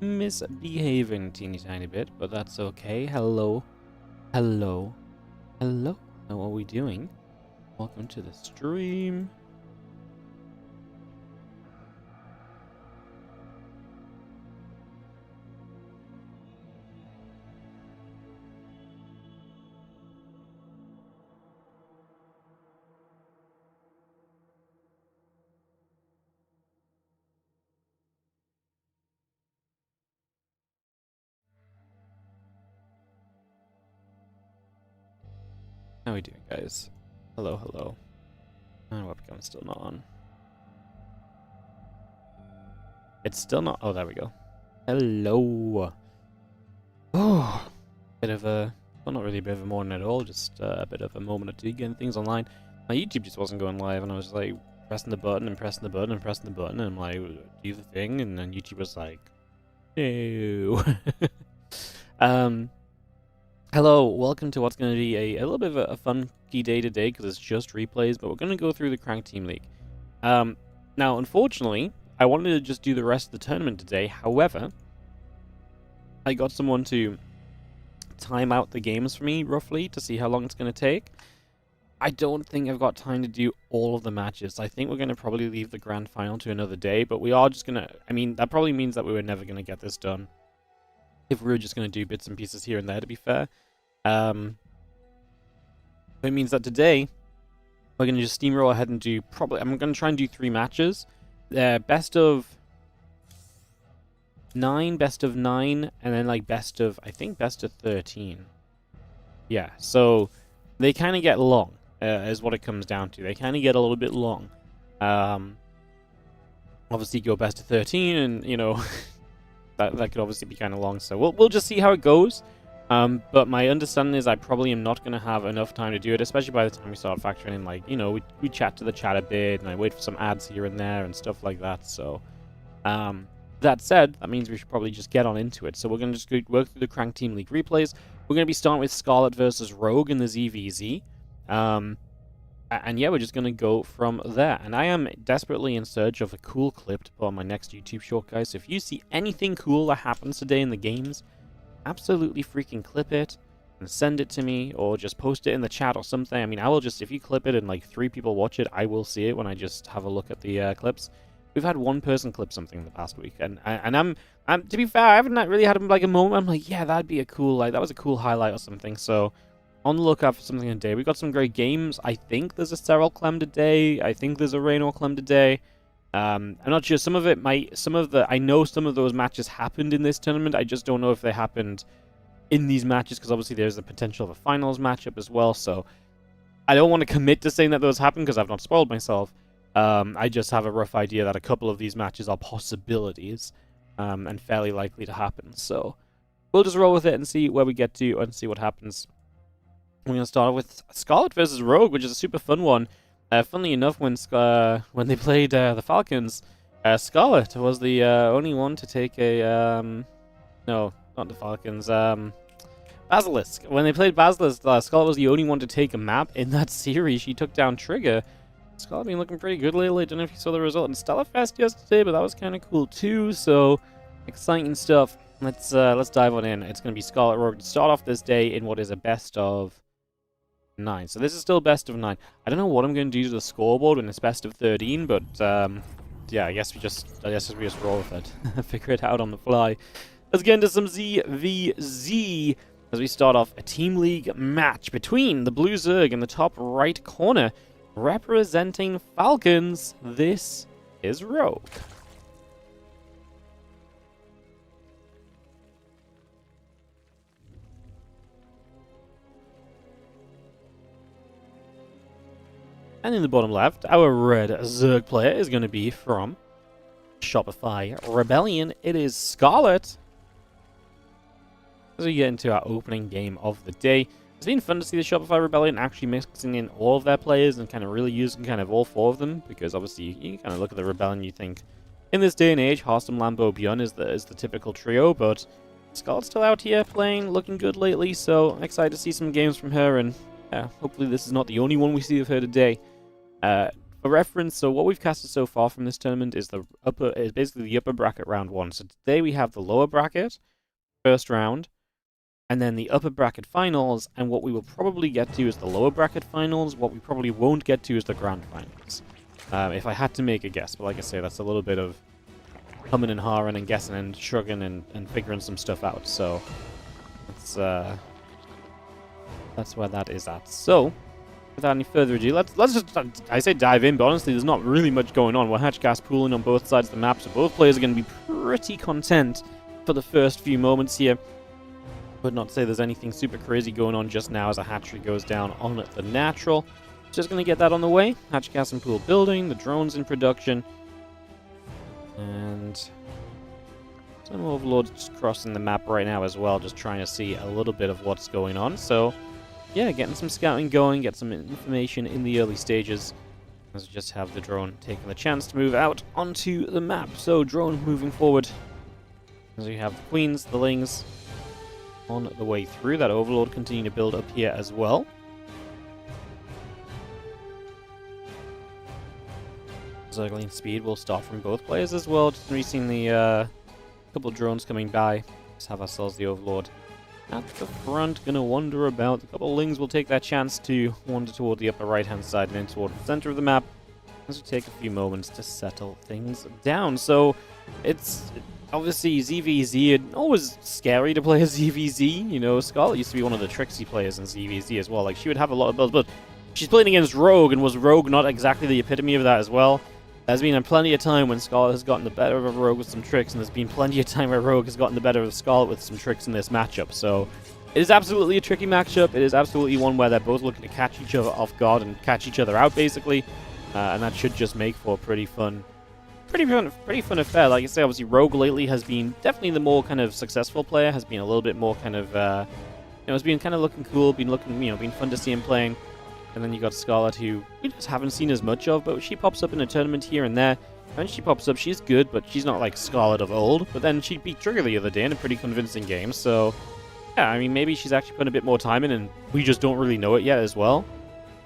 misbehaving a teeny tiny bit, but that's okay. Hello. Hello. Hello. How are we doing? Welcome to the stream. How are we doing, guys? Hello, hello. And webcam's still not on. It's still not. Oh, there we go. Hello. Oh, bit of a. Well, not really a bit of a morning at all. Just a bit of a moment or two getting things online. My YouTube just wasn't going live, and I was like pressing the button and pressing the button and pressing the button, and I'm like, do the thing, and then YouTube was like, no. Hello, welcome to what's going to be a little bit of a funky day today because it's just replays, but we're going to go through the Crank Team League. Now, unfortunately, I wanted to just do the rest of the tournament today. However, I got someone to time out the games for me, roughly, to see how long it's going to take. I don't think I've got time to do all of the matches. I think we're going to probably leave the grand final to another day, but we are just going to... I mean, that probably means that we were never going to get this done if we were just going to do bits and pieces here and there, to be fair. It means that today we're going to just steamroll ahead and do probably... I'm going to try and do 3 matches. Best of 9, and then like best of... I think best of 13. Yeah, so they kind of get long, is what it comes down to. They kind of get a little bit long. Obviously go best of 13, and, you know... that could obviously be kind of long, so we'll just see how it goes. But my understanding is I probably am not going to have enough time to do it, especially by the time we start factoring in, like, you know, we chat to the chat a bit, and I wait for some ads here and there and stuff like that. So, that said, that means we should probably just get on into it. So we're going to just work through the Crank Team League replays. We're going to be starting with Scarlett versus Rogue in the ZVZ. And yeah, we're just going to go from there. And I am desperately in search of a cool clip to put on my next YouTube short, guys. So if you see anything cool that happens today in the games, absolutely freaking clip it and send it to me, or just post it in the chat or something. I mean, I will just, if you clip it and like 3 people watch it, I will see it when I just have a look at the clips. We've had 1 person clip something the past week, and I'm to be fair, I haven't really had like a moment. I'm like, yeah, that'd be a cool, like, that was a cool highlight or something. So on the lookout for something today. We've got some great games. I think there's a Serral Clem today. I think there's a Rainor Clem today. I'm not sure. I know some of those matches happened in this tournament. I just don't know if they happened in these matches, because obviously there's the potential of a finals matchup as well. So I don't want to commit to saying that those happened because I've not spoiled myself. I just have a rough idea that a couple of these matches are possibilities and fairly likely to happen. So we'll just roll with it and see where we get to and see what happens. We're going to start with Scarlett versus Rogue, which is a super fun one. Funnily enough, when they played the Falcons, Scarlett was the only one to take a... no, not the Falcons. Basilisk. When they played Basilisk, Scarlett was the only one to take a map in that series. She took down Trigger. Scarlett been looking pretty good lately. I don't know if you saw the result in Stellarfest yesterday, but that was kind of cool too. So, exciting stuff. Let's dive on in. It's going to be Scarlett Rogue to start off this day in what is a best of 9. So this is still best of 9. I don't know what I'm going to do to the scoreboard when it's best of 13, but yeah, I guess we just roll with it. Figure it out on the fly. Let's get into some ZVZ as we start off a Team League match between the Blue Zerg in the top right corner, representing Falcons. This is Rogue. And in the bottom left, our red Zerg player is going to be from Shopify Rebellion. It is Scarlett. As we get into our opening game of the day, it's been fun to see the Shopify Rebellion actually mixing in all of their players and kind of really using kind of all 4 of them, because obviously you kind of look at the Rebellion, you think in this day and age, Harstem, Lambo, ByuN is the typical trio, but Scarlett's still out here playing, looking good lately, so I'm excited to see some games from her, and hopefully this is not the only one we see of her today. For reference, so what we've casted so far from this tournament is basically the upper bracket round 1. So today we have the lower bracket, first round, and then the upper bracket finals, and what we will probably get to is the lower bracket finals. What we probably won't get to is the grand finals. If I had to make a guess, but like I say, that's a little bit of humming and hawing and guessing and shrugging and figuring some stuff out. So that's where that is at. So without any further ado, let's just, I say dive in, but honestly, there's not really much going on. We're hatch gas pooling on both sides of the map, so both players are going to be pretty content for the first few moments here. Would not say there's anything super crazy going on just now as a hatchery goes down on the natural. Just going to get that on the way. Hatch gas and pool building, the drones in production, and some overlords just crossing the map right now as well, just trying to see a little bit of what's going on. So yeah, getting some scouting going, get some information in the early stages. Let's just have the drone taking the chance to move out onto the map. So drone moving forward. As we have the queens, the lings on the way through. That overlord continuing to build up here as well. Zergling speed will start from both players as well. Just releasing the couple of drones coming by. Just have ourselves the overlord at the front, gonna wander about. A couple of lings will take that chance to wander toward the upper right hand side and then toward the center of the map as we take a few moments to settle things down. So it's obviously ZVZ, always scary to play a ZVZ. You know, Scarlett used to be one of the tricksy players in ZVZ as well. Like, she would have a lot of builds, but she's playing against Rogue, and was Rogue not exactly the epitome of that as well? There's been plenty of time when Scarlett has gotten the better of a Rogue with some tricks, and there's been plenty of time where Rogue has gotten the better of Scarlett with some tricks in this matchup. So it is absolutely a tricky matchup. It is absolutely one where they're both looking to catch each other off guard and catch each other out, basically. And that should just make for a pretty fun affair. Like I say, obviously Rogue lately has been definitely the more kind of successful player, has been a little bit more kind of, has been kind of looking cool, been fun to see him playing. And then you got Scarlett, who we just haven't seen as much of, but she pops up in a tournament here and there. When she pops up, she's good, but she's not like Scarlett of old. But then she beat Trigger the other day in a pretty convincing game, so yeah, I mean, maybe she's actually put a bit more time in, and we just don't really know it yet as well.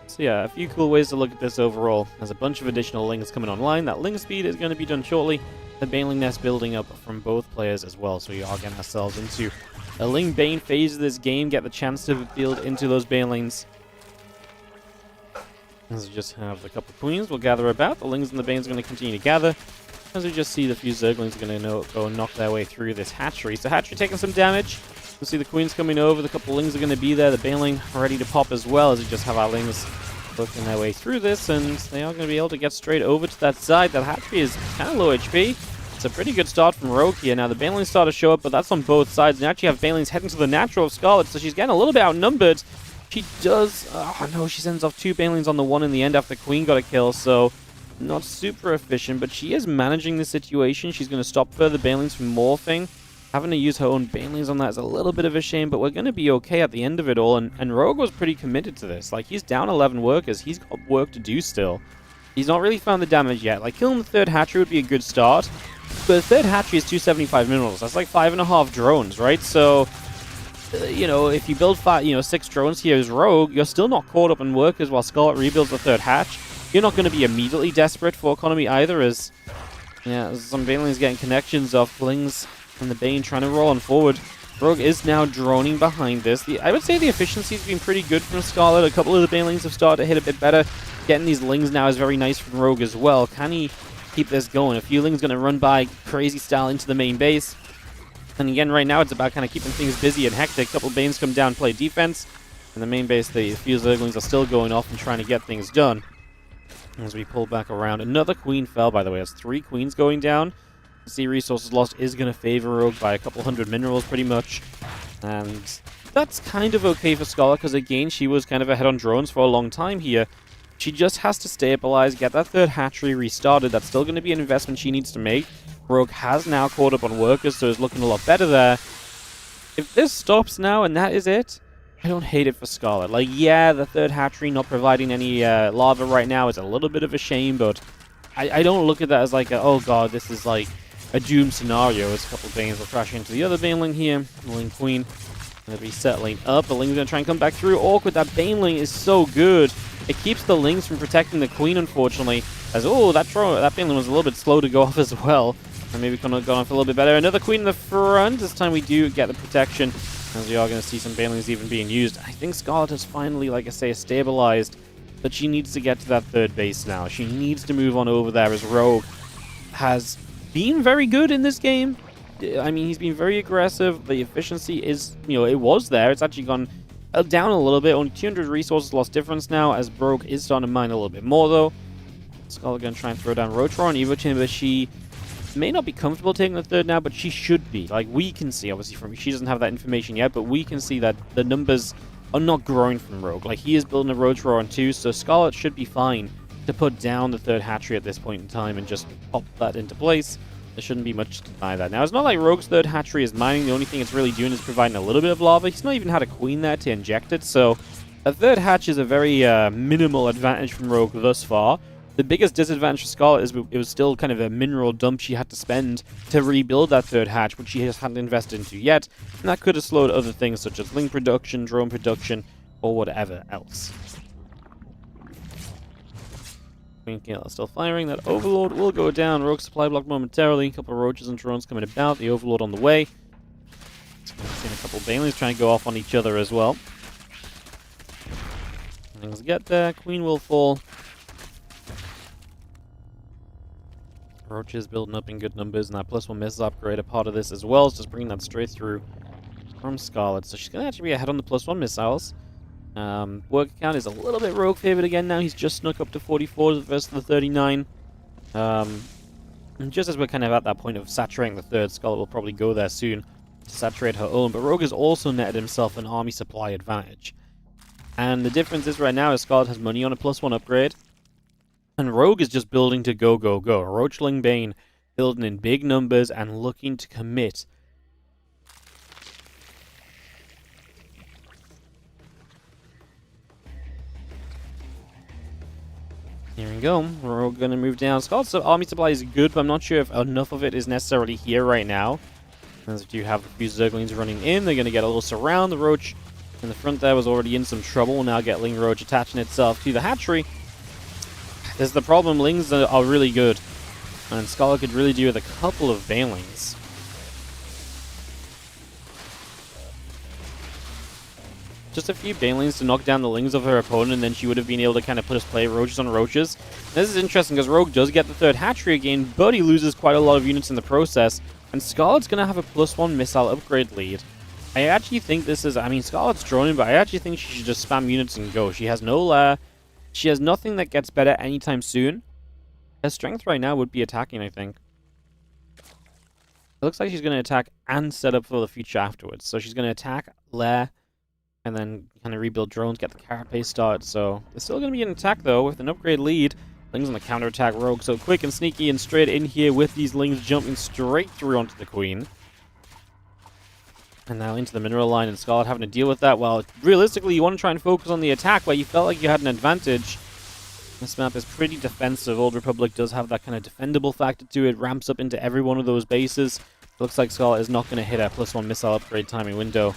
So yeah, a few cool ways to look at this overall. There's a bunch of additional lings coming online. That ling speed is going to be done shortly. The Baneling nest building up from both players as well, so we are getting ourselves into a Ling Bane phase of this game, get the chance to build into those Banelings. As we just have the couple of queens, we'll gather about. The lings and the banes are going to continue to gather. As we just see the few zerglings are going to go and knock their way through this hatchery. So hatchery taking some damage. We'll see the queens coming over. The couple of lings are going to be there. The baneling ready to pop as well, as we just have our lings working their way through this. And they are going to be able to get straight over to that side. That hatchery is kind of low HP. It's a pretty good start from Rogue here. Now the banelings start to show up, but that's on both sides. And actually have banelings heading to the natural of Scarlett, so she's getting a little bit outnumbered. She does... Oh no, she sends off two banelings on the one in the end after Queen got a kill, so not super efficient, but she is managing the situation. She's going to stop further banelings from morphing. Having to use her own banelings on that is a little bit of a shame, but we're going to be okay at the end of it all, and Rogue was pretty committed to this. Like, he's down 11 workers. He's got work to do still. He's not really found the damage yet. Like, killing the third hatchery would be a good start, but the third hatchery is 275 minerals. That's like 5.5 drones, right? So... if you build 6 drones here as Rogue, you're still not caught up in workers while Scarlett rebuilds the third hatch. You're not going to be immediately desperate for economy either, as some banelings getting connections off lings and the Bane trying to roll on forward. Rogue is now droning behind this. I would say the efficiency's been pretty good from Scarlett. A couple of the banelings have started to hit a bit better. Getting these lings now is very nice from Rogue as well. Can he keep this going? A few lings going to run by crazy style into the main base. And again, right now, it's about kind of keeping things busy and hectic. A couple of Banes come down, play defense. And the main base, the few Zerglings are still going off and trying to get things done. As we pull back around. Another Queen fell, by the way. That's 3 Queens going down. Sea resources lost is going to favor Rogue by a couple hundred minerals, pretty much. And that's kind of okay for Scarlett, because again, she was kind of ahead on drones for a long time here. She just has to stabilize, get that third hatchery restarted. That's still going to be an investment she needs to make. Rogue has now caught up on workers, so it's looking a lot better there. If this stops now and that is it, I don't hate it for Scarlett. Like, yeah, the third hatchery not providing any lava right now is a little bit of a shame, but I don't look at that as like, oh god, this is like a doom scenario. As a couple of Banes will crash into the other Baneling here. The Ling Queen going to be settling up. The Ling's going to try and come back through. Awkward, that Baneling is so good. It keeps the Lings from protecting the Queen, unfortunately. As, oh, that Banelin was a little bit slow to go off as well. And maybe could have gone off a little bit better. Another Queen in the front. This time we do get the protection, as we are going to see some Banelings even being used. I think Scarlett has finally, like I say, stabilized. But she needs to get to that third base now. She needs to move on over there, as Rogue has been very good in this game. I mean, he's been very aggressive. The efficiency is, it was there. It's actually gone down a little bit. Only 200 resources lost difference now, as Rogue is starting to mine a little bit more, though. Scarlett going to try and throw down Rotor on Evo but she may not be comfortable taking the third now, but she should be. Like, we can see, obviously, she doesn't have that information yet, but we can see that the numbers are not growing from Rogue. Like, he is building a Rotor on 2, so Scarlett should be fine to put down the third hatchery at this point in time and just pop that into place. There shouldn't be much to deny that. Now, it's not like Rogue's third hatchery is mining. The only thing it's really doing is providing a little bit of lava. He's not even had a Queen there to inject it, so a third hatch is a very minimal advantage from Rogue thus far. The biggest disadvantage for Scarlett is it was still kind of a mineral dump she had to spend to rebuild that third hatch, which she hasn't invested into yet, and that could have slowed other things such as link production, drone production, or whatever else. Still firing. That Overlord will go down. Rogue supply block momentarily. A couple of roaches and drones coming about. The Overlord on the way. Seeing a couple of Banelings trying to go off on each other as well. Things get there. Queen will fall. Roaches building up in good numbers, and that +1 missile upgrade, a part of this as well, is just bringing that straight through from Scarlett. So she's going to actually be ahead on the +1 missiles. Work count is a little bit Rogue favored again now. He's just snuck up to 44 versus the 39. And just as we're kind of at that point of saturating the third, Scarlett will probably go there soon to saturate her own. But Rogue has also netted himself an army supply advantage. And the difference is right now is Scarlett has money on a +1 upgrade. And Rogue is just building to go, go, go. Roachling Bane building in big numbers and looking to commit. Here we go. We're going to move down. Scarlett's army supply is good, but I'm not sure if enough of it is necessarily here right now. As you have a few Zerglings running in, they're going to get a little surround. The Roach in the front there was already in some trouble. We'll now get Ling Roach attaching itself to the hatchery. This is the problem. Lings are really good. And Scarlett could really do with a couple of Banelings. Just a few Banelings to knock down the Lings of her opponent, and then she would have been able to kind of play Roaches on Roaches. This is interesting because Rogue does get the third hatchery again, but he loses quite a lot of units in the process. And Scarlett's going to have a +1 missile upgrade lead. I actually think this is... I mean, Scarlett's droning, but I actually think she should just spam units and go. She has no lair. She has nothing that gets better anytime soon. Her strength right now would be attacking, I think. It looks like she's going to attack and set up for the future afterwards. So she's going to attack, lair, and then kind of rebuild drones, get the carapace started. So there's still going to be an attack, though, with an upgrade lead. Lings on the counterattack. Rogue so quick and sneaky and straight in here with these Lings jumping straight through onto the Queen. And now into the mineral line, and Scarlett having to deal with that. Well, realistically, you want to try and focus on the attack where you felt like you had an advantage. This map is pretty defensive. Old Republic does have that kind of defendable factor to it. Ramps up into every one of those bases. Looks like Scarlett is not going to hit her +1 missile upgrade timing window.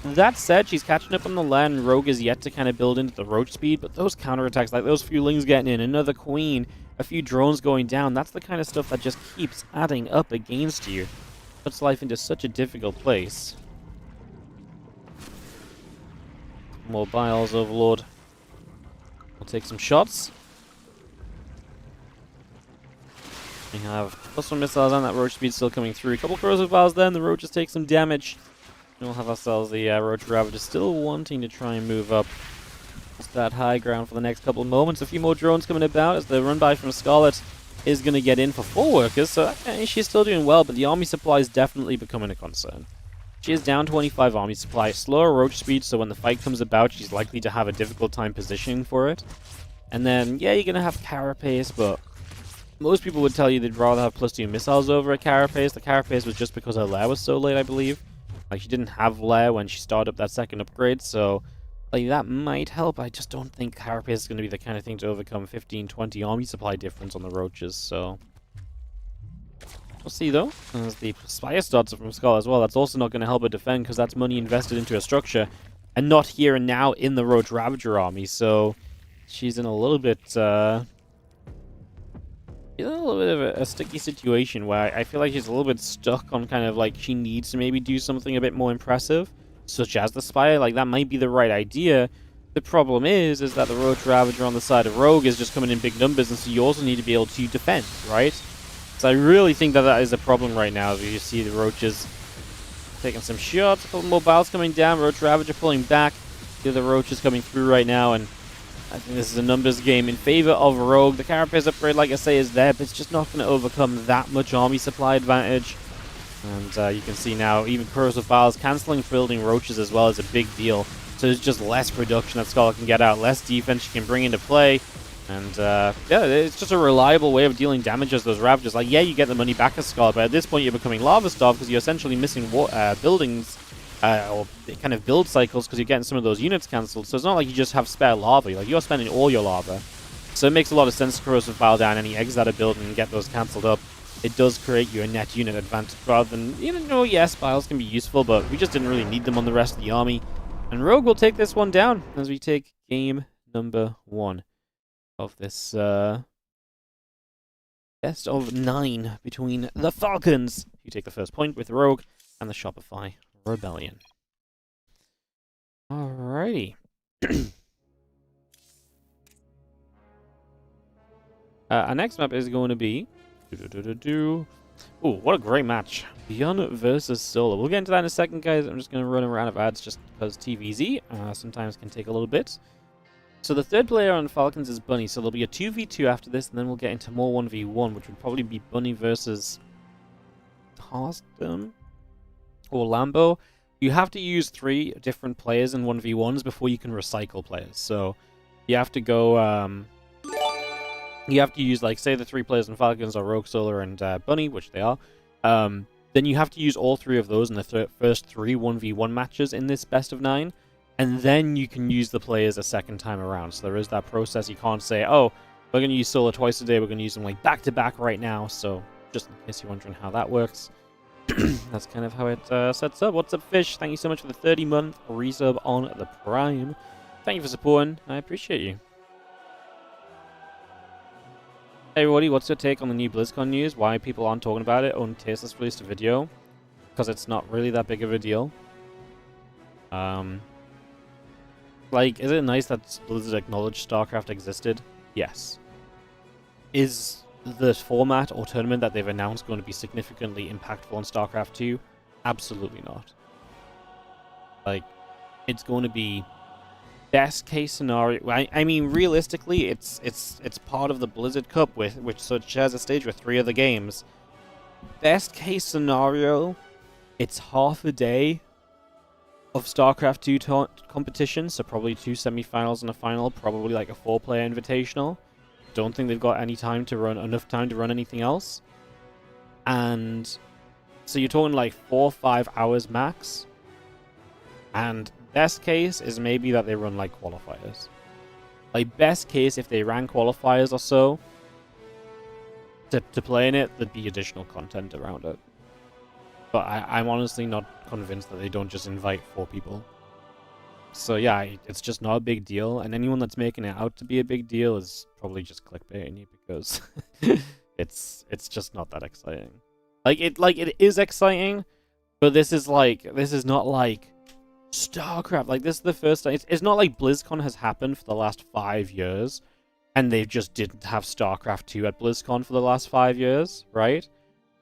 That said, she's catching up on the land. Rogue is yet to kind of build into the Roach speed, but those counterattacks, like those few Lings getting in, another Queen, a few drones going down, that's the kind of stuff that just keeps adding up against you. Puts life into such a difficult place. More Biles, Overlord. We'll take some shots. We have +1 missiles and that Roach speed still coming through. A couple corrosive vials then, the Roaches take some damage. And we'll have ourselves the Roach Ravager still wanting to try and move up. Just that high ground for the next couple of moments. A few more drones coming about as the run by from Scarlett is going to get in for 4 workers. So she's still doing well, but the army supply is definitely becoming a concern. She is down 25 army supply, slower Roach speed, so when the fight comes about, she's likely to have a difficult time positioning for it. And then, yeah, you're going to have Carapace, but most people would tell you they'd rather have +2 missiles over a Carapace. The Carapace was just because her lair was so late, I believe. Like, she didn't have lair when she started up that second upgrade, so like that might help. I just don't think Carapace is going to be the kind of thing to overcome 15-20 army supply difference on the Roaches, so... We'll see, though. As the Spire starts from Skull as well, that's also not going to help her defend, because that's money invested into a structure, and not here and now in the Roach Ravager army, so she's in a little bit, she's in a little bit of a sticky situation where I feel like she's a little bit stuck on kind of like she needs to maybe do something a bit more impressive, such as the Spire. Like, that might be the right idea. The problem is that the Roach Ravager on the side of Rogue is just coming in big numbers, and so you also need to be able to defend, right? So I really think that is a problem right now. You see the Roaches taking some shots, a couple more battles coming down, Roach Ravager pulling back, the other Roaches coming through right now, and I think this is a numbers game in favor of Rogue. The Carapace upgrade, like I say, is there, but it's just not going to overcome that much army supply advantage. And you can see now, even Corrosive Files cancelling building Roaches as well is a big deal. So there's just less production that Scarlett can get out, less defense she can bring into play. And yeah, it's just a reliable way of dealing damage as those Ravagers. Like, yeah, you get the money back as Scarlett, but at this point you're becoming lava-starved because you're essentially missing buildings or kind of build cycles because you're getting some of those units cancelled. So it's not like you just have spare lava. Like, you're spending all your lava. So it makes a lot of sense to Corrosive File down any eggs that are building and get those cancelled up. It does create you a net unit advantage rather than, even though, yes, Files can be useful, but we just didn't really need them on the rest of the army. And Rogue will take this one down as we take game number 1 of this best of 9 between the Falcons, who take the first point with Rogue, and the Shopify Rebellion. Alrighty. Our next map is going to be... Ooh, what a great match. ByuN versus Serral. We'll get into that in a second, guys. I'm just going to run a round of ads just because TVZ sometimes can take a little bit. So the third player on Falcons is Bunny, so there'll be a 2v2 after this, and then we'll get into more 1v1, which would probably be Bunny versus Harstem or Lambo. You have to use 3 different players in 1v1s before you can recycle players. So you have to go... you have to use, like, say the 3 players on Falcons are Rogue, Solar, and Bunny, which they are. Then you have to use all 3 of those in the first 3 1v1 matches in this best of 9. And then you can use the players a second time around. So there is that process. You can't say, oh, we're going to use Solar twice a day. We're going to use them, like, back-to-back right now. So just in case you're wondering how that works, that's kind of how it sets up. What's up, Fish? Thank you so much for the 30-month resub on the Prime. Thank you for supporting. I appreciate you. Hey everybody, what's your take on the new BlizzCon news? Why people aren't talking about it? Only Tasteless released a video. Because it's not really that big of a deal. Like, is it nice that Blizzard acknowledged StarCraft existed? Yes. Is the format or tournament that they've announced going to be significantly impactful on StarCraft 2? Absolutely not. Like, it's going to be... best case scenario. I mean, realistically, it's part of the Blizzard Cup, which shares a stage with 3 other games. Best case scenario, it's half a day of StarCraft 2 competition, so probably 2 semifinals and a final, probably like a 4-player invitational. Don't think they've got enough time to run anything else. And so you're talking like 4 or 5 hours max. And best case is maybe that they run like qualifiers. Like, best case, if they ran qualifiers or so to play in it, there'd be additional content around it. But I'm honestly not convinced that they don't just invite 4 people. So yeah, it's just not a big deal, and anyone that's making it out to be a big deal is probably just clickbaiting you because it's just not that exciting. Like it is exciting, but this is not like StarCraft. Like, this is the first time. It's not like BlizzCon has happened for the last 5 years, and they just didn't have StarCraft 2 at BlizzCon for the last 5 years, right?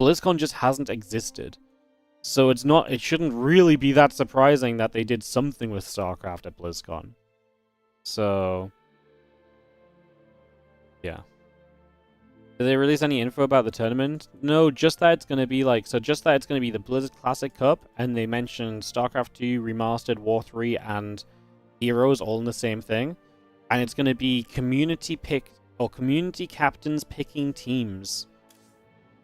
BlizzCon just hasn't existed. So it shouldn't really be that surprising that they did something with StarCraft at BlizzCon. So, yeah. Did they release any info about the tournament? No, just that it's going to be the Blizzard Classic Cup, and they mentioned StarCraft 2, Remastered, War 3, and Heroes all in the same thing. And it's going to be community captains picking teams.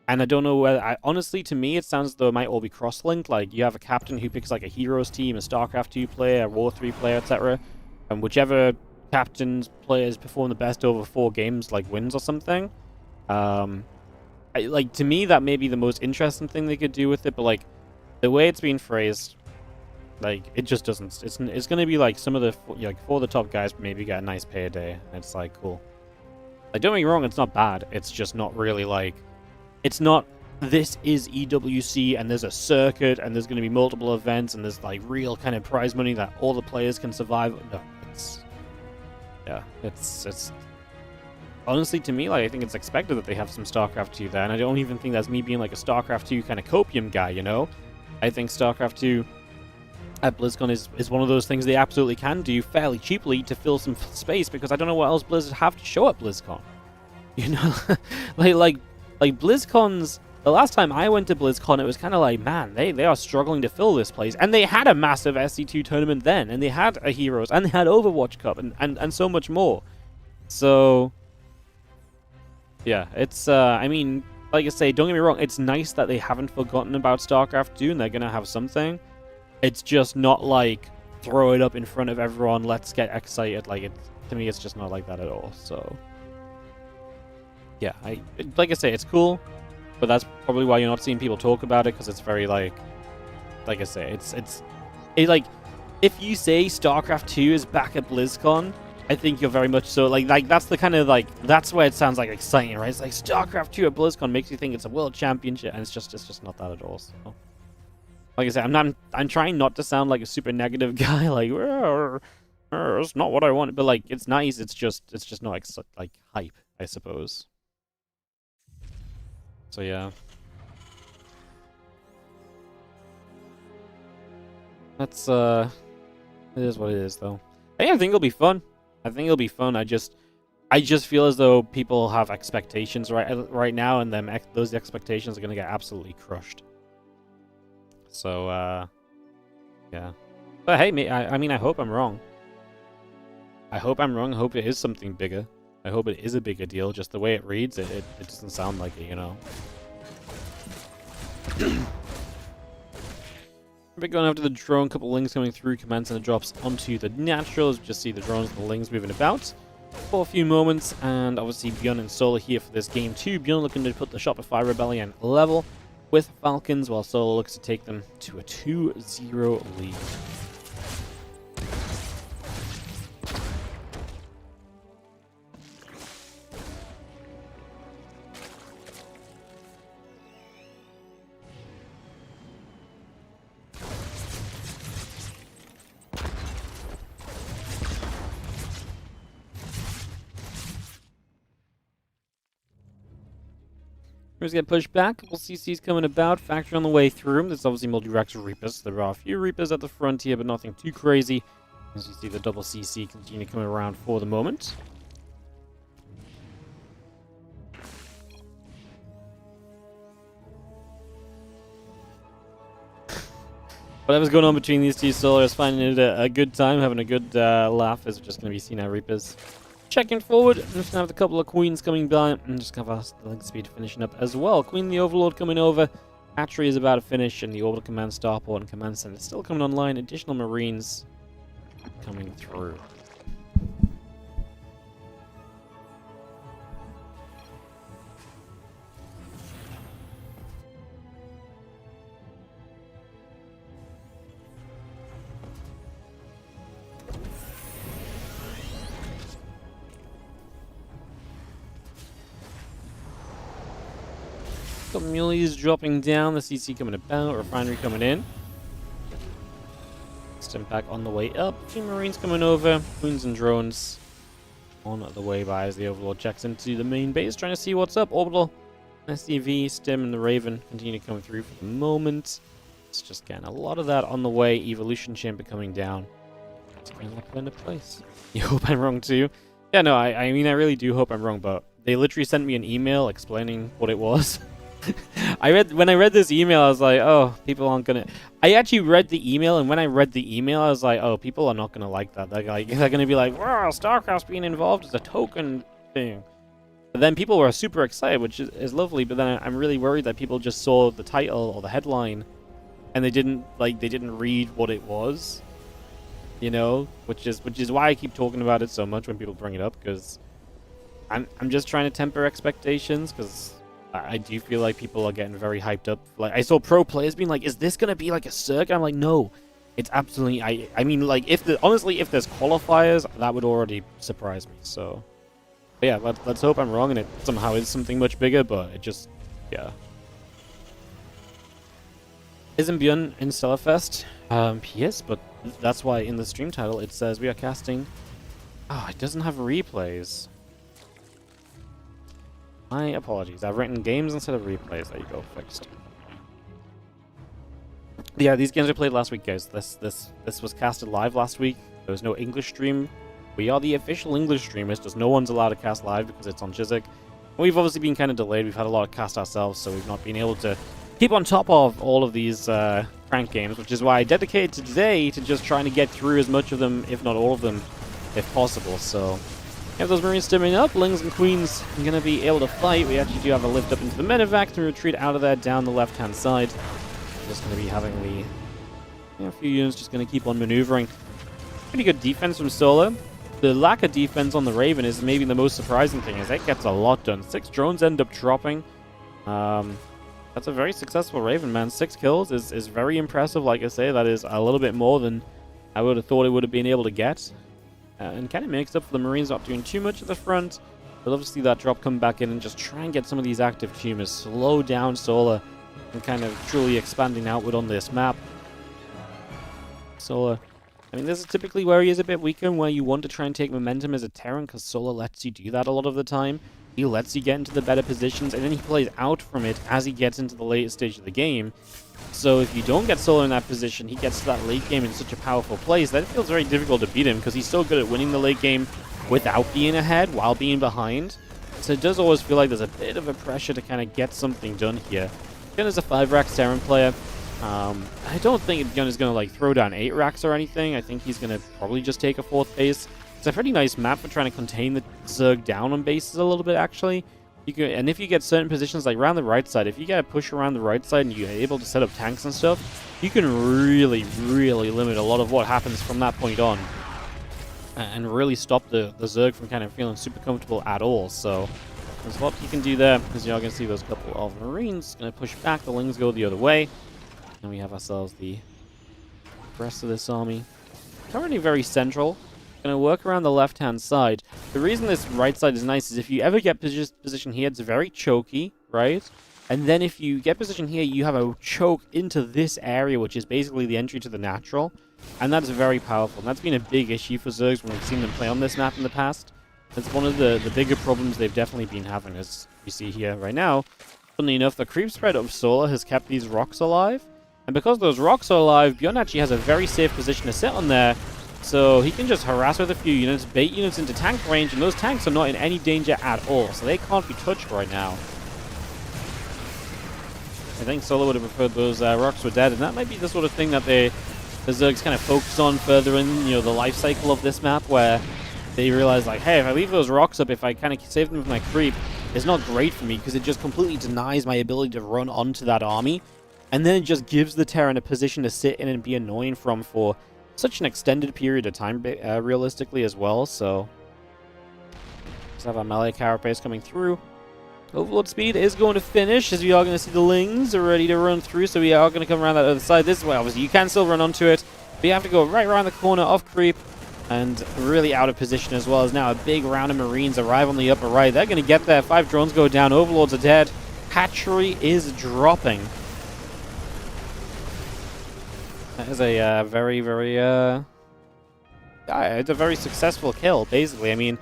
And I don't know whether... honestly, to me, it sounds as though it might all be cross-linked. Like, you have a captain who picks, like, a Heroes team, a StarCraft 2 player, a War 3 player, etc. And whichever captain's players perform the best over 4 games, like, wins or something. Like, to me, that may be the most interesting thing they could do with it, but, like, the way it's being phrased, Like, it just doesn't. It's gonna be like some of the like 4 of the top guys maybe get a nice pay a day, and it's like cool. Like, don't get me wrong, it's not bad. It's just not really like, it's not. This is EWC, and there's a circuit, and there's gonna be multiple events, and there's like real kind of prize money that all the players can survive. No, it's honestly, to me, like, I think it's expected that they have some StarCraft 2 there, and I don't even think that's me being like a StarCraft 2 kind of copium guy, you know? I think StarCraft 2 at BlizzCon is one of those things they absolutely can do fairly cheaply to fill some space, because I don't know what else Blizzard have to show at BlizzCon. You know? like BlizzCon's... The last time I went to BlizzCon, it was kind of like, man, they are struggling to fill this place. And they had a massive SC2 tournament then, and they had a Heroes, and they had Overwatch Cup, and so much more. So... yeah, it's, I mean, like I say, don't get me wrong, it's nice that they haven't forgotten about StarCraft 2 and they're gonna have something. It's just not like, throw it up in front of everyone, let's get excited. Like, to me, it's just not like that at all, so... yeah, like I say, it's cool, but that's probably why you're not seeing people talk about it, because it's very, like I say, it's like, if you say StarCraft 2 is back at BlizzCon, I think you're very much so, like that's the kind of, like, that's where it sounds like exciting, right? It's like StarCraft 2 at BlizzCon makes you think it's a world championship, and it's just not that at all. So, like I said, I'm trying not to sound like a super negative guy, like, it's not what I want, but like, it's nice, it's just not like hype, I suppose. So yeah. That's it is what it is, though. Hey, I think it'll be fun. I think it'll be fun. I just feel as though people have expectations right now, and those expectations are gonna get absolutely crushed. So yeah. But hey, I mean, I hope I'm wrong. I hope I'm wrong. I hope it is something bigger. I hope it is a bigger deal. Just the way it reads, it doesn't sound like it, you know. We're going after the drone, couple links coming through, commands and it drops onto the natural. As you just see the drones and the links moving about for a few moments, and obviously ByuN and Solo here for this game too. ByuN looking to put the Shopify Rebellion level with Falcons, while Solo looks to take them to a 2-0 lead. Reapers get pushed back. Couple CCs coming about. Factory on the way through. There's obviously multi-Rex Reapers. There are a few Reapers at the front here, but nothing too crazy. As you see the double CC continue coming around for the moment. Whatever's going on between these two Solars, finding it a good time, having a good laugh, is just going to be seen our Reapers. Checking forward, I'm just going to have a couple of Queens coming by, and just going to have the link speed finishing up as well. Queen the Overlord coming over, Hatchery is about to finish, and the Orbital Command Starport and Command Center still coming online. Additional Marines coming through. Muleys dropping down, the CC coming about, Refinery coming in. Stimpack on the way up, a few Marines coming over, Queens and drones on the way by as the Overlord checks into the main base, trying to see what's up. Orbital, SCV, Stim, and the Raven continue to come through for the moment. It's just getting a lot of that on the way. Evolution Chamber coming down. It's going to put into place. You hope I'm wrong too? Yeah, no, I mean, I really do hope I'm wrong, but they literally sent me an email explaining what it was. When I read this email, I was like, oh, people aren't gonna... I actually read the email, and when I read the email, I was like, oh, people are not gonna like that. They're gonna be like, wow, StarCraft's being involved as a token thing. But then people were super excited, which is lovely, but then I'm really worried that people just saw the title or the headline, and they didn't read what it was. You know? Which is why I keep talking about it so much when people bring it up, because I'm just trying to temper expectations, because I do feel like people are getting very hyped up. Like, I saw pro players being like, is this going to be like a circuit? I'm like, no. It's absolutely... I mean, like, honestly, if there's qualifiers, that would already surprise me, so... But yeah, let's hope I'm wrong and it somehow is something much bigger, but it just... Yeah. Isn't ByuN in Stellarfest? Yes, but that's why in the stream title it says we are casting... Oh, it doesn't have replays. My apologies. I've written games instead of replays. There you go, fixed. Yeah, these games were played last week, guys. This was casted live last week. There was no English stream. We are the official English streamers, just no one's allowed to cast live because it's on Chiswick. We've obviously been kind of delayed. We've had a lot of cast ourselves, so we've not been able to keep on top of all of these prank games, which is why I dedicated today to just trying to get through as much of them, if not all of them, if possible. So, have those Marines stimming up. Lings and Queens are going to be able to fight. We actually do have a lift up into the medevac to retreat out of there down the left-hand side. Just going to be having a few units just going to keep on maneuvering. Pretty good defense from Solar. The lack of defense on the Raven is maybe the most surprising thing, as it gets a lot done. 6 drones end up dropping. That's a very successful Raven, man. 6 kills is very impressive. Like I say, that is a little bit more than I would have thought it would have been able to get. And kind of makes up for the Marines not doing too much at the front. But love to see that drop come back in and just try and get some of these active tumors. Slow down Solar and kind of truly expanding outward on this map. Solar, I mean, this is typically where he is a bit weaker and where you want to try and take momentum as a Terran, because Solar lets you do that a lot of the time. He lets you get into the better positions, and then he plays out from it as he gets into the later stage of the game. So if you don't get Solar in that position, he gets to that late game in such a powerful place that it feels very difficult to beat him, because he's so good at winning the late game without being ahead, while being behind. So it does always feel like there's a bit of a pressure to kind of get something done here. ByuN is a 5-rack Terran player. I don't think ByuN is going to like throw down 8 racks or anything. I think he's going to probably just take a 4th base. It's a pretty nice map for trying to contain the Zerg down on bases a little bit, actually. And if you get certain positions, like around the right side, if you get a push around the right side and you're able to set up tanks and stuff, you can really, really limit a lot of what happens from that point on. And really stop the Zerg from kind of feeling super comfortable at all. So there's a lot you can do there, because you're going to see those couple of Marines going to push back. The Lings go the other way. And we have ourselves the rest of this army. Currently very central. Going to work around the left-hand side. The reason this right side is nice is if you ever get position here, it's very choky, right? And then if you get position here, you have a choke into this area, which is basically the entry to the natural. And that's very powerful. And that's been a big issue for Zergs when we've seen them play on this map in the past. It's one of the bigger problems they've definitely been having, as you see here right now. Funnily enough, the creep spread of Solar has kept these rocks alive. And because those rocks are alive, ByuN actually has a very safe position to sit on there. So he can just harass with a few units, bait units into tank range, and those tanks are not in any danger at all. So they can't be touched right now. I think Solar would have preferred those rocks were dead, and that might be the sort of thing that the Zergs kind of focus on further in, the life cycle of this map, where they realize, like, hey, if I leave those rocks up, if I kind of save them with my creep, it's not great for me, because it just completely denies my ability to run onto that army. And then it just gives the Terran a position to sit in and be annoying from for such an extended period of time, realistically, as well. So, let's have our melee carapace coming through. Overlord speed is going to finish, as we are going to see the Lings are ready to run through, so we are going to come around that other side. This way, obviously, you can still run onto it, but you have to go right around the corner of creep, and really out of position as well, as now a big round of Marines arrive on the upper right. They're going to get there. 5 drones go down. Overlords are dead. Hatchery is dropping. That is a very, very, it's a very successful kill, basically. I mean,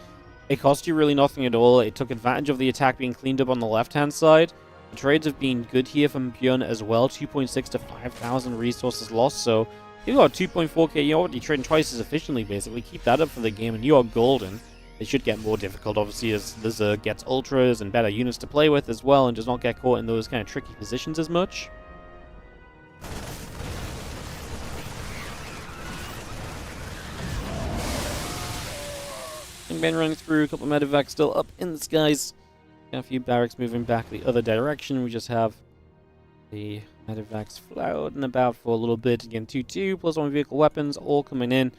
it cost you really nothing at all. It took advantage of the attack being cleaned up on the left-hand side. The trades have been good here from ByuN as well. 2.6 to 5,000 resources lost, so you got 2.4k. You're already trading twice as efficiently, basically. Keep that up for the game, and you are golden. It should get more difficult, obviously, as the Zerg gets ultras and better units to play with as well, and does not get caught in those kind of tricky positions as much. Been running through, a couple of medevacs still up in the skies. Got a few barracks moving back the other direction. We just have the medevacs floating about for a little bit. Again, 2-2, plus 1 vehicle weapons, all coming in.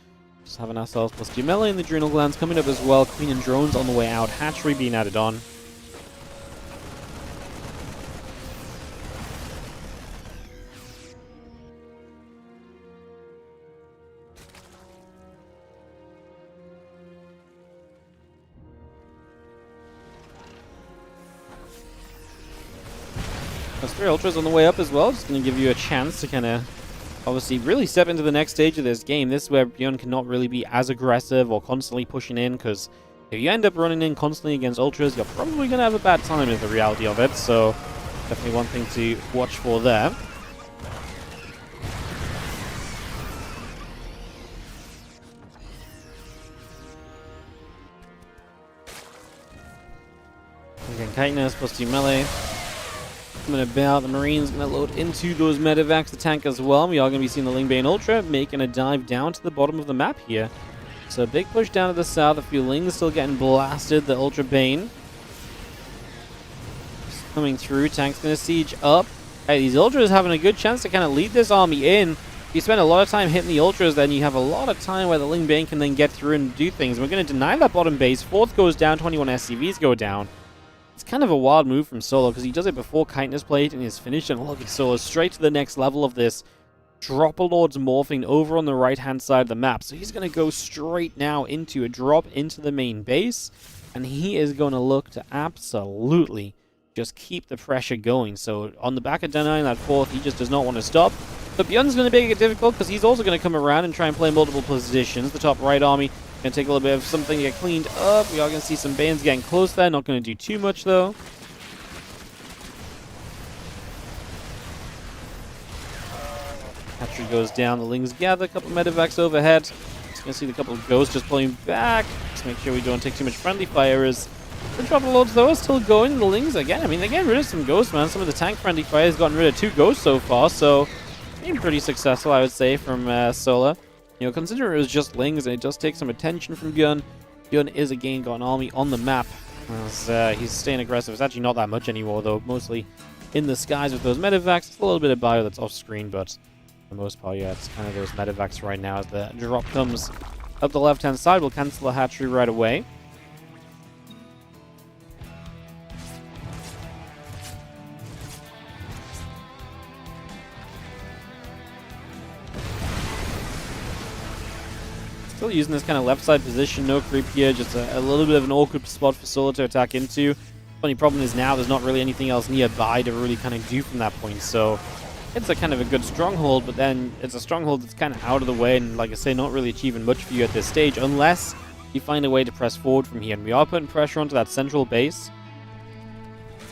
Just having ourselves plus 2 melee, and the adrenal glands coming up as well. Queen and drones on the way out. Hatchery being added on. There's 3 Ultras on the way up as well. Just going to give you a chance to kind of obviously really step into the next stage of this game. This is where ByuN cannot really be as aggressive or constantly pushing in, because if you end up running in constantly against Ultras, you're probably going to have a bad time is the reality of it. So definitely one thing to watch for there. Again, Chitinous plus 2 melee. Coming about, the Marines going to load into those Medivacs to tank as well. We are going to be seeing the Lingbane Ultra making a dive down to the bottom of the map here. So a big push down to the south. A few Lings still getting blasted. The Ultra Bane coming through. Tank's going to siege up. Hey, these Ultras having a good chance to kind of lead this army in. If you spend a lot of time hitting the Ultras, then you have a lot of time where the Lingbane can then get through and do things. We're going to deny that bottom base. 4th goes down. 21 SCVs go down. It's kind of a wild move from Solo, because he does it before Chitinous played and is finished. And look at Solo straight to the next level of this. Dropper-Lord's morphing over on the right-hand side of the map. So he's going to go straight now into a drop into the main base. And he is going to look to absolutely just keep the pressure going. So on the back of denying that 4th, he just does not want to stop. But ByuN's going to make it difficult, because he's also going to come around and try and play multiple positions. The top right army going to take a little bit of something to get cleaned up. We are going to see some Banes getting close there. Not going to do too much, though. Hatchery goes down. The Lings gather. A couple of Medivacs overhead. Just going to see the couple of Ghosts just pulling back. Just make sure we don't take too much friendly fire. As the Dropper Lords, though, are still going. The Lings, again, I mean, they're getting rid of some Ghosts, man. Some of the tank friendly fire has gotten rid of 2 Ghosts so far. So, being pretty successful, I would say, from Sola. You know, considering it was just Lings, and it does take some attention from ByuN. ByuN is again got an army on the map, as he's staying aggressive. It's actually not that much anymore, though. Mostly in the skies with those Medivacs. It's a little bit of bio that's off screen, but for the most part, yeah, it's kind of those Medivacs right now. As the drop comes up the left-hand side, we'll cancel the hatchery right away. Still using this kind of left side position, no creep here, just a little bit of an awkward spot for Solo to attack into. Only problem is now there's not really anything else nearby to really kind of do from that point, so it's a kind of a good stronghold, but then it's a stronghold that's kind of out of the way, and like I say, not really achieving much for you at this stage, unless you find a way to press forward from here. And we are putting pressure onto that central base.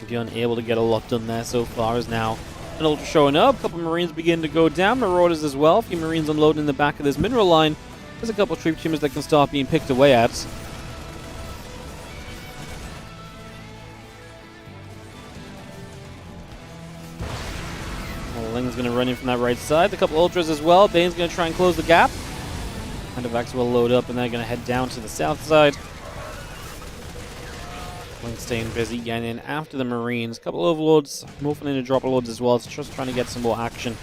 If you're unable to get a lot done there so far, is now an Ultra showing up. A couple of Marines begin to go down, Marauders as well. A few Marines unloading in the back of this mineral line. There's a couple of troop tumors that can start being picked away at. Ling's going to run in from that right side. A couple Ultras as well. Bane's going to try and close the gap. Medivacs will load up, and they're going to head down to the south side. Ling staying busy, getting in after the Marines. A couple Overlords, morphing into Dropper Lords as well. It's just trying to get some more action.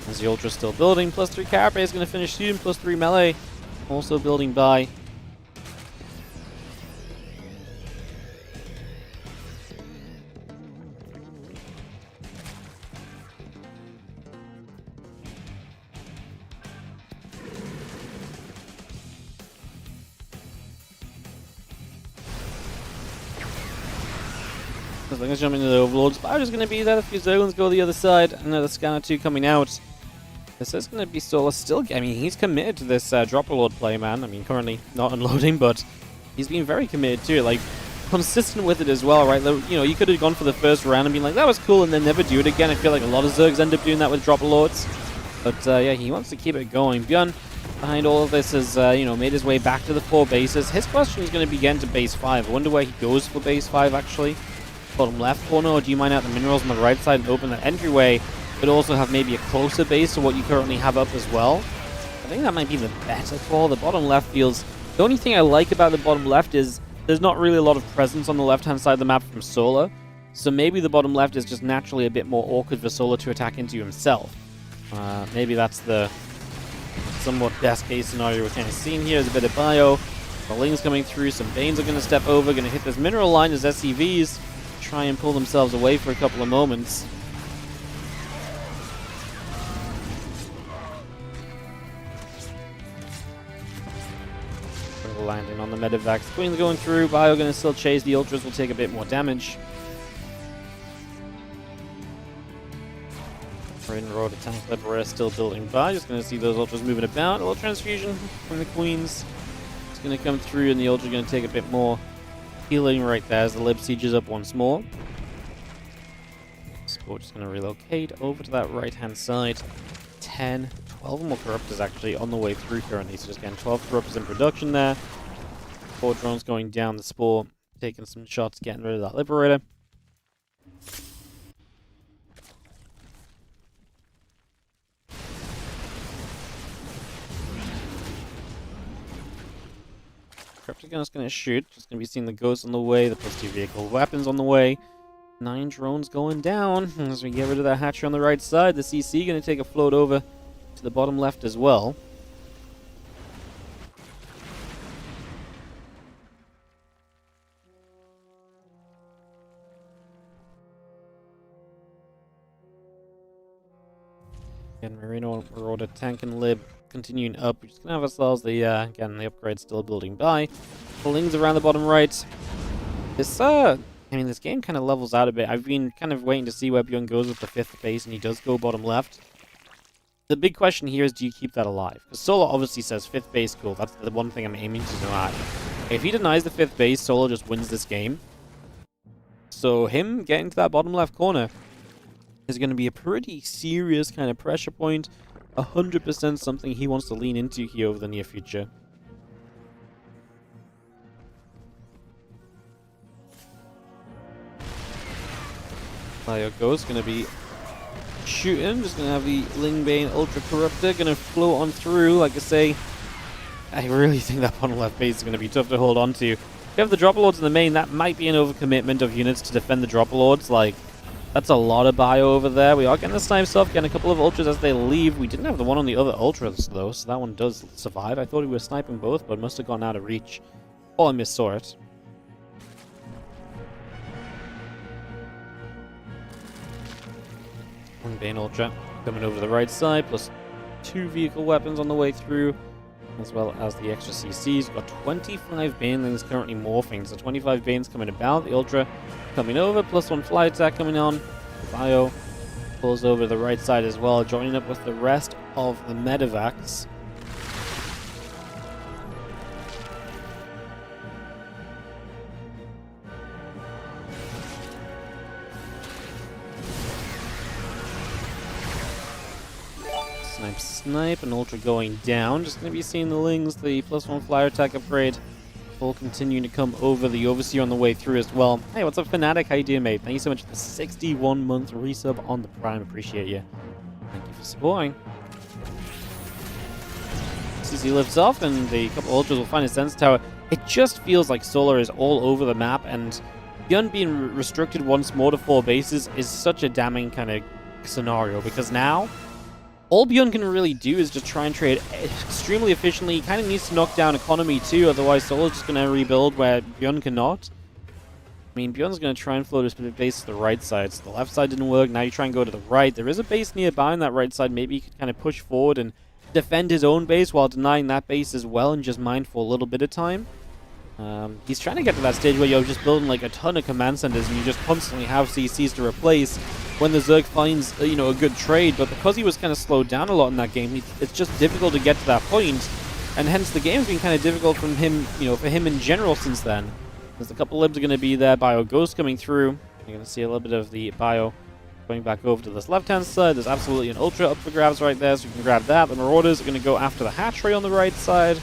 As the Ultra's still building. +3 Carapace is going to finish soon. +3 melee. Also building by. As long as jumping into the Overlords, Bio is going to be there. A few Zerglings go the other side. Another Scanner 2 coming out. This is going to be Sola still. I mean, he's committed to this Dropper Lord play, man. I mean, currently not unloading, but he's been very committed to it. Like, consistent with it as well, right? You know, you could have gone for the first round and been like, that was cool, and then never do it again. I feel like a lot of Zergs end up doing that with Dropper Lords. But, yeah, he wants to keep it going. ByuN, behind all of this, has, you know, made his way back to the 4 bases. His question is going to be getting to base 5. I wonder where he goes for base 5, actually. Bottom left corner, or do you mine out the minerals on the right side and open that entryway, but also have maybe a closer base to what you currently have up as well? I think that might be the better call. The bottom left feels... The only thing I like about the bottom left is there's not really a lot of presence on the left-hand side of the map from Sola, so maybe the bottom left is just naturally a bit more awkward for Sola to attack into himself. Maybe that's the somewhat best-case scenario we're kind of seeing here. Is a bit of bio. The Ling's coming through. Some Banes are going to step over, going to hit this mineral line as SCVs try and pull themselves away for a couple of moments. Landing on the Medivacs. Queen's going through. Bio going to still chase. The Ultras will take a bit more damage. Rainor, the tank Liberator still building by. Just going to see those ultras moving about. A little transfusion from the queens. It's going to come through, and the ultra going to take a bit more healing right there as the Lib sieges up once more. Sport just going to relocate over to that right-hand side. 10, 12 more Corruptors actually on the way through currently. So just getting 12 Corruptors in production there. 4 drones going down the Spore, taking some shots, getting rid of that Liberator. Corruptor Gunner's going to shoot. Just going to be seeing the Ghost on the way, the +2 vehicle weapons on the way. 9 drones going down as we get rid of that hatchery on the right side. The CC going to take a float over to the bottom left as well. Again, Marauder, tank and Lib continuing up. We're just going to have ourselves the, again, the upgrade still building by. Lings around the bottom right. This, I mean, this game kind of levels out a bit. I've been kind of waiting to see where ByuN goes with the 5th base, and he does go bottom left. The big question here is, do you keep that alive? Because Solo obviously says 5th base, cool. That's the one thing I'm aiming to do at. If he denies the 5th base, Solo just wins this game. So him getting to that bottom left corner is going to be a pretty serious kind of pressure point. 100% something he wants to lean into here over the near future. Bio Ghost going to be shooting. Just going to have the Lingbane Ultra Corruptor going to float on through. Like I say, I really think that bottom left base is going to be tough to hold on to. If you have the Dropper Lords in the main, that might be an overcommitment of units to defend the Dropper Lords. Like, that's a lot of bio over there. We are getting the snipe stuff, getting a couple of ultras as they leave. We didn't have the one on the other ultras, though, so that one does survive. I thought we were sniping both, but must have gone out of reach. Oh, I missaw it. One Bane Ultra coming over to the right side, plus 2 vehicle weapons on the way through, as well as the extra CCs. We've got 25 Banelings currently morphing, so 25 Banes coming about. The Ultra coming over, plus 1 fly attack coming on. The Bio pulls over to the right side as well, joining up with the rest of the Medivacs. Snipe, and Ultra going down. Just going to be seeing the Lings, the +1 flyer attack upgrade, all continuing to come over. The Overseer on the way through as well. Hey, what's up, Fnatic? How you doing, mate? Thank you so much for the 61-month resub on the Prime. Appreciate you. Thank you for supporting. CC lifts off, and the couple Ultras will find a Sense Tower. It just feels like Solar is all over the map, and ByuN being restricted once more to 4 bases is such a damning kind of scenario, because now all ByuN can really do is just try and trade extremely efficiently. He kind of needs to knock down economy too, otherwise Solo's just going to rebuild where ByuN cannot. I mean, ByuN's going to try and float his base to the right side, so the left side didn't work. Now you try and go to the right. There is a base nearby on that right side. Maybe he could kind of push forward and defend his own base while denying that base as well and just mine for a little bit of time. He's trying to get to that stage where you're just building like a ton of command centers and you just constantly have CCs to replace when the Zerg finds, you know, a good trade. But because he was kind of slowed down a lot in that game, it's just difficult to get to that point, and hence the game's been kind of difficult from him, you know, for him in general since then. There's a couple libs are going to be there. Bio Ghost coming through. You're going to see a little bit of the Bio going back over to this left-hand side. There's absolutely an Ultra up for grabs right there, so you can grab that. The Marauders are going to go after the hatchery on the right side.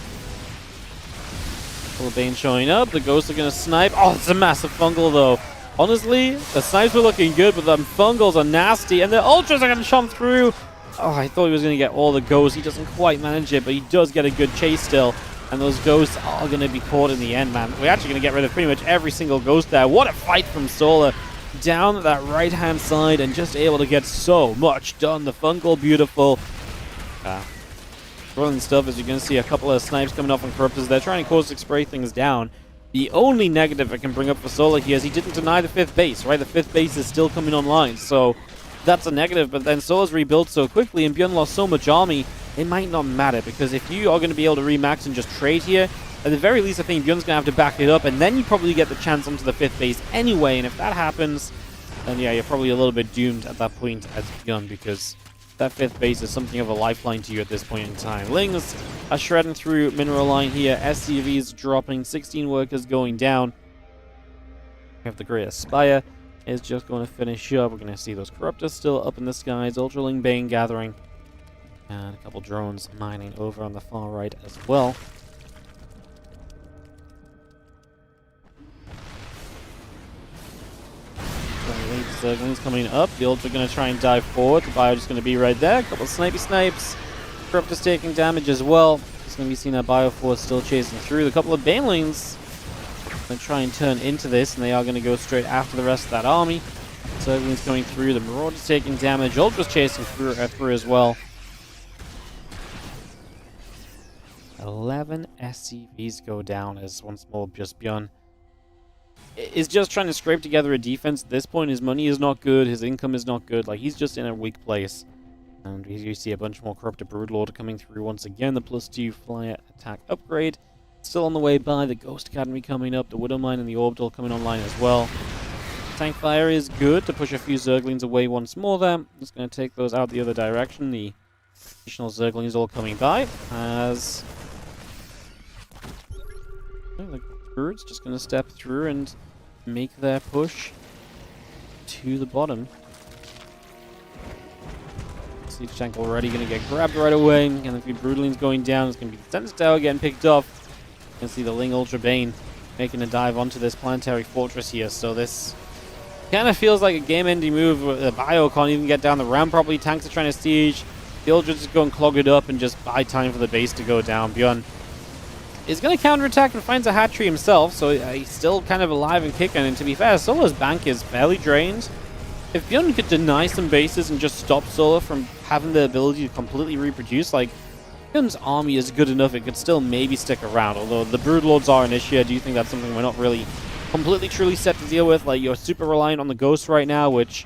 Bane showing up. The Ghosts are going to snipe. Oh, it's a massive fungal, though. Honestly, the snipes were looking good, but the fungals are nasty, and the Ultras are going to chomp through. Oh, I thought he was going to get all the Ghosts. He doesn't quite manage it, but he does get a good chase still. And those Ghosts are going to be caught in the end, man. We're actually going to get rid of pretty much every single Ghost there. What a fight from Solar down that right-hand side, and just able to get so much done. The fungal, beautiful. Rolling stuff, as you're going to see a couple of snipes coming off on Corruptors. They're trying to caustic spray things down. The only negative I can bring up for Solar here is he didn't deny the 5th base, right? The 5th base is still coming online, so that's a negative. But then Solar's rebuilt so quickly, and ByuN lost so much army, it might not matter, because if you are going to be able to remax and just trade here, at the very least I think ByuN's going to have to back it up, and then you probably get the chance onto the 5th base anyway. And if that happens, then yeah, you're probably a little bit doomed at that point as ByuN, because that 5th base is something of a lifeline to you at this point in time. Lings are shredding through mineral line here. SCVs dropping, 16 workers going down. We have the Great Aspire is just going to finish up. We're going to see those Corruptors still up in the skies. Ultraling Bane gathering. And a couple drones mining over on the far right as well. Zerglings coming up. The Ultra going to try and dive forward. The Bio just going to be right there. A couple of snipes. Corruptors taking damage as well. It's going to be seen that Bioforce still chasing through. A couple of Banelings going to try and turn into this, and they are going to go straight after the rest of that army. Zerglings going through. The Marauders taking damage. Ultra's chasing through as well. 11 SCVs go down as once more just ByuN is just trying to scrape together a defense. At this point, his money is not good, his income is not good, like he's just in a weak place. And you see a bunch more Corrupted Broodlord coming through once again. The +2 flyer attack upgrade still on the way by. The Ghost Academy coming up, the Widowmine and the Orbital coming online as well. Tank fire is good to push a few Zerglings away once more there. Just going to take those out the other direction. The additional Zerglings all coming by as the birds just going to step through and make their push to the bottom. Siege tank already going to get grabbed right away, and a few Broodlings going down. It's going to be the Sense Tower getting picked off. You can see the Ling Ultra Bane making a dive onto this planetary fortress here, so this kind of feels like a game-ending move. The Bio can't even get down the ramp properly. Tanks are trying to siege. The Ultra just go and clog it up and just buy time for the base to go down. ByuN is going to counterattack and finds a hatchery himself, so he's still kind of alive and kicking. And to be fair, Solar's bank is fairly drained. If ByuN could deny some bases and just stop Solar from having the ability to completely reproduce, like, ByuN's army is good enough, it could still maybe stick around. Although the Broodlords are an issue, I do think that's something we're not really completely truly set to deal with. Like, you're super reliant on the Ghost right now, which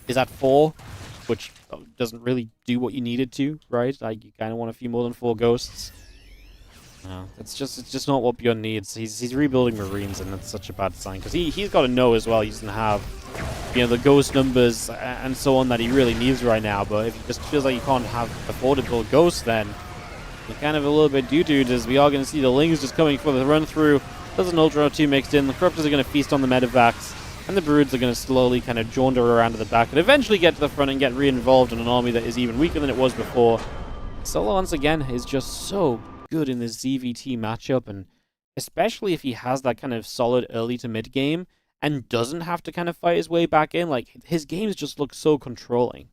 is at 4, which doesn't really do what you need it to, right? Like, you kind of want a few more than 4 Ghosts. No, it's just not what ByuN needs. He's rebuilding Marines, and that's such a bad sign, because he's got to know as well he doesn't have, you know, the Ghost numbers and so on that he really needs right now. But if he just feels like he can't afford to build Ghosts, then you're kind of a little bit doo-dooed, as we are going to see the Lings just coming for the run through. There's an Ultra 2 mixed in. The Corruptors are going to feast on the Medivacs, and the Broods are going to slowly kind of jaunder around to the back and eventually get to the front and get re-involved in an army that is even weaker than it was before. Solo, once again, is just so good in this ZVT matchup, and especially if he has that kind of solid early to mid game and doesn't have to kind of fight his way back in. Like, his games just look so controlling.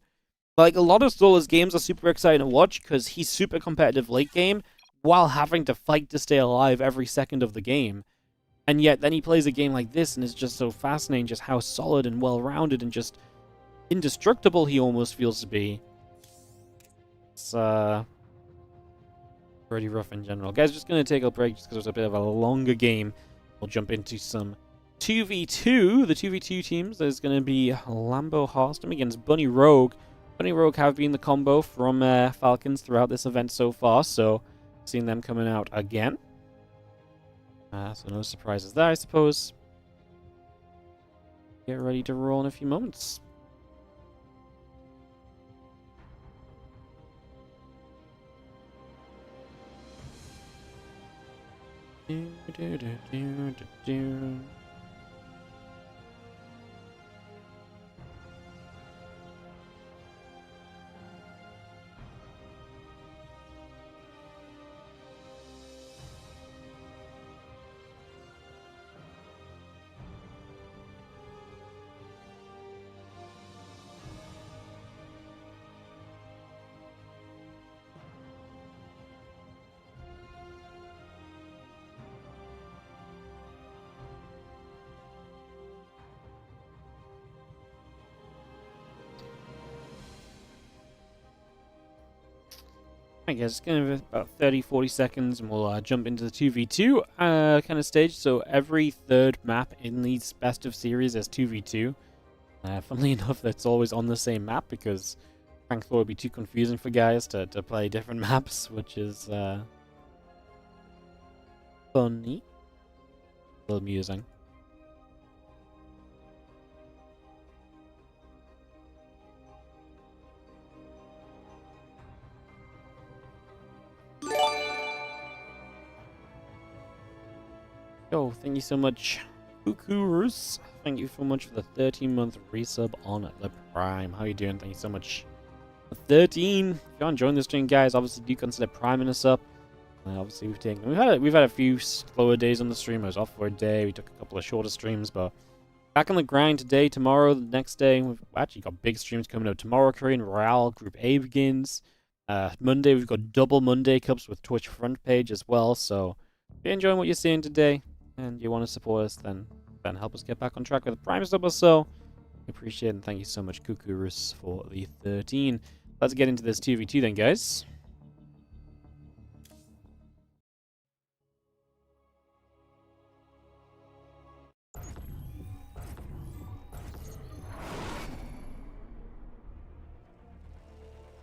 Like, a lot of Solo's games are super exciting to watch because he's super competitive late game while having to fight to stay alive every second of the game. And yet then he plays a game like this and it's just so fascinating just how solid and well-rounded and just indestructible he almost feels to be. It's pretty rough in general. Guys, just going to take a break just because it's a bit of a longer game. We'll jump into some 2v2. The 2v2 teams, there's going to be Lambo Harstem against Bunny Rogue. Bunny Rogue have been the combo from Falcons throughout this event so far, so seeing them coming out again. So no surprises there, I suppose. Get ready to roll in a few moments. I guess it's going to be about 30-40 seconds and we'll jump into the 2v2 kind of stage. So every third map in these best of series is 2v2. Funnily enough, that's always on the same map because Frank thought it would be too confusing for guys to play different maps, which is funny. A little amusing. go. Thank you so much, Kukurus. Thank you so much for the 13-month resub on the Prime. How you doing? Thank you so much. 13. If you're enjoying the stream, guys, obviously do consider priming us up. Obviously, we've had a few slower days on the stream. I was off for a day. We took a couple of shorter streams, but back on the grind today, tomorrow, the next day. We've actually got big streams coming out tomorrow. Korean Real Group A begins. Monday, we've got double Monday Cups with Twitch front page as well. So if you're enjoying what you're seeing today and you want to support us, then help us get back on track with the Prime sub or so. I appreciate it, and thank you so much, Kukurus, for the 13. Let's get into this 2v2 then, guys.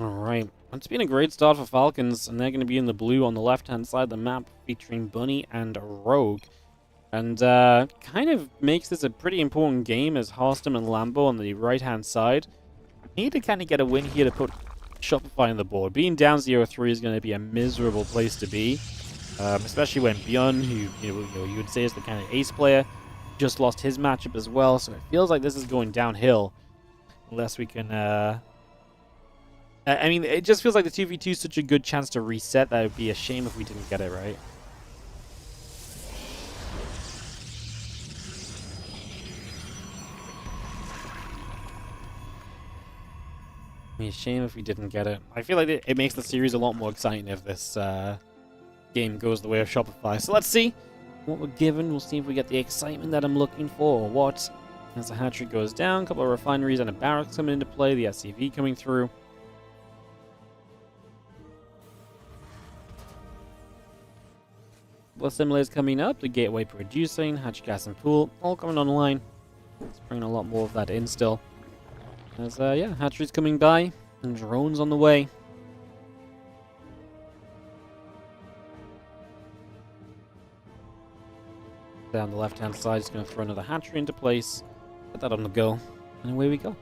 Alright, it's been a great start for Falcons, and they're going to be in the blue on the left-hand side of the map, featuring Bunny and Rogue. And kind of makes this a pretty important game as Harstem and Lambo on the right-hand side need to kind of get a win here to put Shopify on the board. Being down 0-3 is going to be a miserable place to be, especially when ByuN, who you would say is the kind of ace player, just lost his matchup as well. So it feels like this is going downhill unless we can... I mean, it just feels like the 2v2 is such a good chance to reset that it would be a shame if we didn't get it right. It'd be a shame if we didn't get it. I feel like it makes the series a lot more exciting if this game goes the way of Shopify. So let's see what we're given. We'll see if we get the excitement that I'm looking for or what. As the hatchery goes down, a couple of refineries and a barracks coming into play, the SCV coming through. The simulators coming up, the gateway producing, hatch gas and pool, all coming online. Let's bring a lot more of that in still. As, yeah, hatcheries coming by, and drones on the way. Down the left-hand side, just going to throw another hatchery into place. Put that on the go, and away we go.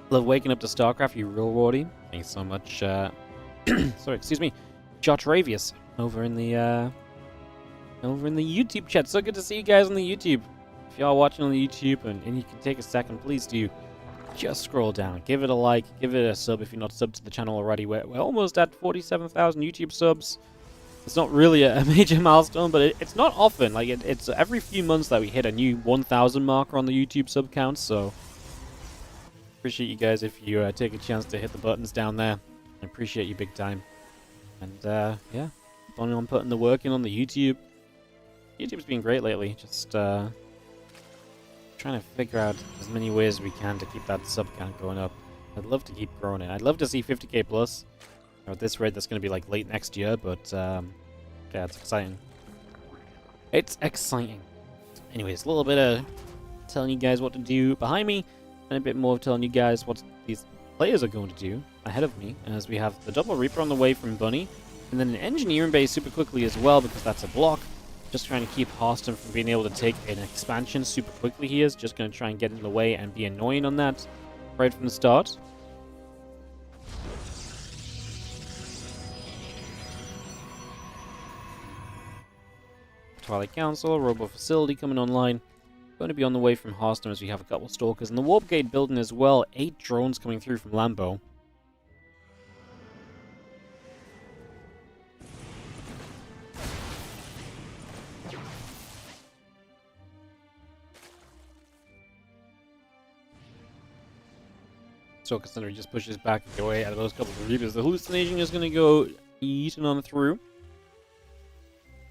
Love waking up to StarCraft, you real Wardy. Thanks so much, sorry, excuse me, Jotravius over in the YouTube chat. So good to see you guys on the YouTube. If you are watching on the YouTube and you can take a second, please do just scroll down, give it a like, give it a sub if you're not subbed to the channel already. We're almost at 47,000 YouTube subs. It's not really a major milestone, but it's not often. Like it's every few months that we hit a new 1,000 marker on the YouTube sub count. So appreciate you guys if you take a chance to hit the buttons down there. I appreciate you big time. And, yeah, on putting the work in on the YouTube. YouTube's been great lately. Just, trying to figure out as many ways as we can to keep that sub count going up. I'd love to keep growing it. I'd love to see 50k plus. At this rate, that's going to be, like, late next year, but, yeah, it's exciting. It's exciting. Anyways, a little bit of telling you guys what to do behind me, and a bit more of telling you guys what these players are going to do ahead of me, as we have the double Reaper on the way from Bunny, and then an engineering base super quickly as well, because that's a block. Just trying to keep Harstem from being able to take an expansion super quickly. He is just going to try and get in the way and be annoying on that right from the start. Twilight Council, Robo Facility coming online. Going to be on the way from Harstem as we have a couple of Stalkers. And the Warp Gate building as well. 8 drones coming through from Lambo. Stalker Center just pushes back away out of those couple of Reapers. The Hallucination is going to go eating on through.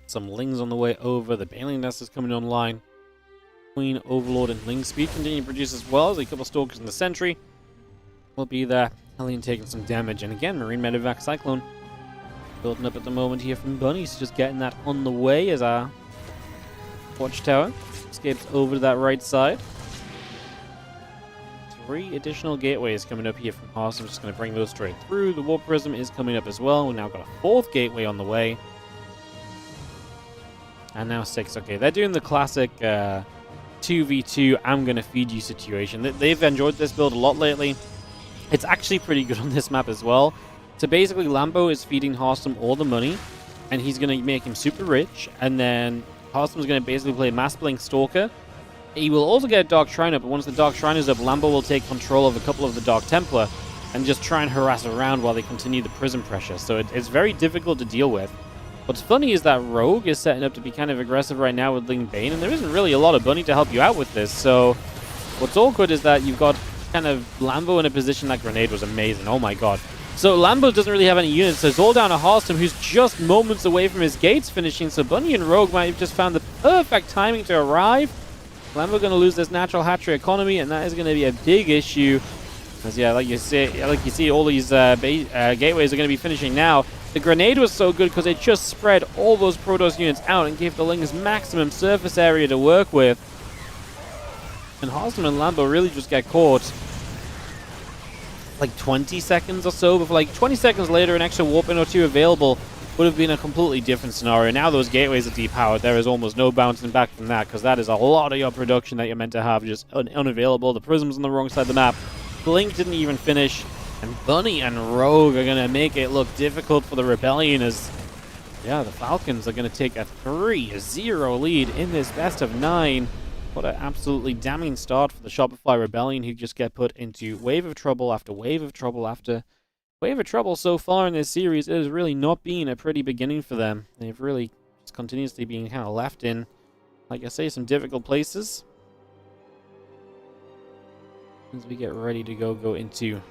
Some Lings on the way over. The Bailing Nest is coming online. Queen, Overlord, and Ling Speed continue to produce as well as a couple of Stalkers in the Sentry. Will be there. Hellion taking some damage. And again, Marine Medevac Cyclone building up at the moment here from Bunny's just getting that on the way as our Watchtower escapes over to that right side. 3 additional gateways coming up here from Harstem. I'm just going to bring those straight through. The Warp Prism is coming up as well. We've now got a 4th gateway on the way. And now 6. Okay, they're doing the classic 2v2 I'm going to feed you situation. They've enjoyed this build a lot lately. It's actually pretty good on this map as well. So basically Lambo is feeding Harstem all the money. and he's going to make him super rich, and then Harstem's going to basically play Mass Blink Stalker. He will also get Dark Shrine up, but once the Dark Shrine is up, Lambo will take control of a couple of the Dark Templar and just try and harass around while they continue the Prism pressure. So it's very difficult to deal with. What's funny is that Rogue is setting up to be kind of aggressive right now with Ling Bane, and there isn't really a lot of Bunny to help you out with this. So what's awkward is that you've got kind of Lambo in a position. That grenade was amazing. Oh my god. So Lambo doesn't really have any units, so it's all down to Harstem, who's just moments away from his gates finishing. So Bunny and Rogue might have just found the perfect timing to arrive. Lambo going to lose this natural hatchery economy, and that is going to be a big issue. As yeah, like you see, all these gateways are going to be finishing now. The grenade was so good because it just spread all those Protoss units out and gave the Lings maximum surface area to work with. And Harstem and Lambo really just get caught like 20 seconds or so, before like 20 seconds later an extra warp in or two available would have been a completely different scenario. Now those gateways are depowered. There is almost no bouncing back from that, because that is a lot of your production that you're meant to have just unavailable. The Prism's on the wrong side of the map. Blink didn't even finish, and Bunny and Rogue are going to make it look difficult for the Rebellion, as yeah, the Falcons are going to take a 3-0 lead in this best of 9. What an absolutely damning start for the Shopify Rebellion, who just get put into wave of trouble after wave of trouble after wave of trouble so far in this series. It has really not been a pretty beginning for them. They've really just continuously been kind of left in, like I say, some difficult places. As we get ready to go into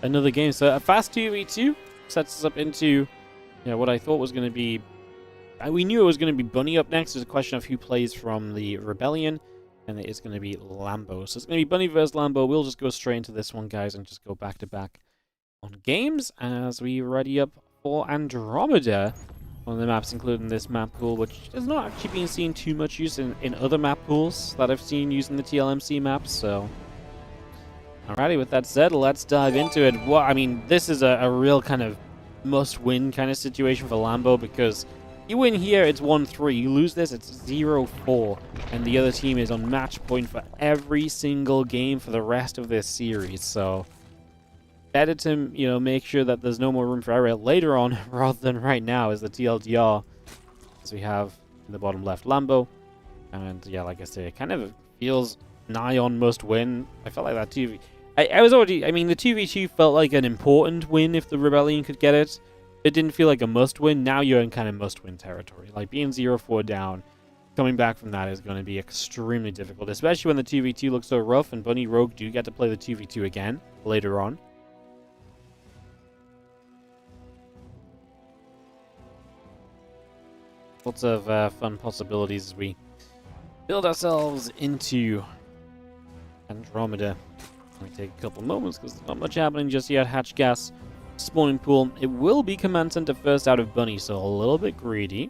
another game. So a fast 2v2 sets us up into what I thought was going to be... We knew it was going to be Bunny up next. There's a question of who plays from the Rebellion, and it is going to be Lambo. So it's going to be Bunny versus Lambo. We'll just go straight into this one, guys, and just go back to back on games as we ready up for Andromeda. One of the maps including this map pool, which has not actually been seen too much use in other map pools that I've seen using the TLMC maps. So alrighty, with that said, let's dive into it. Well, I mean, this is a real kind of must-win kind of situation for Lambo, because you win here, it's 1-3. You lose this, it's 0-4. And the other team is on match point for every single game for the rest of this series. So better to, make sure that there's no more room for error later on rather than right now, is the TLDR. As we have in the bottom left Lambo. And yeah, like I say, it kind of feels nigh on must win. I felt like that too. The 2v2 felt like an important win if the Rebellion could get it. It didn't feel like a must-win. Now you're in kind of must-win territory. Like, being 0-4 down, coming back from that is going to be extremely difficult, especially when the 2v2 looks so rough, and Bunny Rogue do get to play the 2v2 again later on. Lots of fun possibilities as we build ourselves into Andromeda. We take a couple moments because there's not much happening just yet. Hatch gas, spawning pool. It will be command center first out of Bunny, so a little bit greedy.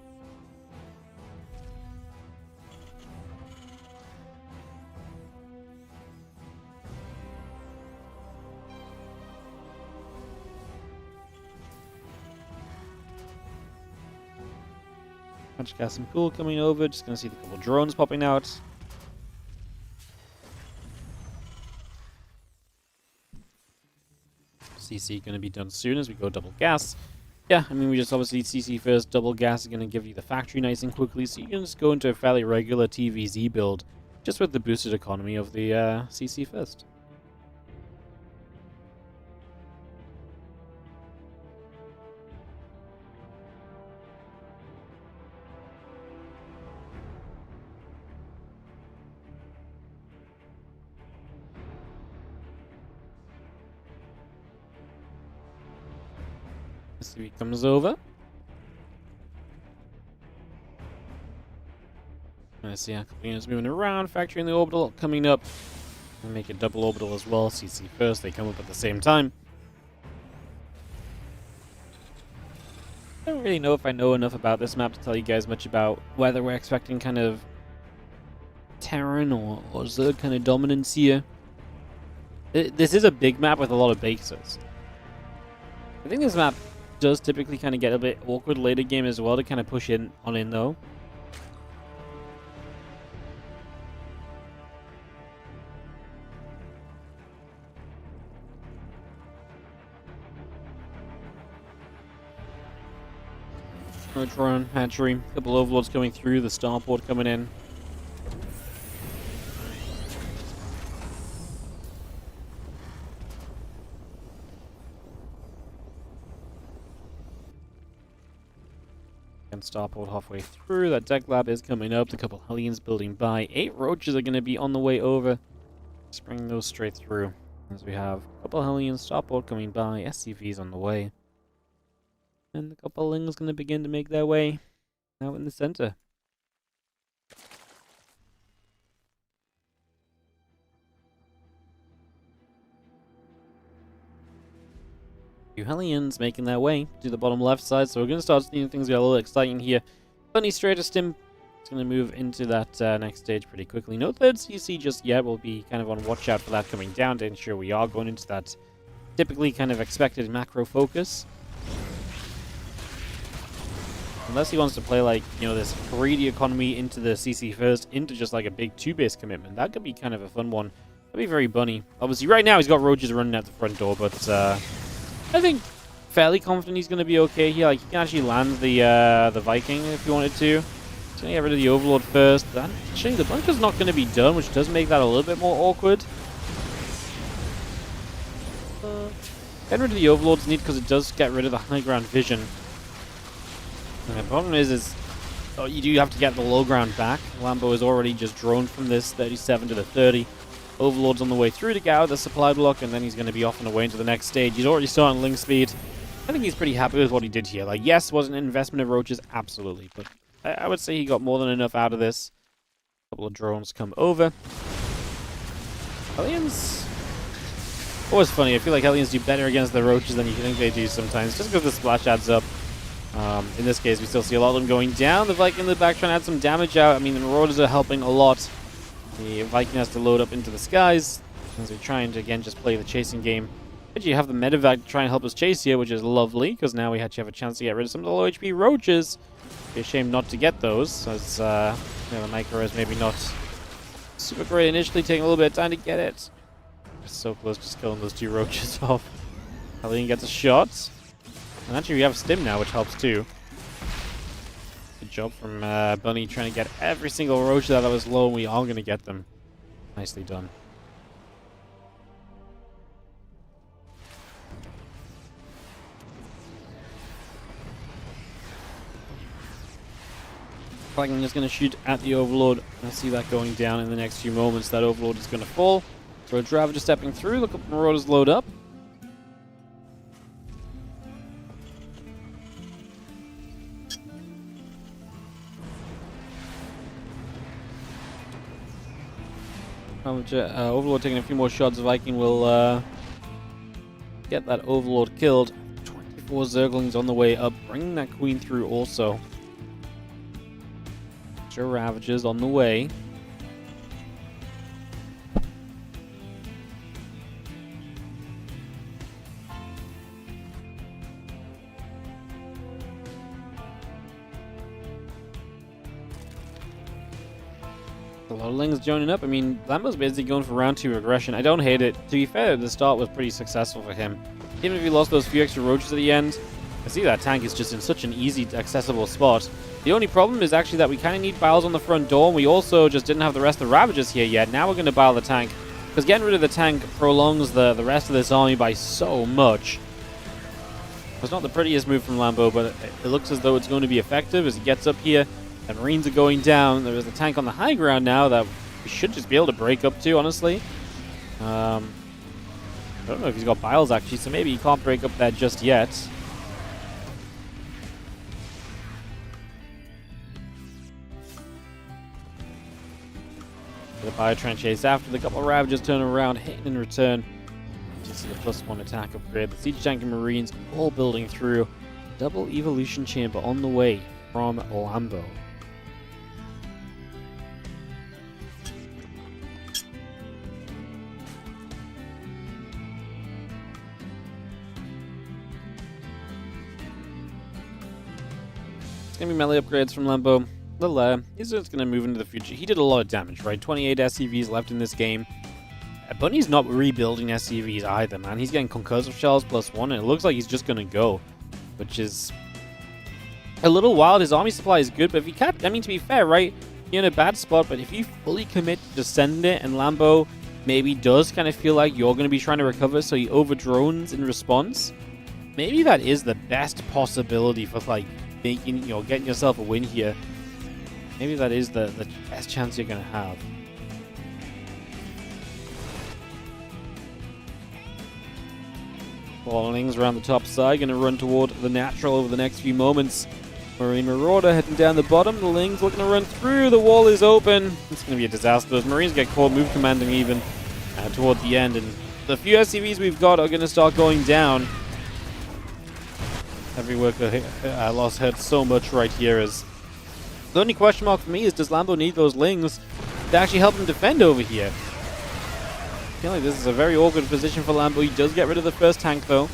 Hatch gas and pool coming over. Just gonna see the couple drones popping out. CC going to be done soon as we go double gas. Yeah, I mean, we just obviously CC first. Double gas is going to give you the factory nice and quickly, so you can just go into a fairly regular TVZ build just with the boosted economy of the CC first. So he comes over. I see a couple units moving around, factory in the orbital coming up. And make a double orbital as well. CC first, they come up at the same time. I don't really know if I know enough about this map to tell you guys much about whether we're expecting kind of Terran or Zerg kind of dominance here. This is a big map with a lot of bases. I think this map does typically kind of get a bit awkward later game as well to kind of push in though. Drone, hatchery, couple overlords coming through, the starport coming in. And starport halfway through, that deck lab is coming up, the couple Hellions building by. 8 roaches are going to be on the way over. Let's bring those straight through. As we have a couple Hellions, starport coming by, SCVs on the way. And a couple Lings going to begin to make their way out in the center. Few Hellions making their way to the bottom left side, so we're going to start seeing things get a little exciting here. Bunny straight to Stim. It's going to move into that next stage pretty quickly. No third CC just yet. We'll be kind of on watch out for that coming down to ensure we are going into that typically kind of expected macro focus. Unless he wants to play like, you know, this greedy economy into the CC first, into just like a big 2-base commitment. That could be kind of a fun one. That'd be very bunny. Obviously, right now he's got roaches running out the front door, but I think fairly confident he's going to be okay here. Like, he can actually land the Viking if he wanted to. He's going to get rid of the Overlord first. Actually, the bunker's not going to be done, which does make that a little bit more awkward. Getting rid of the Overlord's neat because it does get rid of the high ground vision. And the problem is you do have to get the low ground back. Lambo is already just droned from this 37 to the 30. Overlord's on the way through to get out of the supply block, and then he's going to be off and away into the next stage. He's already starting Ling speed. I think he's pretty happy with what he did here. Like, yes, was an investment of roaches, absolutely, but I would say he got more than enough out of this. A couple of drones come over. Hellions. Always funny. I feel like Hellions do better against the roaches than you think they do sometimes, just because the splash adds up. In this case, we still see a lot of them going down. The Viking in the back trying to add some damage out. I mean, the Marauders are helping a lot. The Viking has to load up into the skies as we're trying to, again, just play the chasing game. But you have the medevac trying to help us chase here, which is lovely, because now we actually have a chance to get rid of some of the low HP roaches. It'd be a shame not to get those, as you know, the micro is maybe not super great initially, taking a little bit of time to get it. We're so close to killing those 2 roaches off. Hellion gets a shot. And actually we have Stim now, which helps too. Good job from Bunny trying to get every single roach that was low, and we are going to get them. Nicely done. Viking is going to shoot at the Overlord. I see that going down in the next few moments. That Overlord is going to fall. Roach Ravager stepping through. Look at Marauders load up. Overlord taking a few more shots. Viking will get that Overlord killed. 24 Zerglings on the way up, bringing that Queen through also. Sure, Ravagers on the way. A lot of Lings joining up. I mean, Lambo's basically going for round 2 aggression. I don't hate it. To be fair, the start was pretty successful for him. Even if he lost those few extra roaches at the end, I see that tank is just in such an easy, accessible spot. The only problem is actually that we kind of need Biles on the front door, and we also just didn't have the rest of the Ravagers here yet. Now we're going to Bile the tank, because getting rid of the tank prolongs the rest of this army by so much. It's not the prettiest move from Lambo, but it looks as though it's going to be effective as he gets up here. And Marines are going down. There is a tank on the high ground now that we should just be able to break up to, honestly. I don't know if he's got Biles, actually, so maybe he can't break up there just yet. The Bio trying to chase after. The couple of Ravagers turn around, hitting in return. You see the +1 attack upgrade. The Siege Tank and Marines all building through. Double Evolution Chamber on the way from Lambo. It's going to be melee upgrades from Lambo. He's just going to move into the future. He did a lot of damage, right? 28 SCVs left in this game. Bunny's not rebuilding SCVs either, man. He's getting concussive shells +1, and it looks like he's just going to go, which is a little wild. His army supply is good, but if you can't, I mean, to be fair, right? You're in a bad spot, but if you fully commit to send it, and Lambo maybe does kind of feel like you're going to be trying to recover, so he over drones in response, maybe that is the best possibility for like making, getting yourself a win here. Maybe that is the best chance you're going to have. Ballings around the top side, going to run toward the natural over the next few moments. Marine Marauder heading down the bottom. The Lings looking to run through. The wall is open. It's going to be a disaster. Those Marines get caught move commanding even toward the end. And the few SCVs we've got are going to start going down. Every worker loss hurt so much right here. As the only question mark for me is, does Lambo need those Lings to actually help him defend over here? I feel like this is a very awkward position for Lambo. He does get rid of the first tank though.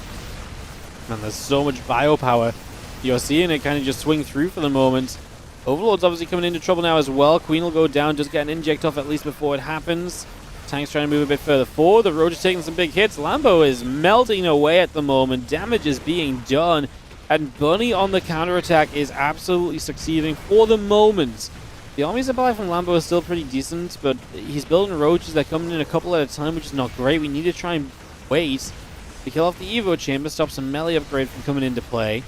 And there's so much bio power. You're seeing it kind of just swing through for the moment. Overlord's obviously coming into trouble now as well. Queen will go down, just get an inject off at least before it happens. Tank's trying to move a bit further forward. The Roach is taking some big hits. Lambo is melting away at the moment. Damage is being done. And Bunny on the counterattack is absolutely succeeding for the moment. The army supply from Lambo is still pretty decent, but he's building Roaches that come in a couple at a time, which is not great. We need to try and wait to kill off the Evo Chamber, stop some melee upgrade from coming into play.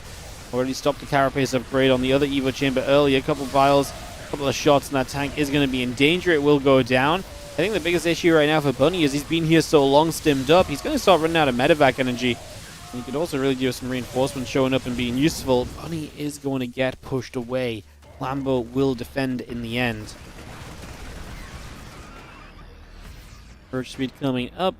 Already stopped the Carapace upgrade on the other Evo Chamber earlier. A couple of vials, a couple of shots, and that tank is going to be in danger. It will go down. I think the biggest issue right now for Bunny is he's been here so long stimmed up. He's going to start running out of medevac energy. And he could also really do some reinforcements showing up and being useful. Bunny is going to get pushed away. Lambo will defend in the end. Roach speed coming up.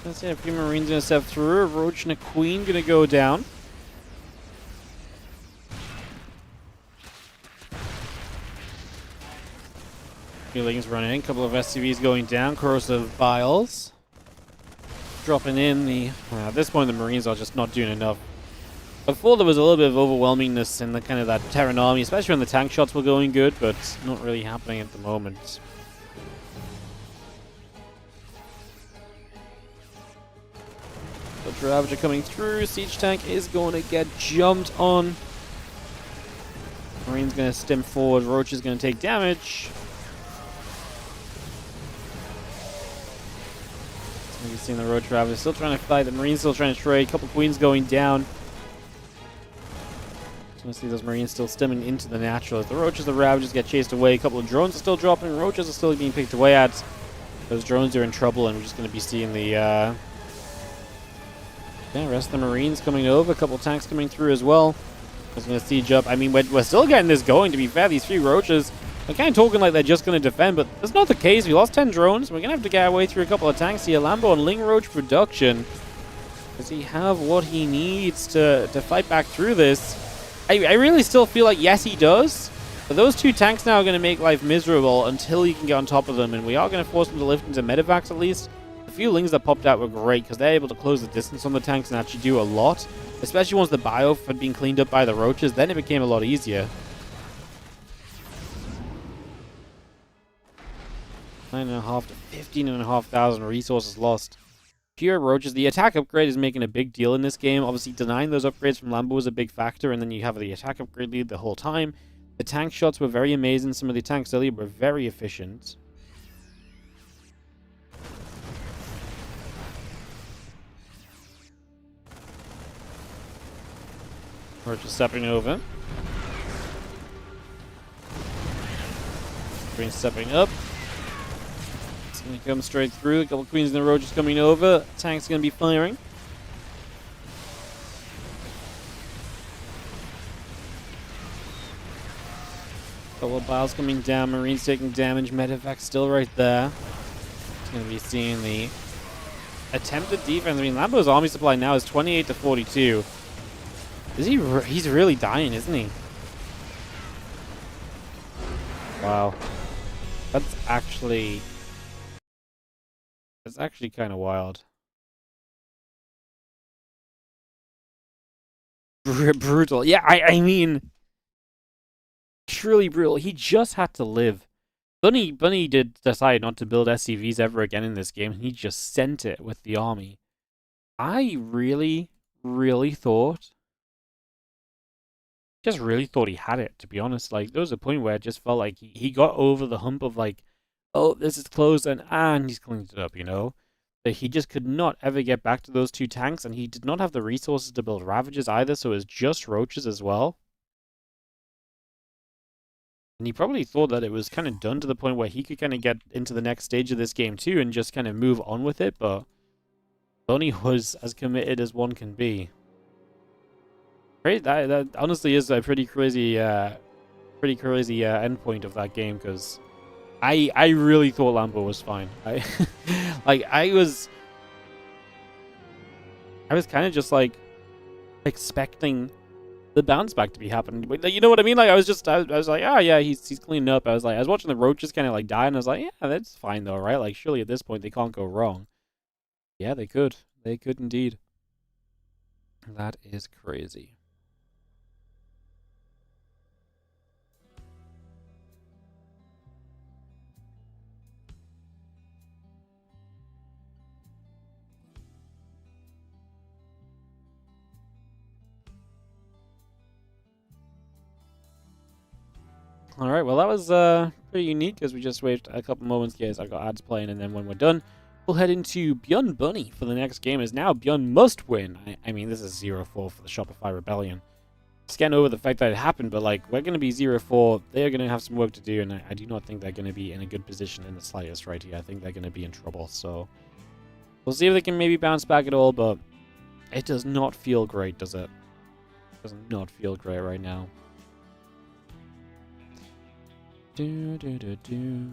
Let's see, a few Marines going to step through. A Roach and a Queen going to go down. Feelings running in. A couple of SCVs going down. Corrosive Vials. Dropping in the... at this point, the Marines are just not doing enough. Before, there was a little bit of overwhelmingness in the kind of that Terran army, especially when the tank shots were going good, but not really happening at the moment. The Ravager coming through. Siege tank is going to get jumped on. Marine's going to stem forward. Roach is going to take damage. So you've seen the Roach Ravager still trying to fight. The Marine's still trying to trade. A couple Queens going down. Just going to see those Marines still stemming into the natural. As the Roaches, the Ravagers get chased away. A couple of drones are still dropping. Roaches are still being picked away at. Those drones are in trouble, and we're just going to be seeing the... yeah, rest of the Marines coming over. A couple tanks coming through as well. Just going to siege up. I mean, we're still getting this going, to be fair. These few Roaches are kind of talking like they're just going to defend, but that's not the case. We lost 10 drones. We're going to have to get our way through a couple of tanks here. Lambo and Ling Roach production. Does he have what he needs to fight back through this? I really still feel like, yes, he does. But those two tanks now are going to make life miserable until he can get on top of them, and we are going to force him to lift into medevacs at least. The few Lings that popped out were great because they're able to close the distance on the tanks and actually do a lot. Especially once the bio had been cleaned up by the Roaches, then it became a lot easier. 9,500 to 15,500 resources lost. Pure Roaches. The attack upgrade is making a big deal in this game. Obviously, denying those upgrades from Lambo was a big factor, and then you have the attack upgrade lead the whole time. The tank shots were very amazing. Some of the tanks earlier were very efficient. Roach is stepping over. Green stepping up. It's going to come straight through. A couple of Queens and the Roach is coming over. Tank's going to be firing. Couple of Biles coming down. Marines taking damage. Medevac still right there. It's going to be seeing the attempted defense. I mean, Lambo's army supply now is 28 to 42. He's really dying, isn't he? Wow. That's actually kind of wild. brutal. Yeah, I mean, truly brutal. He just had to live. Bunny did decide not to build SCVs ever again in this game. He just sent it with the army. I really, really thought... just really thought he had it, to be honest. Like, there was a point where it just felt like he got over the hump of like, oh, this is close, and he's cleaned it up, you know? But he just could not ever get back to those 2 tanks, and he did not have the resources to build Ravagers either, so it was just Roaches as well. And he probably thought that it was kind of done to the point where he could kind of get into the next stage of this game too, and just kind of move on with it, but Bunny was as committed as one can be. Great, that honestly is a pretty crazy endpoint of that game, because I really thought Lambo was fine. I was kind of just like expecting the bounce back to be happening. You know what I mean? Like I was like, oh yeah, he's cleaning up. I was watching the Roaches kind of like die, and I was like, yeah, that's fine though, right? Like surely at this point they can't go wrong. Yeah, they could. They could indeed. That is crazy. All right, well that was pretty unique because we just waited a couple moments. Yes, I've got ads playing, and then when we're done, we'll head into ByuN Bunny for the next game. Is now ByuN must win. I mean, this is 0-4 for the Shopify Rebellion. Just getting over the fact that it happened, but like we're going to be 0-4. They're going to have some work to do, and I do not think they're going to be in a good position in the slightest right here. I think they're going to be in trouble. So we'll see if they can maybe bounce back at all, but it does not feel great, does it? It does not feel great right now. Do, do, do, do.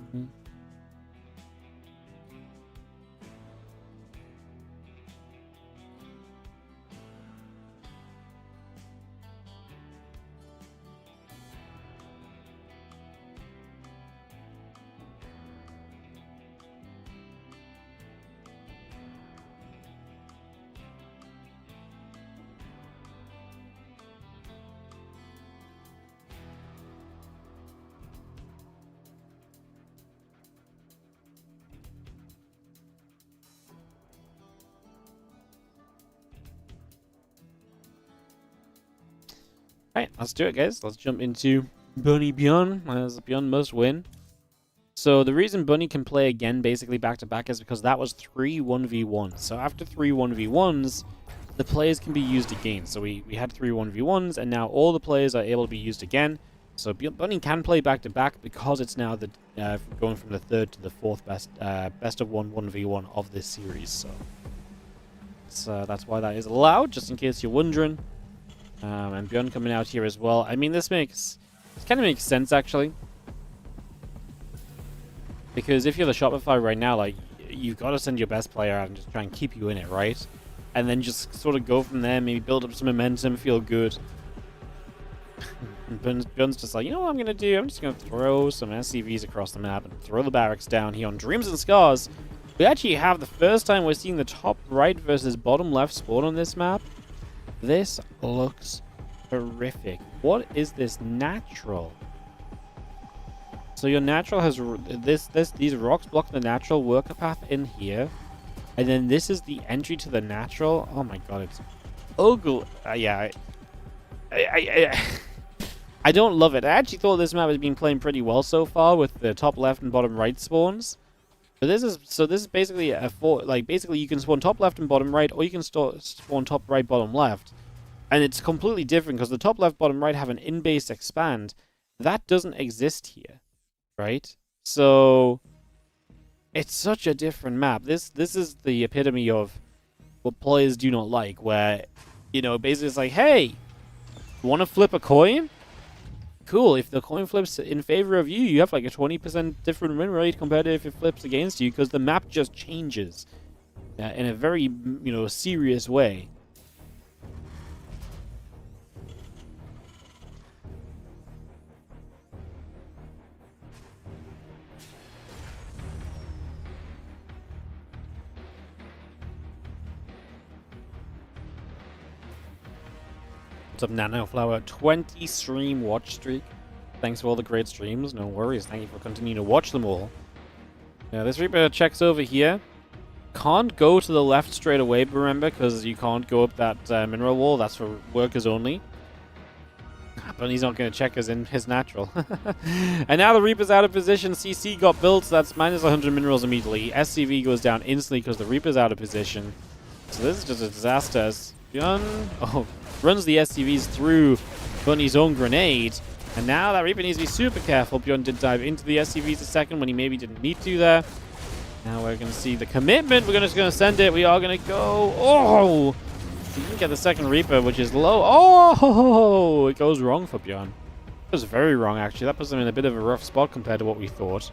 Alright, let's do it, guys. Let's jump into Bunny ByuN, as ByuN must win. So the reason Bunny can play again basically back-to-back is because that was 3 1v1s. So after 3 1v1s, the players can be used again. So we had 3 1v1s, and now all the players are able to be used again. So Bunny can play back-to-back because it's now the going from the 3rd to the 4th best of 1 1v1 of this series. So that's why that is allowed, just in case you're wondering. And ByuN coming out here as well. I mean, this kind of makes sense, actually. Because if you're the Shopify right now, like, you've got to send your best player out and just try and keep you in it, right? And then just sort of go from there, maybe build up some momentum, feel good. And ByuN's just like, you know what I'm going to do? I'm just going to throw some SCVs across the map and throw the barracks down here on Dreams and Scars. We actually have the first time we're seeing the top right versus bottom left spawn on this map. This looks horrific. What is this natural? So your natural has these rocks block the natural worker path in here, and then this is the entry to the natural. Oh my god, it's ugly. Yeah, I don't love it. I actually thought this map has been playing pretty well so far with the top left and bottom right spawns. But this is basically basically you can spawn top left and bottom right, or you can spawn top right, bottom left. And it's completely different because the top left, bottom right have an in-base expand. That doesn't exist here, right? So it's such a different map. This is the epitome of what players do not like, where, you know, basically it's like, hey, want to flip a coin? Cool, if the coin flips in favor of you, you have like a 20% different win rate compared to if it flips against you, because the map just changes in a very, you know, serious way. What's up, Nano Flower? 20 stream watch streak. Thanks for all the great streams. No worries. Thank you for continuing to watch them all. Yeah, this Reaper checks over here. Can't go to the left straight away, remember, because you can't go up that mineral wall. That's for workers only. But he's not going to check us in his natural. And now the Reaper's out of position. CC got built, so that's minus 100 minerals immediately. SCV goes down instantly because the Reaper's out of position. So this is just a disaster as ByuN runs the SCVs through Bunny's own grenade. And now that Reaper needs to be super careful. ByuN did dive into the SCVs a second when he maybe didn't need to there. Now we're going to see the commitment. We're just going to send it. We are going to go. Oh! We didn't get the second Reaper, which is low. Oh! It goes wrong for ByuN. It was very wrong, actually. That puts them in a bit of a rough spot compared to what we thought.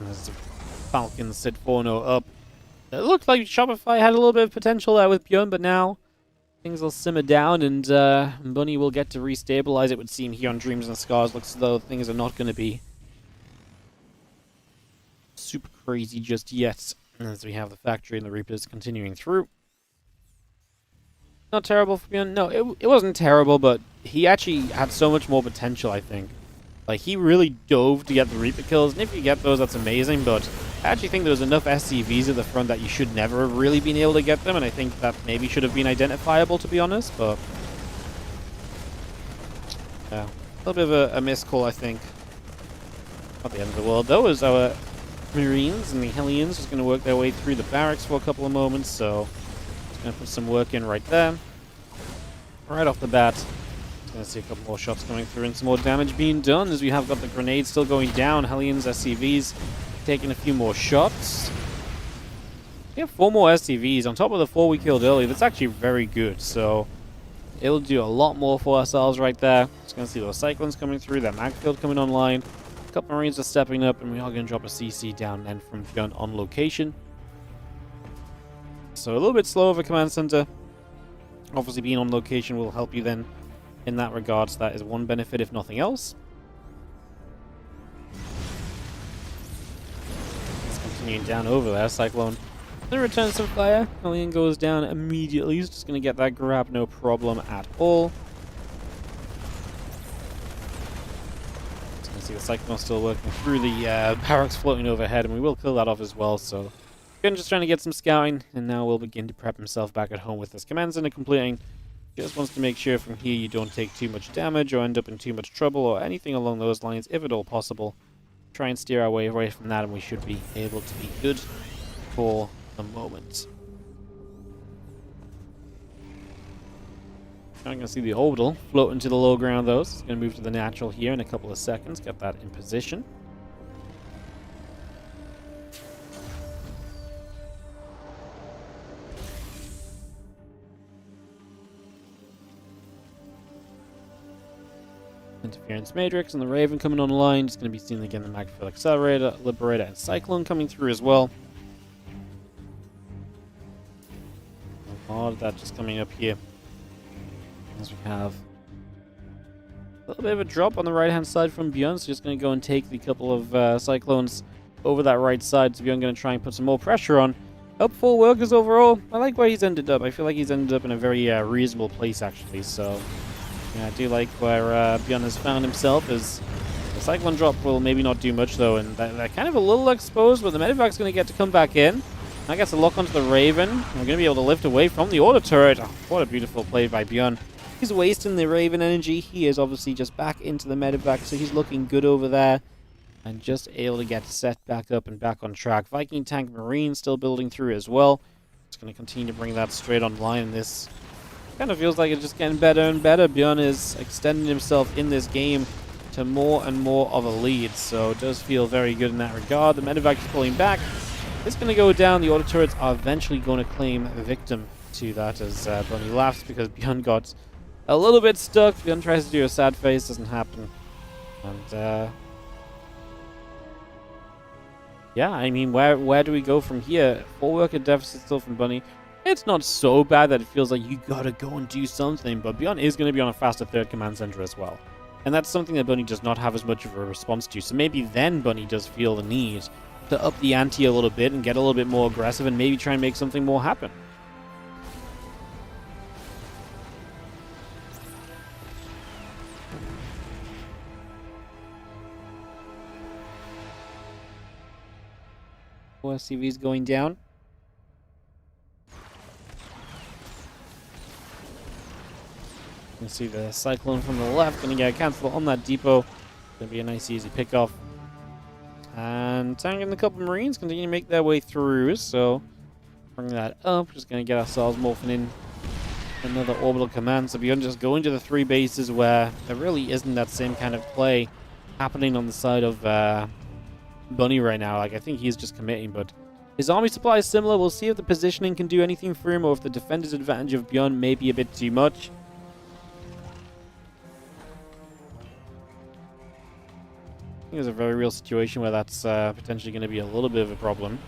As the Falcons sit 4-0 up. It looked like Shopify had a little bit of potential there with ByuN, but now things will simmer down, and Bunny will get to restabilize, it would seem, here on Dreams and Scars. Looks as though things are not going to be super crazy just yet, as we have the factory and the Reapers continuing through. Not terrible for ByuN. No, it wasn't terrible, but he actually had so much more potential, I think. Like, he really dove to get the Reaper kills, and if you get those, that's amazing, but I actually think there was enough SCVs at the front that you should never have really been able to get them, and I think that maybe should have been identifiable, to be honest, but yeah, a little bit of a miscall, I think. Not the end of the world, though, as our Marines and the Hellions just going to work their way through the barracks for a couple of moments, so just going to put some work in right there. Right off the bat, just going to see a couple more shots coming through and some more damage being done as we have got the grenades still going down. Hellions, SCVs taking a few more shots. We have 4 more SCVs on top of the 4 we killed earlier. That's actually very good, so it'll do a lot more for ourselves right there. Just going to see those Cyclones coming through, that mag field coming online. A couple Marines are stepping up, and we are going to drop a CC down then from ByuN on location. So a little bit slow of a command center. Obviously being on location will help you then in that regard, so that is one benefit if nothing else. Let's continue down over there. Cyclone then returns some fire. Hellion goes down immediately. He's just going to get that grab, no problem at all. See the Cyclone still working through the barracks floating overhead, and we will kill that off as well, so ByuN just trying to get some scouting, and now will begin to prep himself back at home with his command center completing. Just wants to make sure from here you don't take too much damage or end up in too much trouble or anything along those lines, if at all possible. Try and steer our way away from that, and we should be able to be good for the moment. I'm going to see the orbital float into the low ground, though. So it's going to move to the natural here in a couple of seconds. Get that in position. Interference Matrix and the Raven coming online. Just going to be seeing again the Magfield Accelerator, Liberator, and Cyclone coming through as well. A lot of that just coming up here. As we have a little bit of a drop on the right-hand side from ByuN, so just going to go and take the couple of Cyclones over that right side. So ByuN going to try and put some more pressure on. Up 4 workers overall. I like where he's ended up. I feel like he's ended up in a very reasonable place, actually. So yeah, I do like where ByuN has found himself. As the Cyclone drop will maybe not do much, though, and they're kind of a little exposed, but the medevac's going to get to come back in. I guess a lock onto the Raven. We're going to be able to lift away from the auto turret. Oh, what a beautiful play by ByuN. He's wasting the Raven energy. He is obviously just back into the medevac, so he's looking good over there. And just able to get set back up and back on track. Viking Tank Marine still building through as well. Just going to continue to bring that straight online. And this kind of feels like it's just getting better and better. ByuN is extending himself in this game to more and more of a lead. So it does feel very good in that regard. The medevac is pulling back. It's going to go down. The auto turrets are eventually going to claim a victim to that as Bunny laughs because ByuN got a little bit stuck. ByuN tries to do a sad face, doesn't happen. And yeah, I mean, where do we go from here? 4 worker deficit still from Bunny. It's not so bad that it feels like you gotta go and do something, but ByuN is going to be on a faster 3rd command center as well. And that's something that Bunny does not have as much of a response to. So maybe then Bunny does feel the need to up the ante a little bit and get a little bit more aggressive and maybe try and make something more happen. OSCV is going down. You can see the Cyclone from the left going to get cancelled on that depot. Going to be a nice easy pickoff. And Tank and a couple Marines continue to make their way through, so bring that up. Just going to get ourselves morphing in another orbital command. So ByuN just going to the 3 bases where there really isn't that same kind of play happening on the side of Bunny right now. Like, I think he's just committing, but his army supply is similar. We'll see if the positioning can do anything for him or if the defender's advantage of ByuN may be a bit too much. I think there's a very real situation where that's potentially going to be a little bit of a problem.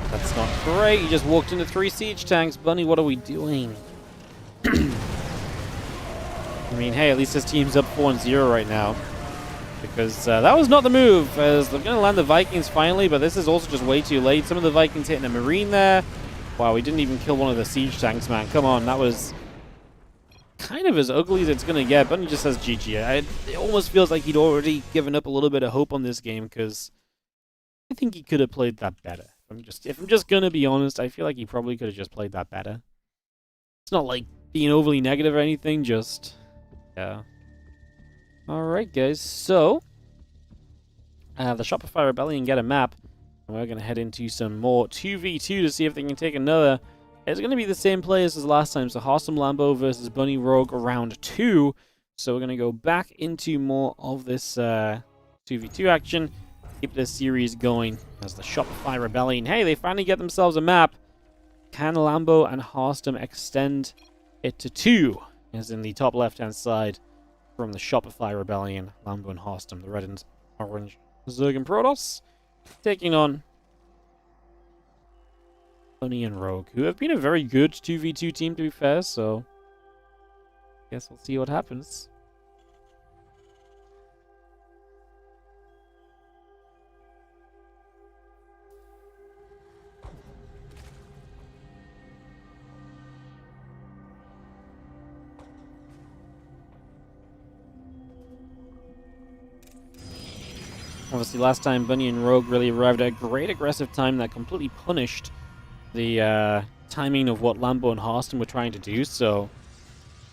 That's not great. You just walked into 3 siege tanks. Bunny, what are we doing? I mean, hey, at least his team's up 4-0 right now. Because that was not the move, as they're going to land the Vikings finally, but this is also just way too late. Some of the Vikings hitting a Marine there. Wow, we didn't even kill one of the siege tanks, man. Come on, that was kind of as ugly as it's going to get. Bunny just says GG. It almost feels like he'd already given up a little bit of hope on this game, because I think he could have played that better. If I'm just going to be honest, I feel like he probably could have just played that better. It's not like being overly negative or anything, just... yeah. Alright, guys, so... the Shopify Rebellion get a map, and we're going to head into some more 2v2 to see if they can take another. It's going to be the same players as last time, so Harstem Lambo versus Bunny Rogue round 2. So we're going to go back into more of this 2v2 action, keep this series going as the Shopify Rebellion. Hey, they finally get themselves a map. Can Lambo and Harstem extend it to 2, as in the top left-hand side from the Shopify Rebellion? Lambo and Harstem, the red and orange Zerg and Protoss, taking on Bunny and Rogue, who have been a very good 2v2 team, to be fair, so I guess we'll see what happens. Obviously, last time Bunny and Rogue really arrived at a great aggressive time that completely punished the timing of what Lambo and Harstem were trying to do, so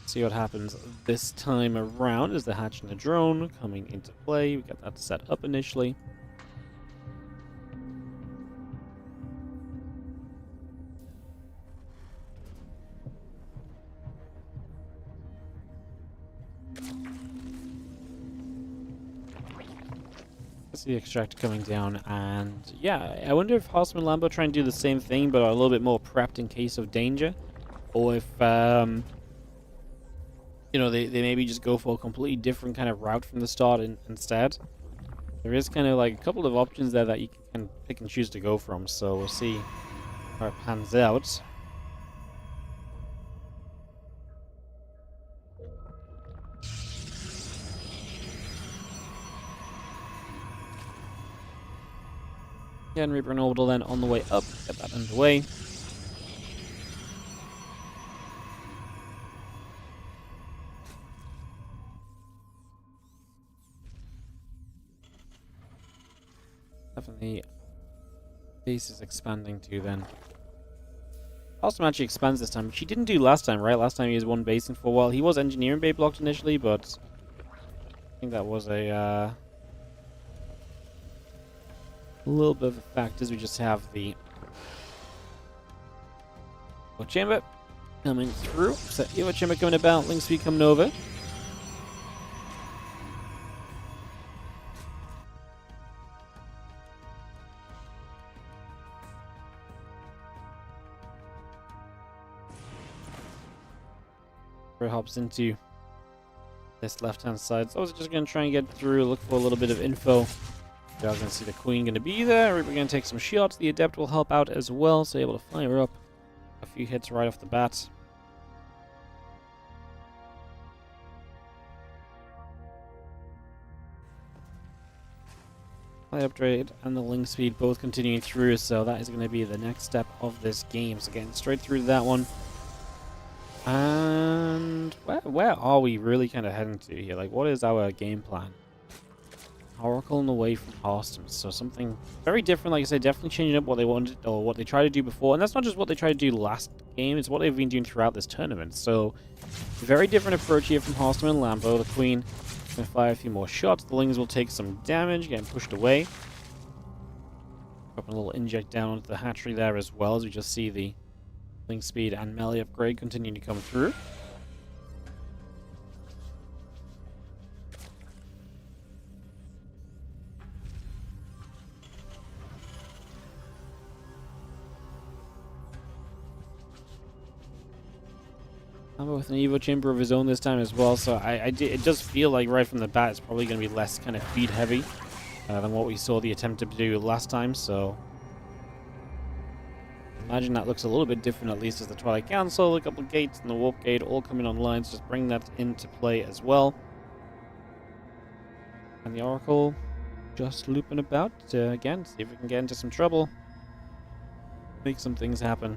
see what happens this time around. Is the hatch and the drone coming into play? We got that set up initially. The extractor coming down, and yeah, I wonder if Harstem and Lambo try and do the same thing but are a little bit more prepped in case of danger, or if you know, they maybe just go for a completely different kind of route from the start instead. There is kind of like a couple of options there that you can pick and choose to go from, so we'll see how it pans out. And Reaper and Orbital then on the way up. Get that underway. Definitely base is expanding too then. Harstem actually expands this time, which he didn't do last time, right? Last time he was 1 base in for a while. He was engineering bay blocked initially, but I think that was a little bit of a fact, as we just have the chamber coming through. So Evo chamber coming about, link speed coming over. It hops into this left-hand side. So I was just going to try and get through, look for a little bit of info. You're going to see the Queen going to be there. We're going to take some shots. The Adept will help out as well, so able to fire up a few hits right off the bat. Fly upgrade and the link speed both continuing through, so that is going to be the next step of this game. So getting straight through that one. And where are we really kind of heading to here? Like, what is our game plan? Oracle and away from Harstem. So something very different, like I said, definitely changing up what they wanted or what they tried to do before. And that's not just what they tried to do last game, it's what they've been doing throughout this tournament. So very different approach here from Harstem and Lambo. The Queen going to fire a few more shots. The Lings will take some damage, getting pushed away. Dropping a little inject down onto the hatchery there as well, as we just see the Ling speed and melee upgrade continue to come through. With an Evo chamber of his own this time as well, so it does feel like right from the bat it's probably going to be less kind of feed heavy than what we saw the attempt to do last time, so imagine that looks a little bit different, at least as the Twilight Council, a couple of gates and the Warp Gate all coming online, so just bring that into play as well. And the Oracle just looping about again, see if we can get into some trouble, make some things happen.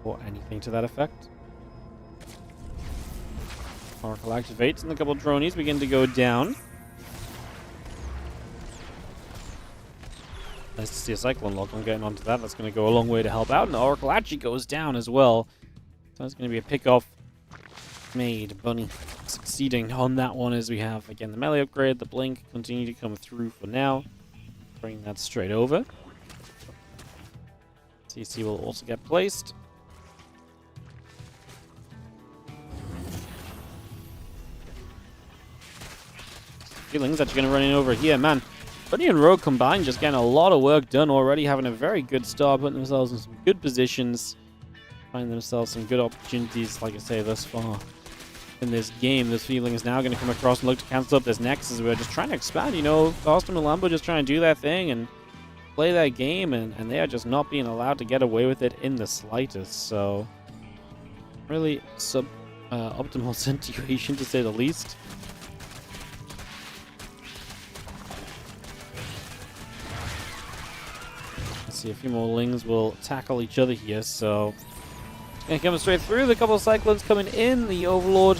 Or anything to that effect. Oracle activates and a couple of dronies begin to go down. Nice to see a Cyclone lock on getting onto that. That's going to go a long way to help out. And the Oracle actually goes down as well. So it's going to be a pick-off made. Bunny succeeding on that one as we have, again, the melee upgrade. The blink continue to come through for now. Bring that straight over. CC will also get placed. Feelings actually going to run in over here, man. Bunny and Rogue combined, just getting a lot of work done already, having a very good start, putting themselves in some good positions, finding themselves some good opportunities, like I say, thus far in this game. This Feeling is now going to come across and look to cancel up this Nexus. We're just trying to expand, you know, Harstem and Lambo just trying to do their thing and play that game, and they are just not being allowed to get away with it in the slightest. So, really optimal situation, to say the least. See, a few more Lings will tackle each other here, so gonna come straight through. The couple of Cyclones coming in. The Overlord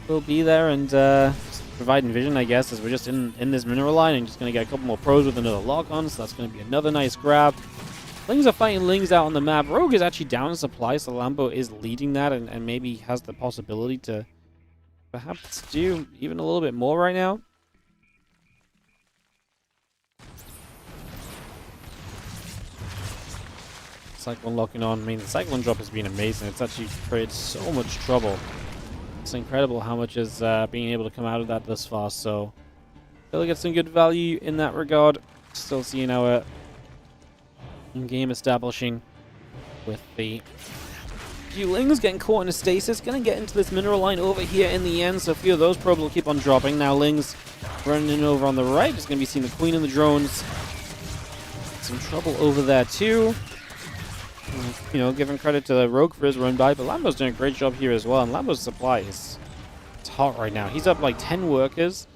will be there and providing vision, I guess, as we're just in this mineral line and just gonna get a couple more pros with another lock on, so that's gonna be another nice grab. Lings are fighting Lings out on the map. Rogue is actually down in supply, so Lambo is leading that and maybe has the possibility to perhaps do even a little bit more right now. Cyclone locking on. I mean, the Cyclone drop has been amazing. It's actually created so much trouble. It's incredible how much is being able to come out of that thus far. So, we'll get some good value in that regard. Still seeing our game establishing with the Lings getting caught in a stasis. Gonna get into this mineral line over here in the end. So, a few of those probes will keep on dropping. Now, Lings running in over on the right. Just gonna be seeing the Queen and the drones. Some trouble over there, too. You know, giving credit to Rogue for his run by, but Lambo's doing a great job here as well, and Lambo's supply is hot right now. He's up like 10 workers,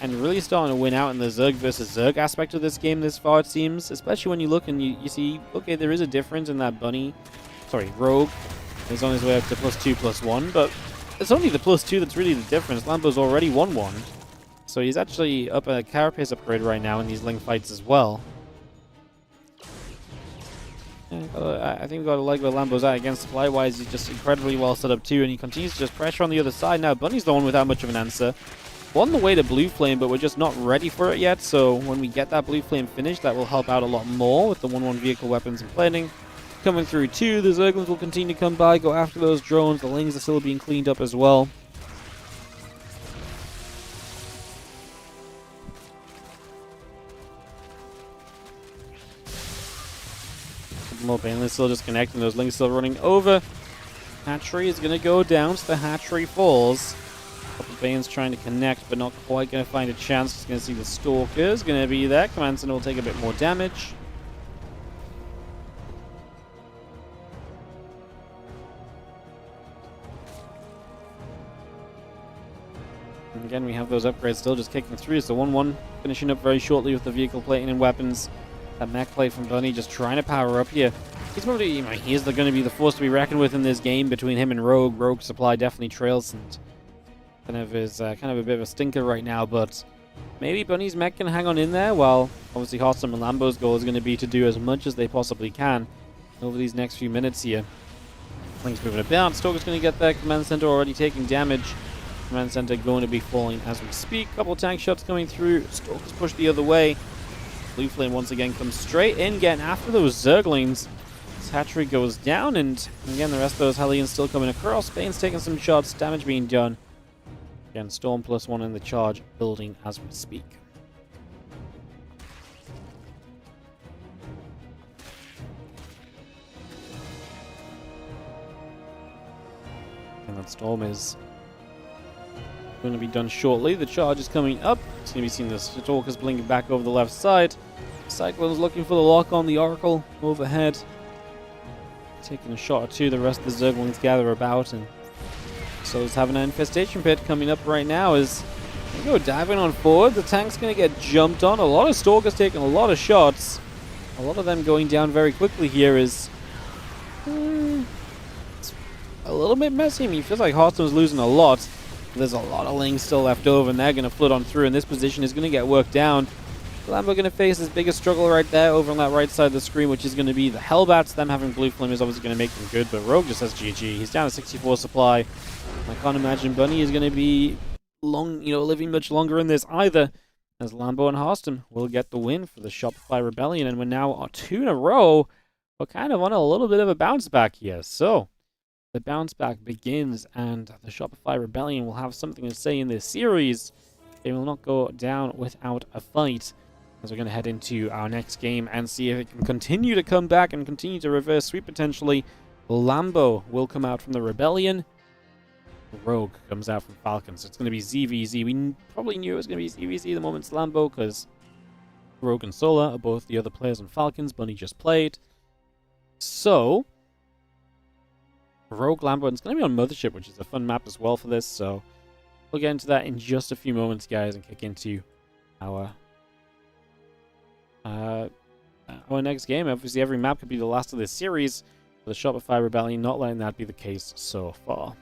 and really starting to win out in the Zerg versus Zerg aspect of this game this far, it seems, especially when you look and you see, okay, there is a difference in that Rogue is on his way up to +2, +1, but it's only the +2 that's really the difference. Lambo's already won one, so he's actually up a carapace upgrade right now in these Ling fights as well. I think we've got to like where Lambo's at against supply-wise. He's just incredibly well set up too, and he continues to just pressure on the other side. Now, Bunny's the one without much of an answer. On the way to Blue Flame, but we're just not ready for it yet, so when we get that Blue Flame finished, that will help out a lot more with the 1-1 vehicle weapons and plating. Coming through too, the Zerglings will continue to come by, go after those drones. The Lings are still being cleaned up as well. More Baneless still just connecting, those Lings still running over. Hatchery is going to go down, so the Hatchery falls. A couple of Banes trying to connect, but not quite going to find a chance. Just going to see the Stalkers going to be there. Command Center will take a bit more damage. And again, we have those upgrades still just kicking through, so 1-1 finishing up very shortly with the vehicle plating and weapons. That mech play from Bunny just trying to power up here. He's probably, you know, he's going to be the force to be reckoned with in this game between him and Rogue. Rogue supply definitely trails, and is kind of a bit of a stinker right now, but maybe Bunny's mech can hang on in there, while obviously Harstem and Lambo's goal is going to be to do as much as they possibly can over these next few minutes here. Link's moving about. Stalker's going to get there. Command Center already taking damage. Command Center going to be falling as we speak. Couple tank shots coming through. Stalker's pushed the other way. Blue Flame once again comes straight in, getting after those Zerglings. This hatchery goes down, and again, the rest of those Hellions still coming across. Bane's taking some shots. Damage being done. Again, Storm +1 in the charge, building as we speak. And that Storm is going to be done shortly. The charge is coming up. It's going to be seeing the Stalkers blinking back over the left side. Cyclone's looking for the lock on the Oracle overhead. Taking a shot or two. The rest of the Zerglings gather about, and so is having an infestation pit coming up right now as they go diving on forward. The tank's going to get jumped on. A lot of Stalkers taking a lot of shots. A lot of them going down very quickly here is it's a little bit messy. I mean, it feels like Harstem's losing a lot. There's a lot of lings still left over, and they're going to flood on through, and this position is going to get worked down. Lambo going to face his biggest struggle right there over on that right side of the screen, which is going to be the Hellbats. Them having Blue Flame is obviously going to make them good, but Rogue just has GG. He's down to 64 supply. I can't imagine Bunny is going to be living much longer in this either, as Lambo and Harstem will get the win for the Shopify Rebellion, and we're now on 2 in a row. We're kind of on a little bit of a bounce back here, so the bounce back begins, and the Shopify Rebellion will have something to say in this series. They will not go down without a fight, as we're going to head into our next game and see if it can continue to come back and continue to reverse sweep potentially. Lambo will come out from the Rebellion. Rogue comes out from Falcons. So it's going to be ZVZ. We probably knew it was going to be ZVZ the moment it's Lambo, because Rogue and Solar are both the other players on Falcons. Bunny just played. So Rogue, Lambo, and it's going to be on Mothership, which is a fun map as well for this. So we'll get into that in just a few moments, guys, and kick into our next game. Obviously, every map could be the last of this series. The Shopify Rebellion not letting that be the case so far.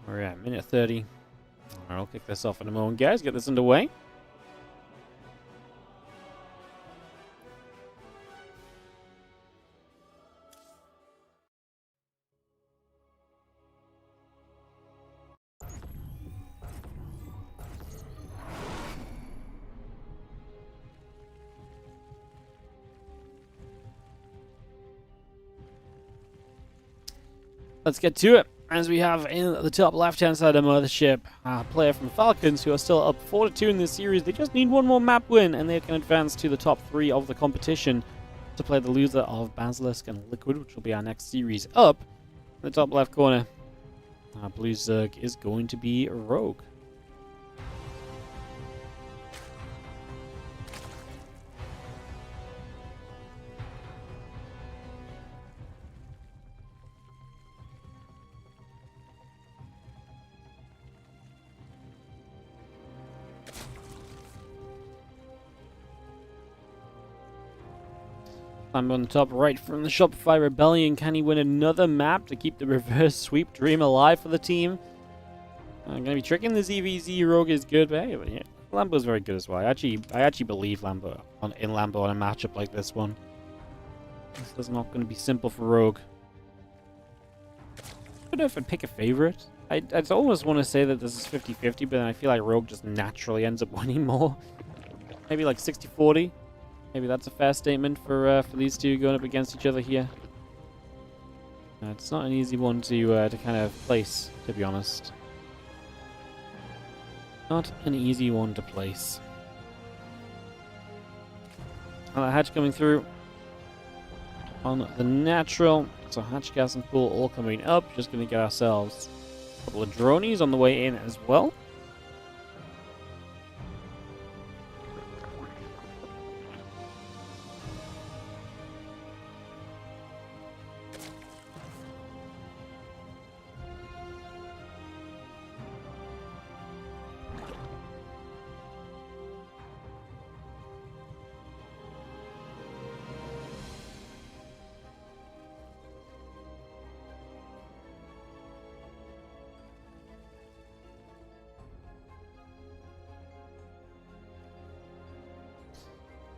We're at minute 30. Alright, I'll kick this off in a moment, guys. Get this underway. Let's get to it. As we have in the top left-hand side of Mothership, a player from Falcons who are still up 4-2 in this series. They just need one more map win, and they can advance to the top 3 of the competition to play the loser of Basilisk and Liquid, which will be our next series up. In the top left corner, our blue Zerg is going to be Rogue. I'm on the top right from the Shopify Rebellion. Can he win another map to keep the reverse sweep dream alive for the team? I'm going to be tricking the ZVZ. Rogue is good, but hey, yeah, Lambo's very good as well. I actually believe Lambo in Lambo on a matchup like this one. This is not going to be simple for Rogue. I don't know if I'd pick a favorite. I'd almost want to say that this is 50-50, but then I feel like Rogue just naturally ends up winning more. Maybe like 60-40. Maybe that's a fair statement for these two going up against each other here. It's not an easy one to kind of place, to be honest. Not an easy one to place. Hatch coming through on the natural. So hatch, gas, and pool all coming up. Just going to get ourselves a couple of dronies on the way in as well.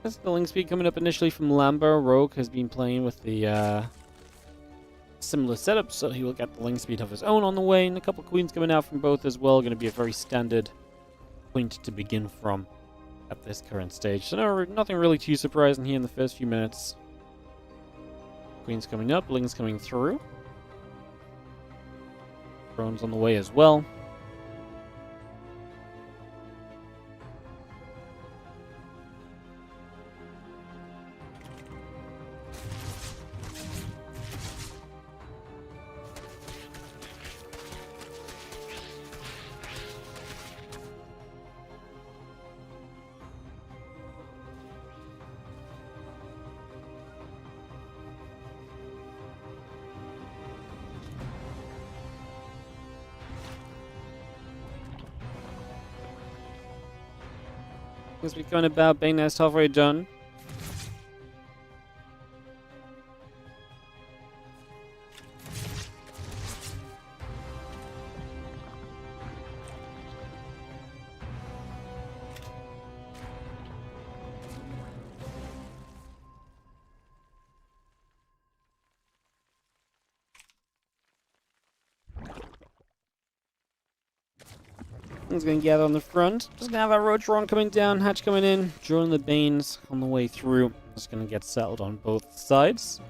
That's the link speed coming up initially from Lambo. Rogue has been playing with the similar setup, so he will get the link speed of his own on the way, and a couple queens coming out from both as well. Going to be a very standard point to begin from at this current stage. So nothing really too surprising here in the first few minutes. Queens coming up, links coming through. Drones on the way as well. As we going about, being nest halfway done. He's going to gather on the front. Just going to have our Rotron coming down, hatch coming in, drawing the Banes on the way through. Just going to get settled on both sides.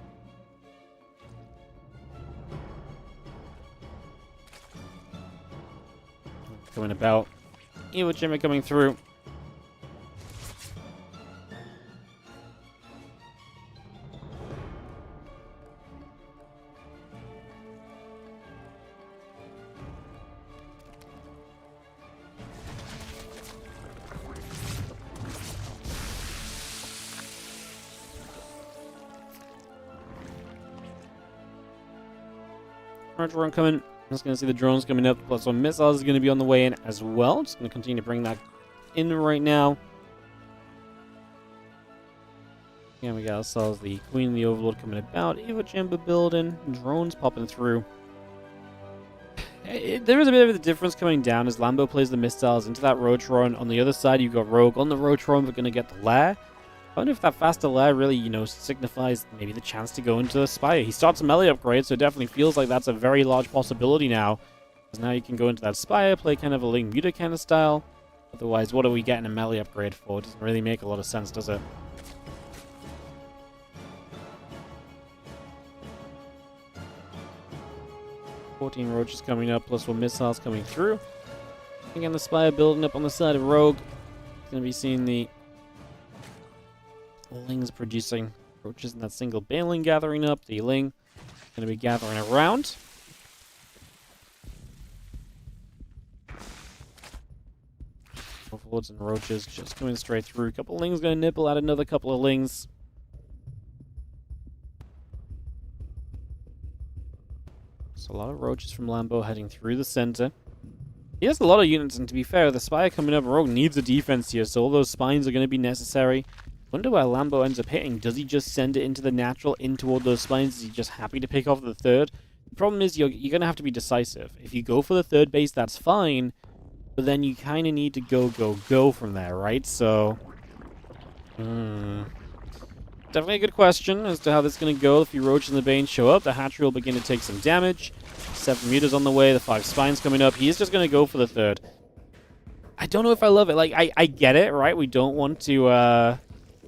Coming about. Evo Jimmy coming through. Run coming. I'm just going to see the drones coming up. Plus one missiles is going to be on the way in as well. Just going to continue to bring that in right now. And we got ourselves the Queen and the Overlord coming about. Evo Chamber building. Drones popping through. There is a bit of a difference coming down as Lambo plays the missiles into that Rotron. On the other side, you've got Rogue. On the Rotron, we're going to get the Lair. I wonder if that faster lair really, signifies maybe the chance to go into the Spire. He starts a melee upgrade, so it definitely feels like that's a very large possibility now. Because now you can go into that Spire, play kind of a Ling Muta kind of style. Otherwise, what are we getting a melee upgrade for? It doesn't really make a lot of sense, does it? $14 roaches coming up, plus one missiles coming through. Again, the Spire building up on the side of Rogue. Going to be seeing the Ling's producing roaches in that single Baneling gathering up. The Ling going to be gathering around. Overlords and roaches just coming straight through. A couple of Lings going to nibble at another couple of Lings. So a lot of roaches from Lambo heading through the center. He has a lot of units, and to be fair, the Spire coming up, Rogue needs a defense here, so all those spines are going to be necessary. Wonder where Lambo ends up hitting. Does he just send it into the natural, in toward those spines? Is he just happy to pick off the third? The problem is you're going to have to be decisive. If you go for the third base, that's fine, but then you kind of need to go from there, right? So, definitely a good question as to how this is going to go. The few roaches and the Bane show up. The hatchery will begin to take some damage. 7 meters on the way. The 5 spines coming up. He's just going to go for the third. I don't know if I love it. Like, I get it, right? We don't want to,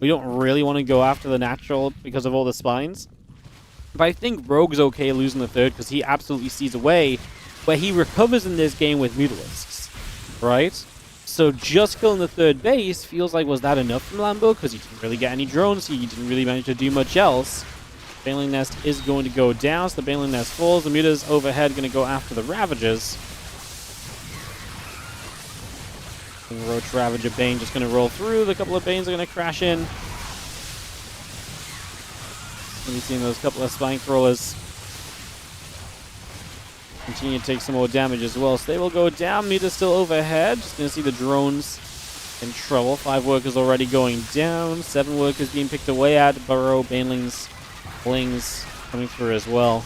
we don't really want to go after the natural because of all the spines. But I think Rogue's okay losing the third because he absolutely sees a way where he recovers in this game with Mutalisks, right? So just killing the third base feels like, was that enough from Lambo? Because he didn't really get any drones, he didn't really manage to do much else. Baneling Nest is going to go down, so the Baneling Nest falls. The Mutas overhead going to go after the Ravagers. And Roach Ravager Bane just going to roll through. The couple of Banes are going to crash in. We've seen those couple of Spine Crawlers continue to take some more damage as well. So they will go down. Muta's still overhead. Just going to see the drones in trouble. 5 workers already going down. 7 workers being picked away at. Burrow, Banelings, Blings coming through as well.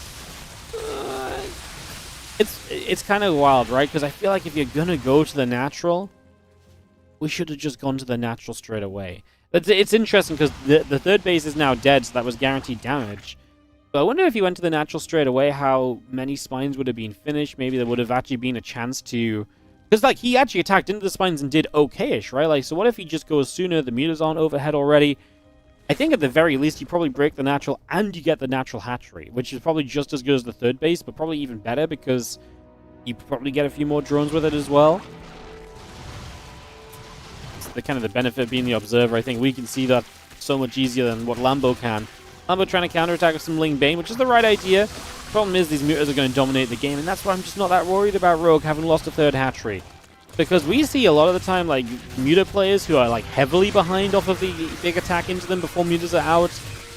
It's kind of wild, right? Because I feel like if you're going to go to the natural, we should have just gone to the natural straight away. But it's interesting because the third base is now dead, so that was guaranteed damage. But I wonder if he went to the natural straight away, how many spines would have been finished. Maybe there would have actually been a chance to... Because, like, he actually attacked into the spines and did okay-ish, right? Like, so what if he just goes sooner, the Mutas aren't overhead already? I think at the very least, you probably break the natural and you get the natural hatchery, which is probably just as good as the third base, but probably even better because you probably get a few more drones with it as well. It's the kind of the benefit being the observer. I think we can see that so much easier than what Lambo can. Lambo trying to counterattack with some Ling Bane, which is the right idea. The problem is these Mutas are going to dominate the game, and that's why I'm just not that worried about Rogue having lost a third hatchery. Because we see a lot of the time, like, Muta players who are, like, heavily behind off of the big attack into them before Mutas are out,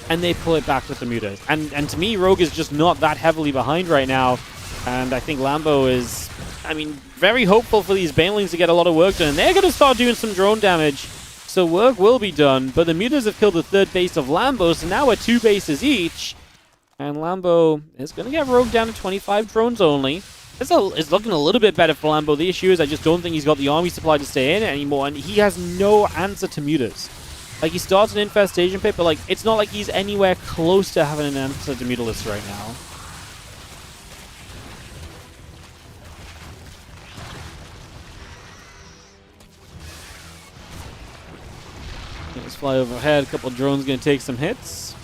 and they pull it back with the Mutas. And to me, Rogue is just not that heavily behind right now, and I think Lambo is, I mean, very hopeful for these Banelings to get a lot of work done, and they're going to start doing some drone damage. So work will be done, but the Mutas have killed the third base of Lambo, so now we're 2 bases each. And Lambo is going to get Rogue down to 25 drones only. It's looking a little bit better for Lambo. The issue is I just don't think he's got the army supply to stay in it anymore, and he has no answer to Mutas. Like, he starts an infestation pit, but, like, it's not like he's anywhere close to having an answer to Mutalists right now. Let's fly overhead. A couple of drones going to take some hits.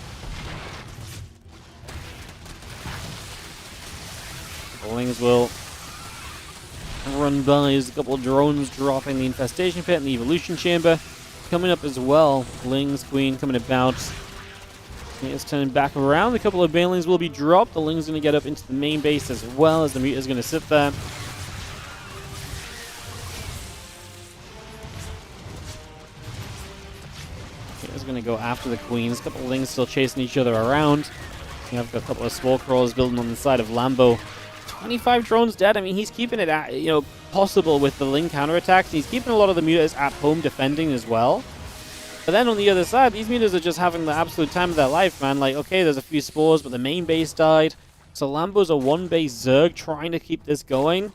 The Lings will run by as a couple of drones dropping the infestation pit and the evolution chamber. Coming up as well. Lings, Queen coming about. It's turning back around. A couple of Banelings will be dropped. The Ling's going to get up into the main base as well as the Muta's going to sit there. Is going to go after the Queens. A couple of Lings still chasing each other around. You have a couple of small crawlers building on the side of Lambo. 25 drones dead. I mean, he's keeping it at, possible with the Ling counterattacks. He's keeping a lot of the Mutas at home defending as well. But then on the other side, these Mutas are just having the absolute time of their life, man. Like, okay, there's a few spores, but the main base died. So Lambo's a 1-base Zerg trying to keep this going.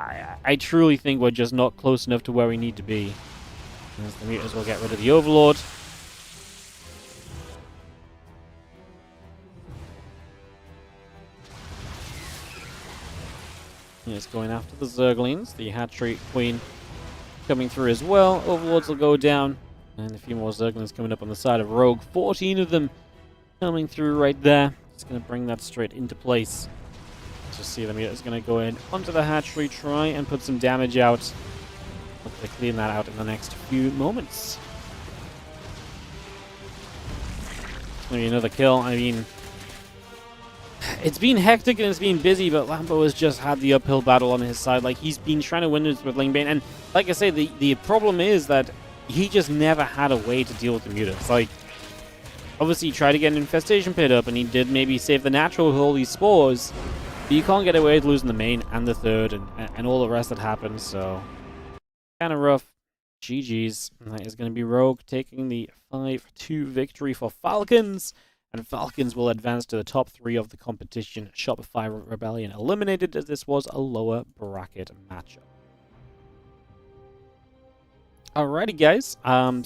I truly think we're just not close enough to where we need to be. As the Mutas will get rid of the Overlord. It's going after the Zerglings. The Hatchery Queen coming through as well. Overlords will go down. And a few more Zerglings coming up on the side of Rogue. 14 of them coming through right there. Just going to bring that straight into place. Just see the Muta is going to go in onto the Hatchery, try and put some damage out. Hopefully clean that out in the next few moments. Maybe another kill. I mean, it's been hectic and it's been busy, but Lambo has just had the uphill battle on his side. Like, he's been trying to win this with Ling Bane, and like I say, the problem is that he just never had a way to deal with the Mutas. Like, obviously he tried to get an infestation pit up, and he did maybe save the natural with all these spores, but you can't get away with losing the main and the third and all the rest that happens, so kind of rough. GG's. And that is going to be Rogue taking the 5-2 victory for Falcons. And Falcons will advance to the top 3 of the competition. Shopify Rebellion eliminated, as this was a lower bracket matchup. Alrighty, guys.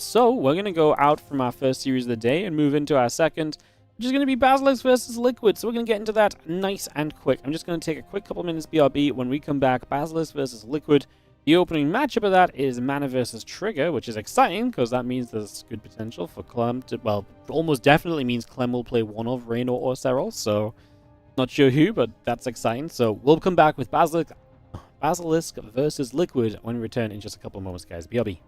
So we're going to go out from our first series of the day and move into our second, which is going to be Basilisk versus Liquid. So we're going to get into that nice and quick. I'm just going to take a quick couple minutes BRB. When we come back, Basilisk versus Liquid. The opening matchup of that is Mana versus Trigger, which is exciting because that means there's good potential for Clem to, well, almost definitely means Clem will play one of Reynor or Serral, so not sure who, but that's exciting. So we'll come back with Basilisk Basilisk versus Liquid when we return in just a couple of moments, guys. BRB.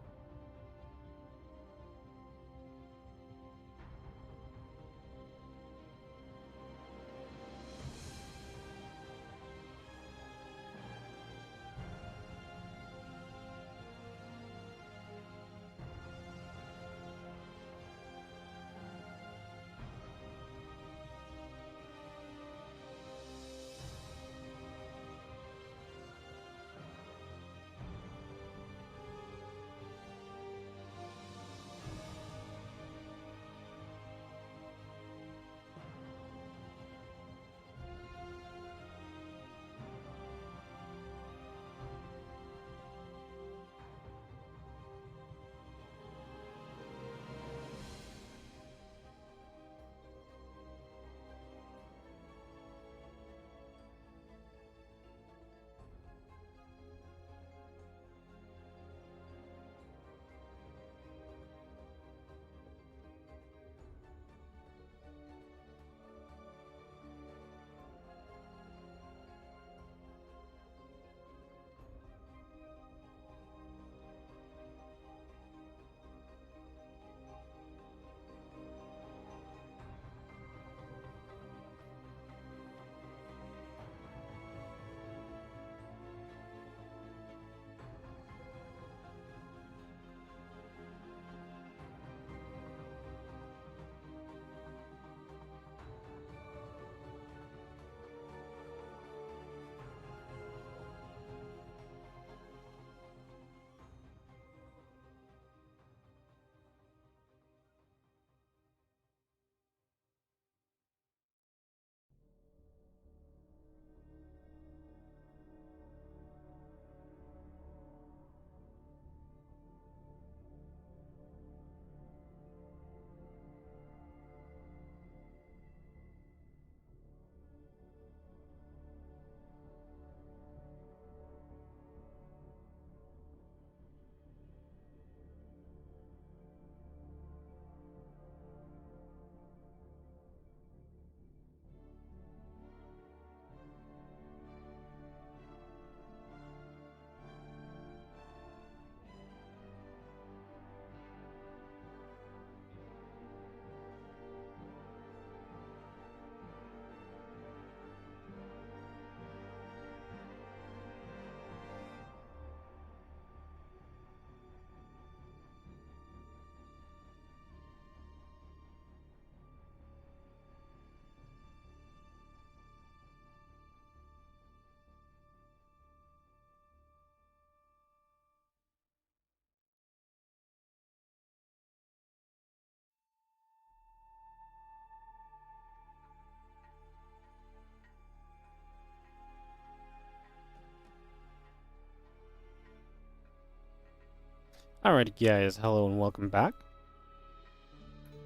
Alright, guys, hello and welcome back.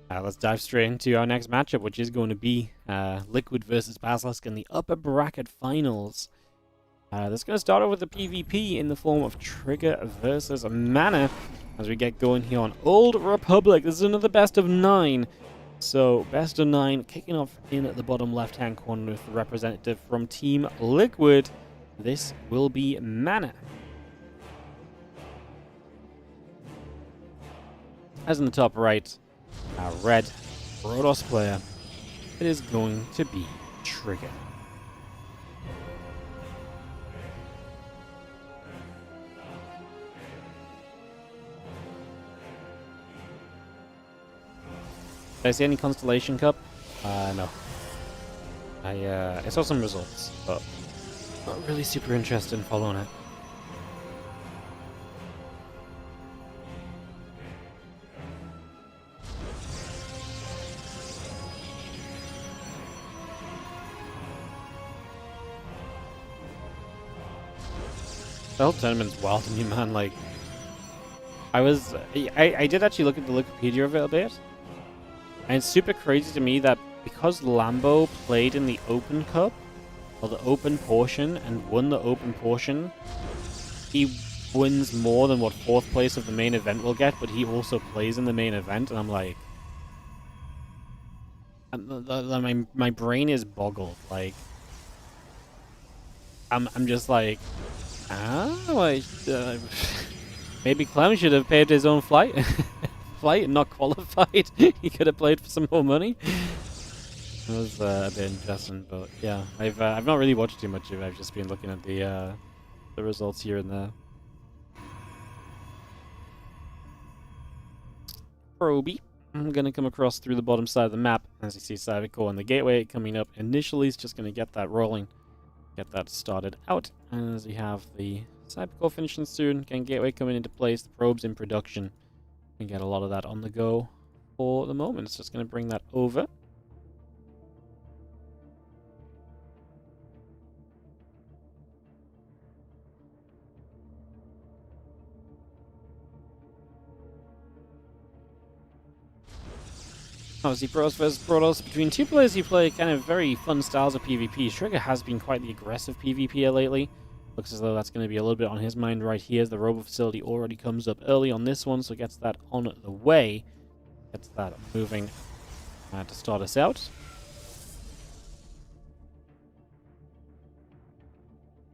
Let's dive straight into our next matchup, which is going to be Liquid versus Basilisk in the upper bracket finals. This is going to start off with a PvP in the form of Trigger versus Mana as we get going here on Old Republic. This is another best of 9. So, best of 9 kicking off in at the bottom left-hand corner with the representative from Team Liquid. This will be Mana. As in the top right, our red Protoss player, it is going to be Trigger. Did I see any Constellation Cup? No. I saw some results, but not really super interested in following it. The whole tournament's wild to me, man. Like, I did actually look at the Wikipedia of it a bit, and it's super crazy to me that because Lambo played in the Open Cup, or the Open portion, and won the Open portion, he wins more than what 4th place of the main event will get, but he also plays in the main event, and I'm like... my brain is boggled, like... I'm just like... Well, maybe Clem should have paid his own flight and not qualified. He could have played for some more money. It was a bit interesting, but yeah, I've not really watched too much of it. I've just been looking at the results here and there. Proby. I'm gonna come across through the bottom side of the map. As you see, Cybercore and the gateway coming up initially is just gonna get that rolling, get that started out. And as we have the Cybercore finishing soon, getting gateway coming into place, the probes in production, and get a lot of that on the go for the moment. It's just gonna bring that over. Obviously, Protoss versus Protoss. Between two players who play kind of very fun styles of PvP, Trigger has been quite the aggressive PvPer lately. Looks as though that's going to be a little bit on his mind right here. The Robo Facility already comes up early on this one, so gets that on the way. Gets that moving to start us out.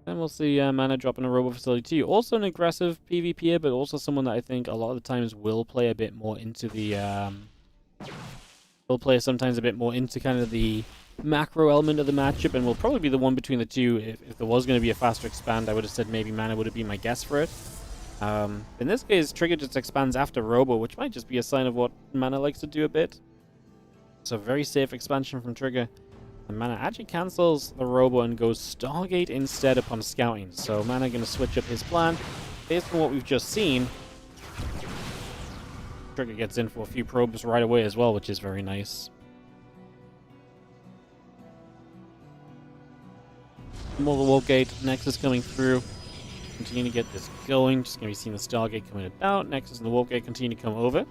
And we'll see Mana dropping a Robo Facility too. Also an aggressive PvPer, but also someone that I think a lot of the times will play a bit more into the... will play sometimes a bit more into kind of the macro element of the matchup, and will probably be the one between the two. If there was going to be a faster expand, I would have said maybe Mana would have been my guess for it. In this case, Trigger just expands after Robo, which might just be a sign of what Mana likes to do a bit. So very safe expansion from Trigger. And Mana actually cancels the Robo and goes Stargate instead upon scouting. So Mana going to switch up his plan. Based on what we've just seen, Trigger gets in for a few probes right away as well, which is very nice. More the Wolf Gate, Nexus coming through. Continue to get this going. Just going to be seeing the Stargate coming about. Nexus and the Wolf Gate continue to come over.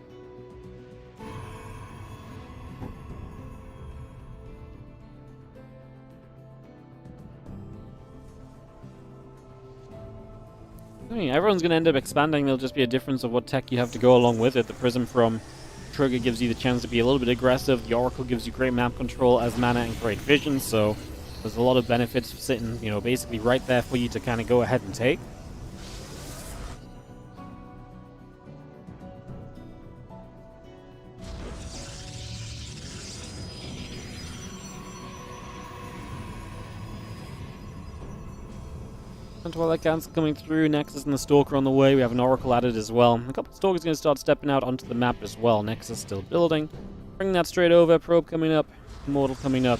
I mean, everyone's going to end up expanding. There'll just be a difference of what tech you have to go along with it. The Prism from Trigger gives you the chance to be a little bit aggressive. The Oracle gives you great map control as Mana and great vision. So there's a lot of benefits sitting, basically right there for you to kind of go ahead and take. And Twilight Council coming through, Nexus and the Stalker on the way. We have an Oracle added as well. A couple of Stalkers going to start stepping out onto the map as well. Nexus still building. Bringing that straight over. Probe coming up. Immortal coming up.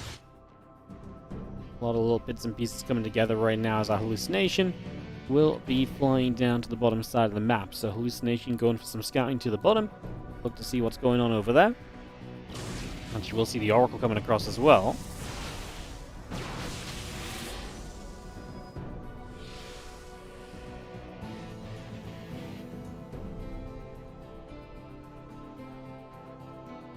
A lot of little bits and pieces coming together right now as our Hallucination will be flying down to the bottom side of the map. So Hallucination going for some scouting to the bottom. Look to see what's going on over there. And you will see the Oracle coming across as well.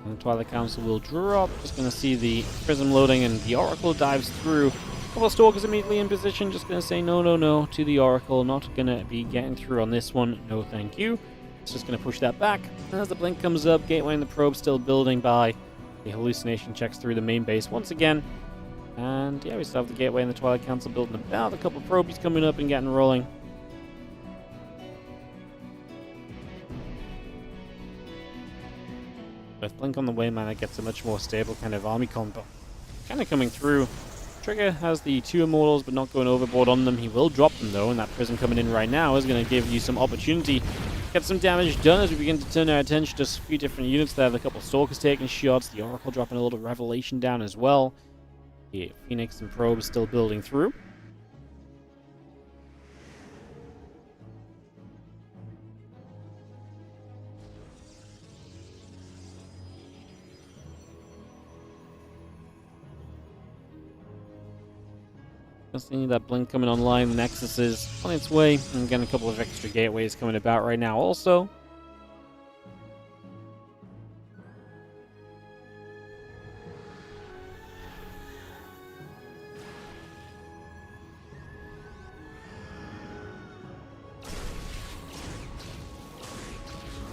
And the Twilight Council will drop. Just going to see the Prism loading, and the Oracle dives through. A couple of Stalkers immediately in position. Just going to say no, no, no to the Oracle. Not going to be getting through on this one. No, thank you. It's just going to push that back. And as the blink comes up, Gateway and the Probe still building by. The Hallucination checks through the main base once again. And yeah, we still have the Gateway and the Twilight Council building about. A couple of Probies coming up and getting rolling. With Blink on the way, Mana gets a much more stable kind of army combo. Kind of coming through. Trigger has the two Immortals, but not going overboard on them. He will drop them, though, and that Prism coming in right now is going to give you some opportunity to get some damage done as we begin to turn our attention to just a few different units there. A couple of Stalkers taking shots, the Oracle dropping a little Revelation down as well. The Phoenix and Probe still building through. Seeing that Blink coming online, the Nexus is on its way, and getting a couple of extra gateways coming about right now also. You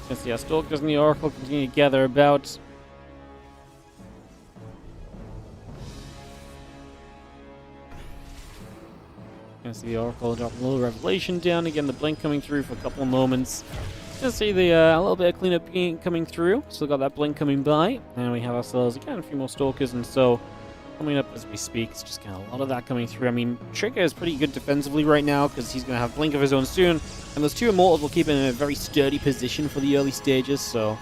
can see our Stalkers and the Oracle continue to gather about. Gonna see the Oracle drop a little Revelation down. Again, the Blink coming through for a couple of moments. Gonna see the a little bit of cleanup coming through. Still got that Blink coming by. And we have ourselves, again, a few more Stalkers. And so, coming up as we speak, it's just kind of a lot of that coming through. I mean, Trigger is pretty good defensively right now because he's going to have Blink of his own soon. And those two Immortals will keep him in a very sturdy position for the early stages. So,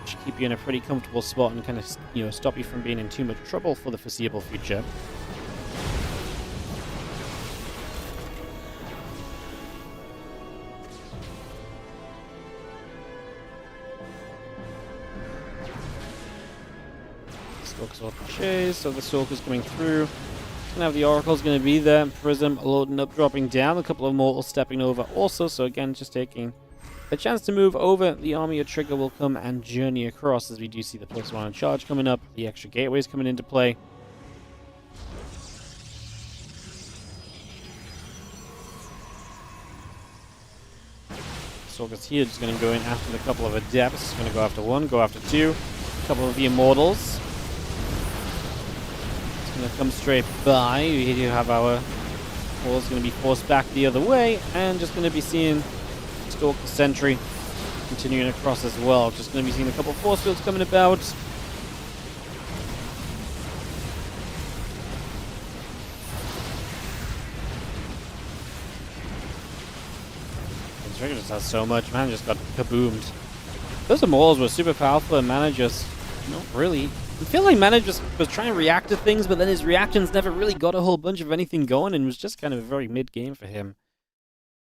should keep you in a pretty comfortable spot and kind of, you know, stop you from being in too much trouble for the foreseeable future. Stalkers off the chase, so the Stalker's coming through. Gonna have the Oracle's gonna be there. Prism loading up, dropping down. A couple of Mortals stepping over also, so again, just taking a chance to move over. The army of Trigger will come and journey across as we do see the +1 charge coming up. The extra gateways coming into play. Stalker's here, just gonna go in after the couple of Adepts. Gonna go after one, go after two. A couple of the Immortals. Gonna come straight by. We do have our walls gonna be forced back the other way, and just gonna be seeing Stalker Sentry continuing across as well. Just gonna be seeing a couple of force fields coming about. And Trigger just has so much. Man just got kaboomed. Those Immortals were super powerful, and Mana just not really. I feel like Mana just was trying to react to things, but then his reactions never really got a whole bunch of anything going, and was just kind of a very mid-game for him.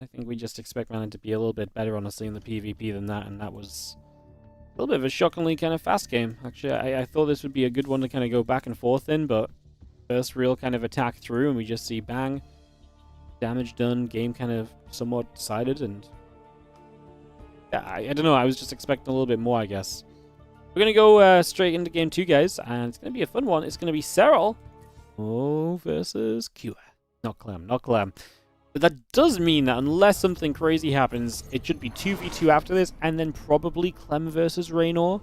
I think we just expect Mana to be a little bit better, honestly, in the PvP than that, and that was a little bit of a shockingly kind of fast game. Actually, I thought this would be a good one to kind of go back and forth in, but first real kind of attack through, and we just see bang, damage done, game kind of somewhat decided, and yeah, I don't know, I was just expecting a little bit more, I guess. We're going to go straight into game 2, guys, and it's going to be a fun one. It's going to be Serral versus Cure. Not Clem, not Clem. But that does mean that unless something crazy happens, it should be 2v2 after this, and then probably Clem versus Reynor.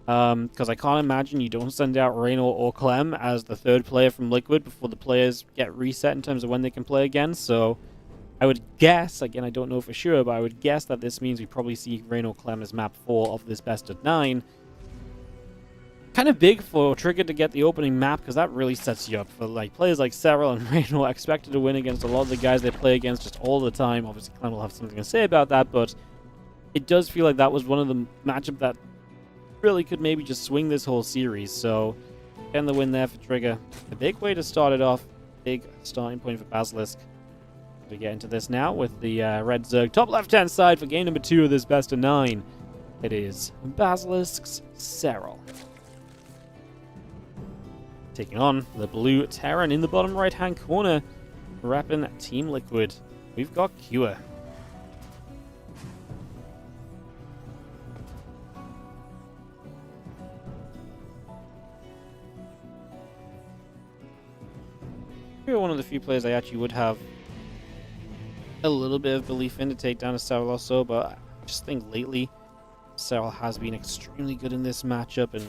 Because I can't imagine you don't send out Reynor or Clem as the third player from Liquid before the players get reset in terms of when they can play again. So I would guess, again, I don't know for sure, but I would guess that this means we probably see Reynor Clem as map 4 of this best of 9. Kind of big for Trigger to get the opening map, because that really sets you up for like players like Serral and Reynor expected to win against a lot of the guys they play against just all the time. Obviously, Clem will have something to say about that, but it does feel like that was one of the matchups that really could maybe just swing this whole series. So, getting the win there for Trigger. A big way to start it off. Big starting point for Basilisk. We get into this now with the Red Zerg top left-hand side for game number 2 of this best of 9. It is Basilisk's Serral taking on the blue Terran in the bottom right-hand corner, repping Team Liquid. We've got Cure. Cure, one of the few players I actually would have a little bit of belief in to take down a Serral or so, but I just think lately Serral has been extremely good in this matchup, and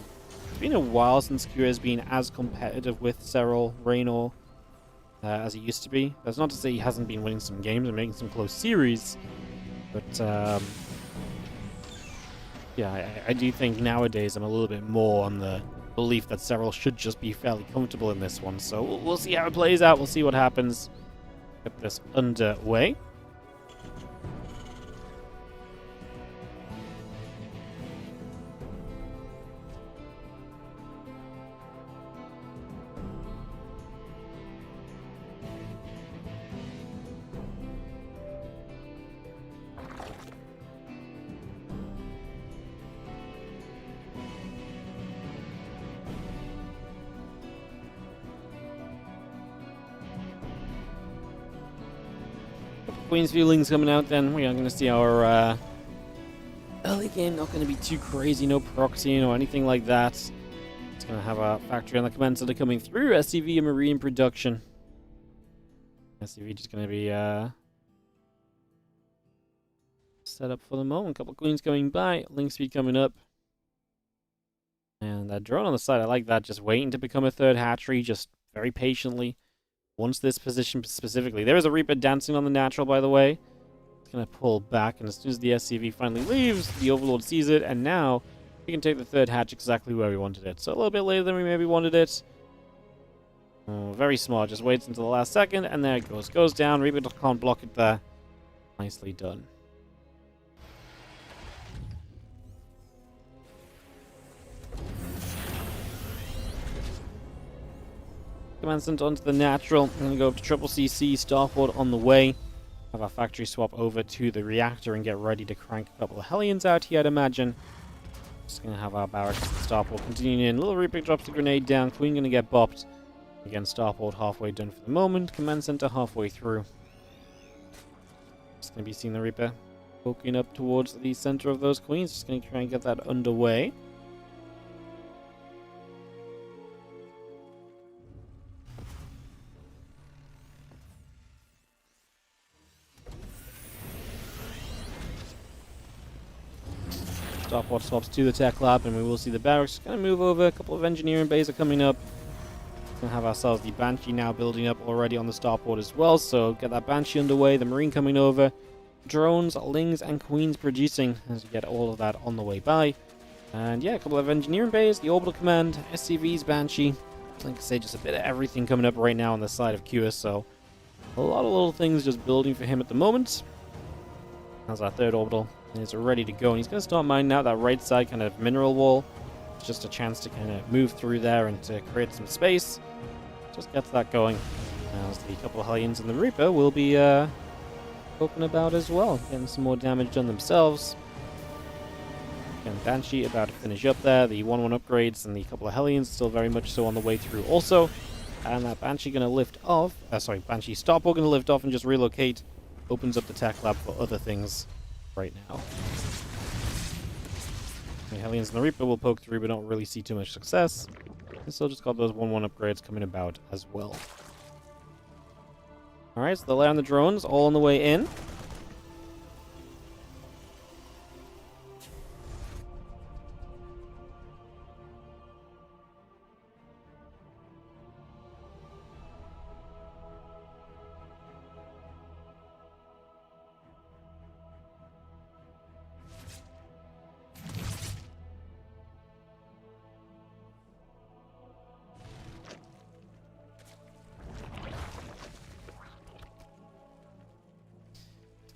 it's been a while since Cure has been as competitive with Serral, Reynor, as he used to be. That's not to say he hasn't been winning some games and making some close series, but yeah, I do think nowadays I'm a little bit more on the belief that Serral should just be fairly comfortable in this one. So we'll see how it plays out. We'll see what happens. Get this underway. Queen's Feelings coming out, then we are going to see our early game not going to be too crazy, no proxying or anything like that. It's going to have a factory on the commands that are coming through. SCV and Marine production. SCV just going to be set up for the moment. A couple of Queens coming by, Link Speed coming up. And that drone on the side, I like that, just waiting to become a third hatchery, just very patiently. wants this position specifically. There is a Reaper dancing on the natural, by the way. It's going to pull back, and as soon as the SCV finally leaves, the Overlord sees it, and now we can take the third hatch exactly where we wanted it. So a little bit later than we maybe wanted it. Oh, very smart. Just waits until the last second, and there it goes. Goes down. Reaper can't block it there. Nicely done. Command center onto the natural. I'm going to go up to Triple CC, Starport on the way. Have our factory swap over to the reactor and get ready to crank a couple of Hellions out here, I'd imagine. Just going to have our barracks and Starport continuing in. Little Reaper drops the grenade down. Queen going to get bopped. Again, Starport halfway done for the moment. Command center halfway through. Just going to be seeing the Reaper poking up towards the center of those Queens. Just going to try and get that underway. Starport swaps to the tech lab, and we will see the barracks going to move over. A couple of engineering bays are coming up. We'll have ourselves the Banshee now building up already on the Starport as well, so get that Banshee underway. The Marine coming over. Drones, Lings, and Queens producing as we get all of that on the way by. And yeah, a couple of engineering bays, the Orbital Command, SCVs, Banshee. Like I say, just a bit of everything coming up right now on the side of QS, so a lot of little things just building for him at the moment. How's our third orbital? And it's ready to go, and he's going to start mining out that right side kind of mineral wall. It's just a chance to kind of move through there and to create some space. Just gets that going. Now the couple of Hellions and the Reaper will be poking about as well, getting some more damage done themselves. And Banshee about to finish up there. The 1-1 upgrades and the couple of Hellions still very much so on the way through also. And that Banshee going to lift off. Banshee Starport going to lift off and just relocate. Opens up the tech lab for other things right now. The Hellions and the Reaper will poke through, but don't really see too much success. And still just got those 1-1 upgrades coming about as well. Alright, so the layer on the drones all on the way in.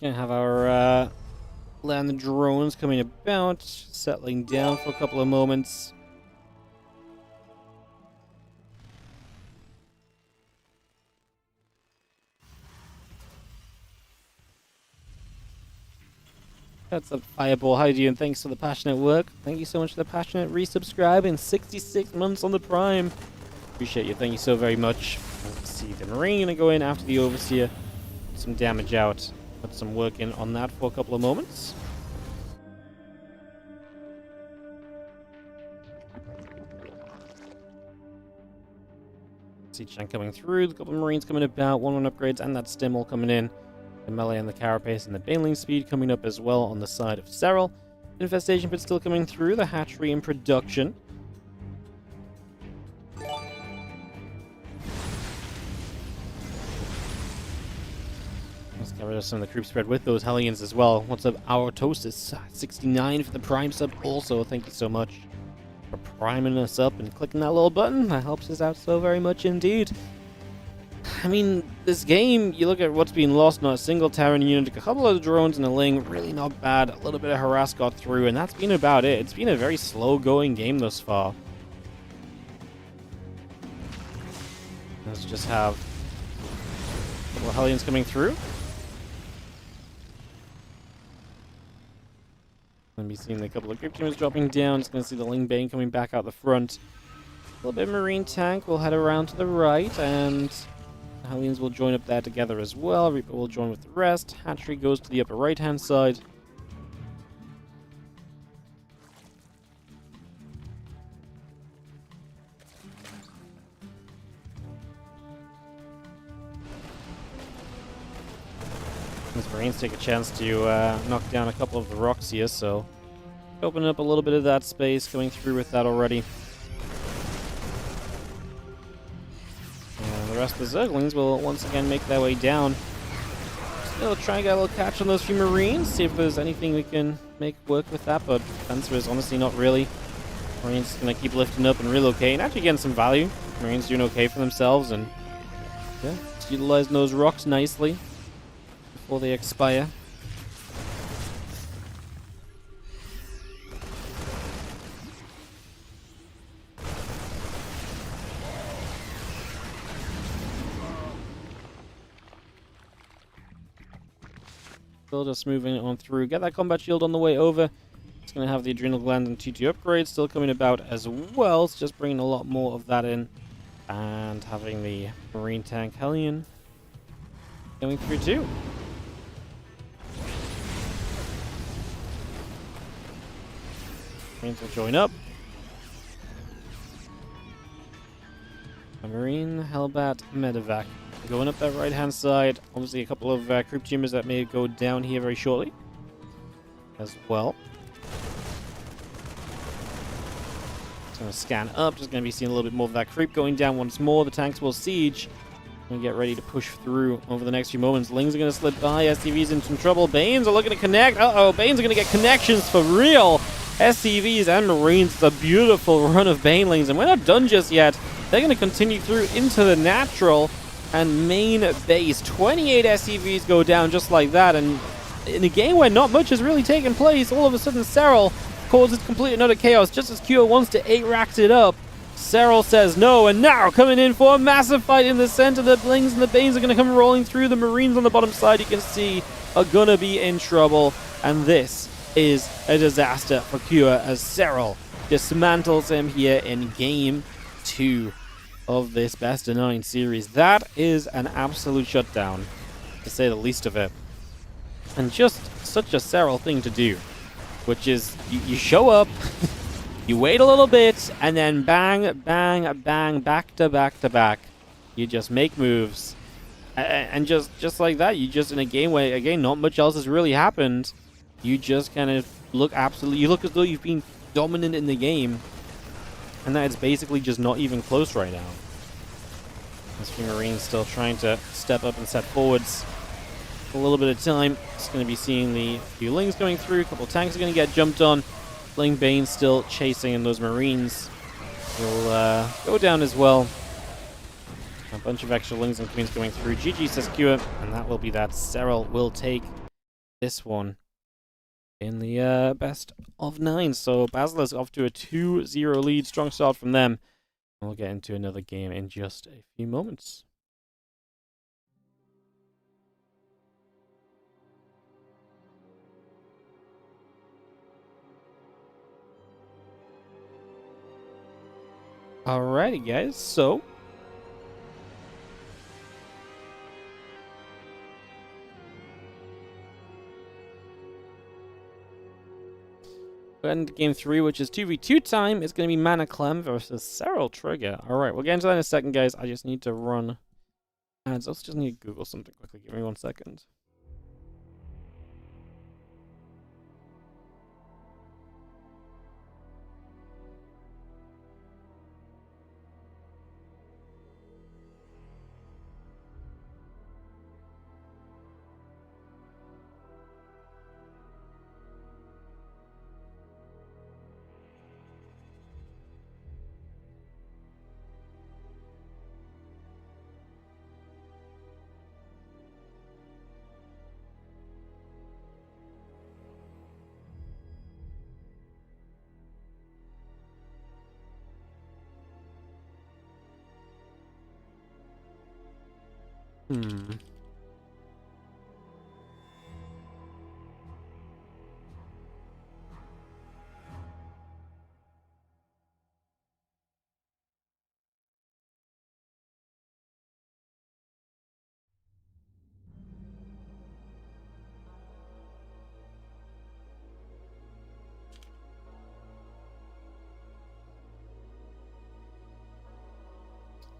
Gonna have our land the drones coming about, settling down for a couple of moments. That's a Fireball. How are you doing? Thanks for the passionate work. Thank you so much for the passionate resubscribe and 66 months on the Prime. Appreciate you. Thank you so very much. Let's see the Marine gonna go in after the Overseer. Some damage out. Put some work in on that for a couple of moments. See Chan coming through, a couple of Marines coming about, 1-1 upgrades, and that stim all coming in. The melee and the carapace and the baneling speed coming up as well on the side of Serral. Infestation pit still coming through, the hatchery in production. Let's get rid of some of the creep spread with those Hellions as well. What's up, Aortosis? 69 for the Prime sub also. Thank you so much for priming us up and clicking that little button. That helps us out so very much indeed. I mean, this game, you look at what's being lost, not a single Terran unit, a couple of drones and a Ling, really not bad. A little bit of harass got through, and that's been about it. It's been a very slow-going game thus far. Let's just have a couple of Hellions coming through. Gonna be seeing a couple of creep teams dropping down. Just gonna see the Ling Bane coming back out the front. A little bit of Marine tank. We'll head around to the right, and the Hellions will join up there together as well. Reaper will join with the rest. Hatchery goes to the upper right-hand side. These Marines take a chance to knock down a couple of the rocks here, so open up a little bit of that space, going through with that already. And the rest of the Zerglings will once again make their way down. Still try and get a little catch on those few Marines, see if there's anything we can make work with that, but the answer is honestly not really. Marines going to keep lifting up and relocating, actually getting some value. Marines doing okay for themselves, and yeah, just utilizing those rocks nicely before they expire. Still just moving on through. Get that combat shield on the way over. It's going to have the adrenal gland and T2 upgrades still coming about as well. It's just bringing a lot more of that in. And having the Marine tank Hellion going through too. Marines will join up. A Marine, Hellbat, Medevac. Going up that right-hand side. Obviously, a couple of creep tumors that may go down here very shortly as well. Just going to scan up. Just going to be seeing a little bit more of that creep going down once more. The tanks will siege and get ready to push through over the next few moments. Lings are going to slip by. SCV's in some trouble. Banes are looking to connect. Uh-oh, Banes are going to get connections for real. SCVs and Marines. It's a beautiful run of Banelings, and we're not done just yet. They're going to continue through into the natural and main base. 28 SCVs go down just like that, and in a game where not much has really taken place, all of a sudden Serral causes complete and utter chaos just as Q wants to 8-rack it up. Serral says no, and now coming in for a massive fight in the center. The Blings and the Banes are going to come rolling through. The Marines on the bottom side, you can see, are going to be in trouble, and this is a disaster for Q as Serral dismantles him here in game 2 of this best of 9 series. That is an absolute shutdown, to say the least of it. And just such a Serral thing to do, which is you show up, you wait a little bit, and then bang, bang, bang, back to back to back. You just make moves. And just like that, you just, in a game where, again, not much else has really happened, you just kind of look absolutely, you look as though you've been dominant in the game. And that it's basically just not even close right now. This few Marines still trying to step up and set forwards. A little bit of time. It's going to be seeing the few Lings going through. A couple tanks are going to get jumped on. Ling Bane still chasing, and those Marines will go down as well. A bunch of extra Lings and Queens going through. GG says Q, and that will be that. Serral will take this one in the best of 9. So Basilisk off to a 2-0 lead. Strong start from them. And we'll get into another game in just a few moments. Alrighty guys, so and game 3, which is 2v2 time, is going to be Mana Clem versus Serral Trigger. Alright, we'll get into that in a second, guys. I just need to run ads. I also just need to Google something quickly. Give me 1 second.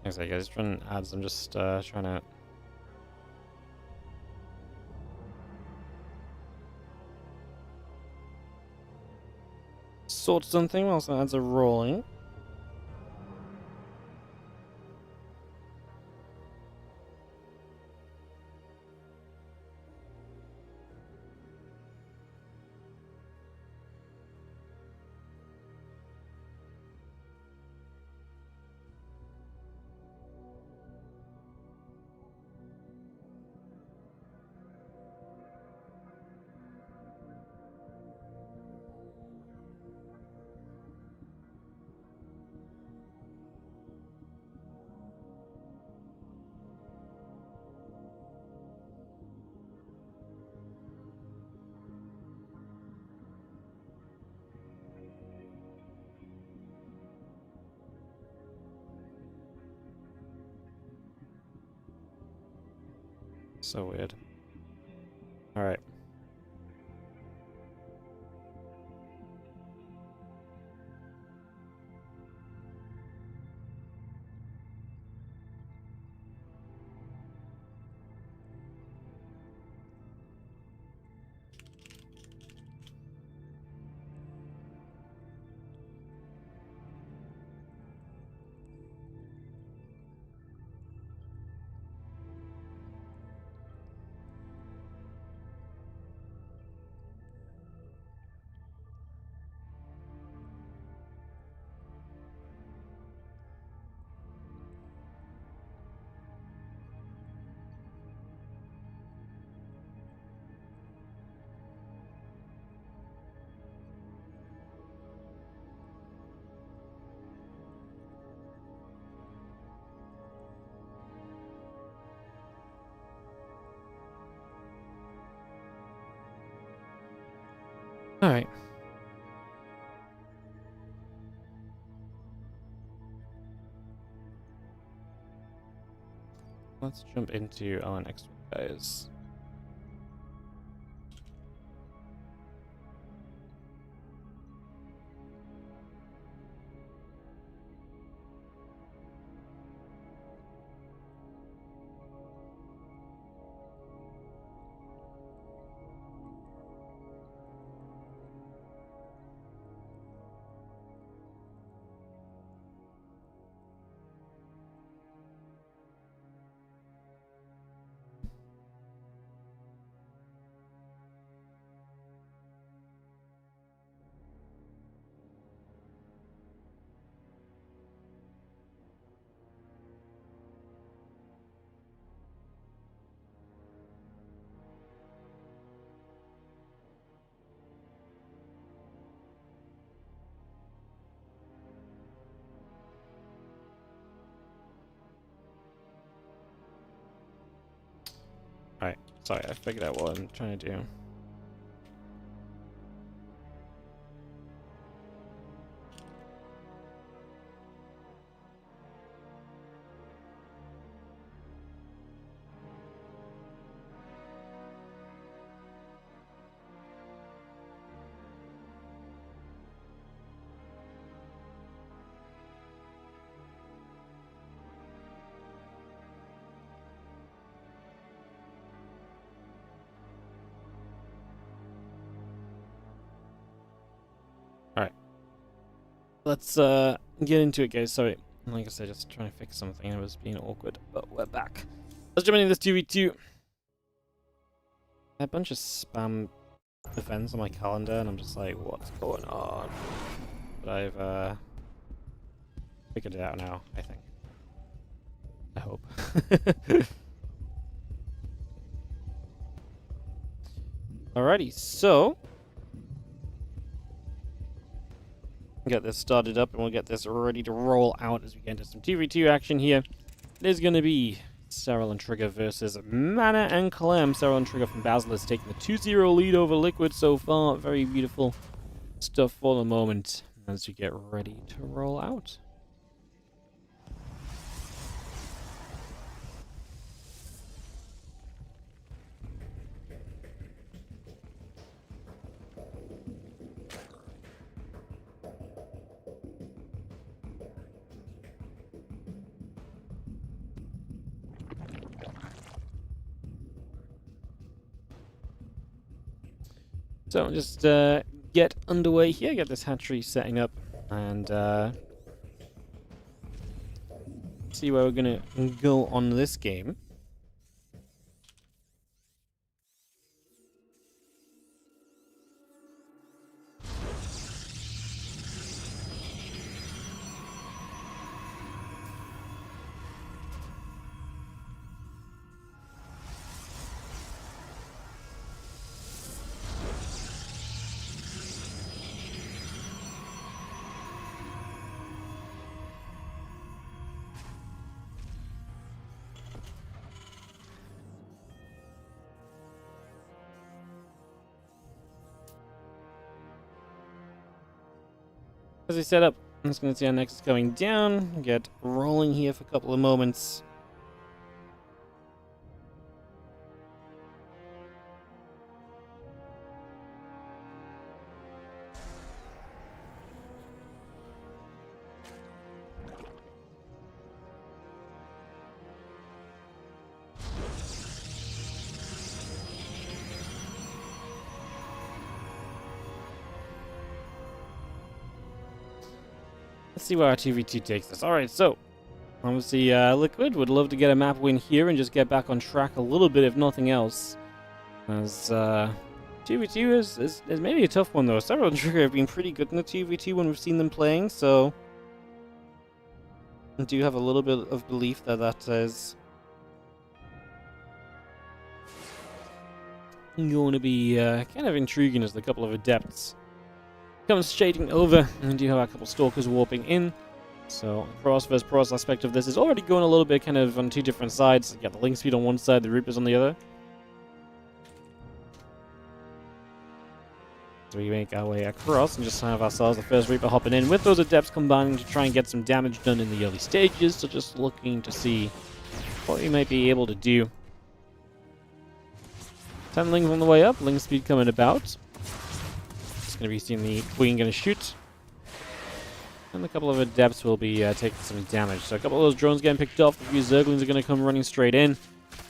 Thanks, guys. Running ads. I'm just trying to sort something whilst the ads are rolling. So weird. Alright. Alright. Let's jump into our next one, guys. Alright, sorry, I figured out what I'm trying to do. Alright. Let's get into it, guys. Sorry. Like I said, just trying to fix something. It was being awkward, but we're back. Let's jump into this 2v2. A bunch of spam events on my calendar, and I'm just like, what's going on? But I've figured it out now, I think. I hope. Alrighty, so get this started up and we'll get this ready to roll out as we get into some 2v2 action here. It is going to be Serral and Trigger versus Mana and Clem. Serral and Trigger from Basilisk taking the 2-0 lead over Liquid so far. Very beautiful stuff for the moment as we get ready to roll out. So just get underway here, get this hatchery setting up, and see where we're gonna go on this game. As we set up, I'm just going to see our Nexus going down, get rolling here for a couple of moments. Let's see where our 2v2 takes us. Alright, so obviously Liquid would love to get a map win here and just get back on track a little bit, if nothing else. As 2v2 is maybe a tough one though. Serral and Trigger have been pretty good in the 2v2 when we've seen them playing, so I do have a little bit of belief that that is going to be kind of intriguing as the couple of Adepts come shading over, and we do have a couple Stalkers warping in. So, Pros versus Pros aspect of this is already going a little bit kind of on two different sides. You got the Link Speed on one side, the Reapers on the other. So we make our way across and just have ourselves the first Reaper hopping in with those Adepts combining to try and get some damage done in the early stages. So just looking to see what we might be able to do. 10 Lings on the way up, Link Speed coming about. Going to be seeing the Queen going to shoot. And a couple of Adepts will be taking some damage. So a couple of those drones getting picked off. A few Zerglings are going to come running straight in.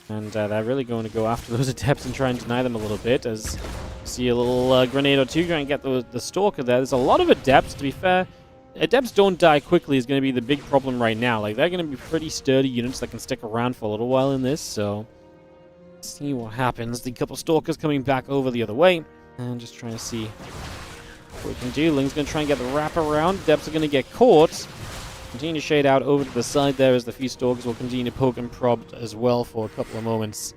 And they're really going to go after those Adepts and try and deny them a little bit. As you see a little grenade or two trying to get the Stalker there. There's a lot of Adepts, to be fair. Adepts don't die quickly is going to be the big problem right now. Like, they're going to be pretty sturdy units that can stick around for a little while in this. So, let's see what happens. The couple Stalkers coming back over the other way. And just trying to see what we can do. Ling's going to try and get the wrap around. Depths are going to get caught. Continue to shade out over to the side there as the few Stalkers will continue to poke and prod as well for a couple of moments.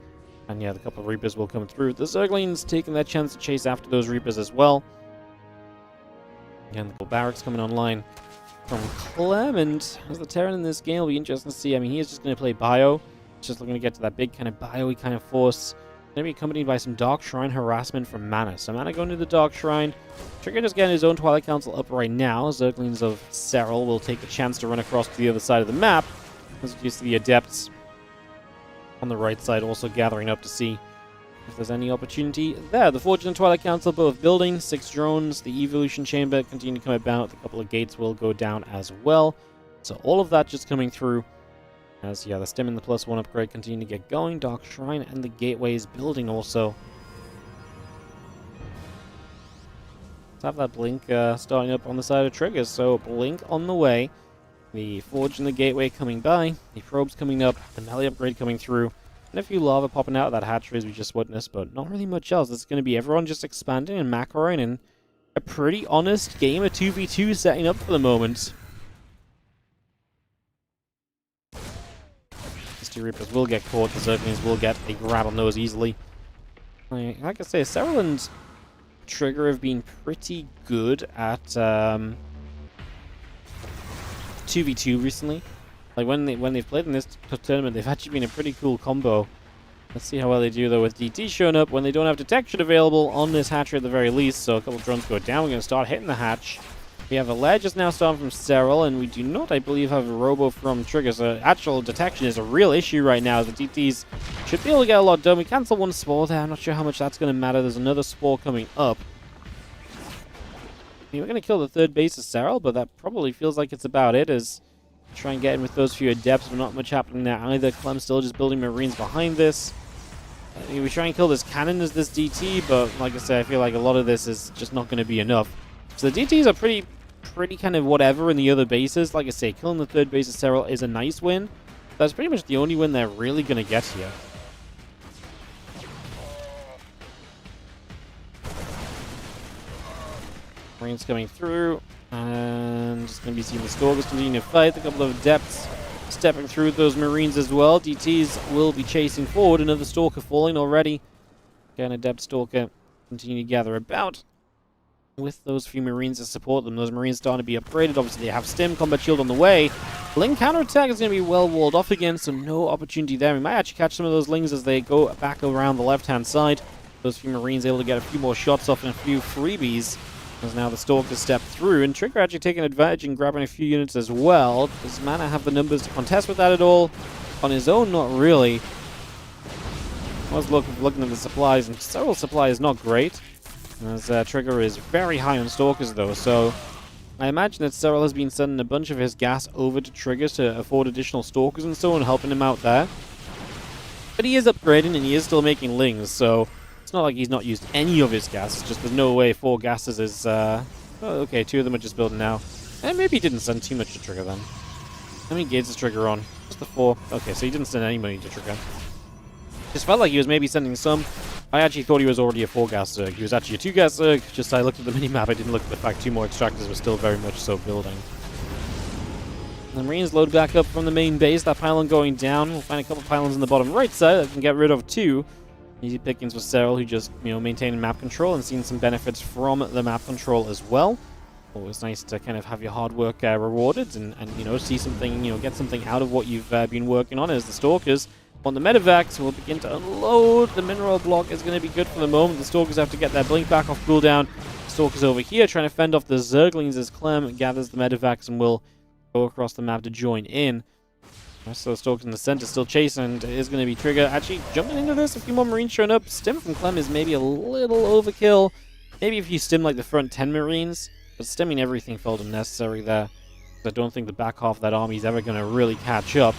And yeah, the couple of Reapers will come through. The Zerglings taking their chance to chase after those Reapers as well. Again, the couple barracks coming online from Clem. And as the Terran in this game will be interesting to see. I mean, he is just going to play Bio. Just looking to get to that big kind of Bio-y kind of force. Going to be accompanied by some Dark Shrine harassment from Mana. So Mana going to the Dark Shrine. Trigger just getting his own Twilight Council up right now. Zerglings of Serral will take the chance to run across to the other side of the map. As you see the Adepts on the right side also gathering up to see if there's any opportunity there. The Forge and Twilight Council both building. 6 drones. The Evolution Chamber continue to come about. A couple of gates will go down as well. So all of that just coming through. As, yeah, the Stim and the +1 upgrade continue to get going. Dark Shrine and the Gateway is building also. Let's have that Blink starting up on the side of Triggers. So, Blink on the way. The Forge and the Gateway coming by. The Probes coming up. The Melee upgrade coming through. And a few Lava popping out of that hatchery as we just witnessed. But not really much else. It's going to be everyone just expanding and macroing. And a pretty honest game of 2v2 setting up for the moment. Two Reapers will get caught. The Zerglings will get a grab on those easily. Like I say, Serral and Trigger have been pretty good at 2v2 recently. Like when they've played in this tournament, they've actually been a pretty cool combo. Let's see how well they do though with DT showing up when they don't have detection available on this hatchery at the very least. So a couple of drones go down. We're going to start hitting the hatch. We have a Ledge just now starting from Serral, and we do not, I believe, have a Robo from Trigger. So actual detection is a real issue right now. The DTs should be able to get a lot done. We cancel one Spore there. I'm not sure how much that's going to matter. There's another Spore coming up. I mean, we're going to kill the third base of Serral, but that probably feels like it's about it. As try and get in with those few Adepts, but not much happening there either. Clem still just building Marines behind this. I mean, we try and kill this cannon as this DT, but like I said, I feel like a lot of this is just not going to be enough. So the DTs are pretty kind of whatever in the other bases. Like I say, killing the third base of Serral is a nice win. That's pretty much the only win they're really going to get here. Marines coming through, and just going to be seeing the Stalkers continue to fight. A couple of Adepts stepping through those Marines as well. DTs will be chasing forward. Another Stalker falling already. Again, Adept Stalker continue to gather about with those few Marines to support them. Those Marines starting to be upgraded. Obviously, they have Stim, Combat Shield on the way. Ling counterattack is going to be well walled off again, so no opportunity there. We might actually catch some of those Lings as they go back around the left-hand side. Those few Marines able to get a few more shots off and a few freebies. As now the Stalkers step through, and Trigger actually taking advantage and grabbing a few units as well. Does Mana have the numbers to contest with that at all? On his own, not really. I was looking at the supplies, and Serral supply is not great. As Trigger is very high on Stalkers though, so I imagine that Serral has been sending a bunch of his gas over to Trigger to afford additional Stalkers and so on, helping him out there. But he is upgrading and he is still making Lings, so it's not like he's not used any of his gas. It's just there's no way 4 gases is... oh, okay, 2 of them are just building now. And maybe he didn't send too much to trigger then. How many gates is trigger on? Just the 4. Okay, so he didn't send any money to trigger. Just felt like he was maybe sending some. I actually thought he was already a 4-gas Zerg. He was actually a 2-gas Zerg. Just I looked at the minimap, I didn't look at the fact 2 more extractors were still very much so building. The Marines load back up from the main base. That pylon going down. We'll find a couple pylons in the bottom right side that can get rid of 2. Easy pickings with Serral, who just, maintaining map control and seeing some benefits from the map control as well. Always nice to kind of have your hard work rewarded and see something, get something out of what you've been working on. As the Stalkers on the medevacs will begin to unload. The mineral block is going to be good for the moment. The Stalkers have to get their blink back off cooldown. The Stalkers over here trying to fend off the Zerglings as Clem gathers the medevacs and will go across the map to join in. So Stalkers in the center still chasing, and it is going to be Trigger actually jumping into this. A few more Marines showing up. Stim from Clem is maybe a little overkill. Maybe if you stim like the front 10 Marines, but stimming everything felt unnecessary there. I don't think the back half of that army is ever going to really catch up.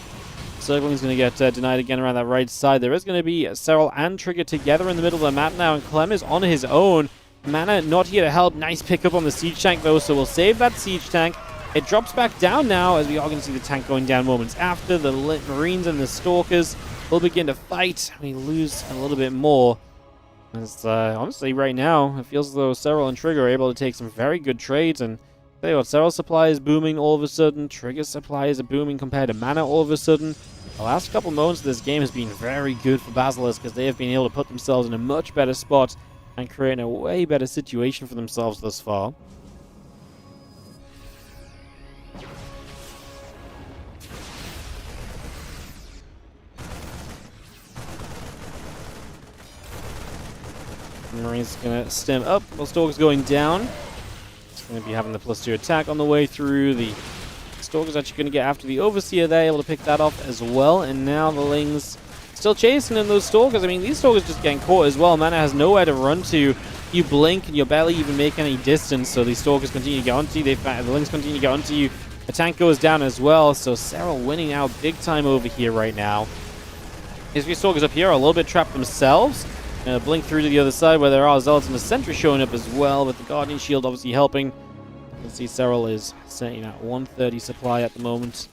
Zergling's going to get denied again around that right side. There is going to be Serral and Trigger together in the middle of the map now, and Clem is on his own. Mana not here to help. Nice pickup on the siege tank though, so we'll save that siege tank. It drops back down now, as we are going to see the tank going down moments after. The Marines and the Stalkers will begin to fight. We lose a little bit more. As, honestly, right now, it feels as though Serral and Trigger are able to take some very good trades. And tell you what, Serral's supply is booming all of a sudden. Trigger's supply is booming compared to mana all of a sudden. The last couple moments of this game has been very good for Basilisk, because they have been able to put themselves in a much better spot and create a way better situation for themselves thus far. Marines going to stem up while Stalker's going down. It's going to be having the +2 attack on the way through. The Stalker's actually going to get after the Overseer there, able to pick that off as well. And now the Lings still chasing in those Stalkers. I mean, these Stalkers just getting caught as well. Mana has nowhere to run to. You blink and you barely even make any distance, so these Stalkers continue to get onto you. The Lings continue to get onto you. The tank goes down as well, so Serral winning out big time over here right now. These few Stalkers up here are a little bit trapped themselves. Blink through to the other side where there are Zealots and the Sentry showing up as well, with the Guardian Shield obviously helping. You can see Serral is setting at 130 supply at the moment,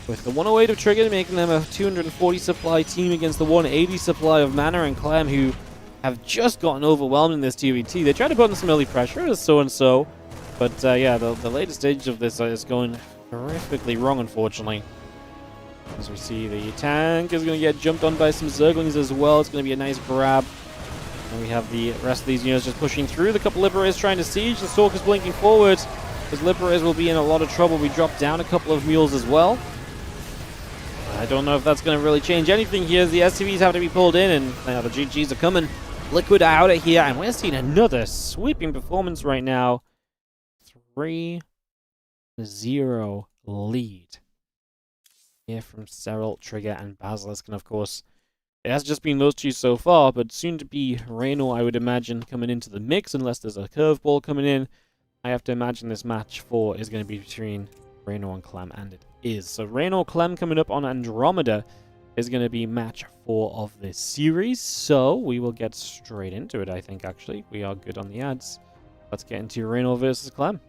with the 108 of Trigger making them a 240 supply team against the 180 supply of Mana and Clem, who have just gotten overwhelmed in this TVT. They tried to put in some early pressure as so-and-so, but yeah, the later stage of this is going horrifically wrong, unfortunately. As we see, the tank is going to get jumped on by some Zerglings as well. It's going to be a nice grab. And we have the rest of these units just pushing through. The couple Liberators trying to siege. The Stalkers blinking forward, because Liberators will be in a lot of trouble. We drop down a couple of mules as well. I don't know if that's going to really change anything here. The SCVs have to be pulled in, and the GGs are coming. Liquid out of here, and we're seeing another sweeping performance right now. 3-0 lead here from Serral, Trigger, and Basilisk. And of course, it has just been those two so far, but soon to be Reynor, I would imagine, coming into the mix, unless there's a curveball coming in. I have to imagine this match 4 is going to be between Reynor and Clem, and it is. So Reynor Clem coming up on Andromeda is going to be match 4 of this series. So we will get straight into it, I think, actually. We are good on the ads. Let's get into Reynor versus Clem.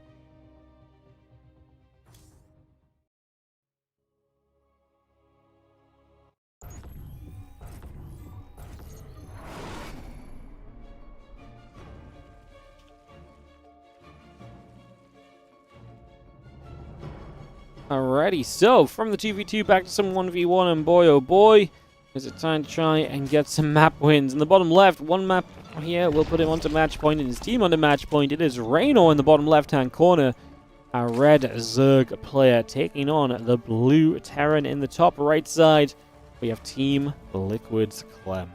Alrighty, so from the 2v2 back to some 1v1, and boy oh boy, is it time to try and get some map wins. In the bottom left, one map here will put him onto match point and his team onto match point. It is Reynor in the bottom left-hand corner, a red Zerg player taking on the blue Terran in the top right side. We have Team Liquid's Clem.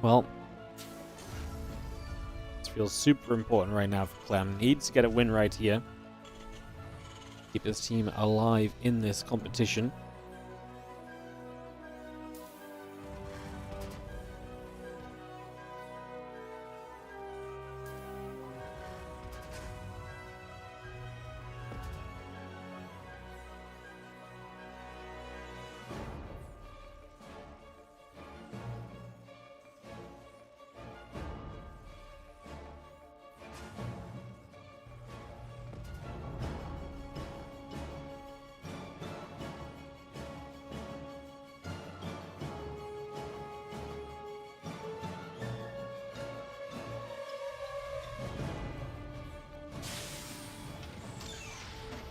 Well, this feels super important right now for Clem. Needs to get a win right here. Keep his team alive in this competition.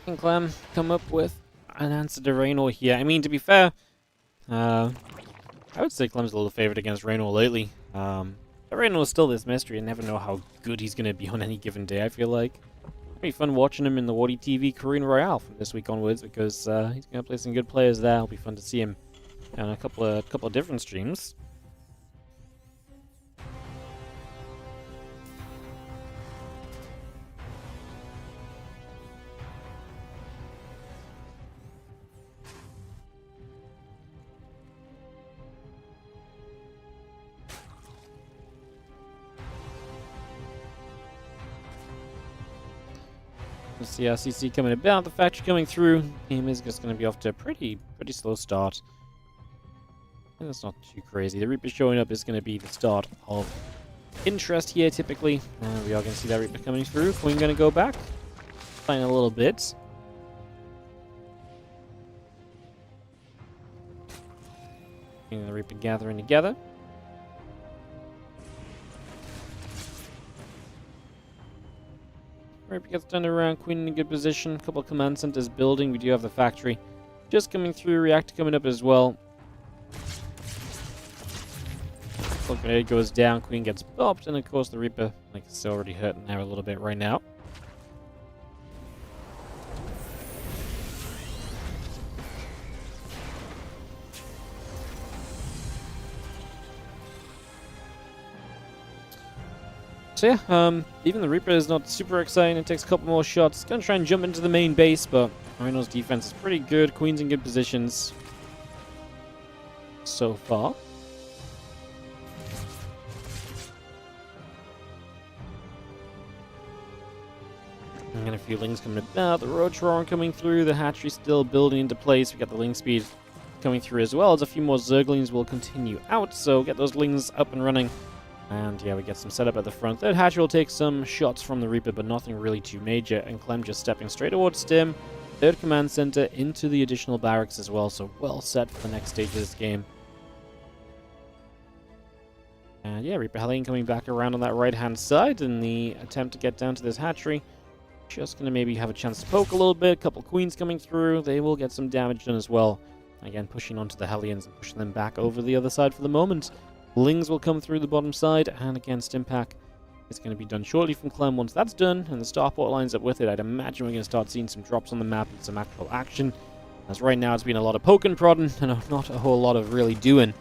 Can Clem come up with an answer to Rainor here? I mean, to be fair, I would say Clem's a little favored against Rainor lately. But Rainor is still this mystery. I never know how good he's going to be on any given day, I feel like. It'll be fun watching him in the WardiTV Korean Royale from this week onwards, because he's going to play some good players there. It'll be fun to see him on a couple of different streams. Let's see CC coming about, the factory coming through. Game is just going to be off to a pretty slow start. And that's not too crazy. The Reaper showing up is going to be the start of interest here, typically. We are going to see that Reaper coming through. Queen going to go back. Playing a little bit. And the Reaper gathering together. Reaper gets turned around, Queen in a good position. A couple of command centers building. We do have the factory just coming through. Reactor coming up as well. Grenade goes down, Queen gets bopped, and of course the Reaper, like, it's already hurting there a little bit right now. So yeah, even the Reaper is not super exciting. It takes a couple more shots. Gonna try and jump into the main base, but Reinor's defense is pretty good. Queen's in good positions so far. And a few Lings coming about. The Roach Roaring coming through. The hatchery still building into place. We got the Ling speed coming through as well. As a few more Zerglings will continue out, so get those Lings up and running. And yeah, we get some setup at the front. Third hatchery will take some shots from the Reaper, but nothing really too major. And Clem just stepping straight towards Stim. Third command center into the additional barracks as well, so well set for the next stage of this game. And yeah, Reaper Helene coming back around on that right-hand side in the attempt to get down to this hatchery. Just going to maybe have a chance to poke a little bit. A couple Queens coming through. They will get some damage done as well. Again, pushing onto the Hellions and pushing them back over the other side for the moment. Lings will come through the bottom side, and again, Stimpack is going to be done shortly from Clem. Once that's done, and the starport lines up with it, I'd imagine we're going to start seeing some drops on the map and some actual action. As right now, it's been a lot of poking, prodding, and not a whole lot of really doing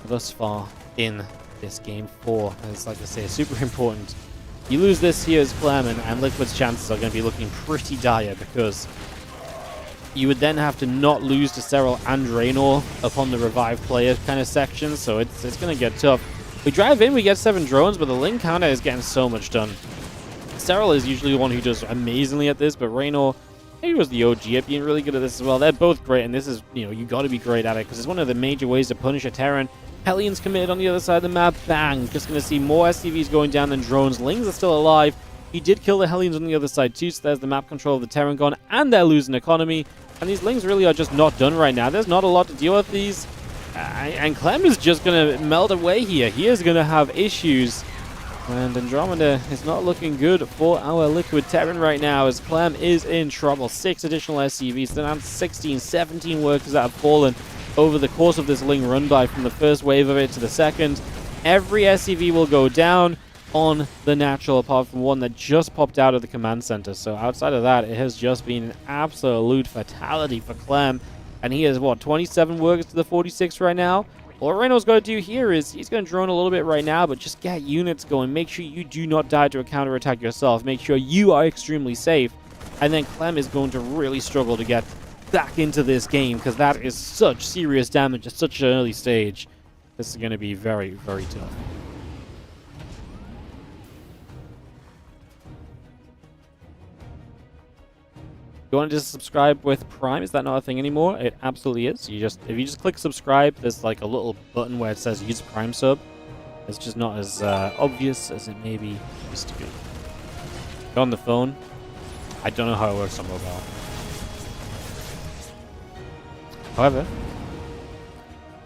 thus far in this game 4. As like I say, super important. You lose this here as Clem, and Liquid's chances are going to be looking pretty dire, because you would then have to not lose to Serral and Reynor upon the revive player kind of section, so it's going to get tough. We drive in, we get 7 drones, but the Ling counter is getting so much done. Serral is usually the one who does amazingly at this, but Reynor, he was the OG at being really good at this as well. They're both great, and this is, you got to be great at it, because it's one of the major ways to punish a Terran. Hellions committed on the other side of the map. Bang! Just going to see more SCVs going down than drones. Lings are still alive. He did kill the Hellions on the other side too, so there's the map control of the Terran gone, and they're losing economy. And these Lings really are just not done right now. There's not a lot to deal with these. And Clem is just going to melt away here. He is going to have issues. And Andromeda is not looking good for our Liquid Terran right now, as Clem is in trouble. 6 additional SCVs, then on 16, 17 workers that have fallen over the course of this Ling run by, from the first wave of it to the second. Every SCV will go down on the natural, apart from one that just popped out of the command center. So outside of that, it has just been an absolute fatality for Clem. And he has, 27 workers to the 46 right now? All Reynor's going to do here is he's going to drone a little bit right now, but just get units going. Make sure you do not die to a counterattack yourself. Make sure you are extremely safe. And then Clem is going to really struggle to get back into this game, because that is such serious damage at such an early stage. This is going to be very, very tough. You want to just subscribe with Prime? Is that not a thing anymore? It absolutely is. If you just click subscribe, there's like a little button where it says use Prime sub. It's just not as obvious as it maybe used to be. On the phone, I don't know how it works on mobile. However,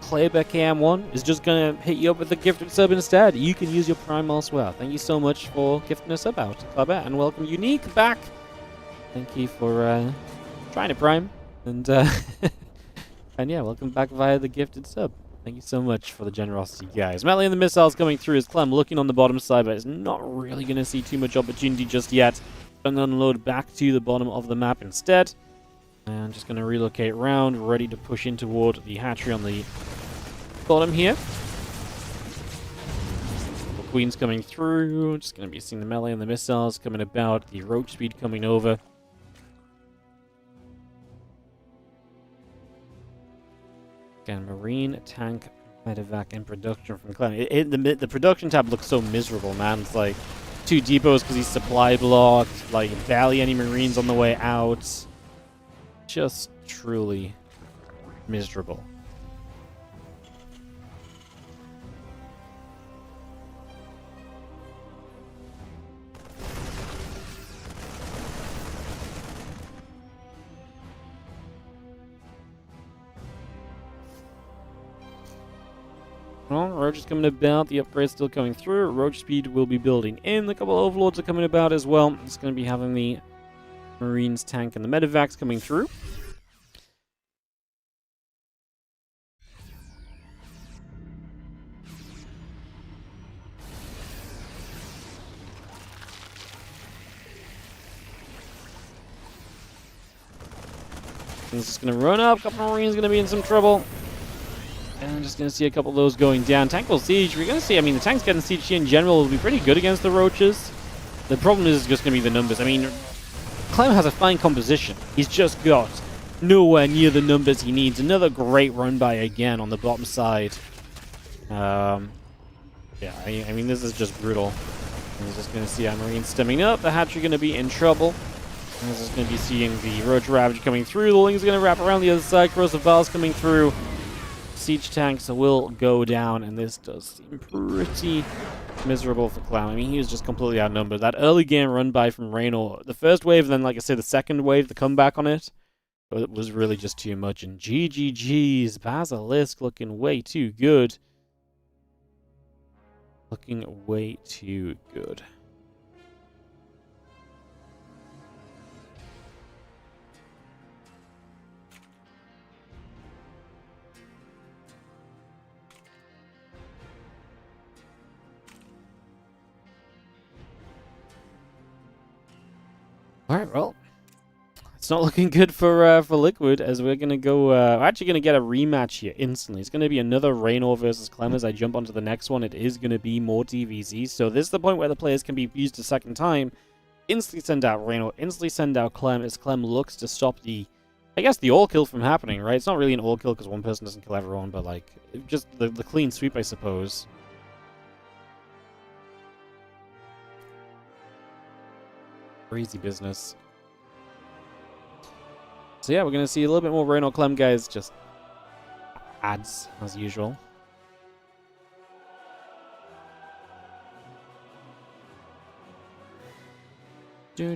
Kleber KM1 is just going to hit you up with a gifted sub instead. You can use your Prime elsewhere. Thank you so much for gifting a sub out, Kleber, and welcome Unique back. Thank you for trying to prime. And, and yeah, welcome back via the gifted sub. Thank you so much for the generosity, guys. Melee and the missiles coming through as Clem looking on the bottom side, but is not really going to see too much opportunity just yet. Gonna unload back to the bottom of the map instead. And just going to relocate around, ready to push in toward the hatchery on the bottom here. The Queen's coming through. Just going to be seeing the melee and the missiles coming about. The roach speed coming over. Again, Marine, tank, medevac, and production from Clem. The production tab looks so miserable, man. It's like 2 depots because he's supply blocked. Like barely any Marines on the way out. Just truly miserable. Well, Roach is coming about. The upgrade's still coming through. Roach speed will be building in. A couple of overlords are coming about as well. It's going to be having the Marines, tank, and the medevacs coming through. It's just going to run up. A couple of Marines going to be in some trouble. And I'm just going to see a couple of those going down. Tank will siege. We're going to see, I mean, the tanks getting siege in general will be pretty good against the roaches. The problem is just going to be the numbers. I mean, Clem has a fine composition. He's just got nowhere near the numbers he needs. Another great run by again on the bottom side. Yeah, I mean, this is just brutal. We're just going to see our Marines stemming up. The hatchery going to be in trouble. We're just going to be seeing the Roach Ravage coming through. The Ling's going to wrap around the other side. Corrosive Valves coming through. Siege tanks will go down, and this does seem pretty miserable for Clem. I mean, he was just completely outnumbered. That early game run by from Reynor, the first wave, then, like I said, the second wave, the comeback on it was really just too much. And GGG's, Basilisk looking way too good. Looking way too good. All right, well, it's not looking good for Liquid, as we're going to go... we're actually going to get a rematch here instantly. It's going to be another Rainor versus Clem as I jump onto the next one. It is going to be more DVZ, so this is the point where the players can be used a second time. Instantly send out Rainor, instantly send out Clem, as Clem looks to stop the... I guess the all-kill from happening, right? It's not really an all-kill because one person doesn't kill everyone, but like, just the clean sweep, I suppose. Crazy business. So yeah, we're going to see a little bit more Reynor Clem, guys. Just ads, as usual. Now,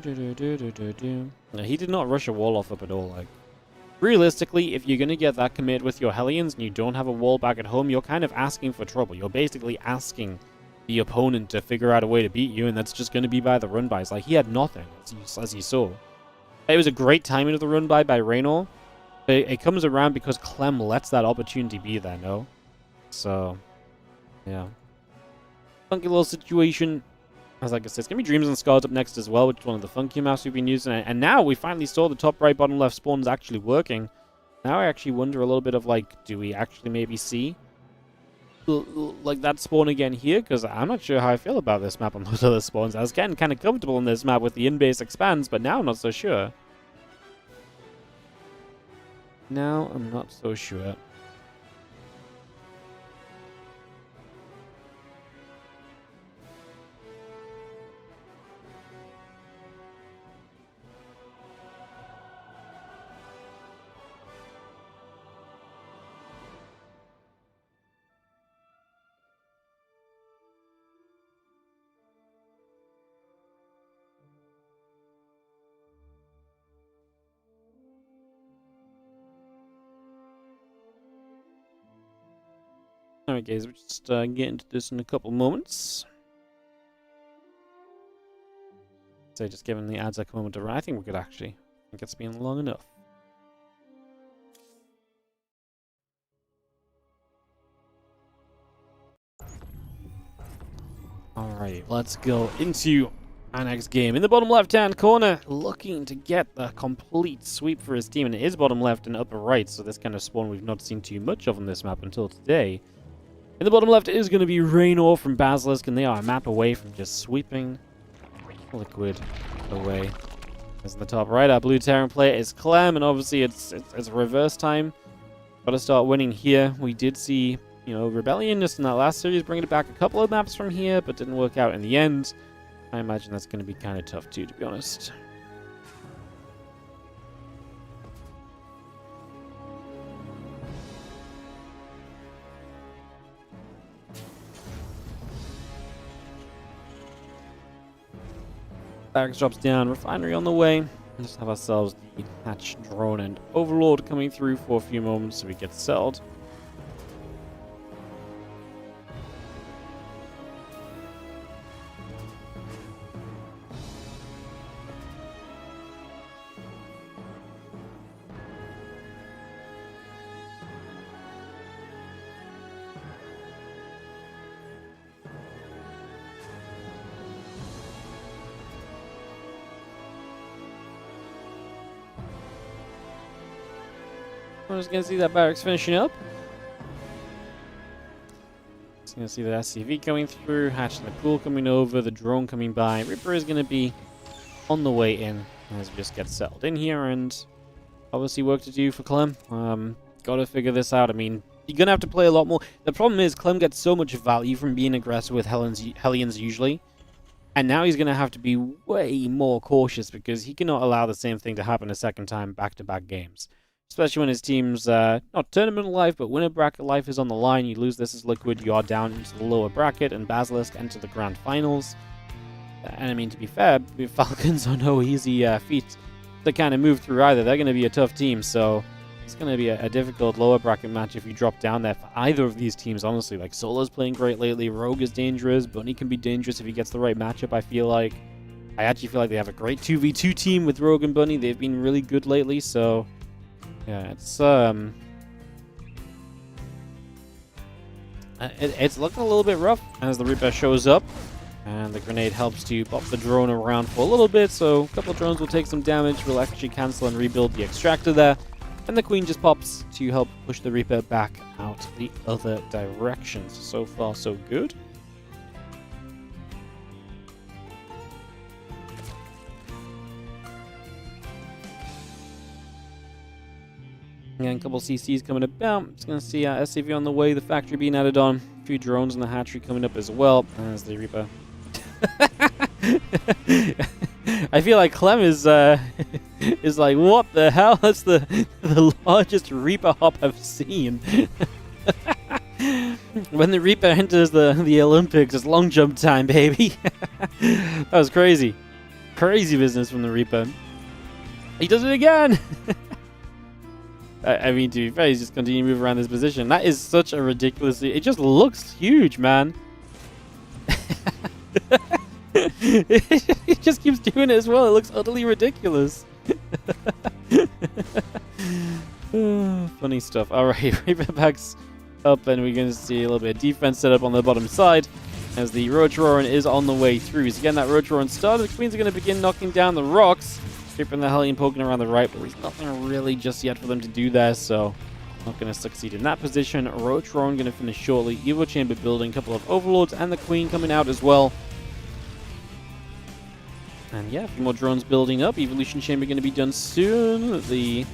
he did not rush a wall off up at all. Like, realistically, if you're going to get that commit with your Hellions and you don't have a wall back at home, you're kind of asking for trouble. You're basically asking the opponent to figure out a way to beat you, and that's just going to be by the run-bys. Like, he had nothing, as you saw. It was a great timing of the run-by Reynor. It comes around because Clem lets that opportunity be there, no? So, yeah. Funky little situation. As like I said, it's going to be Dreams and Scars up next as well, which is one of the funky maps we've been using. And now we finally saw the top right, bottom left spawns actually working. Now I actually wonder a little bit of, like, do we actually maybe see like that spawn again here? Because I'm not sure how I feel about this map on those other spawns. I was getting kind of comfortable in this map with the in-base expands, but now I'm not so sure. Now I'm not so sure. Alright guys, we'll just get into this in a couple moments. So just giving the ads like a moment to run. I think we could actually. I think it's been long enough. Alright, let's go into our next game. In the bottom left-hand corner, looking to get the complete sweep for his team. And it is bottom left and upper right, so this kind of spawn we've not seen too much of on this map until today. In the bottom left is going to be Reynor from Basilisk, and they are a map away from just sweeping Liquid away. As in the top right, our blue Terran player is Clem, and obviously it's reverse time. Got to start winning here. We did see, you know, Rebellion just in that last series, bringing it back a couple of maps from here, but didn't work out in the end. I imagine that's going to be kind of tough too, to be honest. Barracks drops down, refinery on the way. Just have ourselves the hatch drone and overlord coming through for a few moments so we get settled. I'm just going to see that barracks finishing up. Just going to see the SCV coming through, hatch in the pool coming over, the drone coming by. Reaper is going to be on the way in as we just get settled in here, and obviously work to do for Clem. Got to figure this out. I mean, you're going to have to play a lot more. The problem is Clem gets so much value from being aggressive with Hellions usually, and now he's going to have to be way more cautious because he cannot allow the same thing to happen a second time back-to-back games. Especially when his team's, not tournament life, but winner bracket life is on the line. You lose this as Liquid, you are down into the lower bracket, and Basilisk enter the grand finals. And I mean, to be fair, the Falcons are no easy feat to kind of move through either. They're going to be a tough team, so it's going to be a difficult lower bracket match if you drop down there for either of these teams, honestly. Like, Solo's playing great lately, Rogue is dangerous, Bunny can be dangerous if he gets the right matchup, I feel like. I actually feel like they have a great 2v2 team with Rogue and Bunny. They've been really good lately, so yeah, it's looking a little bit rough as the Reaper shows up, and the grenade helps to pop the drone around for a little bit, so a couple of drones will take some damage. We'll actually cancel and rebuild the extractor there, and the Queen just pops to help push the Reaper back out the other direction. So far, so good. And a couple CCs coming about. Just going to see SCV on the way, the factory being added on. A few drones in the hatchery coming up as well as the Reaper. I feel like Clem is like, what the hell? That's the largest Reaper hop I've seen. When the Reaper enters the Olympics, it's long jump time, baby. That was crazy. Crazy business from the Reaper. He does it again! I mean, to be fair, he's just continuing to move around this position. That is such a ridiculously... It just looks huge, man. He just keeps doing it as well. It looks utterly ridiculous. Funny stuff. Alright, Reaper backs up, and we're going to see a little bit of defense set up on the bottom side as the Roach Roaring is on the way through. So again, that Roach Roaring started. The Queens are going to begin knocking down the rocks. Reaper and the Hellion poking around the right, but there's nothing really just yet for them to do there, so not going to succeed in that position. Roach Roaring going to finish shortly. Evo Chamber building, a couple of Overlords, and the Queen coming out as well. And yeah, a few more drones building up. Evolution Chamber going to be done soon. The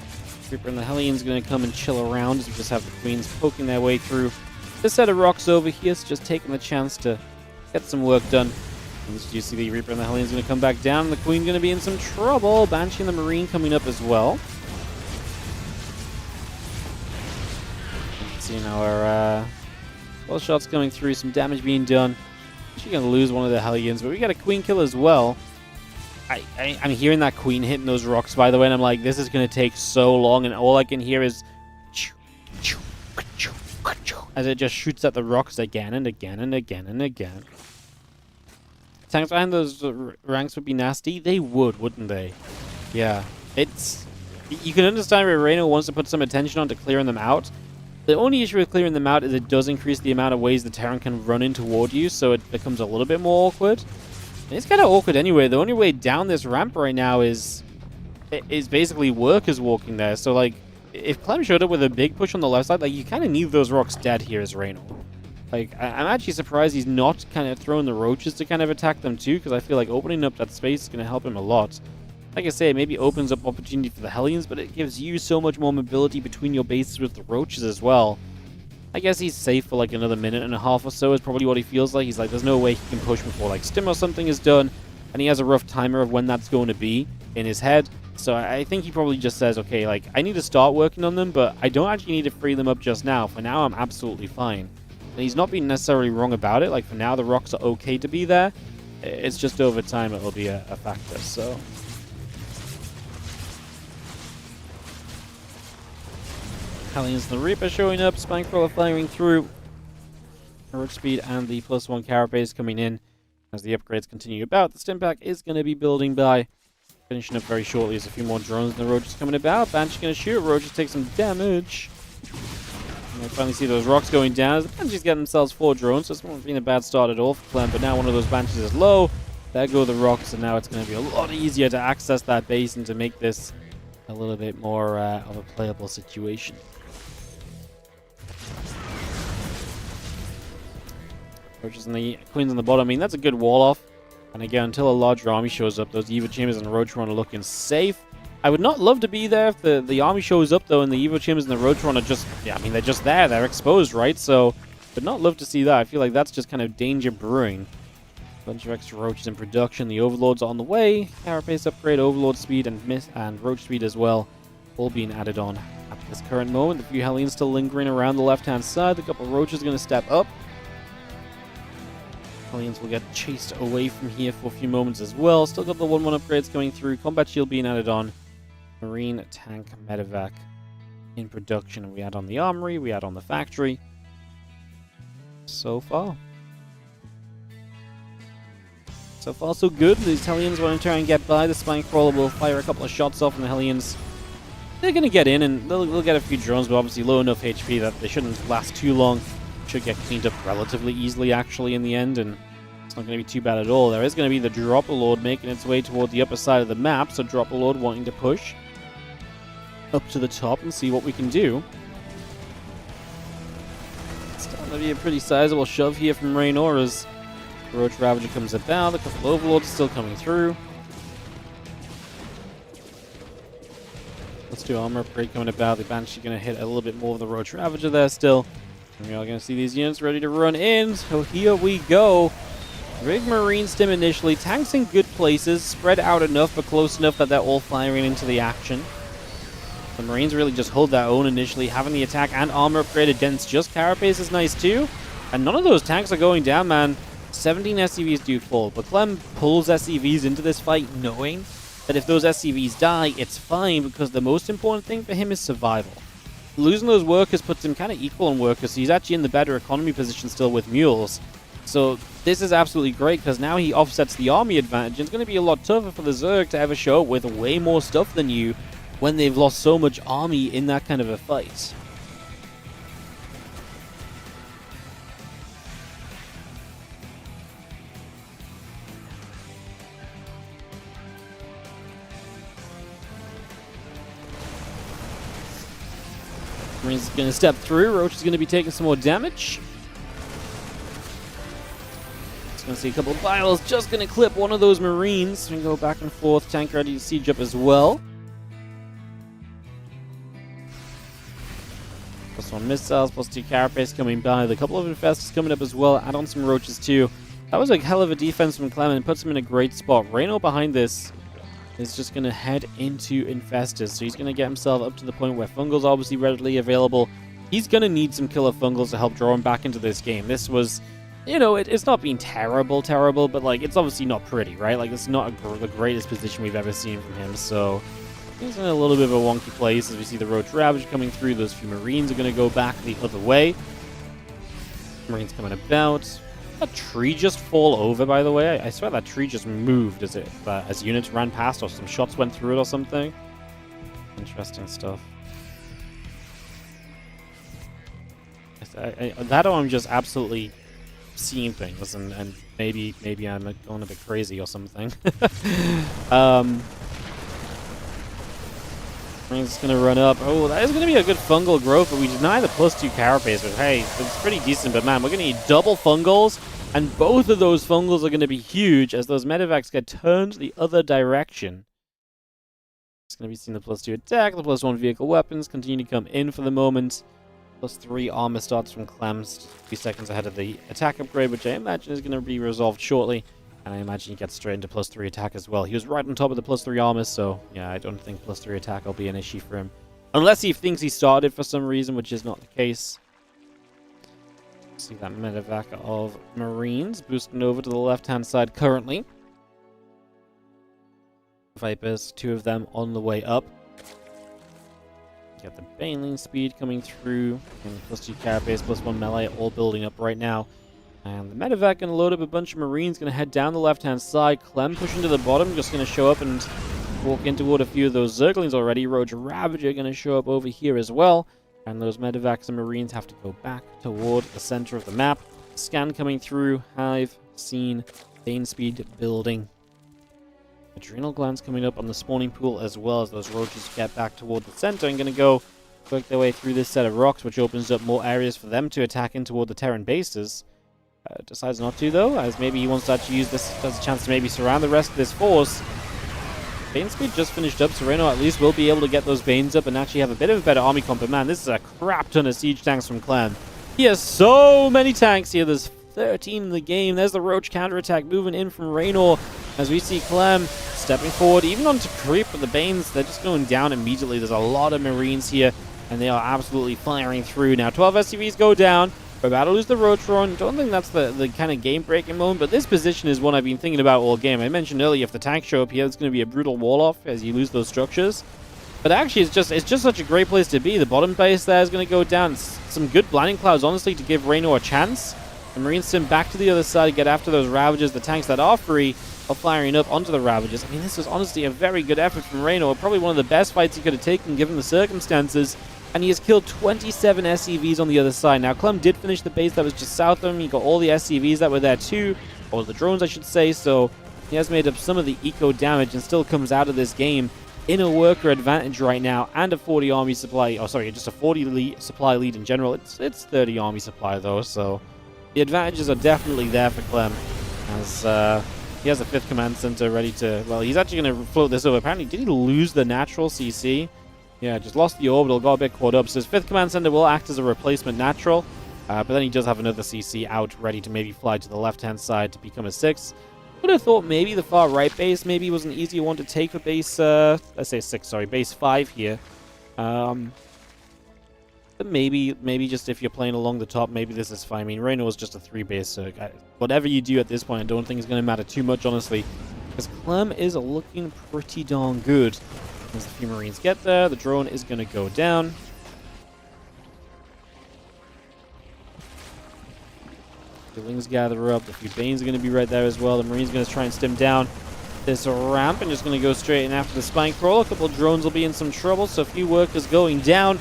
Reaper and the Hellion's going to come and chill around as we just have the Queens poking their way through this set of rocks over here, so just taking the chance to get some work done. As you see, the Reaper and the Hellion's going to come back down. The Queen going to be in some trouble. Banshee and the Marine coming up as well. See now our well shots coming through, some damage being done. She's going to lose one of the Hellions, but we got a Queen kill as well. I'm hearing that Queen hitting those rocks, by the way, and I'm like, this is going to take so long, and all I can hear is as it just shoots at the rocks again and again and again and again. Tanks behind those ranks would be nasty. They would, wouldn't they? Yeah. You can understand where Reynor wants to put some attention on to clearing them out. The only issue with clearing them out is it does increase the amount of ways the Terran can run in toward you, so it becomes a little bit more awkward. And it's kind of awkward anyway. The only way down this ramp right now is basically workers walking there. So, like, if Clem showed up with a big push on the left side, like, you kind of need those rocks dead here as Reynor. Like, I'm actually surprised he's not kind of throwing the roaches to kind of attack them too, because I feel like opening up that space is going to help him a lot. Like I say, it maybe opens up opportunity for the Hellions, but it gives you so much more mobility between your bases with the roaches as well. I guess he's safe for like another minute and a half or so is probably what he feels like. He's like, there's no way he can push before like Stim or something is done, and he has a rough timer of when that's going to be in his head. So I think he probably just says, okay, like, I need to start working on them, but I don't actually need to free them up just now. For now, I'm absolutely fine. And he's not being necessarily wrong about it. Like, for now, the rocks are okay to be there. It's just over time it'll be a factor, so... Hellions and the Reaper showing up, Spinecrawler firing through. Roach speed and the +1 carapace coming in as the upgrades continue about. The Stim Pack is going to be building by. Finishing up very shortly as a few more drones and the Roaches coming about. Banshee going to shoot. Roaches take some damage. And I finally see those rocks going down. The Banshees get themselves 4 drones, so it's not been a bad start at all for Clem, but now one of those Banshees is low. There go the rocks, and now it's going to be a lot easier to access that base and to make this a little bit more of a playable situation. Roaches and the Queens on the bottom. I mean, that's a good wall off. And again, until a larger army shows up, those Evo Chambers and the Roach Run are looking safe. I would not love to be there if the army shows up, though, and the Evo Chambers and the Roach Run are just... Yeah, I mean, they're just there. They're exposed, right? So, would not love to see that. I feel like that's just kind of danger brewing. Bunch of extra Roaches in production. The Overlords are on the way. Carapace upgrade, Overlord speed, and Roach speed as well. All being added on at this current moment. The few Hellions still lingering around the left-hand side. A couple of Roaches are going to step up. Hellions will get chased away from here for a few moments as well. Still got the 1-1 upgrades going through. Combat shield being added on. Marine tank medevac in production. We add on the armory. We add on the factory. So far, so good. These Hellions want to try and get by. The Spinecrawler will fire a couple of shots off, and the Hellions, they're going to get in, and they'll get a few drones, but obviously low enough HP that they shouldn't last too long. Should get cleaned up relatively easily, actually, in the end, and it's not going to be too bad at all. There is going to be the Dropper Lord making its way toward the upper side of the map, so Dropper Lord wanting to push up to the top and see what we can do. It's starting to be a pretty sizable shove here from Raynor as Roach Ravager comes about. A couple of Overlords still coming through. Let's do armor upgrade coming about. The Banshee going to hit a little bit more of the Roach Ravager there still. And we are going to see these units ready to run in. So here we go. Big Marine Stim initially. Tanks in good places. Spread out enough, but close enough that they're all firing into the action. The Marines really just hold their own initially. Having the attack and armor upgrade against just Carapace is nice too. And none of those tanks are going down, man. 17 SCVs do fall. But Clem pulls SCVs into this fight knowing that if those SCVs die, it's fine, because the most important thing for him is survival. Losing those workers puts him kind of equal on workers, so he's actually in the better economy position still with mules. So this is absolutely great, because now he offsets the army advantage. It's going to be a lot tougher for the Zerg to ever show up with way more stuff than you when they've lost so much army in that kind of a fight. Marine's going to step through. Roach is going to be taking some more damage. Just going to see a couple of vials. Just going to clip one of those Marines and go back and forth. Tank ready to siege up as well. +1 missiles, +2 carapace coming by. A couple of infestors coming up as well. Add on some Roaches too. That was a hell of a defense from Clem and puts him in a great spot. Reynor behind this is just going to head into infestors. So he's going to get himself up to the point where Fungal's obviously readily available. He's going to need some killer Fungals to help draw him back into this game. This was, you know, it's not been terrible, but like, it's obviously not pretty, right? Like, it's not the greatest position we've ever seen from him. So he's in a little bit of a wonky place as we see the Roach Ravage coming through. Those few Marines are going to go back the other way. Marines coming about. That tree just fall over, by the way? I swear that tree just moved as units ran past, or some shots went through it or something. Interesting stuff. That or I'm just absolutely seeing things, and maybe I'm going a bit crazy or something. He's going to run up. Oh, that is going to be a good fungal growth, but we deny the +2 carapace. But hey, it's pretty decent. But man, we're going to need double fungals, and both of those fungals are going to be huge as those medevacs get turned the other direction. It's going to be seeing the +2 attack, the +1 vehicle weapons continue to come in for the moment. +3 armor starts from Clem, just a few seconds ahead of the attack upgrade, which I imagine is going to be resolved shortly. And I imagine he gets straight into +3 attack as well. He was right on top of the +3 armor, so yeah, I don't think +3 attack will be an issue for him. Unless he thinks he started for some reason, which is not the case. See that medevac of Marines boosting over to the left-hand side currently. Vipers, 2 of them on the way up. Got the Baneling speed coming through, and +2 carapace, +1 melee, all building up right now. And the medevac going to load up a bunch of Marines, going to head down the left-hand side. Clem pushing to the bottom, just going to show up and walk in toward a few of those Zerglings already. Roach Ravager going to show up over here as well. And those medevacs and Marines have to go back toward the center of the map. Scan coming through, Hive, seen, Bane speed building. Adrenal glands coming up on the spawning pool as well as those roaches get back toward the center and going to go work their way through this set of rocks, which opens up more areas for them to attack in toward the Terran bases. Decides not to, though, as maybe he wants to actually use this as a chance to maybe surround the rest of this force. Bane speed just finished up, so Reynor at least will be able to get those Banes up and actually have a bit of a better army comp. But man, this is a crap ton of siege tanks from Clem. He has so many tanks here. There's 13 in the game. There's the Roach counterattack moving in from Reynor as we see Clem stepping forward, even onto creep, but the Banes, they're just going down immediately. There's a lot of Marines here, and they are absolutely firing through. Now, 12 SCVs go down. We're about to lose the Roach run. Don't think that's the kind of game-breaking moment, but this position is one I've been thinking about all game. I mentioned earlier, if the tanks show up here, it's going to be a brutal wall-off as you lose those structures. But actually, it's just such a great place to be. The bottom base there is going to go down. Some good blinding clouds, honestly, to give Reynor a chance. The Marines sim back to the other side, get after those Ravagers. The tanks that are free are firing up onto the Ravagers. I mean, this was honestly a very good effort from Reynor. Probably one of the best fights he could have taken given the circumstances. And he has killed 27 SCVs on the other side. Now, Clem did finish the base that was just south of him. He got all the SCVs that were there too. Or the drones, I should say. So he has made up some of the eco damage and still comes out of this game in a worker advantage right now. And a 40 army supply. Oh, sorry, just a 40 supply lead in general. It's 30 army supply, though. So the advantages are definitely there for Clem. As he has a 5th command center ready to... Well, he's actually going to float this over. Apparently, did he lose the natural CC? Yeah, just lost the orbital, got a bit caught up. So his 5th command center will act as a replacement natural. But then he does have another CC out, ready to maybe fly to the left-hand side to become a 6th. Would have thought maybe the far right base maybe was an easier one to take for base, let's say 6, sorry, base 5 here. But maybe just if you're playing along the top, maybe this is fine. I mean, Reynor was just a 3 base, so whatever you do at this point, I don't think it's going to matter too much, honestly. Because Clem is looking pretty darn good. As the few Marines get there, the drone is going to go down. The wings gather up. The few Banes are going to be right there as well. The Marines are going to try and stim down this ramp and just going to go straight in after the spine crawl. A couple of drones will be in some trouble, so a few workers going down.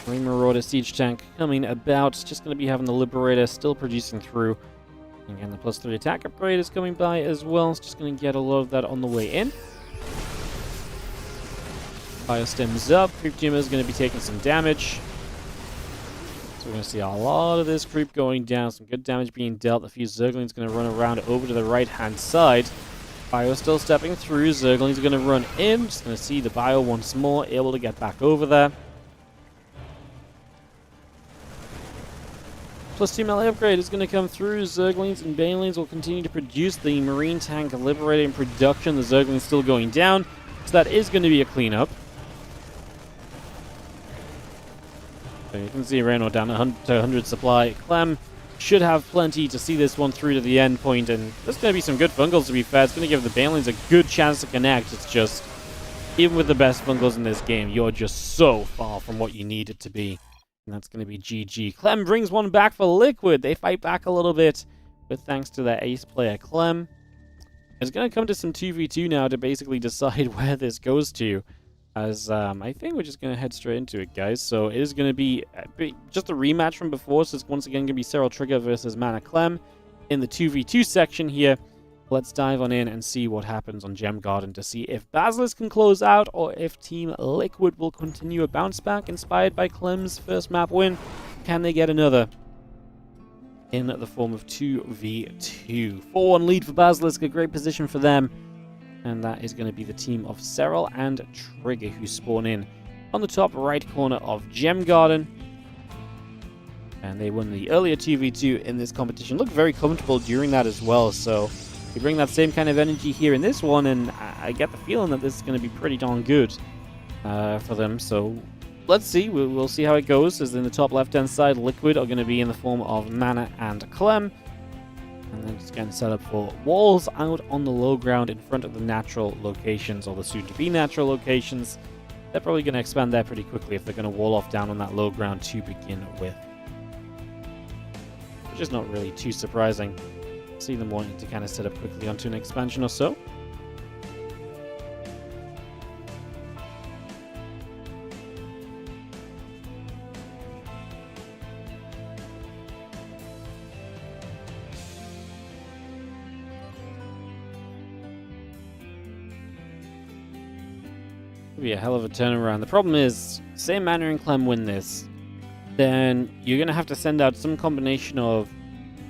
Marine Marauder siege tank coming about. Just going to be having the Liberator still producing through. Again, the +3 attack upgrade is coming by as well. It's just going to get a lot of that on the way in. Harstem's up. Creep Jimmer is going to be taking some damage. So we're going to see a lot of this creep going down. Some good damage being dealt. A few Zerglings going to run around over to the right-hand side. Bio still stepping through. Zerglings are going to run in. Just going to see the Bio once more, able to get back over there. +2 melee upgrade is going to come through. Zerglings and Banelings will continue to produce the Marine tank Liberator in production. The Zerglings still going down, so that is going to be a cleanup. So you can see Reynor down to 100 supply. Clem should have plenty to see this one through to the end point, and there's going to be some good fungals to be fair. It's going to give the Banelings a good chance to connect. It's just, even with the best fungals in this game, you're just so far from what you need it to be. And that's going to be GG. Clem brings one back for Liquid. They fight back a little bit, but thanks to their ace player, Clem. It's going to come to some 2v2 now to basically decide where this goes to. as I think we're just going to head straight into it, guys. So it is going to be just a rematch from before. So it's once again going to be Serral Trigger versus Mana Clem in the 2v2 section here. Let's dive on in and see what happens on Gem Garden to see if Basilisk can close out or if Team Liquid will continue a bounce back inspired by Clem's first map win. Can they get another in the form of 2v2? 4-1 lead for Basilisk, a great position for them. And that is going to be the team of Serral and Trigger who spawn in on the top right corner of Gem Garden. And they won the earlier 2v2 in this competition. Looked very comfortable during that as well. So we bring that same kind of energy here in this one. And I get the feeling that this is going to be pretty darn good for them. So let's see. We'll see how it goes. As in the top left-hand side, Liquid are going to be in the form of Mana and Clem. And then just getting set up for walls out on the low ground in front of the natural locations, or the soon-to-be natural locations. They're probably going to expand there pretty quickly if they're going to wall off down on that low ground to begin with. Which is not really too surprising. See them wanting to kind of set up quickly onto an expansion or so. Be a hell of a turnaround. The problem is, say Mana and Clem win this, then you're going to have to send out some combination of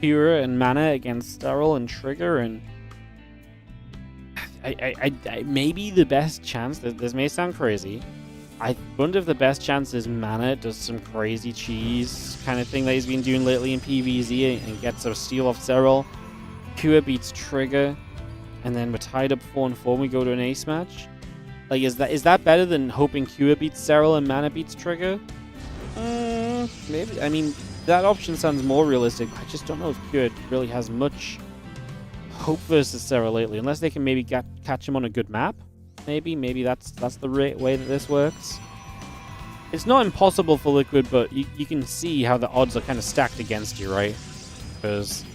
Pura and Mana against Serral and Trigger, and I maybe the best chance, this may sound crazy, I wonder if the best chance is Mana does some crazy cheese kind of thing that he's been doing lately in PvZ and gets a steal off Serral. Pura beats Trigger, and then we're tied up 4-4 and we go to an ace match. Like, is that better than hoping Kua beats Serral and Mana beats Trigger? Maybe. I mean, that option sounds more realistic. I just don't know if Kua really has much hope versus Serral lately, unless they can maybe catch him on a good map. Maybe that's the way that this works. It's not impossible for Liquid, but you can see how the odds are kind of stacked against you, right? Because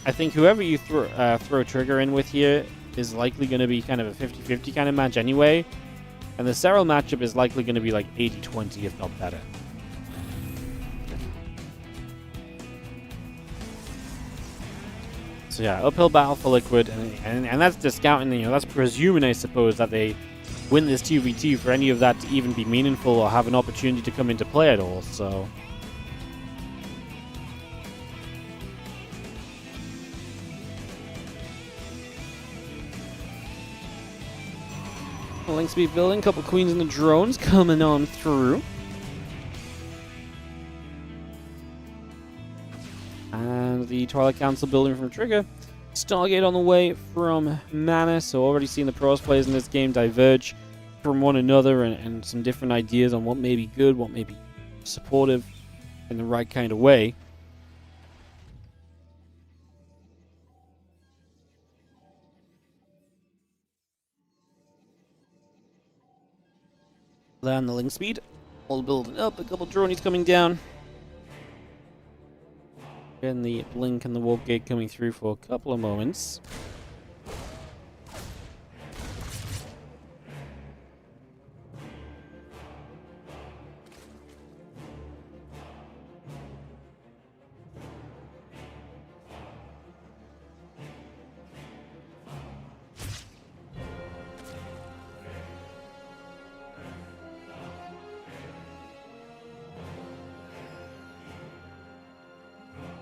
I think whoever you throw Trigger in with here is likely going to be kind of a 50-50 kind of match anyway. And the Serral matchup is likely going to be like 80-20, if not better. So yeah, uphill battle for Liquid, and that's discounting, that's presuming, I suppose, that they win this 2v2 for any of that to even be meaningful or have an opportunity to come into play at all, so... Link speed building, couple queens and the drones coming on through. And the Twilight Council building from Trigger. Stargate on the way from Mana, so already seeing the pros players in this game diverge from one another and some different ideas on what may be good, what may be supportive in the right kind of way. Land the link speed, all building up, a couple dronies coming down. And the blink and the warp gate coming through for a couple of moments.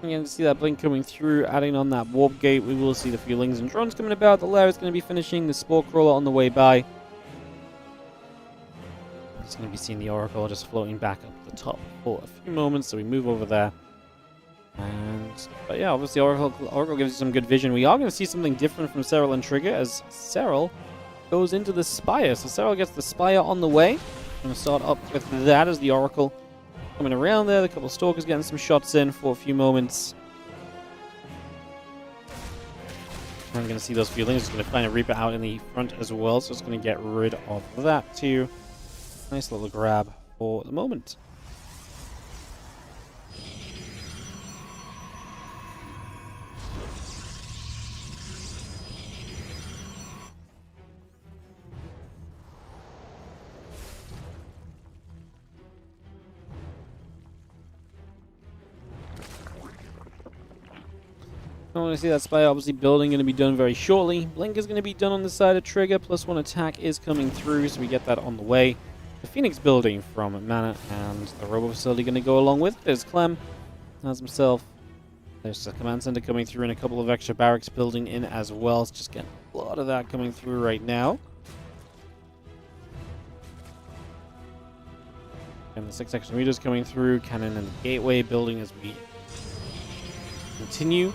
Again, see that blink coming through, adding on that warp gate. We will see the feelings and drones coming about. The lair is going to be finishing. The spore crawler on the way by. It's going to be seeing the oracle just floating back up the top for a few moments. So we move over there. But yeah, obviously oracle gives you some good vision. We are going to see something different from Serral and Trigger as Serral goes into the Spire. So Serral gets the Spire on the way. Going to start up with that as the oracle coming around there. The couple of stalkers getting some shots in for a few moments. I'm going to see those feelings. It's going to find a Reaper out in the front as well, so it's going to get rid of that too. Nice little grab for the moment. I want to see that spy obviously building going to be done very shortly. Blink is going to be done on the side of Trigger. +1 attack is coming through, so we get that on the way. The Phoenix building from Mana and the Robo Facility going to go along with it. There's Clem. Has himself. There's the Command Center coming through and a couple of extra barracks building in as well. It's just getting a lot of that coming through right now. And the 6 extra meters coming through. Cannon and the gateway building as we continue.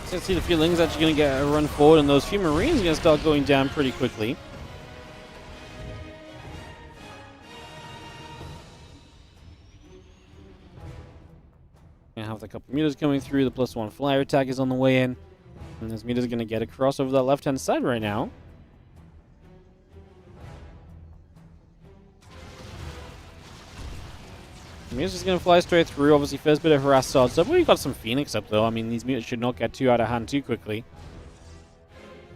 So see the feelings actually going to get a run forward, and those few Marines are going to start going down pretty quickly. Gonna have the couple meters coming through. The +1 flyer attack is on the way in, and those meters are going to get across over that left-hand side right now. Meters just going to fly straight through. Obviously, first bit of harass starts up. We've got some Phoenix up, though. I mean, these meters should not get too out of hand too quickly.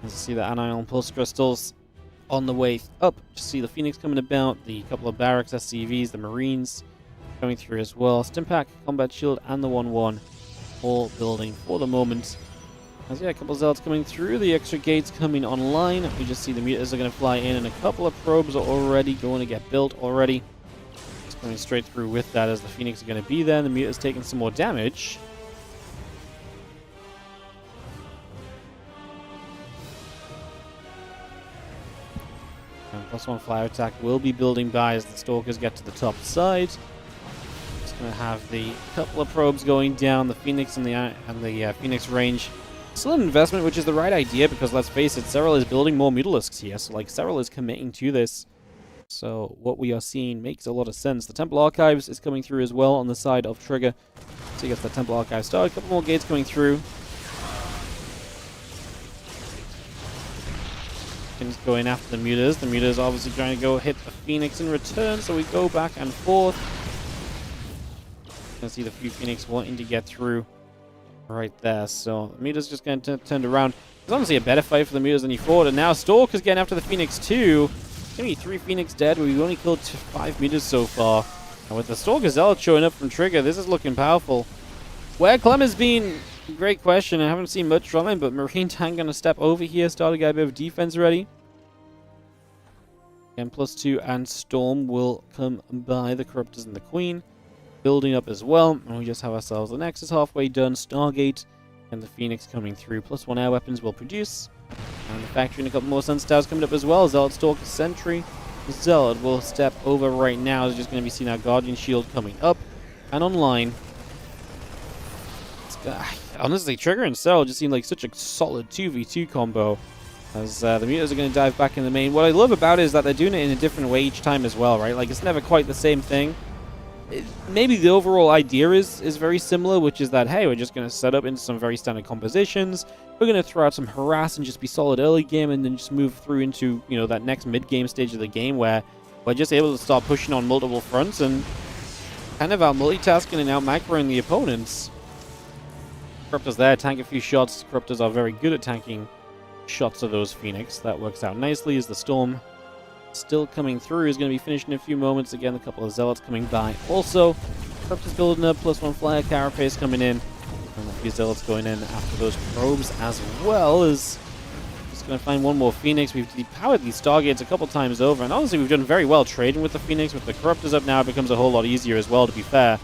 Let's see the Anion Pulse Crystals on the way up. Just see the Phoenix coming about. The couple of barracks, SCVs, the Marines coming through as well. Stimpack, Combat Shield, and the 1-1 all building for the moment. As a couple of Zealots coming through. The extra gates coming online. We just see the meters are going to fly in, and a couple of probes are already going to get built already. Going straight through with that as the Phoenix are going to be there, and the Muta's taking some more damage. And +1 flyer attack will be building by as the Stalkers get to the top side. Just going to have the couple of probes going down, the Phoenix and the Phoenix range. Still an investment, which is the right idea, because let's face it, Serral is building more Mutalisks here, so like Serral is committing to this. So what we are seeing makes a lot of sense. The Temple Archives is coming through as well on the side of Trigger. So he gets the Temple Archive started. A couple more gates coming through. And going after the Mutas. The Mutas obviously trying to go hit the Phoenix in return. So we go back and forth. You can see the few Phoenix wanting to get through right there. So the Mutas just going to turn around. It's honestly a better fight for the Mutas than you thought. And now Stalker's getting after the Phoenix too. Gonna be 3 Phoenix dead, but we've only killed 5 meters so far. And with the Stalker Zealot showing up from Trigger, this is looking powerful. Where Clem has been, great question. I haven't seen much from him, but Marine Tank gonna step over here, start to get a bit of defense ready. And +2 and Storm will come by. The Corruptors and the Queen building up as well. And we just have ourselves the Nexus halfway done, Stargate, and the Phoenix coming through. +1 air weapons will produce. And the factory and a couple more Sun Stars coming up as well. Zealot Stalker Sentry. Zealot will step over right now. It's just going to be seeing our Guardian Shield coming up and online. Honestly, Trigger and Serral just seem like such a solid 2v2 combo. As the Mutas are going to dive back in the main. What I love about it is that they're doing it in a different way each time as well, right? Like, it's never quite the same thing. Maybe the overall idea is very similar, which is that, hey, we're just going to set up into some very standard compositions. We're going to throw out some harass and just be solid early game, and then just move through into, you know, that next mid-game stage of the game where we're just able to start pushing on multiple fronts and kind of out multitasking and out macroing the opponents. Corruptors there, tank a few shots. Corruptors are very good at tanking shots of those Phoenix. That works out nicely as the Storm still coming through. Is going to be finished in a few moments. Again, a couple of Zealots coming by. Also, Corruptors building up, +1 flyer, Carapace coming in. And a few Zealots going in after those probes as well as just going to find one more Phoenix. We've depowered these Stargates a couple times over, and honestly, we've done very well trading with the Phoenix. With the Corruptors up now, it becomes a whole lot easier as well, to be fair.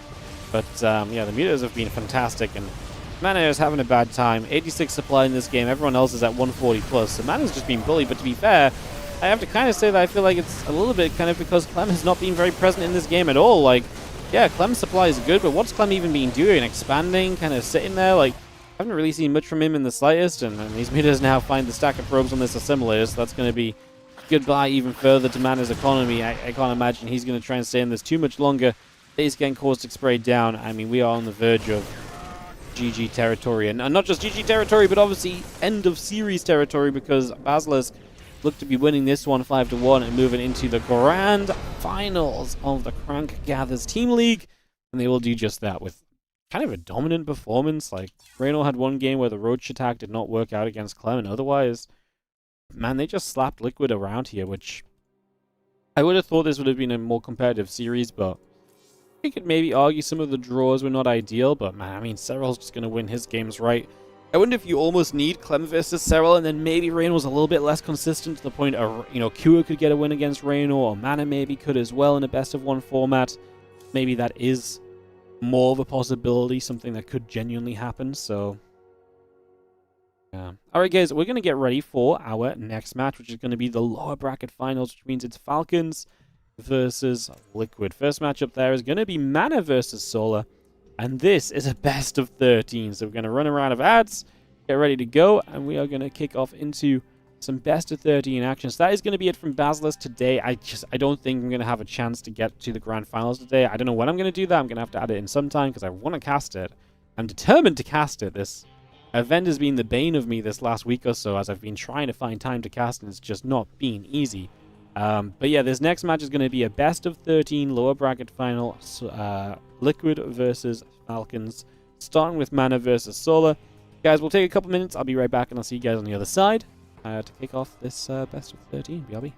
But yeah, the Mutas have been fantastic, and Mana is having a bad time. 86 supply in this game. Everyone else is at 140 plus. So Mana's just been bullied, but to be fair, I have to kind of say that I feel like it's a little bit kind of because Clem has not been very present in this game at all. Like, yeah, Clem's supply is good, but what's Clem even been doing? Expanding, kind of sitting there? Like, I haven't really seen much from him in the slightest, and these Mutas now find the stack of probes on this assimilator, so that's going to be goodbye even further to Mana's economy. I can't imagine he's going to try and stay in this too much longer. He's getting caustic sprayed down. I mean, we are on the verge of GG territory, and not just GG territory, but obviously end of series territory, because Basilisk look to be winning this one 5-1 and moving into the grand finals of the Crank Gathers Team League, and they will do just that with kind of a dominant performance. Like, Reynor had one game where the roach attack did not work out against Clem, and otherwise, man, they just slapped Liquid around here, which I would have thought this would have been a more competitive series, but we could maybe argue some of the draws were not ideal, but man, I mean, Serral's just going to win his games, right? I wonder if you almost need Clem versus Serral, and then maybe Reynor was a little bit less consistent to the point of, you know, Kua could get a win against Reynor, or Mana maybe could as well in a best-of-1 format. Maybe that is more of a possibility, something that could genuinely happen, so yeah. Alright guys, we're going to get ready for our next match, which is going to be the lower bracket finals, which means it's Falcons versus Liquid. First matchup there is going to be Mana versus Solar, and this is a best of 13, so we're going to run a round of ads, get ready to go, and we are going to kick off into some best of 13 action. So that is going to be it from Basilisk today. I don't think I'm going to have a chance to get to the grand finals today. I don't know when I'm going to do that. I'm going to have to add it in sometime because I want to cast it. I'm determined to cast it. This event has been the bane of me this last week or so as I've been trying to find time to cast, and it's just not been easy. But yeah, this next match is going to be a best of 13 lower bracket final. Liquid versus Falcons, starting with Mana versus Solar. Guys, we'll take a couple minutes. I'll be right back, and I'll see you guys on the other side to kick off this best of 13. BRB.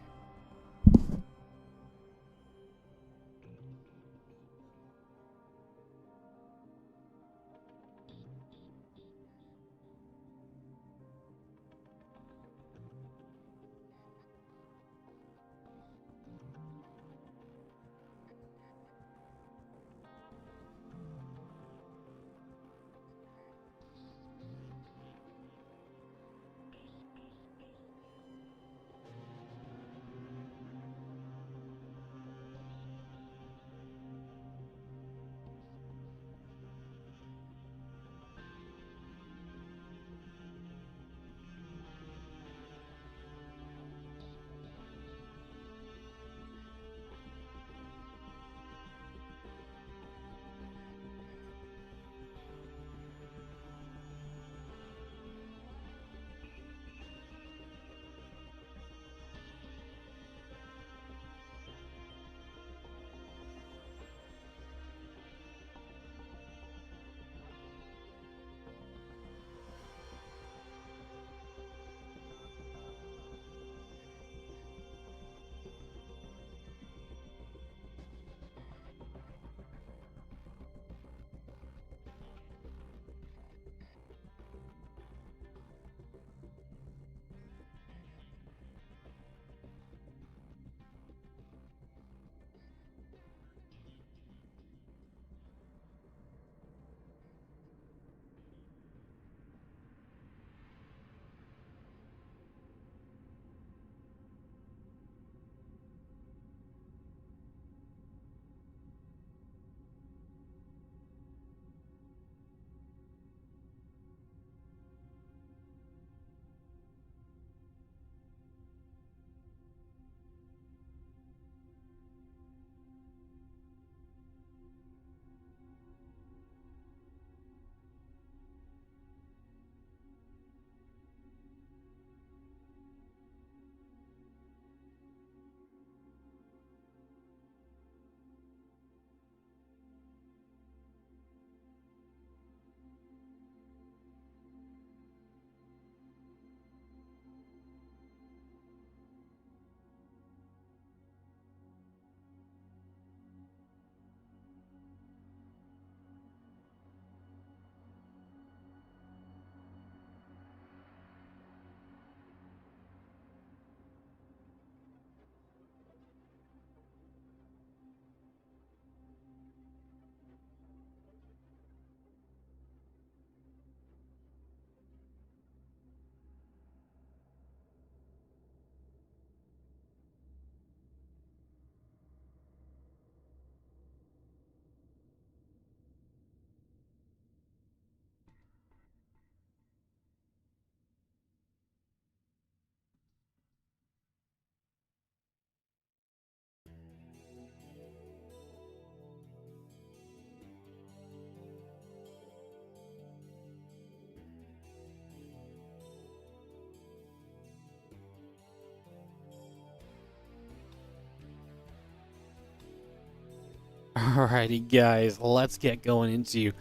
Alrighty, guys, let's get going into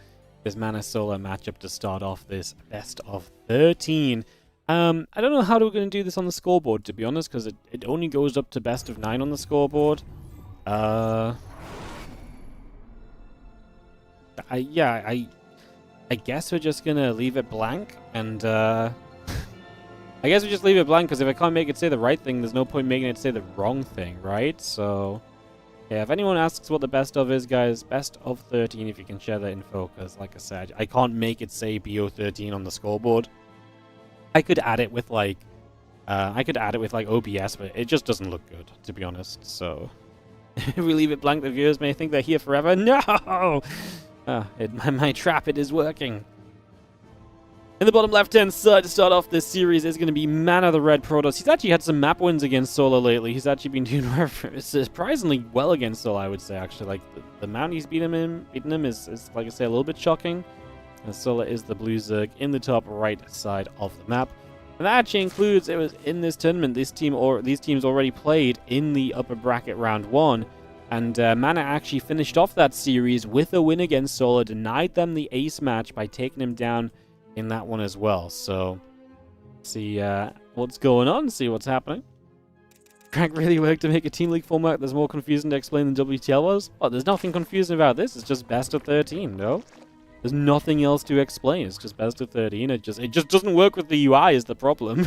this Mana Solar matchup to start off this best of 13. I don't know how we're going to do this on the scoreboard, to be honest, because it only goes up to best of 9 on the scoreboard. I guess we're just going to leave it blank, and I guess we just leave it blank, because if I can't make it say the right thing, there's no point making it say the wrong thing, right? So, yeah, if anyone asks what the best of is, guys, best of 13, if you can share that info, because, like I said, I can't make it say BO13 on the scoreboard. I could add it with, like, OBS, but it just doesn't look good, to be honest, so... if we leave it blank, the viewers may think they're here forever. No! My trap, it is working. In the bottom left-hand side to start off this series is going to be Mana the Red Protoss. He's actually had some map wins against Solar lately. He's actually been doing surprisingly well against Solar, I would say, actually. Like, the amount he's beaten him is, like I say, a little bit shocking. And Solar is the blue Zerg in the top right side of the map. And that actually includes, it was in this tournament, these teams already played in the upper bracket round 1. And Mana actually finished off that series with a win against Solar, denied them the ace match by taking him down in that one as well. So, see what's going on, see what's happening. Crack really worked to make a Team League format that's more confusing to explain than WTL was. Oh, there's nothing confusing about this. It's just best of 13, no? There's nothing else to explain. It's just best of 13. It just doesn't work with the UI is the problem.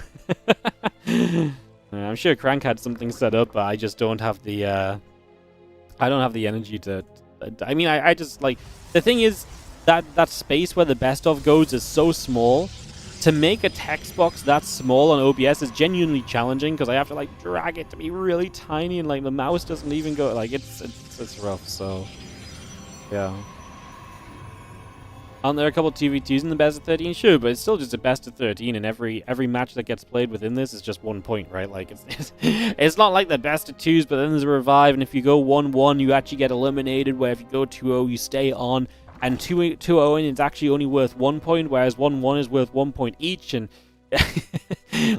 I'm sure Crank had something set up, but I just don't have the I don't have the energy to... I mean, I just, like... The thing is, that space where the best of goes is so small. To make a text box that small on OBS is genuinely challenging, because I have to, like, drag it to be really tiny, and, like, the mouse doesn't even go... Like, it's rough, so... Yeah. Aren't there a couple of 2v2s in the best of 13? Sure, but it's still just a best of 13, and every match that gets played within this is just 1 point, right? Like, it's not like the best of 2s, but then there's a revive, and if you go 1-1, you actually get eliminated, where if you go 2-0, you stay on, and 2-0, and it's actually only worth 1 point, whereas 1-1 is worth 1 point each, and...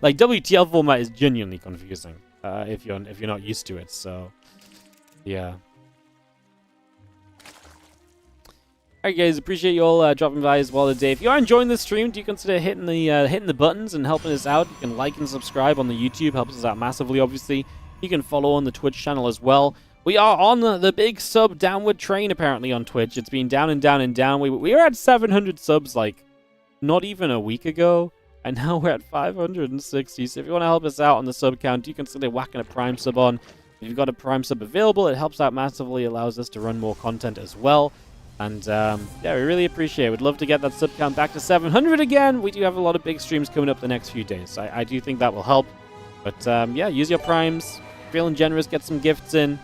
like, WTL format is genuinely confusing, if you're not used to it, so... Yeah. Alright guys, appreciate you all dropping by as well today. If you are enjoying this stream, do you consider hitting the buttons and helping us out? You can like and subscribe on the YouTube, helps us out massively, obviously. You can follow on the Twitch channel as well. We are on the big sub downward train, apparently, on Twitch. It's been down and down and down. We were at 700 subs, like, not even a week ago, and now we're at 560. So if you want to help us out on the sub count, you consider whacking a Prime sub on. If you've got a Prime sub available, it helps out massively, allows us to run more content as well. And, yeah, we really appreciate it. We'd love to get that sub count back to 700 again. We do have a lot of big streams coming up the next few days. So I do think that will help. But, yeah, use your primes. Feeling generous, get some gifts in.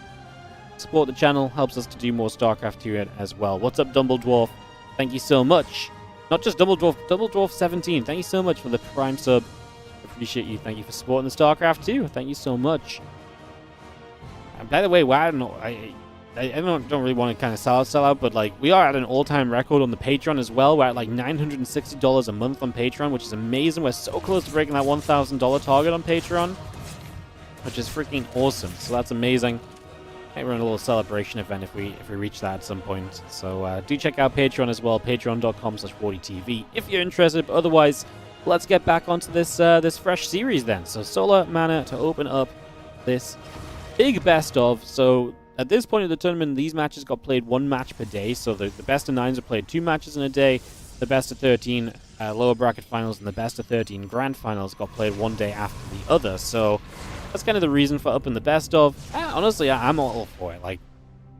Support the channel. Helps us to do more StarCraft 2 as well. What's up, Dumbledore? Thank you so much. Not just Dumbledore 17. Thank you so much for the Prime sub. Appreciate you. Thank you for supporting the StarCraft 2. Thank you so much. And by the way, I don't know... I don't really want to kind of sell out, but like we are at an all-time record on the Patreon as well. We're at like $960 a month on Patreon, which is amazing. We're so close to breaking that $1,000 target on Patreon, which is freaking awesome. So that's amazing. Maybe run a little celebration event if we reach that at some point. So do check out Patreon as well, patreon.com/WardiTV if you're interested. But otherwise, let's get back onto this this fresh series then. So Solar Mana to open up this big best of. So at this point of the tournament, these matches got played 1 match per day, so the best of 9s are played 2 matches in a day. The best of 13 lower bracket finals and the best of 13 grand finals got played 1 day after the other. So that's kind of the reason for upping the best of. Honestly, I'm all for it. Like,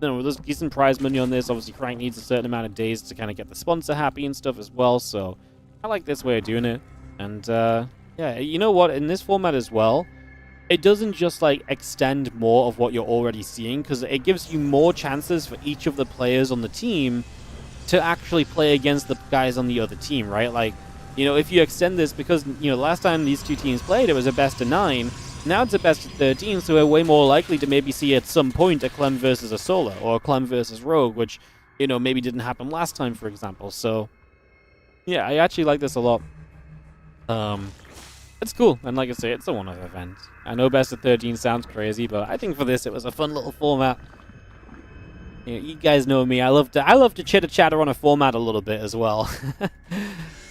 you know, there's decent prize money on this. Obviously, Crank needs a certain amount of days to kind of get the sponsor happy and stuff as well. So I like this way of doing it. And yeah, you know what? In this format as well, it doesn't just, like, extend more of what you're already seeing, because it gives you more chances for each of the players on the team to actually play against the guys on the other team, right? Like, you know, if you extend this, because, you know, last time these two teams played, it was a best of 9. Now it's a best of 13, so we're way more likely to maybe see at some point a Clem versus a Solar, or a Clem versus Rogue, which, you know, maybe didn't happen last time, for example. So, yeah, I actually like this a lot. It's cool, and like I say, it's a one-off event. I know best of 13 sounds crazy, but I think for this it was a fun little format. You guys know me. I love to chitter chatter on a format a little bit as well.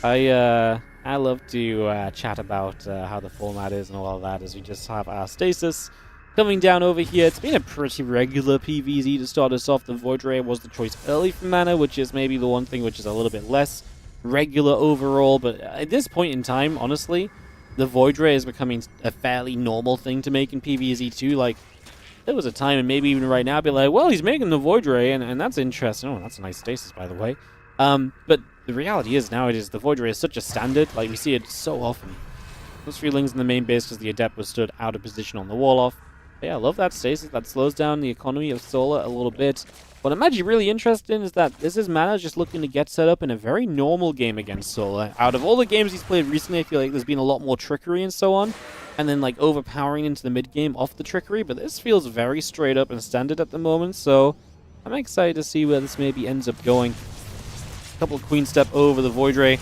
I love to chat about how the format is and all of that, as we just have our stasis coming down over here. It's been a pretty regular PvZ to start us off. The Void Ray was the choice early for mana, which is maybe the one thing which is a little bit less regular overall. But at this point in time, honestly, the Void Ray is becoming a fairly normal thing to make in PvZ too. Like, there was a time, and maybe even right now, I'd be like, well, he's making the Void Ray, and that's interesting. Oh, that's a nice stasis, by the way. But the reality is, nowadays, the Void Ray is such a standard. Like, we see it so often. Those 3 lings in the main base because the Adept was stood out of position on the wall-off. But yeah, I love that stasis. That slows down the economy of Solar a little bit. What I'm actually really interested in is that this is Mana just looking to get set up in a very normal game against Solar. Out of all the games he's played recently, I feel like there's been a lot more trickery and so on. And then, like, overpowering into the mid-game off the trickery. But this feels very straight up and standard at the moment. So I'm excited to see where this maybe ends up going. A couple of Queen Step over the Void Ray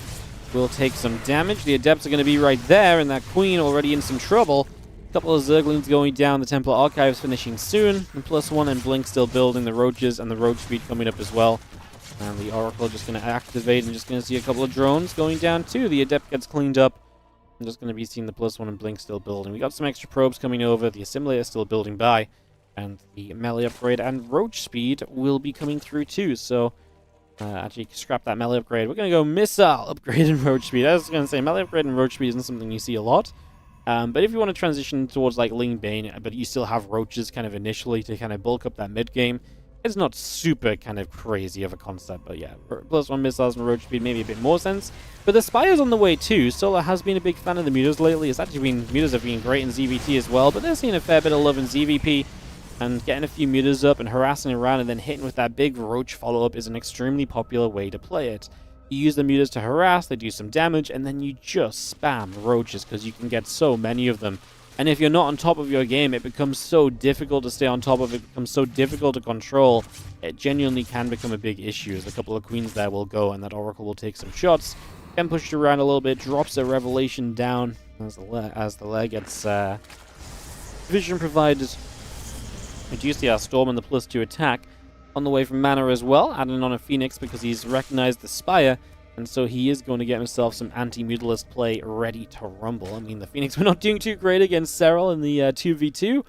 will take some damage. The Adepts are going to be right there, and that Queen already in some trouble. A couple of Zerglings going down. The Templar Archives finishing soon. And +1 and Blink still building. The Roaches and the Roach Speed coming up as well. And the Oracle just going to activate and just going to see a couple of drones going down too. The Adept gets cleaned up. I'm just going to be seeing the +1 and Blink still building. We got some extra probes coming over. The Assimilator still building by. And the melee upgrade and Roach Speed will be coming through too. So, actually, scrap that melee upgrade. We're going to go Missile upgrade and Roach Speed. I was going to say, melee upgrade and Roach Speed isn't something you see a lot. But if you want to transition towards, like, Ling Bane, but you still have Roaches kind of initially to kind of bulk up that mid-game, it's not super kind of crazy of a concept, but yeah, +1 missiles and Roach Speed maybe a bit more sense. But the Spire's on the way too. Solar has been a big fan of the Mutas lately. It's actually been, Mutas have been great in ZVT as well, but they're seeing a fair bit of love in ZVP. And getting a few Mutas up and harassing around and then hitting with that big Roach follow-up is an extremely popular way to play it. You use the Mutas to harass, they do some damage, and then you just spam Roaches because you can get so many of them. And if you're not on top of your game, it becomes so difficult to stay on top of it, becomes so difficult to control. It genuinely can become a big issue, as a couple of Queens there will go, and that Oracle will take some shots. Then pushed around a little bit, drops a Revelation down as the leg gets vision provided. Reduce the Storm and the +2 attack on the way from mana as well, adding on a Phoenix because he's recognized the Spire. And so he is going to get himself some anti-Mutalist play ready to rumble. I mean, the Phoenix were not doing too great against Serral in the 2v2.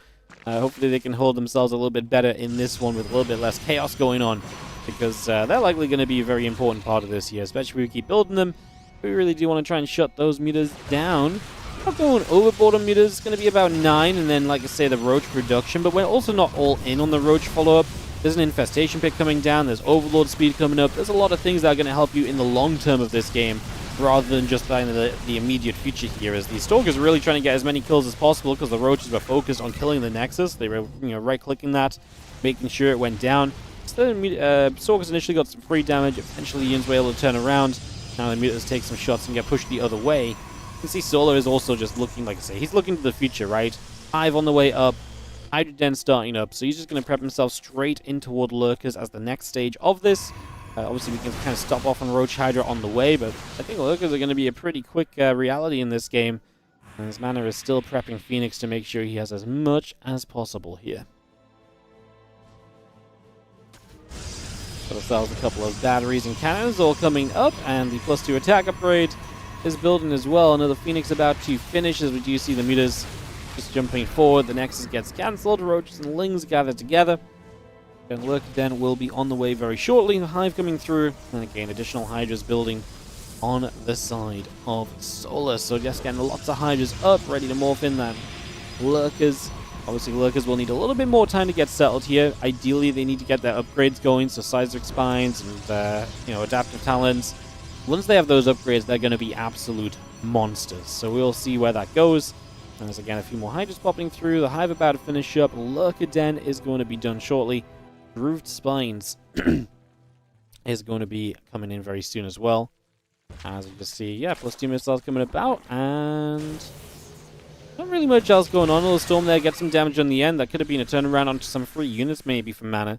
Hopefully they can hold themselves a little bit better in this one with a little bit less chaos going on. Because they're likely going to be a very important part of this year, especially if we keep building them. We really do want to try and shut those Mutas down. Not going overboard on Mutas. It's going to be about 9, and then, like I say, the Roach production. But we're also not all in on the Roach follow-up. There's an Infestation pick coming down, there's Overlord speed coming up, there's a lot of things that are going to help you in the long term of this game, rather than just the immediate future here, as the Stalkers are really trying to get as many kills as possible, because the Roaches were focused on killing the Nexus. They were, right-clicking that, making sure it went down. So Stalkers initially got some free damage, eventually Yin's were able to turn around. Now the Mutas take some shots and get pushed the other way. You can see Solar is also just looking, like I say, he's looking to the future, right? Hive on the way up. Hydrogen starting up, so he's just going to prep himself straight in toward Lurkers as the next stage of this. Obviously, we can kind of stop off on Roach Hydra on the way, but I think Lurkers are going to be a pretty quick reality in this game. And his mana is still prepping Phoenix to make sure he has as much as possible here. Got ourselves a couple of batteries and cannons all coming up, and the +2 attack upgrade is building as well. Another Phoenix about to finish, as we do see the Mutas just jumping forward. The Nexus gets cancelled. Roaches and Lings gather together. And Lurker Den will be on the way very shortly. The Hive coming through. And again, additional Hydras building on the side of Solar. So just getting lots of Hydras up, ready to morph in them. Lurkers. Obviously, Lurkers will need a little bit more time to get settled here. Ideally, they need to get their upgrades going. So Seismic Spines and, Adaptive Talents. Once they have those upgrades, they're going to be absolute monsters. So we'll see where that goes. And there's again a few more Hydras popping through. The Hive about to finish up. Lurker Den is going to be done shortly. Grooved Spines is going to be coming in very soon as well. As you can see, yeah, +2 missiles coming about. And not really much else going on. A little Storm there, get some damage on the end. That could have been a turnaround onto some free units maybe from mana.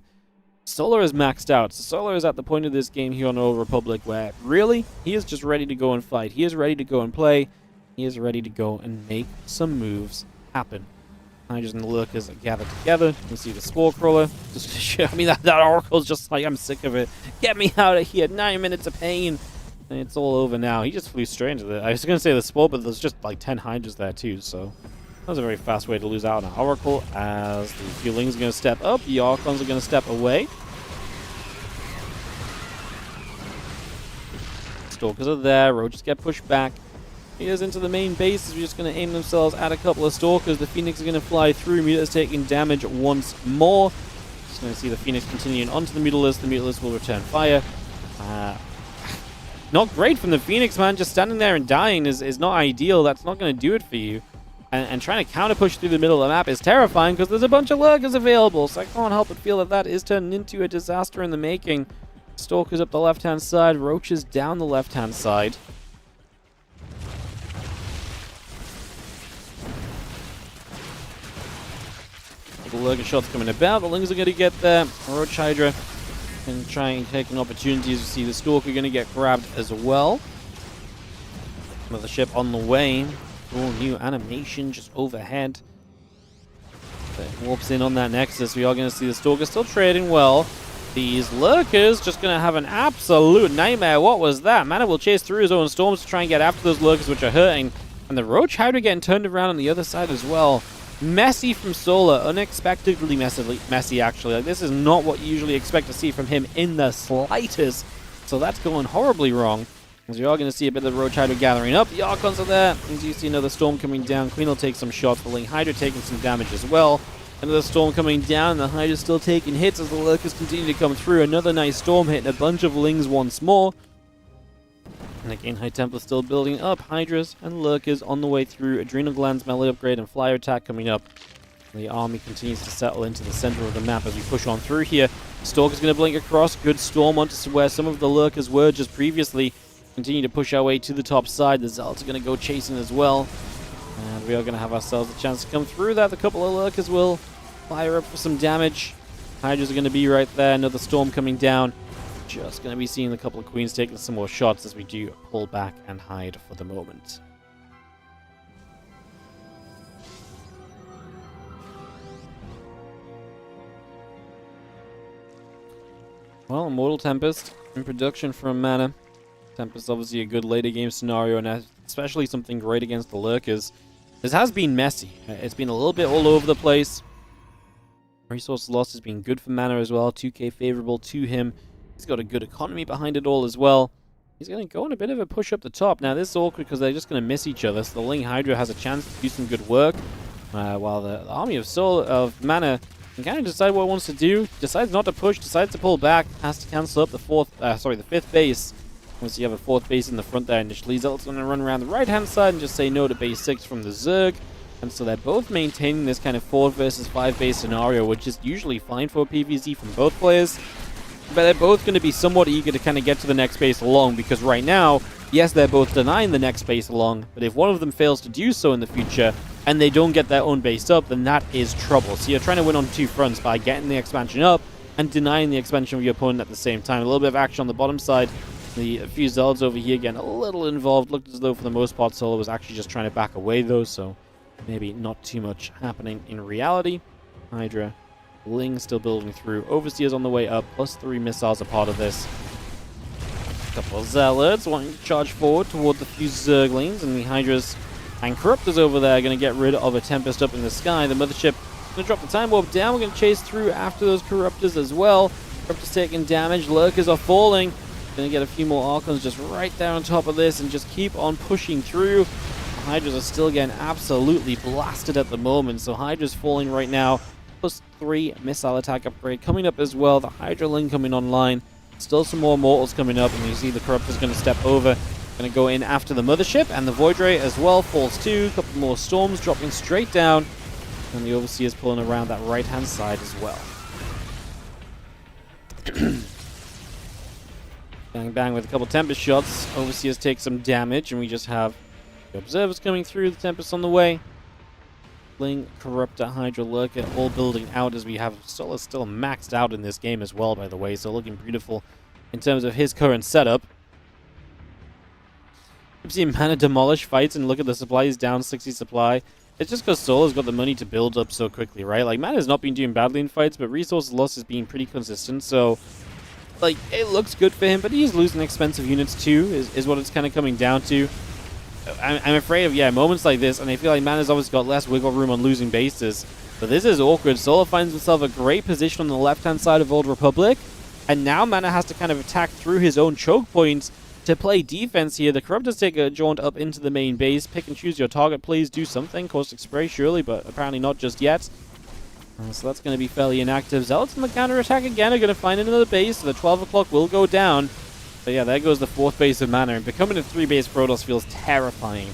Solar is maxed out. So Solar is at the point of this game here on Old Republic where really, he is just ready to go and fight. He is ready to go and play. He is ready to go and make some moves happen. Hydras and the Lurkers are gathered together. You see the Spore Crawler. I mean, that Oracle's just like, I'm sick of it. Get me out of here. 9 minutes of pain. And it's all over now. He just flew straight into the... I was going to say the Spore, but there's just like 10 Hydras there too, so... That was a very fast way to lose out on an Oracle, as the Fuelings are going to step up. The Archons are going to step away. Stalkers are there. Roaches get pushed back. Here's into the main base. We're just going to aim themselves at a couple of Stalkers. The Phoenix are going to fly through. Mutalisks taking damage once more. Just going to see the Phoenix continuing onto the Mutalisks. The Mutalisks will return fire. Not great from the Phoenix, man. Just standing there and dying is not ideal. That's not going to do it for you. And trying to counter push through the middle of the map is terrifying because there's a bunch of Lurkers available. So I can't help but feel that that is turning into a disaster in the making. Stalkers up the left-hand side. Roaches down the left-hand side. The Lurker shots coming about. The Lings are going to get there. Roach Hydra can try and take an opportunity to see the Stalker going to get grabbed as well. Another ship on the way. Cool new animation just overhead. It warps in on that Nexus. We are going to see the Stalker still trading well. These Lurkers just going to have an absolute nightmare. What was that? Mana will chase through his own storms to try and get after those Lurkers, which are hurting. And the Roach Hydra getting turned around on the other side as well. Messy from Solar. Unexpectedly messy, actually. Like, this is not what you usually expect to see from him in the slightest. So that's going horribly wrong. As we are going to see a bit of the Roach Hydra gathering up. The Archons are there. As you see another Storm coming down. Queen will take some shots. The Ling Hydra taking some damage as well. Another Storm coming down. The Hydra's still taking hits as the Lurkers continue to come through. Another nice Storm hitting a bunch of Lings once more. And again, High Templar still building up. Hydras and Lurkers on the way through. Adrenal Glands, Melee Upgrade, and Flyer Attack coming up. The army continues to settle into the center of the map as we push on through here. Stalker's going to blink across. Good Storm onto where some of the Lurkers were just previously. Continue to push our way to the top side. The Zealots are going to go chasing as well. And we are going to have ourselves a chance to come through that. A couple of Lurkers will fire up for some damage. Hydras are going to be right there. Another Storm coming down. Just going to be seeing a couple of Queens taking some more shots as we do pull back and hide for the moment. Well, Immortal Tempest in production from Mana. Tempest obviously a good later game scenario, and especially something great against the Lurkers. This has been messy. It's been a little bit all over the place. Resource loss has been good for Mana as well. 2k favorable to him. He's got a good economy behind it all as well. He's going to go on a bit of a push up the top. Now this is awkward because they're just going to miss each other. So the Ling Hydra has a chance to do some good work. While the army of Mana can kind of decide what it wants to do. Decides not to push, decides to pull back. Has to cancel up the fifth base. Once you have a fourth base in the front there initially, Zealot's going to run around the right-hand side and just say no to base 6 from the Zerg. And so they're both maintaining this kind of 4 versus 5 base scenario, which is usually fine for a PvZ from both players. But they're both going to be somewhat eager to kind of get to the next base along, because right now, yes, they're both denying the next base along, but if one of them fails to do so in the future, and they don't get their own base up, then that is trouble. So you're trying to win on 2 fronts by getting the expansion up and denying the expansion of your opponent at the same time. A little bit of action on the bottom side. A few Zealots over here getting a little involved. Looked as though for the most part Solo was actually just trying to back away though, so maybe not too much happening in reality. Hydra, Ling still building through. Overseers on the way up, plus 3 missiles are part of this. A couple of Zealots wanting to charge forward toward the few Zerglings, and the Hydras and Corruptors over there are going to get rid of a Tempest up in the sky. The Mothership going to drop the Time Warp down. We're going to chase through after those Corruptors as well. Corruptors taking damage. Lurkers are falling. Going to get a few more Archons just right there on top of this and just keep on pushing through. The Hydras are still getting absolutely blasted at the moment, so Hydra's falling right now. Plus 3 missile attack upgrade coming up as well. The Hydra Ling coming online. Still some more Mortals coming up, and you see the Corruptor's going to step over. Going to go in after the Mothership, and the Void Ray as well falls too. A couple more Storms dropping straight down, and the Overseer's pulling around that right-hand side as well. Bang bang with a couple Tempest shots. Overseers take some damage, and we just have the Observers coming through. The Tempest on the way. Ling, Corruptor, Hydra, Lurker all building out as we have Solar still maxed out in this game as well, by the way, so looking beautiful in terms of his current setup. We've seen Mana demolish fights, and look at the supply. He's down 60 supply. It's just because Solo's got the money to build up so quickly, right? Like, man has not been doing badly in fights, but resources loss has been pretty consistent, so... Like, it looks good for him, but he's losing expensive units too, is what it's kind of coming down to. I'm afraid of, yeah, moments like this, and I feel like Mana's obviously got less wiggle room on losing bases. But this is awkward. Solo finds himself a great position on the left-hand side of Old Republic, and now Mana has to kind of attack through his own choke points to play defense here. The Corruptors take a jaunt up into the main base. Pick and choose your target, please. Do something. Caustic Spray, surely, but apparently not just yet. So that's going to be fairly inactive. Zealots on the counter-attack again are going to find another base, so the 12 o'clock will go down. But yeah, there goes the 4th base of Mana, and becoming a 3-base Protoss feels terrifying.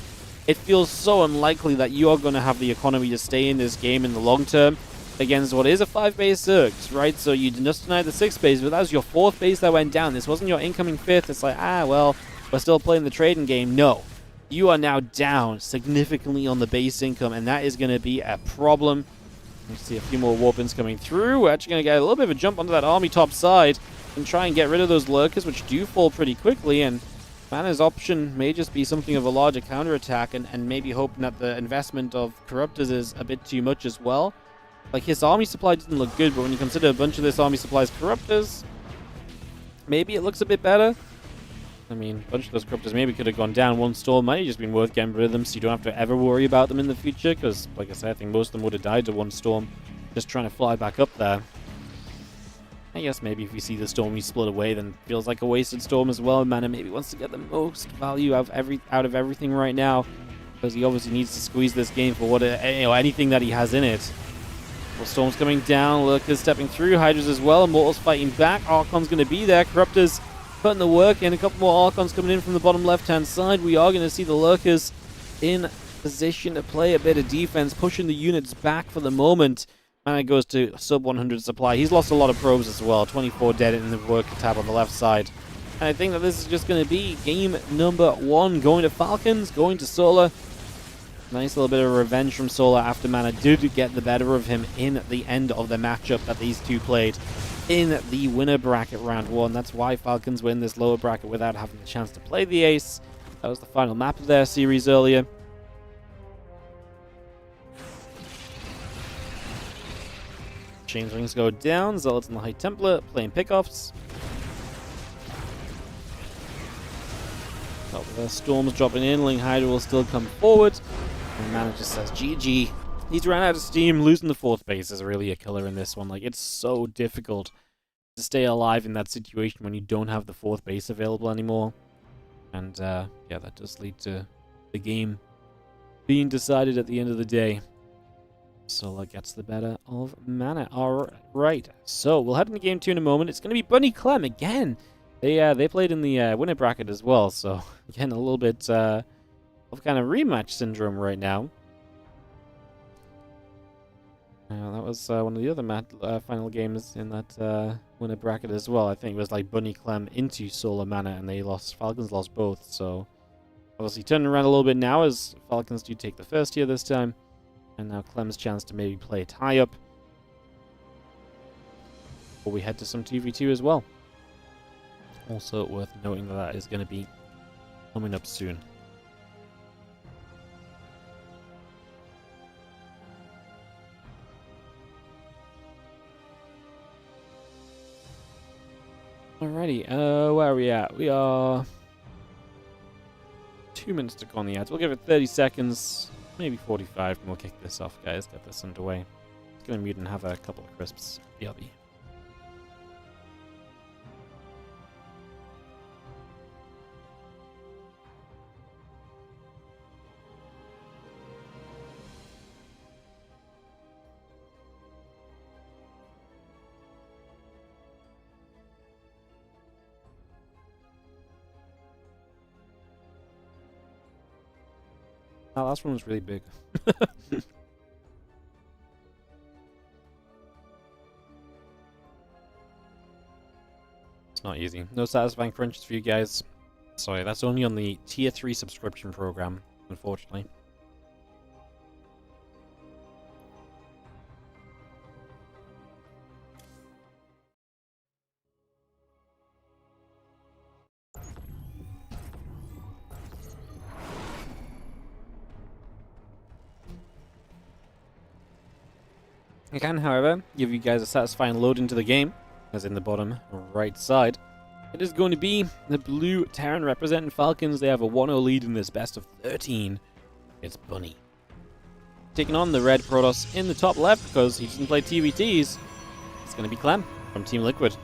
It feels so unlikely that you are going to have the economy to stay in this game in the long term against what is a 5-base Zergs, right? So you just denied the 6th base, but that was your 4th base that went down. This wasn't your incoming 5th. It's like, well, we're still playing the trading game. No. You are now down significantly on the base income, and that is going to be a problem. You see a few more warpins coming through. We're actually going to get a little bit of a jump onto that army top side and try and get rid of those lurkers, which do fall pretty quickly, and Mana's option may just be something of a larger counterattack and maybe hoping that the investment of Corruptors is a bit too much as well. Like, his army supply doesn't look good, but when you consider a bunch of this army supply is Corruptors, maybe it looks a bit better. I mean, a bunch of those Corruptors maybe could have gone down. One storm might have just been worth getting rid of them so you don't have to ever worry about them in the future, because, like I said, I think most of them would have died to one storm just trying to fly back up there. I guess maybe if we see the storm split away, then it feels like a wasted storm as well. Mana maybe wants to get the most value out of everything right now, because he obviously needs to squeeze this game for what anything that he has in it. Well, storm's coming down, Lurkers stepping through, Hydras as well, Immortals fighting back, Archon's going to be there, Corruptors putting the work in, a couple more Archons coming in from the bottom left-hand side. We are going to see the Lurkers in position to play a bit of defense, pushing the units back for the moment. Mana goes to sub 100 supply. He's lost a lot of probes as well. 24 dead in the worker tab on the left side. And I think that this is just going to be game number 1. Going to Falcons, going to Solar. Nice little bit of revenge from Solar after Mana did get the better of him in the end of the matchup that these two played in the winner bracket round 1. That's why Falcons win this lower bracket without having the chance to play the ace. That was the final map of their series earlier. Changelings go down, Zealots in the High Templar playing pickoffs. Oh, the Storm's dropping in, Ling Hydra will still come forward. And Mana just says GG. He's ran out of steam. Losing the 4th base is really a killer in this one. Like, it's so difficult to stay alive in that situation when you don't have the 4th base available anymore. And yeah, that does lead to the game being decided at the end of the day. Solar gets the better of Mana. Alright, so we'll head into game 2 in a moment. It's going to be Bunny Clem again. They played in the winner bracket as well, so again, a little bit of kind of rematch syndrome right now. That was one of the other final games in that winner bracket as well. I think it was like Bunny Clem into Solar Mana, and they lost. Falcons lost both, so obviously turning around a little bit now as Falcons do take the first here this time. And now Clem's chance to maybe play a tie-up. Or we head to some 2v2 as well. Also worth noting that that is going to be coming up soon. Alrighty, where are we at? We are 2 minutes to go on the ads. We'll give it 30 seconds. Maybe 45, and we'll kick this off, guys. Get this underway. Let's go and mute and have a couple of crisps. BRB. That last one was really big. It's not easy. No satisfying crunches for you guys. Sorry, that's only on the tier 3 subscription program, unfortunately. I can, however, give you guys a satisfying load into the game, as in the bottom right side. It is going to be the blue Terran representing Falcons. They have a 1-0 lead in this best of 13. It's Bunny. Taking on the red Protoss in the top left because he doesn't play TVTs. It's going to be Clem from Team Liquid.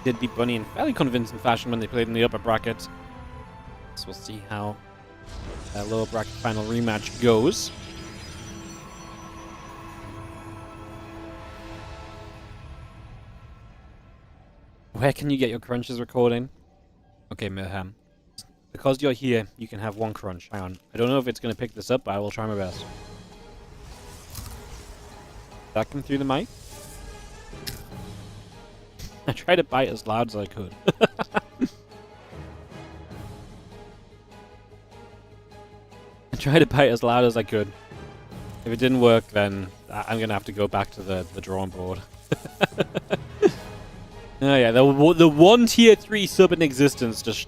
Did beat Bunny in fairly convincing fashion when they played in the upper bracket. So we'll see how that lower bracket final rematch goes. Where can you get your crunches recording? Okay, Mayhem. Because you're here, you can have one crunch. Hang on. I don't know if it's going to pick this up, but I will try my best. That come through the mic? I tried to bite as loud as I could. I tried to bite as loud as I could. If it didn't work, then I'm going to have to go back to the drawing board. Oh yeah, the one tier 3 sub in existence just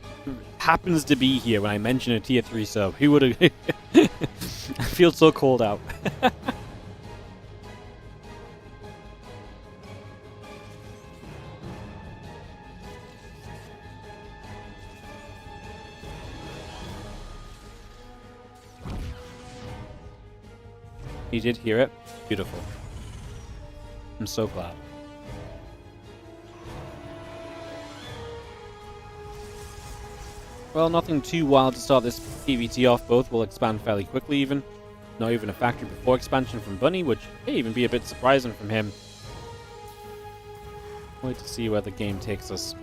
happens to be here when I mention a tier 3 sub. Who would have... I feel so called out. You did hear it? Beautiful. I'm so glad. Well, nothing too wild to start this PvT off. Both will expand fairly quickly even. Not even a factory before expansion from Bunny, which may even be a bit surprising from him. Wait to see where the game takes us.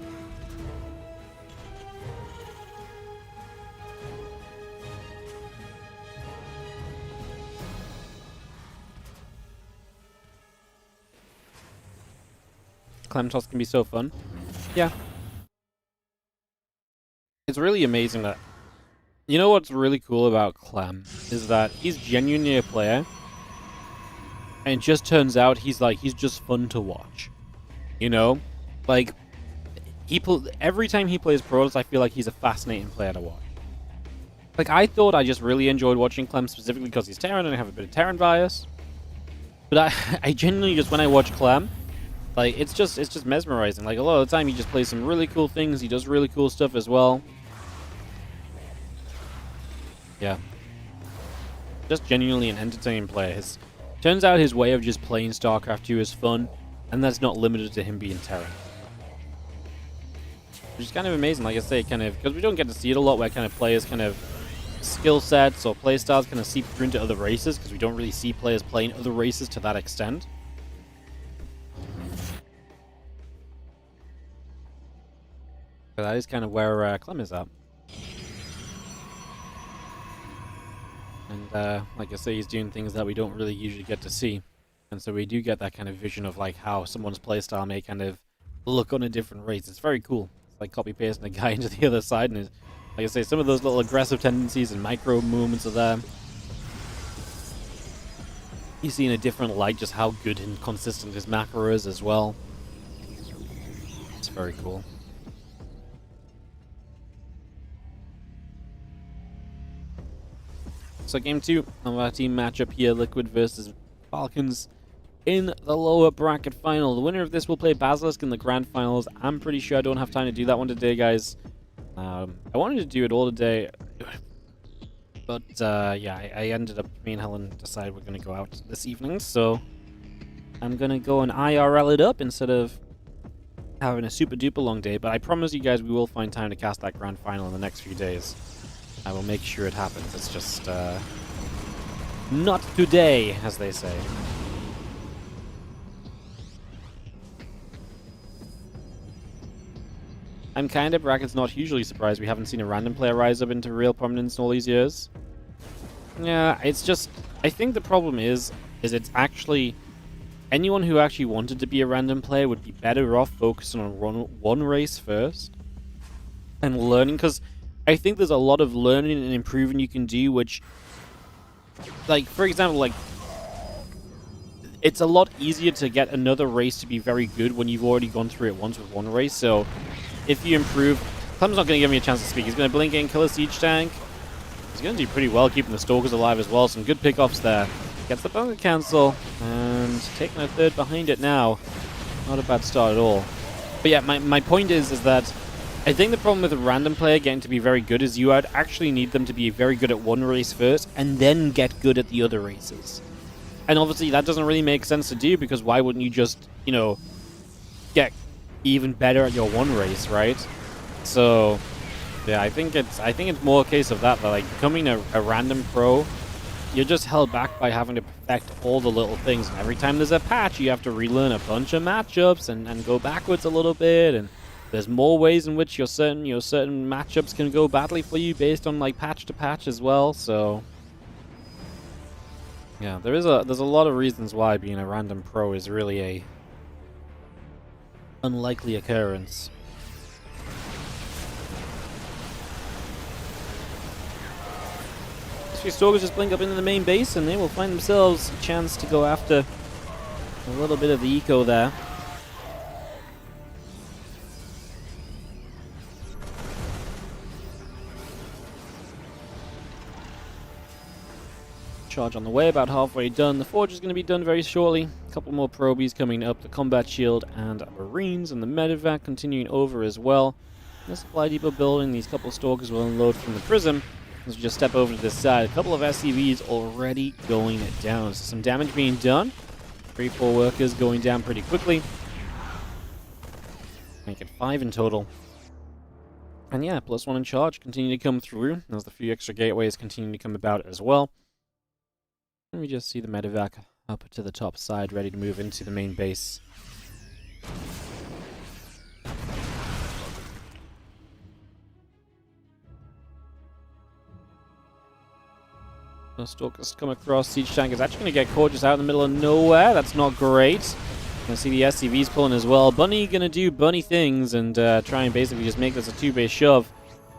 Clem toss can be so fun. Yeah. It's really amazing that... You know what's really cool about Clem? Is that he's genuinely a player. And it just turns out he's just fun to watch. You know? Like, every time he plays Protoss, I feel like he's a fascinating player to watch. Like, I thought I just really enjoyed watching Clem specifically because he's Terran and I have a bit of Terran bias. But I genuinely just, when I watch Clem... Like, it's just mesmerizing. Like, a lot of the time he just plays some really cool things. He does really cool stuff as well. Yeah. Just genuinely an entertaining player. Turns out his way of just playing StarCraft 2 is fun. And that's not limited to him being Terran. Which is kind of amazing, like I say, kind of... Because we don't get to see it a lot where kind of players kind of... skill sets or play styles kind of seep through into other races. Because we don't really see players playing other races to that extent. But that is kind of where Clem is at. And like I say, he's doing things that we don't really usually get to see. And so we do get that kind of vision of like how someone's playstyle may kind of look on a different race. It's very cool. It's like copy-pasting a guy into the other side. And like I say, some of those little aggressive tendencies and micro movements are there. You see in a different light just how good and consistent his macro is as well. It's very cool. So game 2 of our team matchup here, Liquid versus Falcons in the lower bracket final. The winner of this will play Basilisk in the grand finals. I'm pretty sure I don't have time to do that one today, guys. I wanted to do it all today, but yeah, I ended up, me and Helen decided we're going to go out this evening, so I'm going to go and IRL it up instead of having a super duper long day, but I promise you guys we will find time to cast that grand final in the next few days. I will make sure it happens. It's just, not today, as they say. I'm kind of, brackets not hugely surprised we haven't seen a random player rise up into real prominence in all these years. Yeah, it's just, I think the problem is it's actually, anyone who actually wanted to be a random player would be better off focusing on one race first. And learning, because I think there's a lot of learning and improving you can do, which, like, for example, like, it's a lot easier to get another race to be very good when you've already gone through it once with one race. So if you improve, Clem's not going to give me a chance to speak. He's going to blink in, kill a siege tank. He's going to do pretty well keeping the Stalkers alive as well. Some good pickoffs there. Gets the bunker cancel and taking a third behind it now. Not a bad start at all. But yeah, my point is that I think the problem with a random player getting to be very good is you would actually need them to be very good at one race first and then get good at the other races. And obviously that doesn't really make sense to do, because why wouldn't you just, you know, get even better at your one race, right? So yeah, I think it's more a case of that like becoming a random pro, you're just held back by having to perfect all the little things. And every time there's a patch, you have to relearn a bunch of matchups and go backwards a little bit. And there's more ways in which your certain matchups can go badly for you based on like patch to patch as well. So yeah, there's a lot of reasons why being a random pro is really a unlikely occurrence. These few Stalkers just blink up into the main base, and they will find themselves a chance to go after a little bit of the eco there. Charge on the way, about halfway done. The Forge is going to be done very shortly. A couple more probies coming up. The Combat Shield and Marines, and the Medevac continuing over as well. The Supply Depot building. These couple of Stalkers will unload from the Prism. Let's just step over to this side. A couple of SCVs already going down. So some damage being done. 3-4 workers going down pretty quickly. Make it 5 in total. And yeah, +1 in charge continue to come through. There's the few extra gateways continuing to come about as well. Let me just see the medevac up to the top side, ready to move into the main base. The Stalkers come across. Siege tank is actually going to get caught just out in the middle of nowhere. That's not great. Gonna see the SCVs pulling as well. Bunny gonna do bunny things and try and basically just make this a 2-base shove.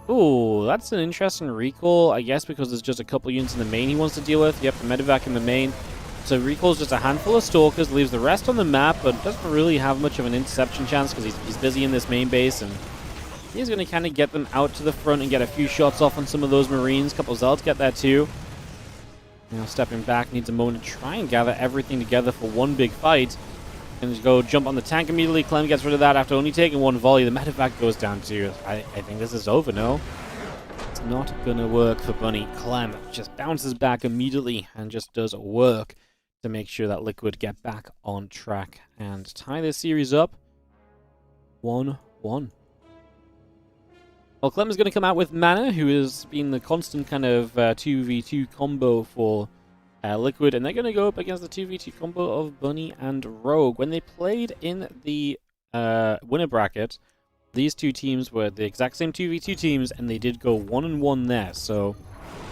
Ooh, that's an interesting recall, I guess, because there's just a couple units in the main he wants to deal with. Yep, the medevac in the main. So recalls just a handful of Stalkers, leaves the rest on the map, but doesn't really have much of an interception chance because he's busy in this main base, and he's going to kind of get them out to the front and get a few shots off on some of those Marines. A couple of Zealots get that too. Now stepping back, needs a moment to try and gather everything together for one big fight. And just go jump on the tank immediately. Clem gets rid of that after only taking one volley. The medevac goes down too. I think this is over, no? It's not gonna work for Bunny. Clem just bounces back immediately and just does work to make sure that Liquid get back on track and tie this series up 1-1. Well, Clem is going to come out with Mana, who has been the constant kind of 2v2 combo for Liquid, and they're going to go up against the 2v2 combo of Bunny and Rogue. When they played in the winner bracket, these two teams were the exact same 2v2 teams, and they did go 1-1 there. So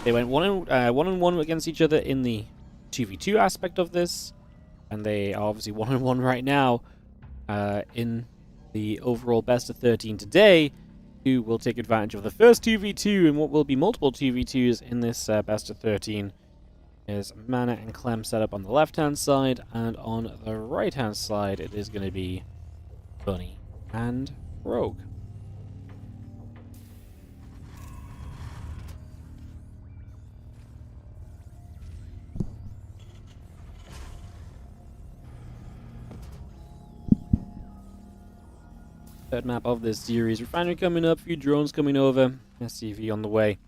they went 1-1 against each other in the 2v2 aspect of this, and they are obviously 1-1 right now in the overall best of 13 today. Who will take advantage of the first 2v2 and what will be multiple 2v2s in this best of 13. Is Mana and Clem set up on the left-hand side, and on the right-hand side it is going to be Bunny and Rogue. Third map of this series. Refinery coming up, a few drones coming over, SCV on the way.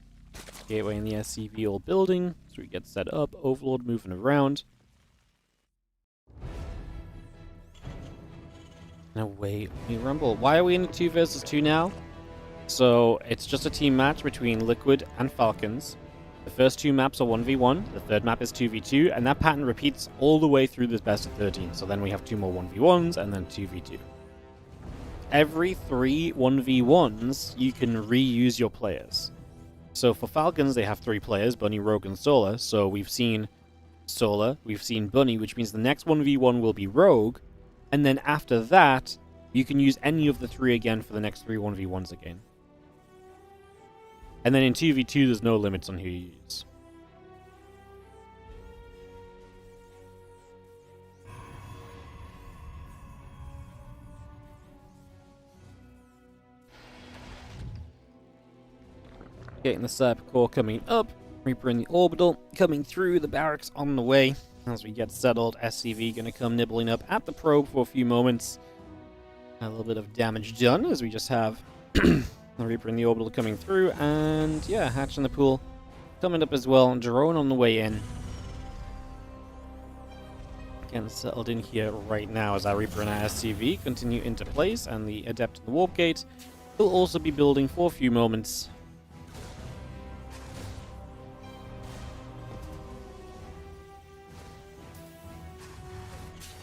Gateway and the SCV all building, so we get set up. Overlord moving around. And away we rumble. Why are we in a 2 versus 2 now? So it's just a team match between Liquid and Falcons. The first 2 maps are 1v1, the third map is 2v2, and that pattern repeats all the way through this best of 13. So then we have 2 more 1v1s and then 2v2. Every 3 1v1s, you can reuse your players. So for Falcons, they have 3 players, Bunny, Rogue, and Solar. So we've seen Solar, we've seen Bunny, which means the next 1v1 will be Rogue. And then after that, you can use any of the 3 again for the next 3 1v1s again. And then in 2v2, there's no limits on who you use. Getting the Sniper Core coming up. Reaper in the orbital coming through. The barracks on the way. As we get settled, SCV going to come nibbling up at the probe for a few moments. A little bit of damage done as we just have the Reaper in the orbital coming through. And yeah, Hatch in the pool coming up as well. Drone on the way in. Getting settled in here right now as our Reaper and our SCV continue into place. And the Adept in the Warp Gate will also be building for a few moments.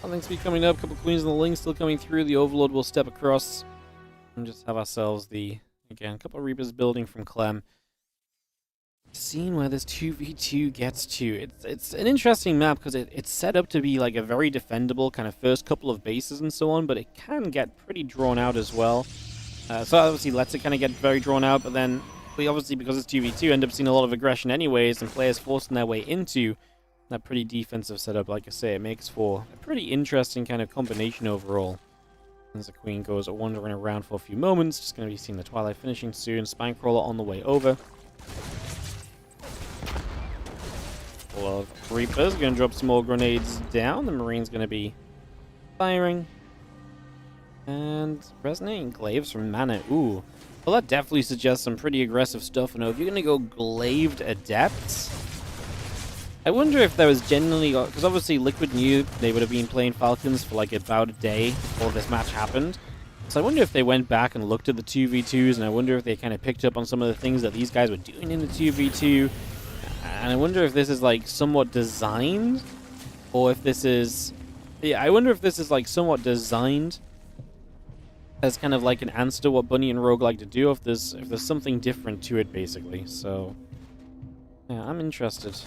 Nothing's be coming up. A couple Queens and the Link still coming through. The Overlord will step across and just have ourselves again, a couple of Reapers building from Clem. Seeing where this 2v2 gets to. It's an interesting map because it's set up to be like a very defendable kind of first couple of bases and so on, but it can get pretty drawn out as well. So obviously lets it kind of get very drawn out, but then we obviously, because it's 2v2, end up seeing a lot of aggression anyways, and players forcing their way into that pretty defensive setup. Like I say, it makes for a pretty interesting kind of combination overall. As the Queen goes wandering around for a few moments, just going to be seeing the Twilight finishing soon. Spinecrawler on the way over. Full of Reapers, going to drop some more grenades down. The Marine's going to be firing. And Resonating Glaives from Mana. Ooh. Well, that definitely suggests some pretty aggressive stuff. And if you're going to go Glaved Adepts, I wonder if there was genuinely, because obviously Liquid knew they would have been playing Falcons for like about a day before this match happened. So I wonder if they went back and looked at the 2v2s, and I wonder if they kind of picked up on some of the things that these guys were doing in the 2v2. And I wonder if this is like somewhat designed, or if this is, yeah, I wonder if this is like somewhat designed as kind of like an answer to what Bunny and Rogue like to do, if there's something different to it basically. So yeah, I'm interested.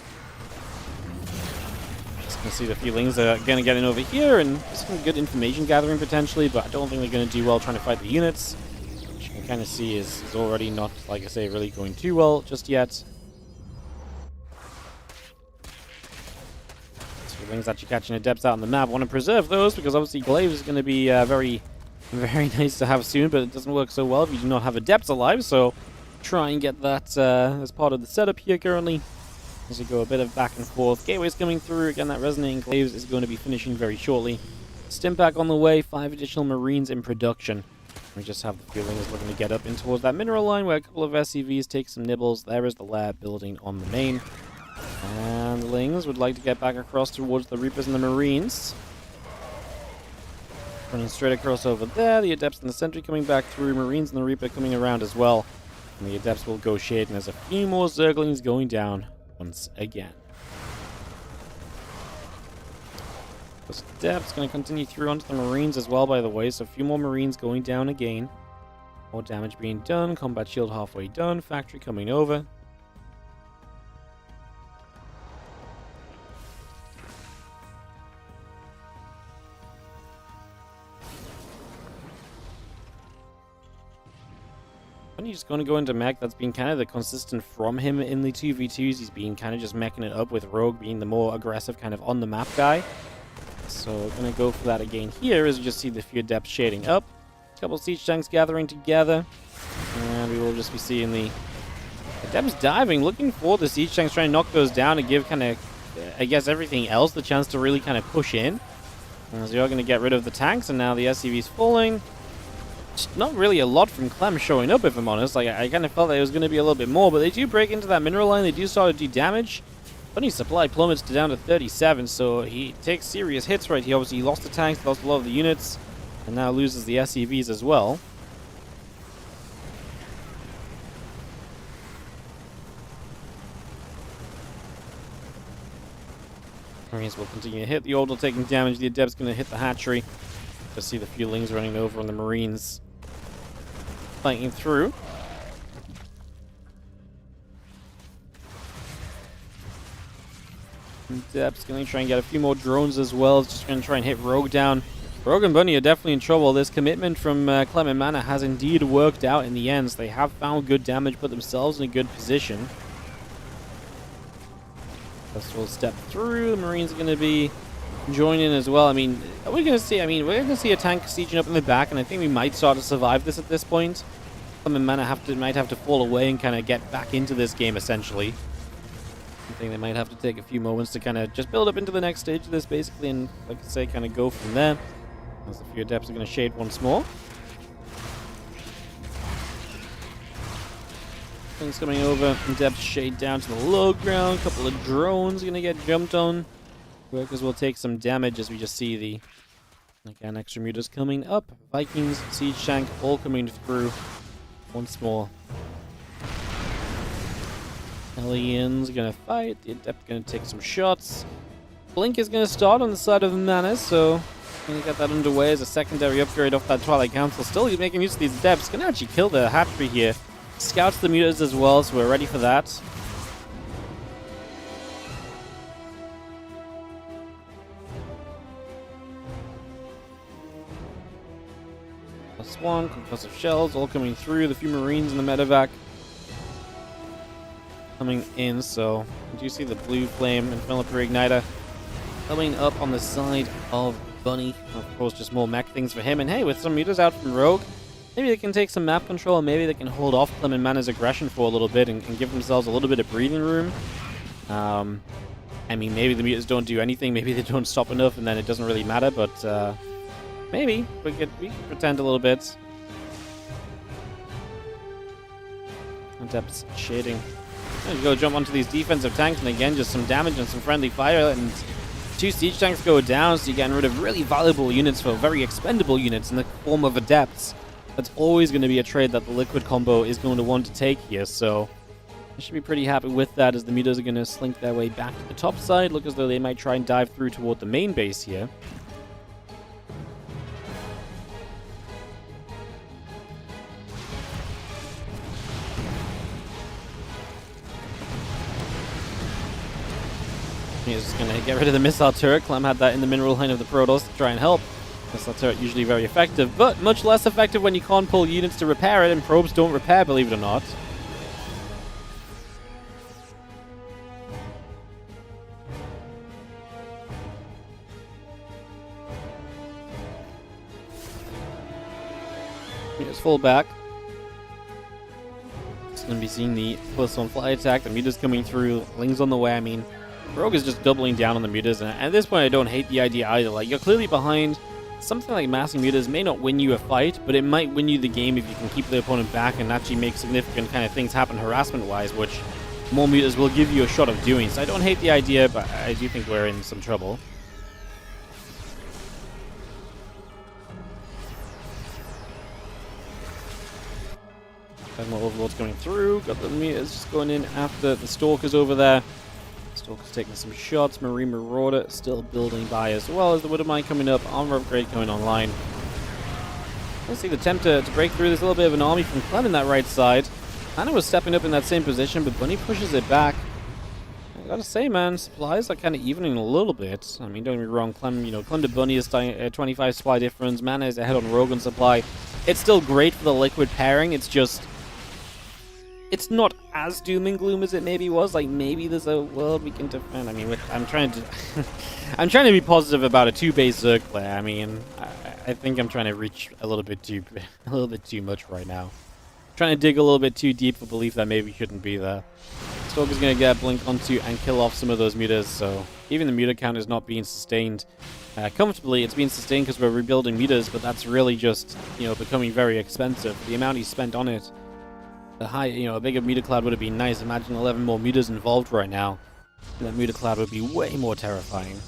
You can see the feelings are going to get in over here, and some good information gathering potentially, but I don't think they're going to do well trying to fight the units, which you can kind of see is already not, like I say, really going too well just yet. So feelings that you're catching Adepts out on the map. Want to preserve those, because obviously Glaive is going to be very, very nice to have soon, but it doesn't work so well if you do not have Adepts alive, so try and get that as part of the setup here currently. As we go a bit of back and forth. Gateways coming through. Again, that Resonating Glaives is going to be finishing very shortly. Stimpak on the way. 5 additional Marines in production. We just have the feelings looking to get up in towards that mineral line where a couple of SCVs take some nibbles. There is the lair building on the main. And the Lings would like to get back across towards the Reapers and the Marines. Running straight across over there. The Adepts and the Sentry coming back through. Marines and the Reaper coming around as well. And the Adepts will go shade. And there's a few more Zerglings going down once again. This Adept's going to continue through onto the Marines as well, by the way, so a few more Marines going down again. More damage being done, combat shield halfway done, factory coming over. He's going to go into mech. That's been kind of the consistent from him in the 2v2s. He's been kind of just meching it up, with Rogue being the more aggressive kind of on the map guy. So we're going to go for that again here, as we just see the few Adepts shading up. A couple siege tanks gathering together. And we will just be seeing the Adepts diving, looking for the siege tanks, trying to knock those down and give kind of, I guess, everything else the chance to really kind of push in. As we are going to get rid of the tanks, and now the SCV's falling. Not really a lot from Clem showing up, if I'm honest. Like, I kind of felt that it was going to be a little bit more, but they do break into that mineral line. They do start to do damage. Bunny's supply plummets down to 37, so he takes serious hits right here. Obviously, he lost the tanks, lost a lot of the units, and now loses the SCVs as well. Marines will continue to hit the orbital, taking damage. The Adept's going to hit the hatchery. Just see the few Lings running over on the Marines, flanking through. Adept's going to try and get a few more drones as well. Just going to try and hit Rogue down. Rogue and Bunny are definitely in trouble. This commitment from Clem and Mana has indeed worked out in the end. So they have found good damage, put themselves in a good position. First we'll step through. The Marines are going to be joining as well. I mean, we're going to see a tank sieging up in the back, and I think we might start to survive this at this point. Clem and Mana might have to fall away and kind of get back into this game, essentially. I think they might have to take a few moments to kind of just build up into the next stage of this, basically, and, like I say, kind of go from there. As a few Adepts are going to shade once more. Things coming over. Adepts shade down to the low ground. A couple of drones going to get jumped on. Workers will take some damage as we just see the, again, extra mutas coming up. Vikings, Siege Tank, all coming through once more. Alien's gonna fight. The Adept gonna take some shots. Blink is gonna start on the side of Mana, so gonna get that underway as a secondary upgrade off that Twilight Council. Still he's making use of these Adepts. Gonna actually kill the hatchery here. Scouts the mutas as well, so we're ready for that. +1, concussive shells, all coming through. The few Marines in the medevac coming in, so you do see the blue flame and Philip Reigniter coming up on the side of Bunny. Of course, just more mech things for him. And hey, with some mutas out from Rogue, maybe they can take some map control, and maybe they can hold off Clem and Mana's aggression for a little bit and give themselves a little bit of breathing room. I mean, maybe the mutas don't do anything, maybe they don't stop enough, and then it doesn't really matter, but maybe we can pretend a little bit. Adepts shading. And go jump onto these defensive tanks, and again, just some damage and some friendly fire, and 2 siege tanks go down, so you're getting rid of really valuable units for very expendable units in the form of Adepts. That's always going to be a trade that the Liquid combo is going to want to take here, so I should be pretty happy with that, as the mutas are going to slink their way back to the top side. Look as though they might try and dive through toward the main base here. He's just going to get rid of the missile turret. Clem had that in the mineral line of the Protoss to try and help. Missile turret usually very effective, but much less effective when you can't pull units to repair it, and probes don't repair, believe it or not. Here's full back. It's going to be seeing the +1 fly attack. The mutas coming through. Ling's on the way. I mean, Rogue is just doubling down on the mutas, and at this point I don't hate the idea either. Like, you're clearly behind. Something like massing mutas may not win you a fight, but it might win you the game if you can keep the opponent back and actually make significant kind of things happen harassment-wise, which more mutas will give you a shot of doing. So I don't hate the idea, but I do think we're in some trouble. More overlords going through. Got the mutas just going in after the Stalkers over there. Stalker's taking some shots. Marine Marauder still building by, as well as the Widowmine coming up. Armor upgrade coming online. Let's see the attempt to break through. There's a little bit of an army from Clem in that right side. Anna was stepping up in that same position, but Bunny pushes it back. I gotta say, man, supplies are kind of evening a little bit. I mean, don't get me wrong, Clem to Bunny is 25 supply difference. Mana is ahead on Rogue on supply. It's still great for the Liquid pairing. It's just, it's not as doom and gloom as it maybe was. Like, maybe there's a world we can defend. I mean, I'm trying to I'm trying to be positive about a 2-base Zerg play. I mean, I think I'm trying to reach a little bit too much right now. Trying to dig a little bit too deep for belief that maybe shouldn't be there. Stalker's going to get Blink onto and kill off some of those mutas, so even the muta count is not being sustained comfortably. It's being sustained because we're rebuilding mutas, but that's really just, becoming very expensive. The amount he spent on it, a bigger muta cloud would have been nice. Imagine 11 more mutas involved right now. And that muta cloud would be way more terrifying.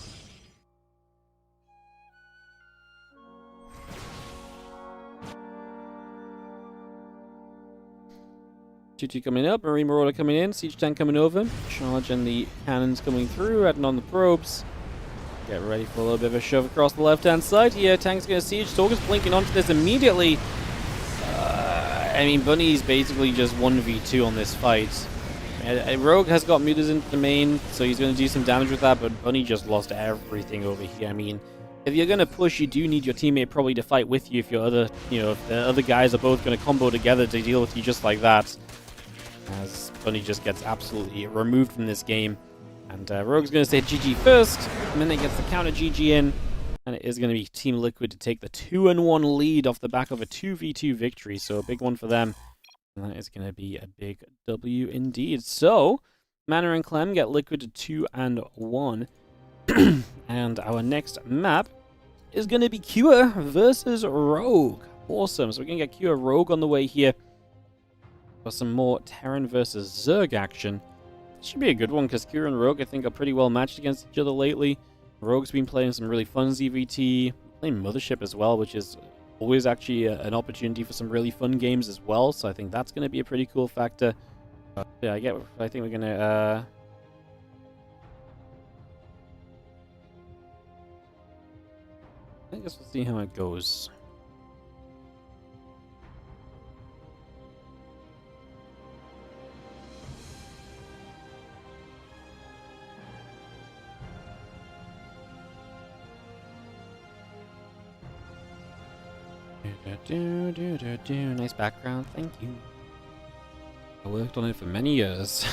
Tutu coming up, Marine Marauder coming in, Siege Tank coming over, Charge and the cannons coming through, adding on the probes. Get ready for a little bit of a shove across the left-hand side here. Tank's going to Siege, Stalker's blinking onto this immediately. I mean, Bunny's basically just 1v2 on this fight. Rogue has got mutas into the main, so he's going to do some damage with that, but Bunny just lost everything over here. I mean, if you're going to push, you do need your teammate probably to fight with you if your other, if the other guys are both going to combo together to deal with you just like that. As Bunny just gets absolutely removed from this game. And Rogue's going to say GG first, and then he gets the counter GG in. And it is going to be Team Liquid to take the 2-1 lead off the back of a 2v2 victory, so a big one for them. And that is going to be a big W indeed. So, Manor and Clem get Liquid to 2 and 1. And our next map is going to be Cure versus Rogue. Awesome. So we're going to get Cure Rogue on the way here for some more Terran versus Zerg action. Should be a good one because Cure and Rogue, I think, are pretty well matched against each other lately. Rogue's been playing some really fun ZVT, playing Mothership as well, which is always actually an opportunity for some really fun games as well. So I think that's going to be a pretty cool factor. Yeah, I think we're going to... I guess we'll see how it goes. Nice background, thank you. I worked on it for many years,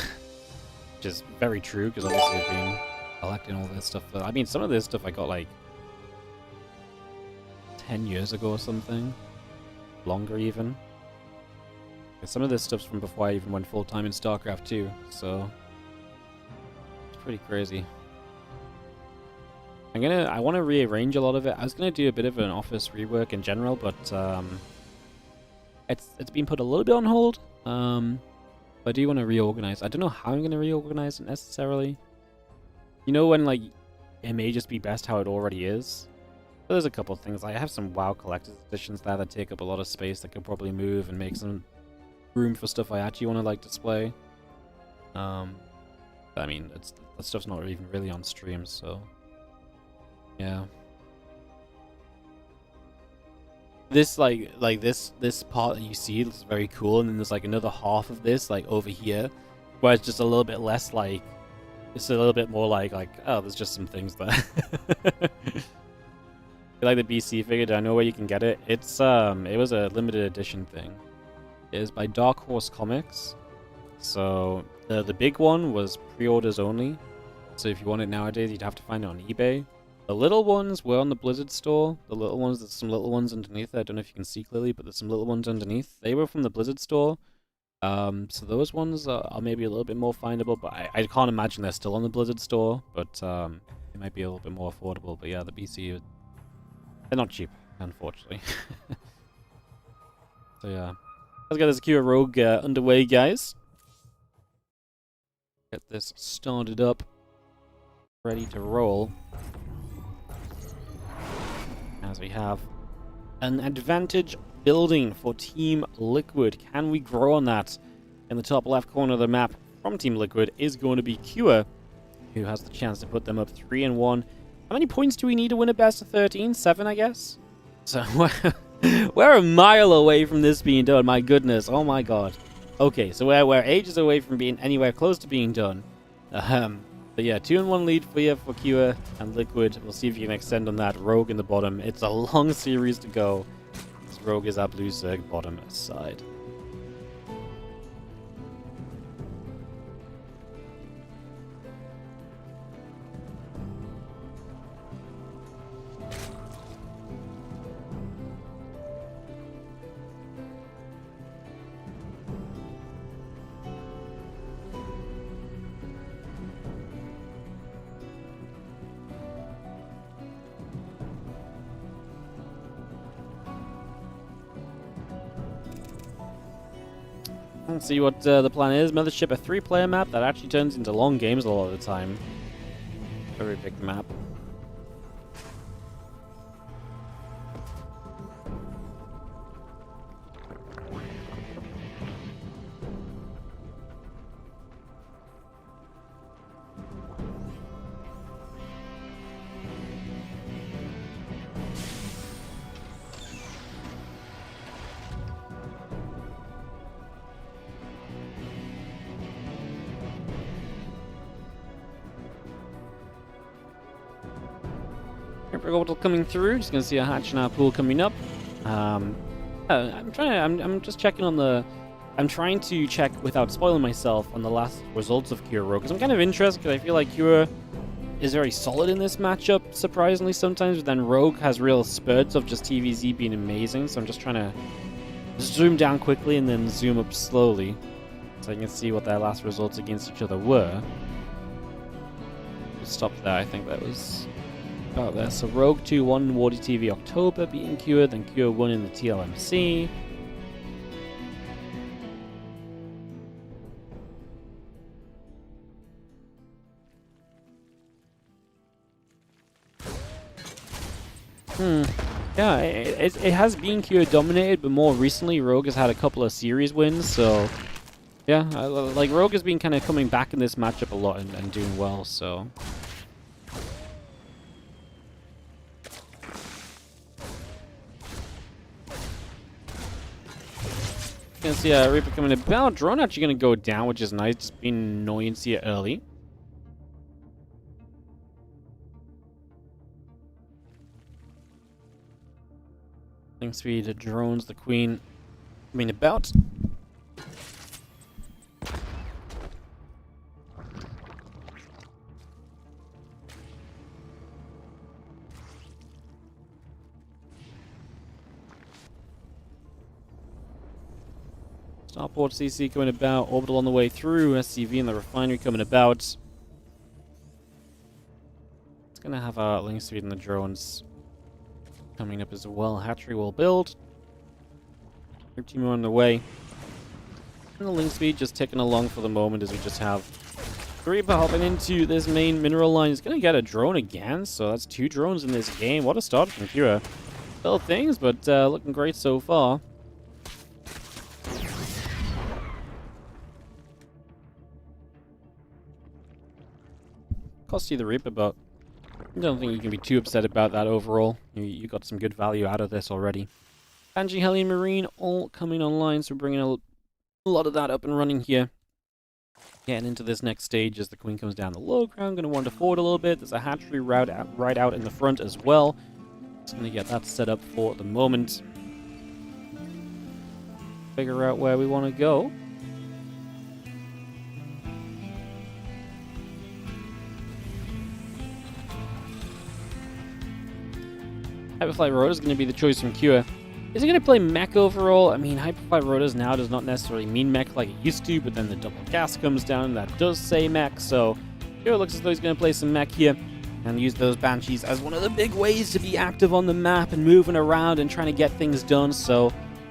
which is very true because obviously I've been collecting all this stuff. I mean, some of this stuff I got like 10 years ago or something, longer even. Some of this stuff's from before I even went full time in StarCraft 2, so it's pretty crazy. I want to rearrange a lot of it. I was gonna do a bit of an office rework in general, but it's been put a little bit on hold. But I do want to reorganize. I don't know how I'm gonna reorganize it necessarily. You know, when like it may just be best how it already is. But there's a couple of things. I have some WoW collector's editions there that take up a lot of space that could probably move and make some room for stuff I actually want to like display. I mean, that stuff's not even really on stream, so. Yeah. This this part that you see looks very cool, and then there's like another half of this like over here, where it's just a little bit less like, it's a little bit more like oh, there's just some things there. You like the BC figure? Do I know where you can get it? It's it was a limited edition thing. It is by Dark Horse Comics. So the big one was pre-orders only. So if you want it nowadays, you'd have to find it on eBay. The little ones were on the Blizzard store. The little ones, there's some little ones underneath there. I don't know if you can see clearly, but there's some little ones underneath. They were from the Blizzard store. So those ones are maybe a little bit more findable, but I can't imagine they're still on the Blizzard store. But it might be a little bit more affordable. But yeah, the BC, they're not cheap, unfortunately. So yeah, let's get this Cure Rogue underway, guys. Get this started up, ready to roll. As we have an advantage building for Team Liquid. Can we grow on that? In the top left corner of the map from Team Liquid is going to be Cure, who has the chance to put them up 3-1. How many points do we need to win a best of 13? 7, I guess? So we're a mile away from this being done. My goodness. Oh my god. Okay, so we're ages away from being anywhere close to being done. But yeah, 2-1 lead for you for Cure and Liquid. We'll see if you can extend on that. Rogue in the bottom. It's a long series to go. This Rogue is our blue Zerg bottom side. Let's see what the plan is. Mothership, a 3-player map that actually turns into long games a lot of the time. Very big map. Orbital coming through. Just gonna see a hatch in our pool coming up. I'm just checking on the. I'm trying to check without spoiling myself on the last results of Cure Rogue because I'm kind of interested because I feel like Cure is very solid in this matchup. Surprisingly, sometimes, but then Rogue has real spurts of just TVZ being amazing. So I'm just trying to zoom down quickly and then zoom up slowly, so I can see what their last results against each other were. We'll stop there, I think that was about there. So Rogue 2-1 in WardiTV October, beating Cure, then Cure won in the TLMC. Yeah, it has been Cure dominated, but more recently Rogue has had a couple of series wins, so yeah, like Rogue has been kind of coming back in this matchup a lot and doing well, so. You can see Reaper coming about. Drone actually going to go down, which is nice, just being annoyance here early. Thanks be to drones, the queen coming about. Starport CC coming about, orbital on the way through, SCV and the refinery coming about. It's going to have our link speed and the drones coming up as well. Hatchery will build. Group team on the way. And the link speed just ticking along for the moment as we just have Reaper hopping into this main mineral line. He's going to get a drone again, so that's 2 drones in this game. What a start from Kira. Little things, but looking great so far. Cost you the Reaper, but I don't think you can be too upset about that overall. You got some good value out of this already. Banshee, Heli, and Marine all coming online, so we're bringing a lot of that up and running here. Getting into this next stage as the Queen comes down the low ground. Going to wander forward a little bit. There's a hatchery route right out in the front as well. Just going to get that set up for the moment. Figure out where we want to go. Hyperflight Rotor is going to be the choice from Cure. Is he going to play mech overall? I mean, Hyperflight Rotors now does not necessarily mean mech like it used to, but then the double gas comes down, that does say mech, so Cure looks as though he's going to play some mech here and use those Banshees as one of the big ways to be active on the map and moving around and trying to get things done, so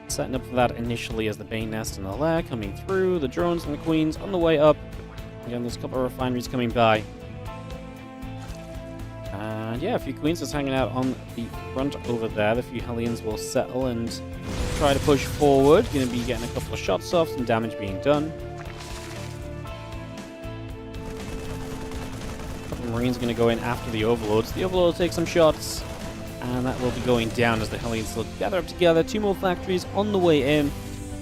setting up for that initially as the Bane Nest and the Lair coming through, the drones and the Queens on the way up. Again, there's a couple of refineries coming by. And yeah, a few Queens just hanging out on the front over there. The few Hellions will settle and try to push forward. Going to be getting a couple of shots off, some damage being done. A couple of Marines going to go in after the Overlords. The Overlord will take some shots, and that will be going down as the Hellions still gather up together. 2 more factories on the way in.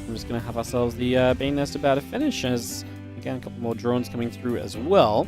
We're just going to have ourselves the Bane Nest about to finish, as again, a couple more drones coming through as well.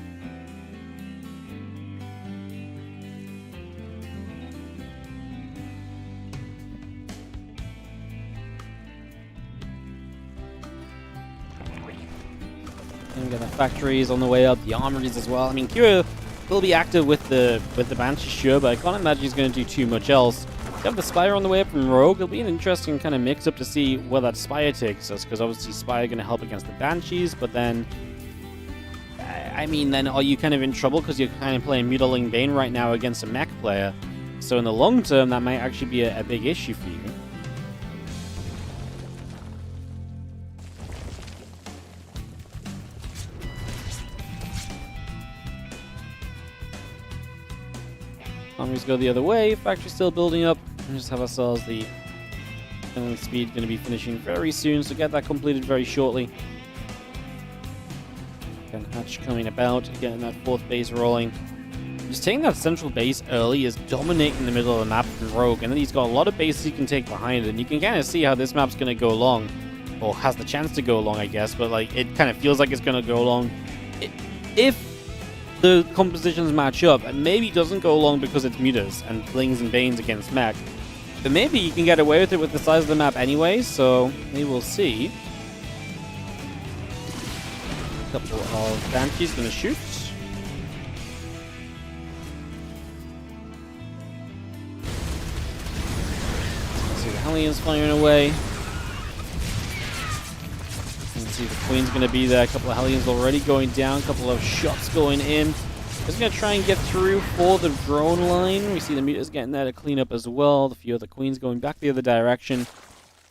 We got the factories on the way up, the armories as well. I mean, Kira will be active with the Banshee, sure, but I can't imagine he's going to do too much else. We have the Spire on the way up from Rogue. It'll be an interesting kind of mix-up to see where that Spire takes us, because obviously Spire going to help against the Banshees, but then, I mean, then are you kind of in trouble because you're kind of playing Mutilating Bane right now against a mech player? So in the long term, that might actually be a big issue for you. Armies go the other way, factory still building up, and just have ourselves the speed going to be finishing very soon, so get that completed very shortly. Again, Hatch coming about, getting that 4th base rolling. Just taking that central base early is dominating the middle of the map from Rogue, and then he's got a lot of bases he can take behind it, and you can kind of see how this map's going to go long, or has the chance to go long, I guess, but like it kind of feels like it's going to go long. If the compositions match up, and maybe doesn't go long because it's mutas and Blings and Banes against mech, but maybe you can get away with it with the size of the map anyway, so we will see. A couple of Banshees gonna shoot. See the Hellions firing away. can see the Queen's going to be there. A couple of Hellions already going down. A couple of shots going in. Just going to try and get through for the drone line. We see the Mutas getting there to clean up as well. A few other Queens going back the other direction.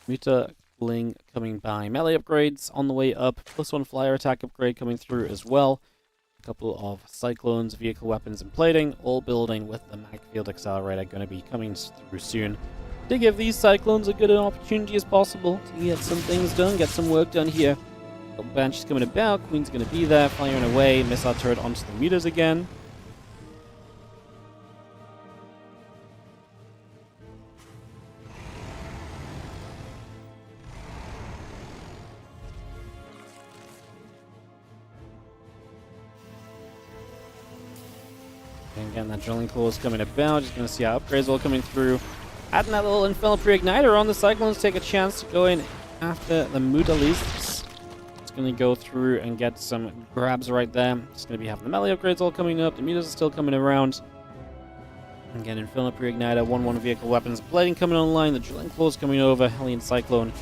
Muta Bling coming by. Melee upgrades on the way up. +1 flyer attack upgrade coming through as well. A couple of Cyclones, vehicle weapons, and plating. All building with the mag field accelerator going to be coming through soon. To give these Cyclones as good an opportunity as possible to get some things done, get some work done here. Banshee's coming about, Queen's going to be there, firing away, missile turret onto the Mutas again. And again, that drilling claw is coming about, just going to see how upgrades all coming through. Adding that little Infernal Pre-Igniter on, the Cyclones take a chance to go in after the Mutalisks. It's going to go through and get some grabs right there. It's going to be having the melee upgrades all coming up. The Mutas are still coming around. Again, Infernal Pre-Igniter, 1-1 vehicle weapons. Plating coming online. The Drilling Claws coming over. Hellion Cyclone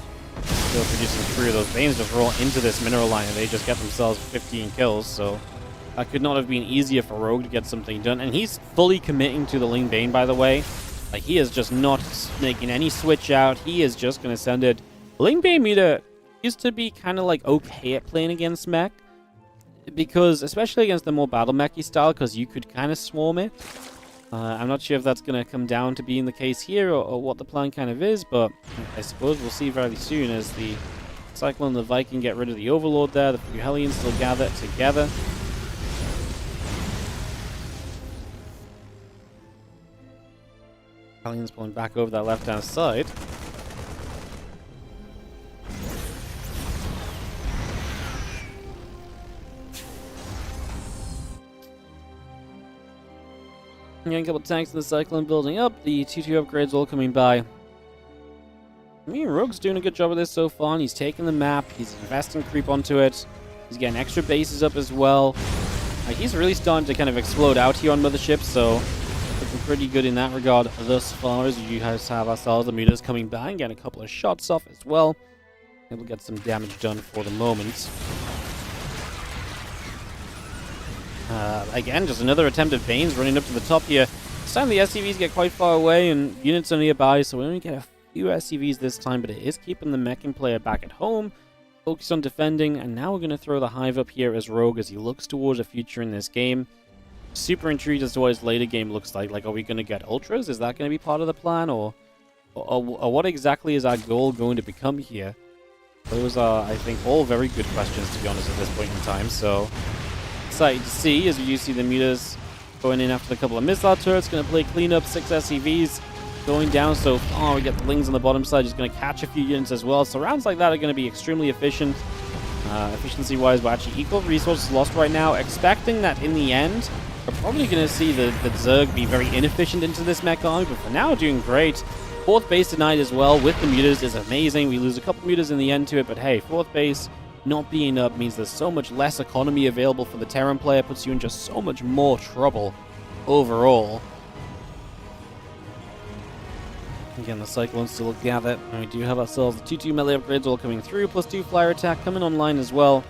still producing 3 of those. Banes just roll into this mineral line and they just get themselves 15 kills. So that could not have been easier for Rogue to get something done. And he's fully committing to the Ling Bane, by the way. Like, he is just not making any switch out. He is just going to send it. Ling Bane Muta used to be kind of like okay at playing against mech, because especially against the more battle mechy style, because you could kind of swarm it. I'm not sure if that's going to come down to being the case here, or what the plan kind of is, but I suppose we'll see very soon as the Cyclone and the Viking get rid of the Overlord there. The few Hellions still gather together. Hellions pulling back over that left-hand side. Getting a couple tanks in the Cyclone building up. The 2-2 upgrades all coming by. I mean, Rogue's doing a good job of this so far. And he's taking the map. He's investing creep onto it. He's getting extra bases up as well. He's really starting to kind of explode out here on Mothership, so looking pretty good in that regard thus far, as you guys have ourselves the Mutas coming by and getting a couple of shots off as well. Able to get some damage done for the moment. Again, just another attempt at Banes running up to the top here. This time the SCVs get quite far away and units are nearby, so we only get a few SCVs this time, but it is keeping the meching player back at home, focused on defending, and now we're going to throw the Hive up here as Rogue as he looks towards a future in this game. Super intrigued as to what his later game looks like. Like, are we going to get Ultras? Is that going to be part of the plan? Or what exactly is our goal going to become here? Those are, I think, all very good questions, to be honest, at this point in time. So, excited to see as you see the Mutas going in after a couple of missile turrets. Going to play cleanup, 6 SCVs going down so far. We get the Lings on the bottom side, just going to catch a few units as well. So rounds like that are going to be extremely efficient. Efficiency-wise, we're actually equal resources lost right now. Expecting that in the end, we're probably going to see the Zerg be very inefficient into this mech army, but for now, doing great. 4th base tonight as well with the Mutas is amazing. We lose a couple Mutas in the end to it, but hey, 4th base not being up means there's so much less economy available for the Terran player, puts you in just so much more trouble overall. Again, the Cyclones still gather, and we do have ourselves the 2-2 melee upgrades all coming through, +2 flyer attack coming online as well.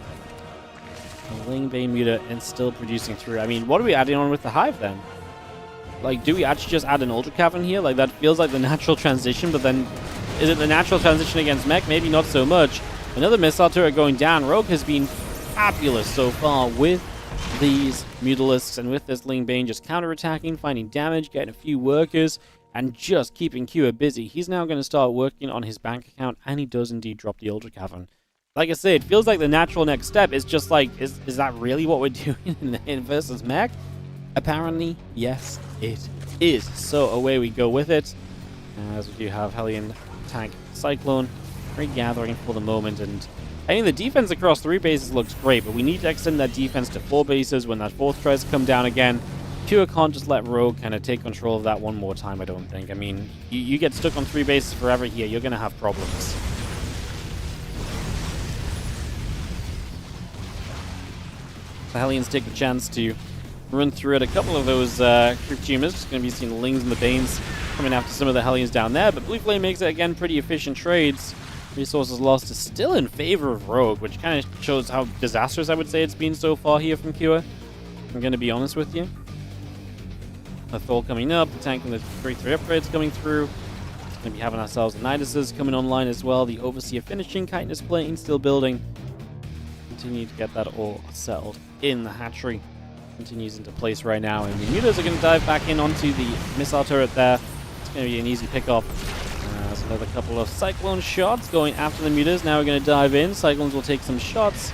The Ling Bane Muta and still producing through. I mean, what are we adding on with the Hive then? Like, do we actually just add an Ultra Cavern here? Like, that feels like the natural transition, but then is it the natural transition against mech? Maybe not so much. Another missile turret going down. Rogue has been fabulous so far with these Mutalisks and with this Ling Bane just counterattacking, finding damage, getting a few workers, and just keeping Q busy. He's now going to start working on his bank account, and he does indeed drop the Ultra Cavern. Like I say, it feels like the natural next step is just like, is that really what we're doing in versus mech? Apparently, yes, it is. So away we go with it. As we do have Hellion, Tank, Cyclone, regathering for the moment. And I think the defense across 3 bases looks great, but we need to extend that defense to 4 bases when that 4th tries to come down again. Pure can't just let Rogue kind of take control of that one more time, I don't think. I mean, you get stuck on 3 bases forever here, you're going to have problems. The Hellions take the chance to run through it. A couple of those creep tumors. Just going to be seeing the Lings and the Banes coming after some of the Hellions down there. But Blue Flame makes it, again, pretty efficient trades. Resources lost is still in favor of Rogue, which kind of shows how disastrous I would say it's been so far here from Cure. I'm going to be honest with you. The Thor coming up, the tank and the 3-3 upgrades coming through. It's going to be having ourselves the Niduses coming online as well. The Overseer finishing, Chitinous Plane still building. Continue to get that all settled in. The hatchery continues into place right now, and the Mutas are going to dive back in onto the missile turret there. It's going to be an easy pick-off. There's another couple of Cyclone shots going after the Mutas. Now we're going to dive in. Cyclones will take some shots,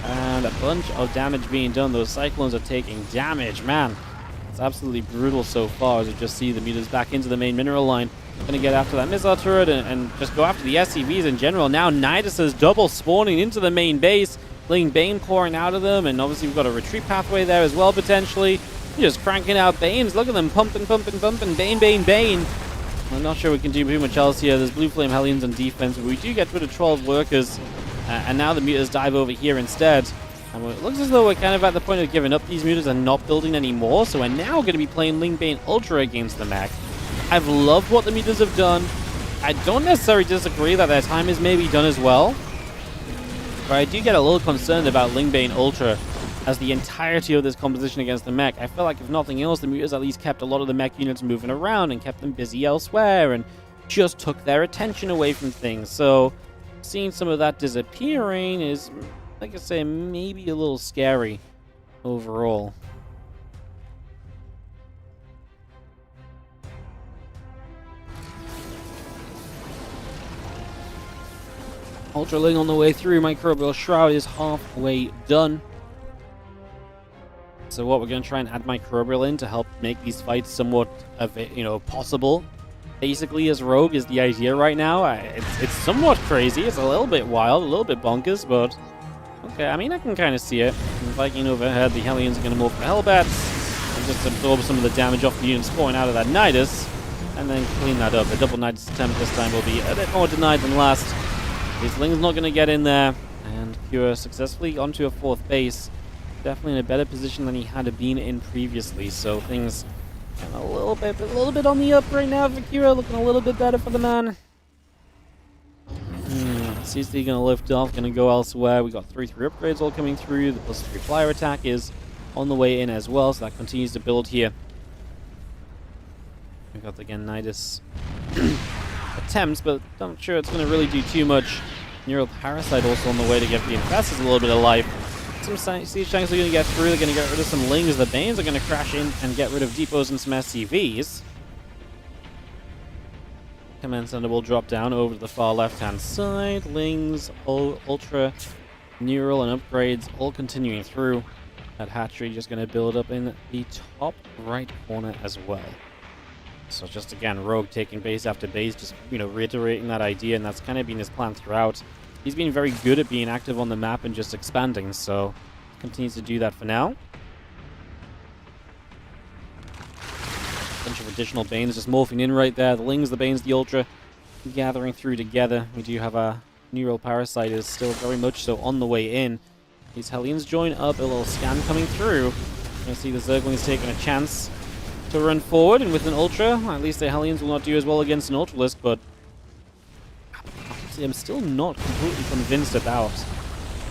and a bunch of damage being done. Those Cyclones are taking damage, man. It's absolutely brutal so far, as we just see the Mutas back into the main mineral line. Going to get after that missile turret and just go after the SCVs in general. Now Nidus is double spawning into the main base. Ling Bane pouring out of them, and obviously we've got a retreat pathway there as well, potentially. Just cranking out Banes. Look at them pumping. Bane. I'm not sure we can do too much else here. There's Blue Flame Hellions on defense, but we do get rid of 12 workers, and now the Mutas dive over here instead. And it looks as though we're kind of at the point of giving up these Mutas and not building anymore, so we're now going to be playing Ling Bane Ultra against the mech. I've loved what the Mutas have done. I don't necessarily disagree that their time is maybe done as well, but I do get a little concerned about Ling Bane Ultra as the entirety of this composition against the mech. I feel like if nothing else, the Mutas at least kept a lot of the mech units moving around and kept them busy elsewhere and just took their attention away from things. So seeing some of that disappearing is, like I say, maybe a little scary overall. Ultra Ling on the way through. Microbial Shroud is halfway done. So what, we're going to try and add Microbial in to help make these fights somewhat possible. Basically, as Rogue is the idea right now. It's somewhat crazy. It's a little bit wild, a little bit bonkers, but okay, I mean, I can kind of see it. Viking overhead, the Hellions are going to move for Hellbats and just absorb some of the damage off the units pouring out of that Nidus, and then clean that up. The double Nidus attempt this time will be a bit more denied than last. His Ling's not going to get in there, and Cure successfully onto a 4th base. Definitely in a better position than he had been in previously, so things kind of a little bit on the up right now for Cure, looking a little bit better for the man. CC going to lift off, going to go elsewhere. We got 3-3 upgrades all coming through. The +3 flyer attack is on the way in as well, so that continues to build here. We've got again Nidus attempts, but I'm sure it's going to really do too much. Neural Parasite also on the way to give the Infestors a little bit of life. Some Siege Tanks are going to get through. They're going to get rid of some Lings. The Banes are going to crash in and get rid of depots and some SCVs. Command Center will drop down over to the far left-hand side. Lings, Ultra, Neural, and upgrades all continuing through. That hatchery just going to build up in the top right corner as well. So just again, Rogue taking base after base, just reiterating that idea, and that's kind of been his plan throughout. He's been very good at being active on the map and just expanding, so continues to do that for now. Bunch of additional Banes just morphing in right there. The Lings, the Banes, the Ultra gathering through together. We do have a Neural Parasite is still very much so on the way in. These Hellions join up, a little scan coming through. You can see the Zerglings taking a chance to run forward, and with an Ultra, at least the Hellions will not do as well against an Ultralisk, but I'm still not completely convinced about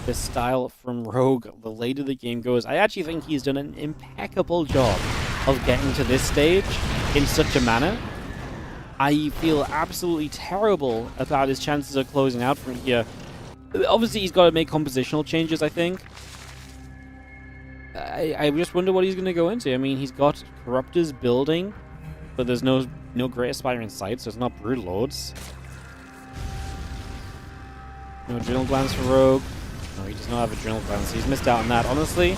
this style from Rogue the later the game goes. I actually think he's done an impeccable job of getting to this stage in such a manner. I feel absolutely terrible about his chances of closing out from here. Obviously, he's got to make compositional changes, I think. I just wonder what he's going to go into. I mean, he's got Corruptors building, but there's no Great Aspire in sight, so it's not Brood Lords. No Adrenal Glands for Rogue. No, he does not have Adrenal Glands, so he's missed out on that, honestly.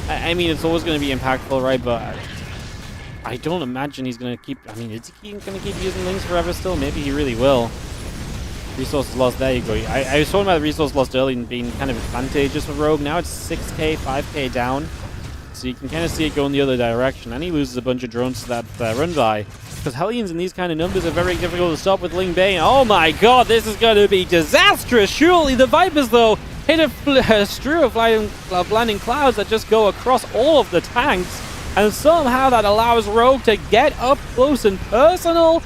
I mean, it's always going to be impactful, right? But I don't imagine he's going to keep... I mean, is he going to keep using Lings forever still? Maybe he really will. Resources lost, there you go. I was talking about the resource lost early and being kind of advantageous for Rogue. Now it's 6k, 5k down. So you can kind of see it going the other direction. And he loses a bunch of drones to that run by. Because Hellions in these kind of numbers are very difficult to stop with Ling Bane. Oh my god, this is going to be disastrous! Surely the Vipers, though, hit a strew of blinding clouds that just go across all of the tanks. And somehow that allows Rogue to get up close and personal.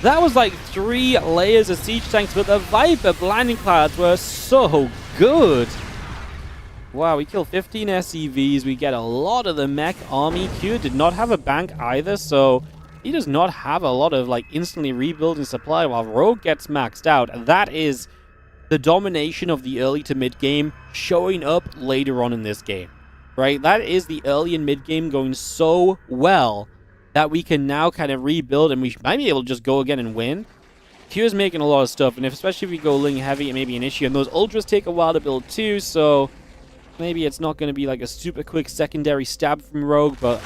That was like 3 layers of siege tanks, but the Viper blinding clouds were so good. Wow, we killed 15 SCVs. We get a lot of the mech army. Q did not have a bank either, so he does not have a lot of like instantly rebuilding supply while Rogue gets maxed out. And that is the domination of the early to mid game showing up later on in this game, right? That is the early and mid game going so well that we can now kind of rebuild, and we might be able to just go again and win. Q is making a lot of stuff, and especially if we go Ling heavy, it may be an issue. And those ultras take a while to build too, so maybe it's not going to be like a super quick secondary stab from Rogue, but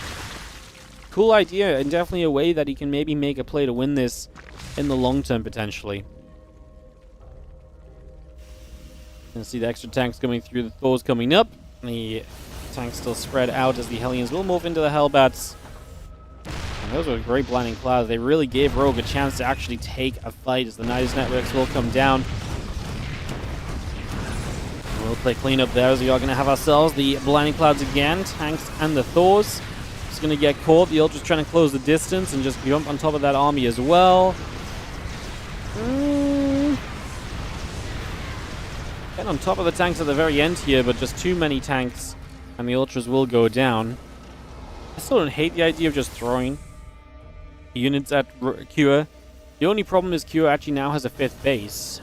cool idea, and definitely a way that he can maybe make a play to win this in the long term potentially. You can see the extra tanks coming through, the Thors coming up. The tanks still spread out as the Hellions will move into the Hellbats. And those were great blinding clouds. They really gave Rogue a chance to actually take a fight as the Nidus networks will come down. We'll play cleanup there as we are going to have ourselves the blinding clouds again. Tanks and the Thors. Just going to get caught. The Ultra's trying to close the distance and just jump on top of that army as well. Get on top of the tanks at the very end here, but just too many tanks and the Ultras will go down. I still don't hate the idea of just throwing units at Cure. The only problem is Cure actually now has a 5th base.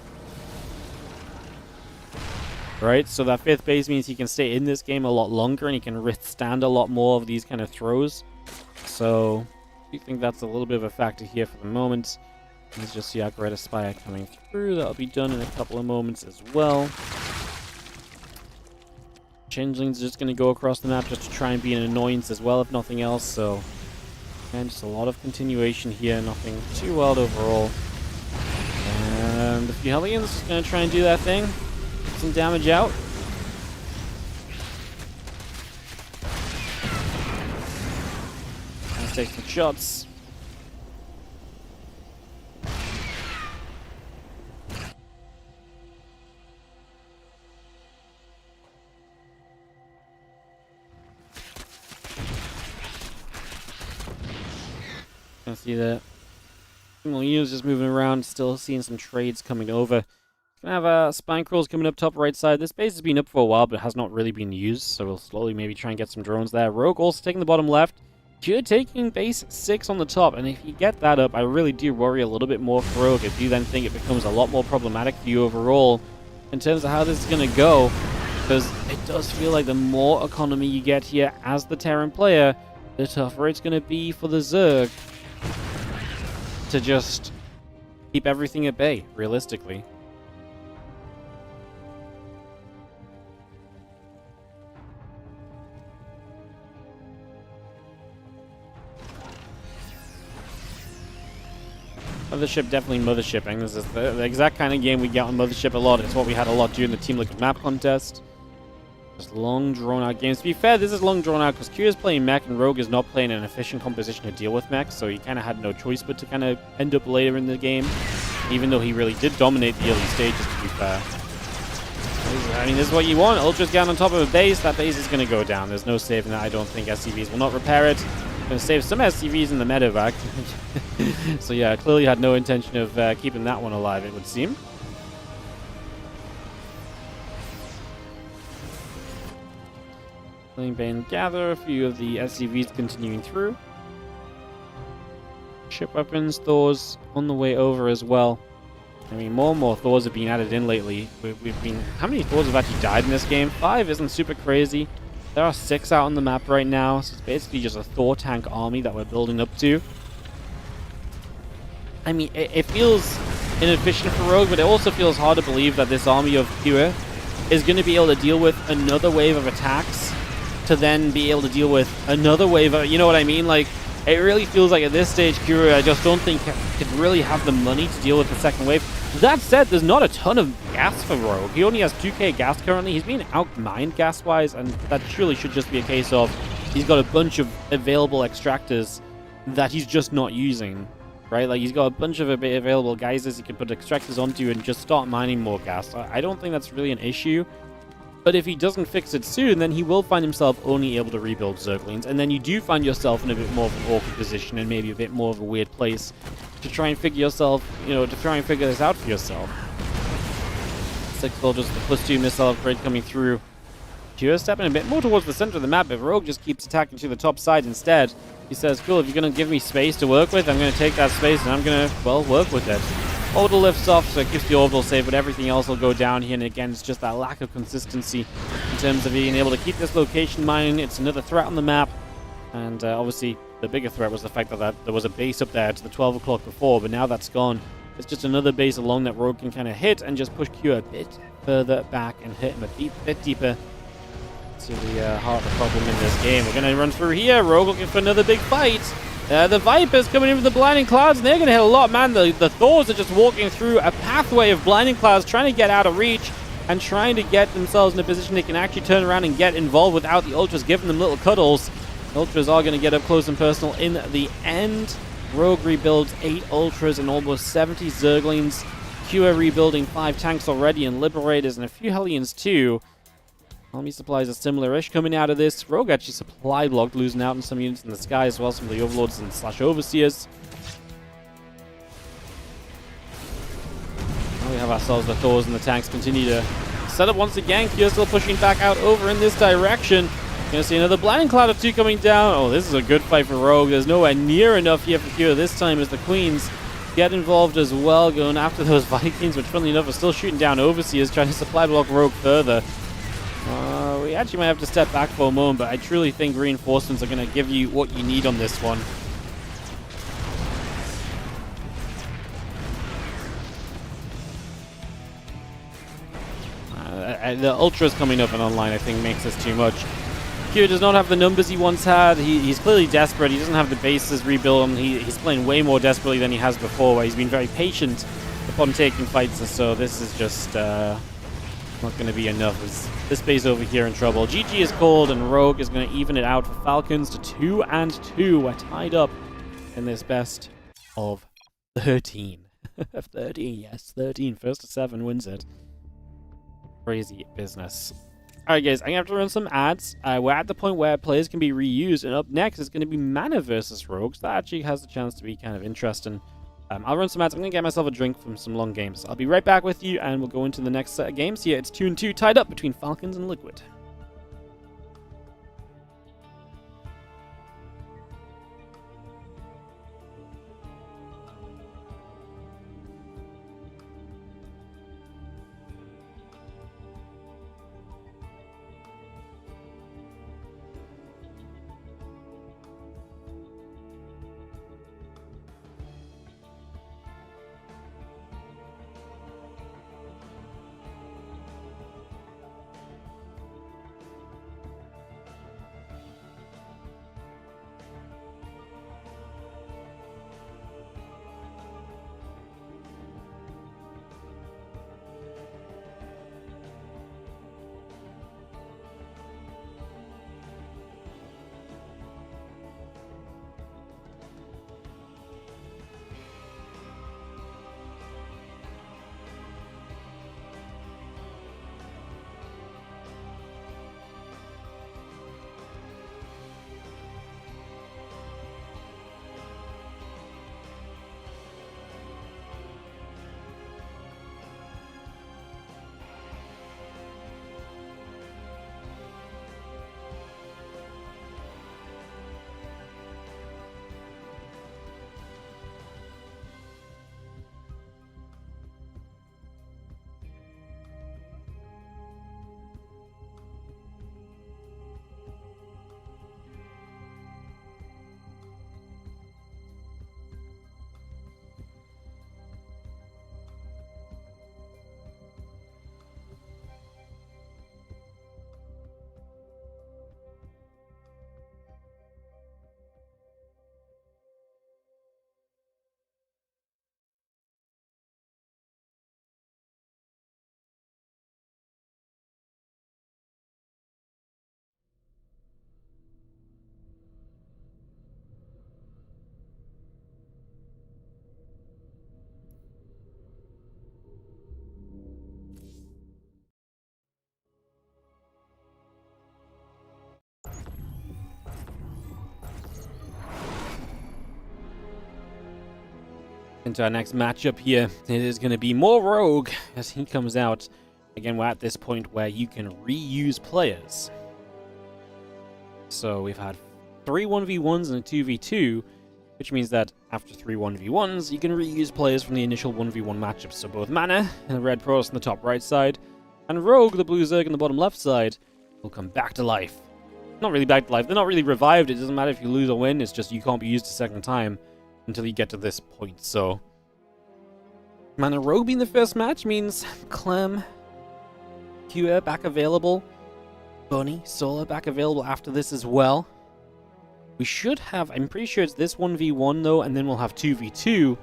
Right, so that 5th base means he can stay in this game a lot longer and he can withstand a lot more of these kind of throws. So I think that's a little bit of a factor here for the moment. Let's just see Aggreta Spire coming through. That'll be done in a couple of moments as well. Changeling's just going to go across the map just to try and be an annoyance as well, if nothing else. So, again, just a lot of continuation here. Nothing too wild overall. And the Hellions is going to try and do that thing. Get some damage out. Let's take some shots. I see that units just moving around, still seeing some trades coming over. Gonna have spine crawls coming up top right side. This base has been up for a while, but has not really been used, so we'll slowly maybe try and get some drones there. Rogue also taking the bottom left. You're taking base 6 on the top, and if you get that up, I really do worry a little bit more for Rogue. I do then think it becomes a lot more problematic for you overall in terms of how this is gonna go, because it does feel like the more economy you get here as the Terran player, the tougher it's gonna be for the Zerg to just keep everything at bay, realistically. Mothership, definitely Mothershipping. This is the exact kind of game we get on Mothership a lot. It's what we had a lot during the Team Liquid map contest. Just long, drawn-out games. To be fair, this is long, drawn-out because Q is playing mech and Rogue is not playing an efficient composition to deal with mech, so he kind of had no choice but to kind of end up later in the game, even though he really did dominate the early stages, to be fair. I mean, this is what you want. Ultra's down on top of a base. That base is going to go down. There's no saving that. I don't think SCVs will not repair it. Going to save some SCVs in the medevac. So yeah, clearly had no intention of keeping that one alive, it would seem. Flame Bane gather, a few of the SCVs continuing through. Ship weapons, Thors on the way over as well. I mean, more and more Thors have been added in lately. We've been... How many Thors have actually died in this game? 5 isn't super crazy. There are 6 out on the map right now, so it's basically just a Thor tank army that we're building up to. I mean, it feels inefficient for Rogue, but it also feels hard to believe that this army of Pure is going to be able to deal with another wave of attacks to then be able to deal with another wave of, you know what I mean? Like, it really feels like at this stage, Kira, I just don't think could really have the money to deal with the second wave. That said, there's not a ton of gas for Rogue. He only has 2k gas currently. He's being outmined gas-wise, and that surely should just be a case of he's got a bunch of available extractors that he's just not using, right? Like, he's got a bunch of available geysers he can put extractors onto and just start mining more gas. I don't think that's really an issue. But if he doesn't fix it soon, then he will find himself only able to rebuild Zerglings, and then you do find yourself in a bit more of an awkward position and maybe a bit more of a weird place to try and figure yourself, to try and figure this out for yourself. 6 soldiers with the +2 missile upgrade coming through. Pure stepping a bit more towards the center of the map, but Rogue just keeps attacking to the top side instead. He says, cool, if you're going to give me space to work with, I'm going to take that space and I'm going to, well, work with it. Orbital lifts off, so it keeps the orbital safe, but everything else will go down here. And again, it's just that lack of consistency in terms of being able to keep this location mine. It's another threat on the map. And obviously, the bigger threat was the fact that there was a base up there to the 12 o'clock before, but now that's gone. It's just another base along that Rogue can kind of hit and just push Q a bit further back and hit him a bit deeper to the heart of the problem in this game. We're going to run through here. Rogue looking for another big fight. The Vipers coming in with the Blinding Clouds, and they're going to hit a lot, man. The Thors are just walking through a pathway of Blinding Clouds, trying to get out of reach and trying to get themselves in a position they can actually turn around and get involved without the Ultras giving them little cuddles. The Ultras are going to get up close and personal in the end. Rogue rebuilds 8 Ultras and almost 70 Zerglings. Q are rebuilding 5 tanks already and Liberators and a few Hellions too. Army supplies are similar-ish coming out of this. Rogue actually supply blocked, losing out on some units in the sky as well, some of the Overlords and / Overseers. Now we have ourselves the Thors and the tanks continue to set up once again. Q still pushing back out over in this direction. Gonna see another Blinding Cloud or 2 coming down. Oh, this is a good fight for Rogue. There's nowhere near enough here for Q this time as the Queens get involved as well, going after those Vikings, which funnily enough are still shooting down Overseers, trying to supply block Rogue further. We actually might have to step back for a moment, but I truly think reinforcements are going to give you what you need on this one. The Ultras coming up and online, I think, makes this too much. Q does not have the numbers he once had. He's clearly desperate. He doesn't have the bases rebuilt, and he's playing way more desperately than he has before, where he's been very patient upon taking fights, and so this is just not going to be enough. This base over here in trouble. GG is called, and Rogue is going to even it out for Falcons to 2-2. We're tied up in this best of 13. 13, yes, 13. First to 7 wins it. Crazy business. Alright guys, I'm going to have to run some ads. We're at the point where players can be reused, and up next is going to be Mana versus Rogue. So that actually has the chance to be kind of interesting. I'll run some ads. I'm going to get myself a drink from some long games. I'll be right back with you, and we'll go into the next set of games. Here, it's 2-2, tied up between Falcons and Liquid. Into our next matchup here, it is going to be more Rogue as he comes out. Again, we're at this point where you can reuse players. So we've had 3 1v1s and a 2v2, which means that after 3 1v1s, you can reuse players from the initial 1v1 matchups. So both Mana, the Red Protoss on the top right side, and Rogue, the Blue Zerg on the bottom left side, will come back to life. Not really back to life, they're not really revived. It doesn't matter if you lose or win, it's just you can't be used a second time until you get to this point. So Mana Rogue being the first match means Clem, Q back available, Bunny, Solar back available after this as well. We should have, I'm pretty sure it's this 1v1 though, and then we'll have 2v2,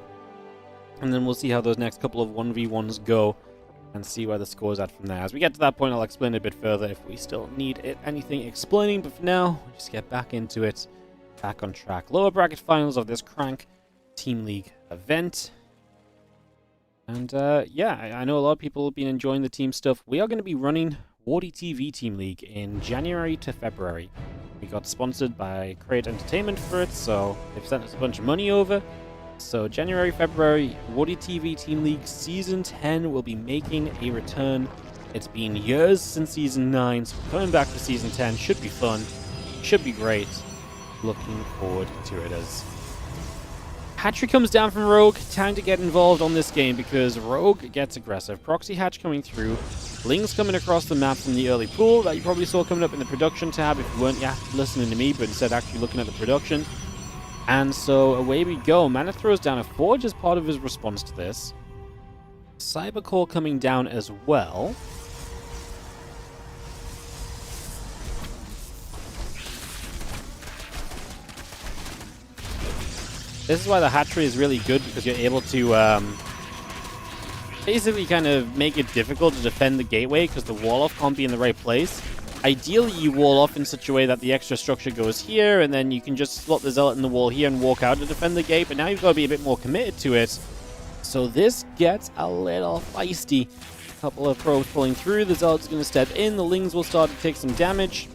and then we'll see how those next couple of 1v1s go and see where the score's at from there. As we get to that point, I'll explain it a bit further if we still need anything explaining, but for now, we'll just get back into it, back on track. Lower bracket finals of this Crank Team League event. And yeah, I know a lot of people have been enjoying the team stuff. We are going to be running WardiTV Team League in January to February. We got sponsored by Create Entertainment for it, so they've sent us a bunch of money over. So January, February, WardiTV Team League Season 10 will be making a return. It's been years since Season 9, so coming back for Season 10 should be fun, should be great. Looking forward to it. As Hatchery comes down from Rogue, time to get involved on this game because Rogue gets aggressive. Proxy Hatch coming through, Lings coming across the map from the early pool that you probably saw coming up in the production tab if you weren't listening to me, but instead actually looking at the production. And so away we go. Mana throws down a Forge as part of his response to this. Cybercore coming down as well. This is why the hatchery is really good, because you're able to basically kind of make it difficult to defend the gateway because the wall off can't be in the right place. Ideally, you wall off in such a way that the extra structure goes here, and then you can just slot the Zealot in the wall here and walk out to defend the gate, but now you've got to be a bit more committed to it. So this gets a little feisty. A couple of probes pulling through, the Zealot's going to step in, the Lings will start to take some damage.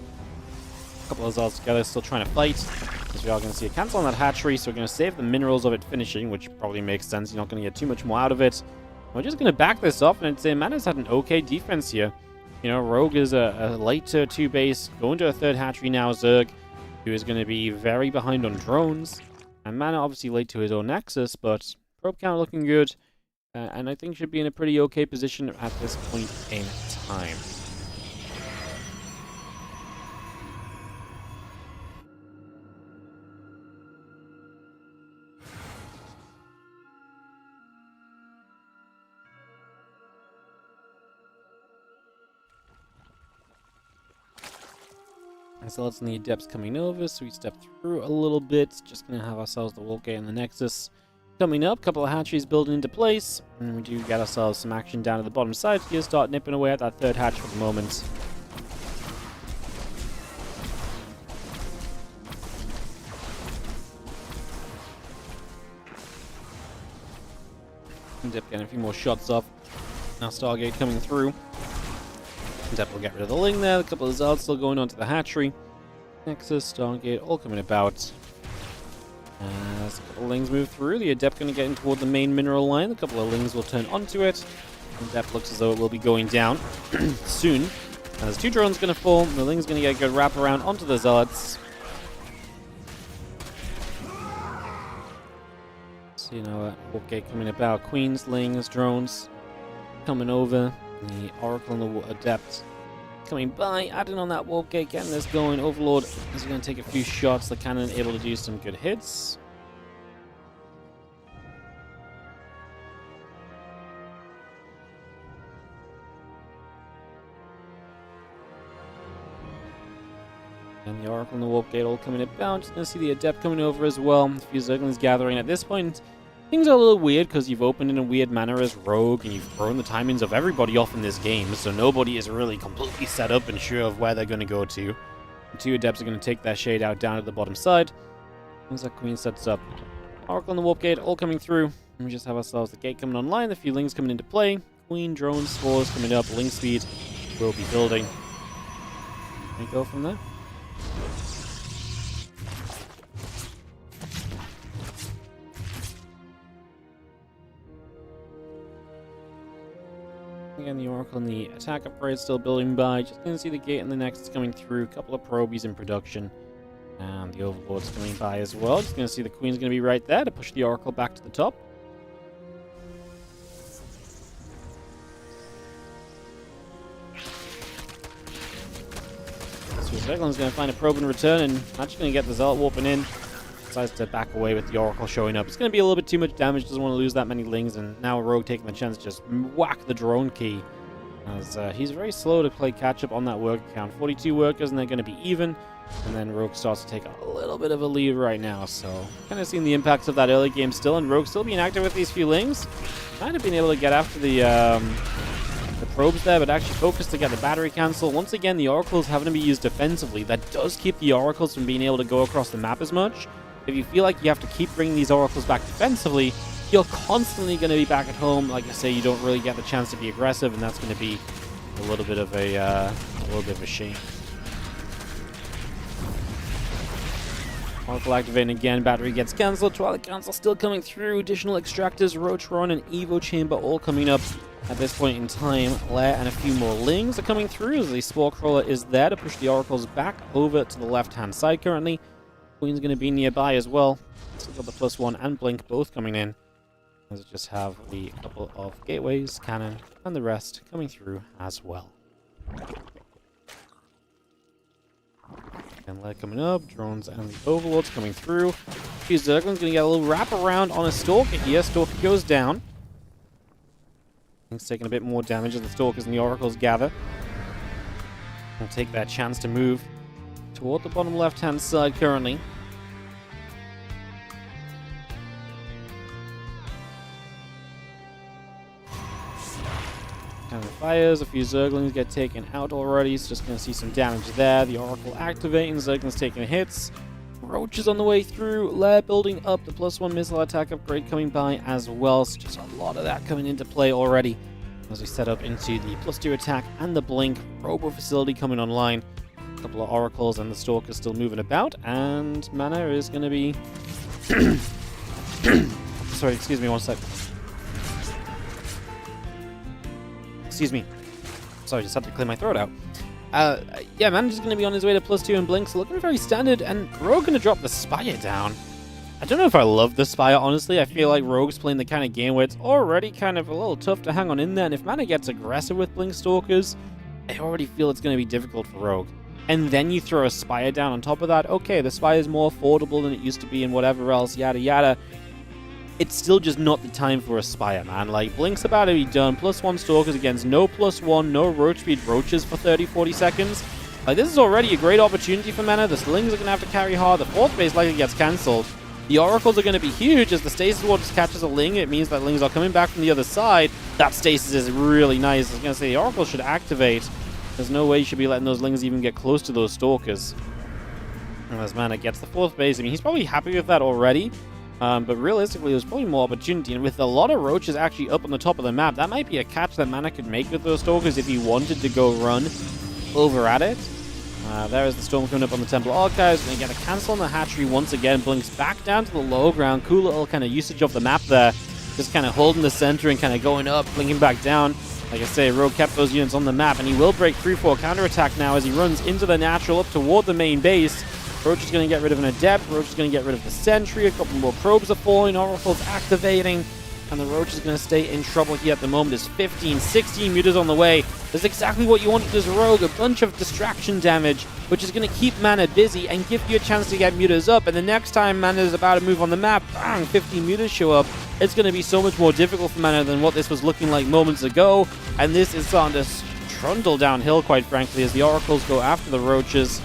A couple of Zealots together still trying to fight, because we are going to see a cancel on that hatchery, so we're going to save the minerals of it finishing, which probably makes sense. You're not going to get too much more out of it. We're just going to back this off, and I'd say Mana's had an okay defense here. You know, Rogue is a late tier 2 base, going to a third hatchery now, Zerg, who is going to be very behind on drones. And Mana obviously late to his own Nexus, but probe count looking good, and I think should be in a pretty okay position at this point in time. Zealots and the Adepts coming over, so we step through a little bit. Just going to have ourselves the Wolf Gate and the Nexus coming up. Couple of hatcheries building into place. And we do get ourselves some action down at the bottom side. Here, start nipping away at that third hatch for the moment. Adept getting a few more shots off. Now Stargate coming through. Adept will get rid of the Ling there. A couple of Zealots still going onto the hatchery. Nexus, Stargate, all coming about. As a couple of Lings move through, the Adept going to get in toward the main mineral line. A couple of Lings will turn onto it. The Adept looks as though it will be going down soon. As 2 drones going to fall, the Ling's going to get a good wrap around onto the Zealots. So, you know, Warp Gate coming about. Queens, Lings, drones coming over. The Oracle and the Adept coming by, adding on that Warp Gate, getting this going. Overlord is going to take a few shots. The cannon able to do some good hits. And the Oracle and the Warp Gate all coming about. Just going to see the Adept coming over as well. A few Zerglings gathering. At this point, things are a little weird because you've opened in a weird manner as Rogue and you've thrown the timings of everybody off in this game, so nobody is really completely set up and sure of where they're going to go to. The 2 Adepts are going to take their shade out down at the bottom side. As that Queen sets up, Oracle and the Warp Gate all coming through. And we just have ourselves the gate coming online, the few Lings coming into play. Queen, drones, spores coming up, Ling speed will be building. And go from there. Again, the Oracle and the attack upgrade still building by. Just going to see the gate and the Nexus coming through. A couple of probies in production. And the Overlord's coming by as well. Just going to see the Queen's going to be right there to push the Oracle back to the top. So Serral's going to find a probe in return, and actually going to get the Zealot warping in. Decides to back away with the Oracle showing up. It's going to be a little bit too much damage. Doesn't want to lose that many lings, and now Rogue taking the chance to just whack the drone key. As he's very slow to play catch-up on that worker count. 42 workers, and they're going to be even. And then Rogue starts to take a little bit of a lead right now. So, kind of seeing the impacts of that early game still. And Rogue still being active with these few lings. Might have been able to get after the probes there, but actually focused to get the battery cancel. Once again, the Oracles having to be used defensively. That does keep the Oracles from being able to go across the map as much. If you feel like you have to keep bringing these Oracles back defensively, you're constantly going to be back at home. Like I say, you don't really get the chance to be aggressive, and that's going to be a little bit of a shame. Oracle activating again, battery gets cancelled, Twilight Council still coming through, additional extractors, Roach Run, and Evo Chamber all coming up at this point in time. Lair and a few more lings are coming through as the Spore Crawler is there to push the Oracles back over to the left-hand side currently. Queen's going to be nearby as well. Still got the +1 and Blink both coming in. As we just have the couple of gateways, cannon, and the rest coming through as well. And Lair coming up, drones and the Overlords coming through. Zerglin's going to get a little wrap around on a Stalker here. Stalker goes down. He's taking a bit more damage as the Stalkers and the Oracles gather. We'll take that chance to move toward the bottom left-hand side currently. Cannon fires, a few Zerglings get taken out already, so just going to see some damage there. The Oracle activating, Zerglings taking hits. Roach is on the way through, Lair building up, the +1 missile attack upgrade coming by as well, so just a lot of that coming into play already as we set up into the +2 attack and the Blink. Robo facility coming online. A couple of Oracles and the Stalkers still moving about, and mana is going to be... Sorry, excuse me one sec. Excuse me. Sorry, just had to clear my throat out. Yeah, Manager's going to be on his way to +2 and Blink, so looking very standard, and Rogue going to drop the Spire down. I don't know if I love the Spire, honestly. I feel like Rogue's playing the kind of game where it's already kind of a little tough to hang on in there, and if Mana gets aggressive with Blink Stalkers, I already feel it's going to be difficult for Rogue. And then you throw a Spire down on top of that, okay, the Spire is more affordable than it used to be and whatever else, yada yada. It's still just not the time for a Spire, man. Like, Blink's about to be done. +1 Stalkers against no +1, no Roach Speed Roaches for 30-40 seconds. Like, this is already a great opportunity for Mana. The Slings are going to have to carry hard. The 4th base likely gets cancelled. The Oracles are going to be huge. As the Stasis Ward just catches a Ling, it means that Lings are coming back from the other side. That Stasis is really nice. I was going to say, the Oracles should activate. There's no way you should be letting those Lings even get close to those Stalkers. And as Mana gets the 4th base, I mean, he's probably happy with that already. But realistically, there's probably more opportunity. And with a lot of Roaches actually up on the top of the map, that might be a catch that Mana could make with those Stalkers if he wanted to go run over at it. There is the Storm coming up on the Temple Archives. Going to get a cancel on the hatchery once again. Blinks back down to the low ground. Cool little kind of usage of the map there. Just kind of holding the center and kind of going up, blinking back down. Like I say, Rogue kept those units on the map, and he will break through for a counterattack now as he runs into the natural up toward the main base. Roach is going to get rid of an Adept. Roach is going to get rid of the Sentry. A couple more probes are falling. Oracle's activating. And the Roach is going to stay in trouble here at the moment. There's 15, 16 mutas on the way. That's exactly what you wanted as Rogue. A bunch of distraction damage, which is going to keep Mana busy and give you a chance to get mutas up. And the next time Mana is about to move on the map, bang, 15 mutas show up. It's going to be so much more difficult for Mana than what this was looking like moments ago. And this is starting to trundle downhill, quite frankly, as the Oracles go after the Roaches.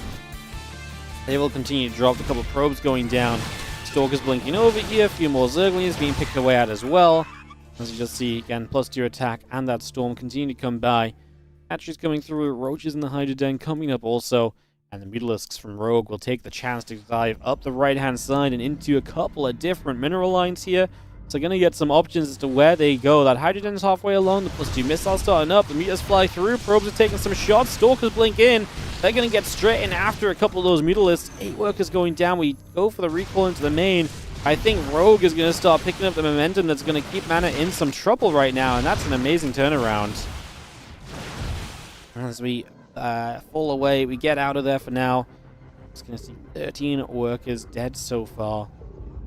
They will continue to drop. A couple of probes going down. Stalkers blinking over here. A few more Zerglings being picked away at as well. As you just see, again, +2 attack and that Storm continue to come by. Hatcheries coming through. Roaches in the Hydra Den coming up also. And the Mutalisks from Rogue will take the chance to dive up the right-hand side and into a couple of different mineral lines here. So going to get some options as to where they go. That Hydra Den is halfway along. The +2 missiles starting up. The Mutas fly through. Probes are taking some shots. Stalkers blink in. They're going to get straight in after a couple of those Mutalisks. 8 workers going down. We go for the recall into the main. I think Rogue is going to start picking up the momentum that's going to keep Mana in some trouble right now, and that's an amazing turnaround. As we fall away, we get out of there for now. Just going to see 13 workers dead so far.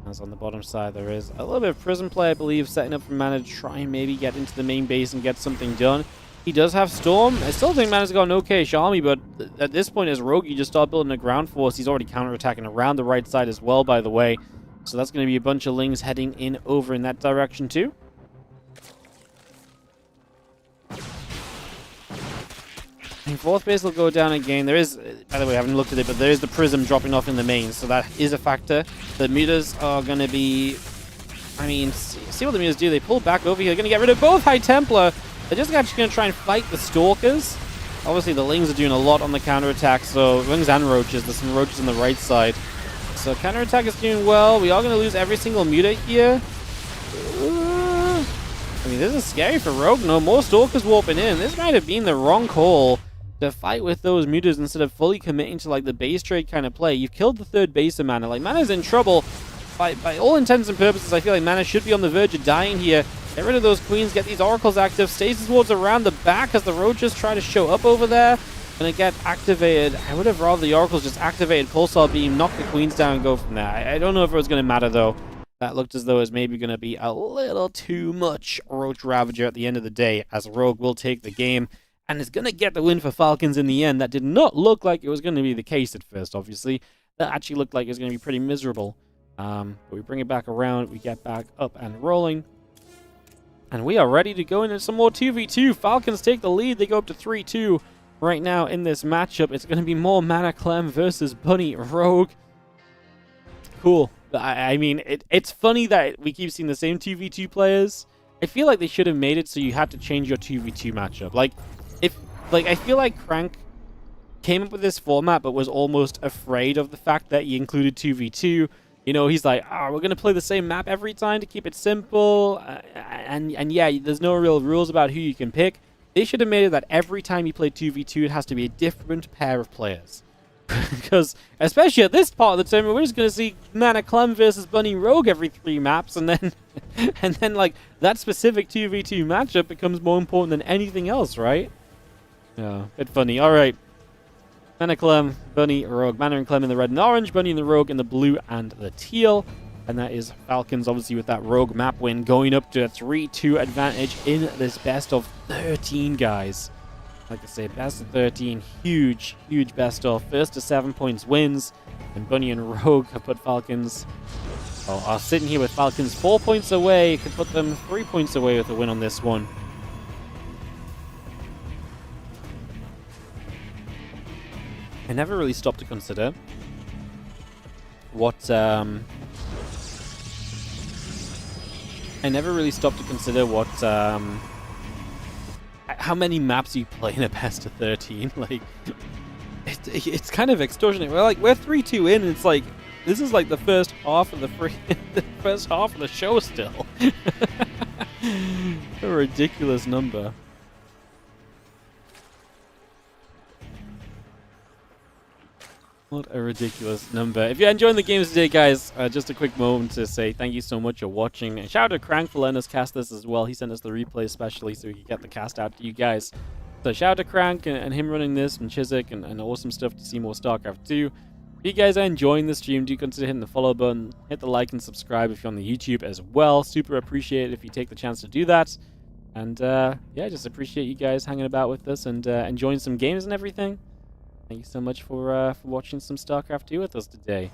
As on the bottom side, there is a little bit of prison play, I believe, setting up for Mana to try and maybe get into the main base and get something done. He does have Storm. I still think Mana's got an okay-ish army, but at this point, as Rogue, you just start building a ground force. He's already counterattacking around the right side as well, by the way. So that's going to be a bunch of Lings heading in over in that direction, too. And fourth base will go down again. There is, by the way, I haven't looked at it, but there is the Prism dropping off in the main, so that is a factor. The mutas are going to be, I mean, see what the mutas do. They pull back over here. They're going to get rid of both High Templar. They're just actually going to try and fight the Stalkers. Obviously, the Lings are doing a lot on the counterattack, so Lings and Roaches. There's some Roaches on the right side. So counterattack is doing well. We are going to lose every single muta here. I mean, this is scary for Rogue. No more Stalkers warping in. This might have been the wrong call to fight with those mutas instead of fully committing to like the base trade kind of play. You've killed the third base of Mana. Like, Mana's in trouble. By all intents and purposes, I feel like Mana should be on the verge of dying here. Get rid of those queens, get these oracles active. Stasis wards around the back as the roaches try to show up over there. Gonna get activated. I would have rather the oracles just activated Pulsar Beam, knock the queens down and go from there. I don't know if it was gonna matter though. That looked as though it was maybe gonna be a little too much Roach Ravager at the end of the day, as Rogue will take the game and is gonna get the win for Falcons in the end. That did not look like it was gonna be the case at first, obviously. That actually looked like it was gonna be pretty miserable. But we bring it back around, we get back up and rolling. And we are ready to go into some more 2v2. Falcons take the lead. They go up to 3-2 right now in this matchup. It's going to be more Mana Clem versus Bunny Rogue. Cool. I mean, it's funny that we keep seeing the same 2v2 players. I feel like they should have made it so you had to change your 2v2 matchup. I feel like Crank came up with this format but was almost afraid of the fact that he included 2v2. You know, he's like, we're going to play the same map every time to keep it simple. And yeah, there's no real rules about who you can pick. They should have made it that every time you play 2v2, it has to be a different pair of players. Because, especially at this part of the tournament, we're just going to see Mana Clem versus Bunny Rogue every 3 maps. And then, like, that specific 2v2 matchup becomes more important than anything else, right? Yeah, bit funny. All right. Mana Clem, Bunny, Rogue. Mana and Clem in the red and orange, Bunny and the Rogue in the blue and the teal. And that is Falcons, obviously, with that Rogue map win, going up to a 3-2 advantage in this best of 13, guys. Like I say, best of 13, huge, huge best of. First to 7 points wins. And Bunny and Rogue have put Falcons, are sitting here with Falcons 4 points away. Could put them 3 points away with a win on this one. I never really stopped to consider what how many maps you play in a best of 13. Like, it's kind of extortionate. We're 3-2 in, and it's like this is like the first half of the first half of the show still. A ridiculous number. What a ridiculous number. If you're enjoying the games today, guys, just a quick moment to say thank you so much for watching. And shout out to Crank for letting us cast this as well. He sent us the replay especially so we could get the cast out to you guys. So shout out to Crank and him running this, and Chiswick, and awesome stuff to see more StarCraft 2. If you guys are enjoying the stream, do consider hitting the follow button, hit the like and subscribe if you're on the YouTube as well. Super appreciate it if you take the chance to do that. And yeah, just appreciate you guys hanging about with us and enjoying some games and everything. Thank you so much for watching some StarCraft 2 with us today.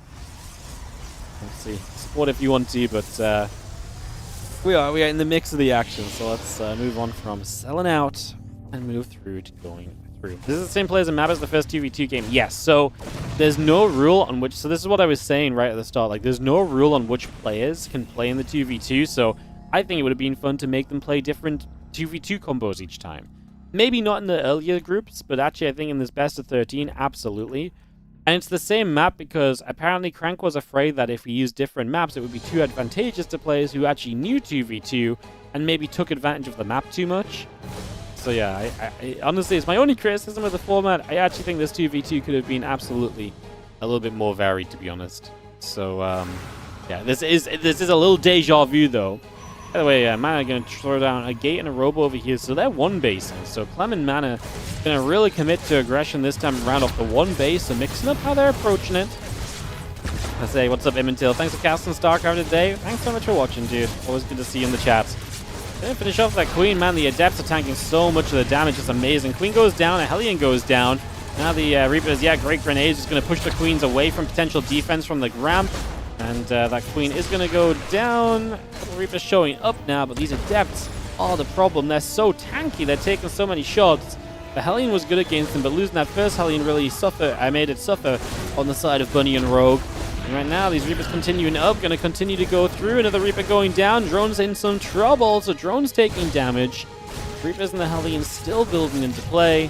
Let's see. Support if you want to, but we are in the mix of the action, so let's move on from selling out and move through to going through. This is the same players and map as the first 2v2 game. Yes, so there's no rule on which... So this is what I was saying right at the start. Like, there's no rule on which players can play in the 2v2, so I think it would have been fun to make them play different 2v2 combos each time. Maybe not in the earlier groups, but actually I think in this best of 13, absolutely. And it's the same map because apparently Crank was afraid that if we used different maps, it would be too advantageous to players who actually knew 2v2 and maybe took advantage of the map too much. So yeah, I honestly, it's my only criticism of the format. I actually think this 2v2 could have been absolutely a little bit more varied, to be honest. So yeah, this is a little deja vu though. By the way, Mana going to throw down a gate and a robo over here, so they're one basing. So Clem and Mana going to really commit to aggression this time around off the one base, so mixing up how they're approaching it. I say, what's up, Immantil? Thanks for casting StarCraft today. Thanks so much for watching, dude. Always good to see you in the chat. Gonna finish off that Queen, man. The Adepts are tanking so much of the damage. It's amazing. Queen goes down, a Hellion goes down. Now the Reapers, yeah, great grenades. Just going to push the Queens away from potential defense from the ramp. And that Queen is going to go down. The Reapers showing up now, but these Adepts are the problem. They're so tanky. They're taking so many shots. The Hellion was good against them, but losing that first Hellion really made it suffer on the side of Bunny and Rogue. And right now, these Reapers continuing up, going to continue to go through. Another Reaper going down. Drone's in some trouble, so Drone's taking damage. Reapers and the Hellion still building into play.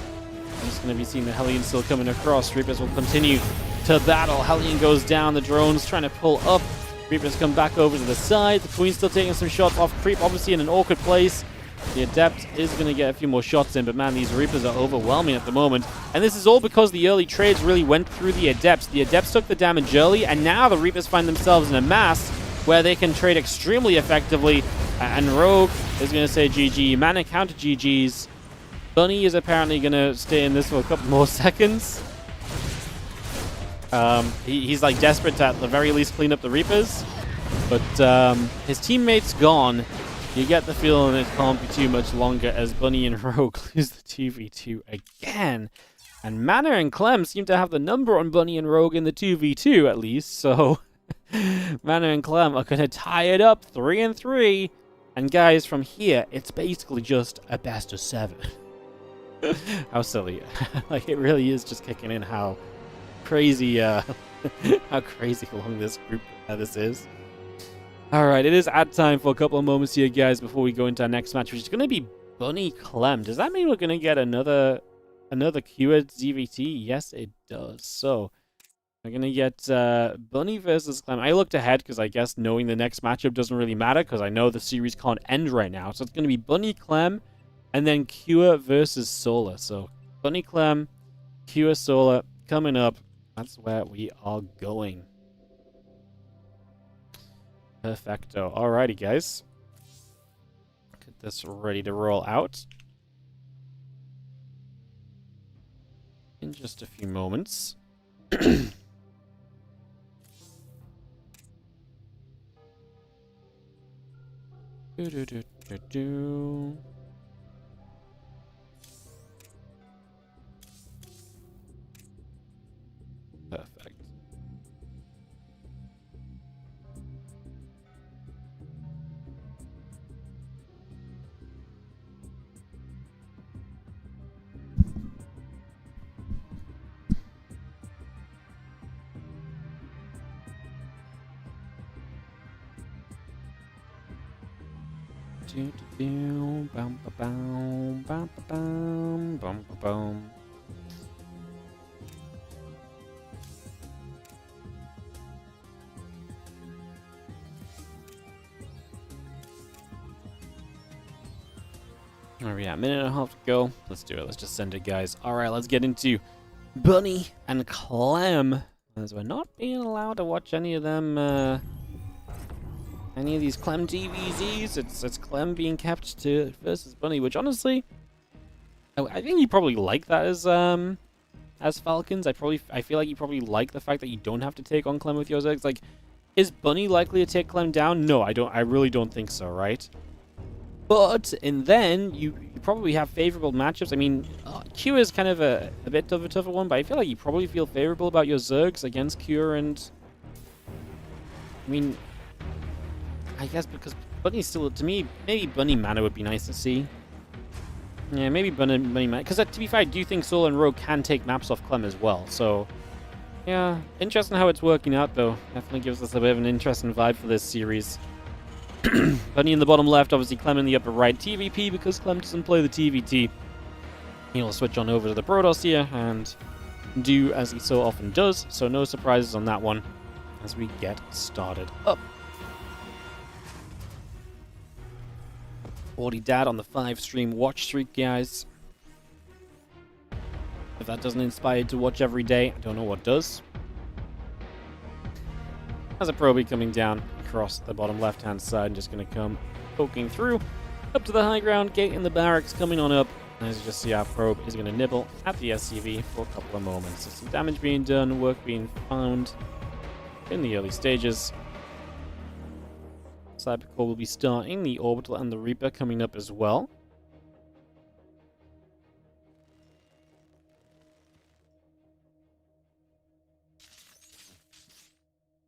Just going to be seeing the Hellion still coming across. Reapers will continue to battle. Hellion goes down. The Drone's trying to pull up. Reapers come back over to the side. The Queen's still taking some shots off creep, obviously in an awkward place. The Adept is going to get a few more shots in, but man, these Reapers are overwhelming at the moment. And this is all because the early trades really went through the Adepts. The Adepts took the damage early, and now the Reapers find themselves in a mass where they can trade extremely effectively. And Rogue is going to say GG. Mana counter GG's. Bunny is apparently going to stay in this for a couple more seconds. He's like desperate to at the very least clean up the Reapers. But his teammate's gone. You get the feeling it can't be too much longer as Bunny and Rogue lose the 2v2 again. And Mana and Clem seem to have the number on Bunny and Rogue in the 2v2 at least. So Mana and Clem are going to tie it up 3-3. And guys, from here, it's basically just a best of 7. How silly. Like, it really is just kicking in how crazy, how crazy long this group this is. Alright, it is ad time for a couple of moments here, guys, before we go into our next match, which is going to be Bunny Clem. Does that mean we're going to get another Q at ZVT? Yes, it does. So, we're going to get Bunny versus Clem. I looked ahead because I guess knowing the next matchup doesn't really matter because I know the series can't end right now. So, it's going to be Bunny Clem and then Q versus Solar. So, Bunny Clem, Q Solar coming up. That's where we are going. Perfecto. Alrighty, guys. Get this ready to roll out. In just a few moments. Perfect. Where are we at? A minute and a half to go. Let's do it. Let's just send it, guys. Alright, let's get into Bunny and Clem. As we're not being allowed to watch any of them, any of these Clem DVZs. It's Clem being kept to versus Bunny, which honestly, I think you probably like that as Falcons. I feel like you probably like the fact that you don't have to take on Clem with your Zergs. Like, is Bunny likely to take Clem down? No, I really don't think so, right? But, and then, you probably have favorable matchups. I mean, Q is kind of a bit of a tougher one, but I feel like you probably feel favorable about your Zergs against Q and... I mean, I guess because Bunny still, to me, maybe Bunny Mana would be nice to see. Yeah, maybe Bunny Mana. Because to be fair, I do think Soul and Rogue can take maps off Clem as well. So, yeah, interesting how it's working out, though. Definitely gives us a bit of an interesting vibe for this series. Bunny in the bottom left, obviously Clem in the upper right. TVP because Clem doesn't play the TVT. He'll switch on over to the Protoss here and do as he so often does. So no surprises on that one as we get started up. WardiDad on the 5-stream watch streak, guys. If that doesn't inspire you to watch every day, I don't know what does. As a probie coming down across the bottom left-hand side, just going to come poking through. Up to the high ground, gate in the barracks coming on up. As you just see, our probe is going to nibble at the SCV for a couple of moments. So some damage being done, work being found in the early stages. Cybercore will be starting, the Orbital and the Reaper coming up as well.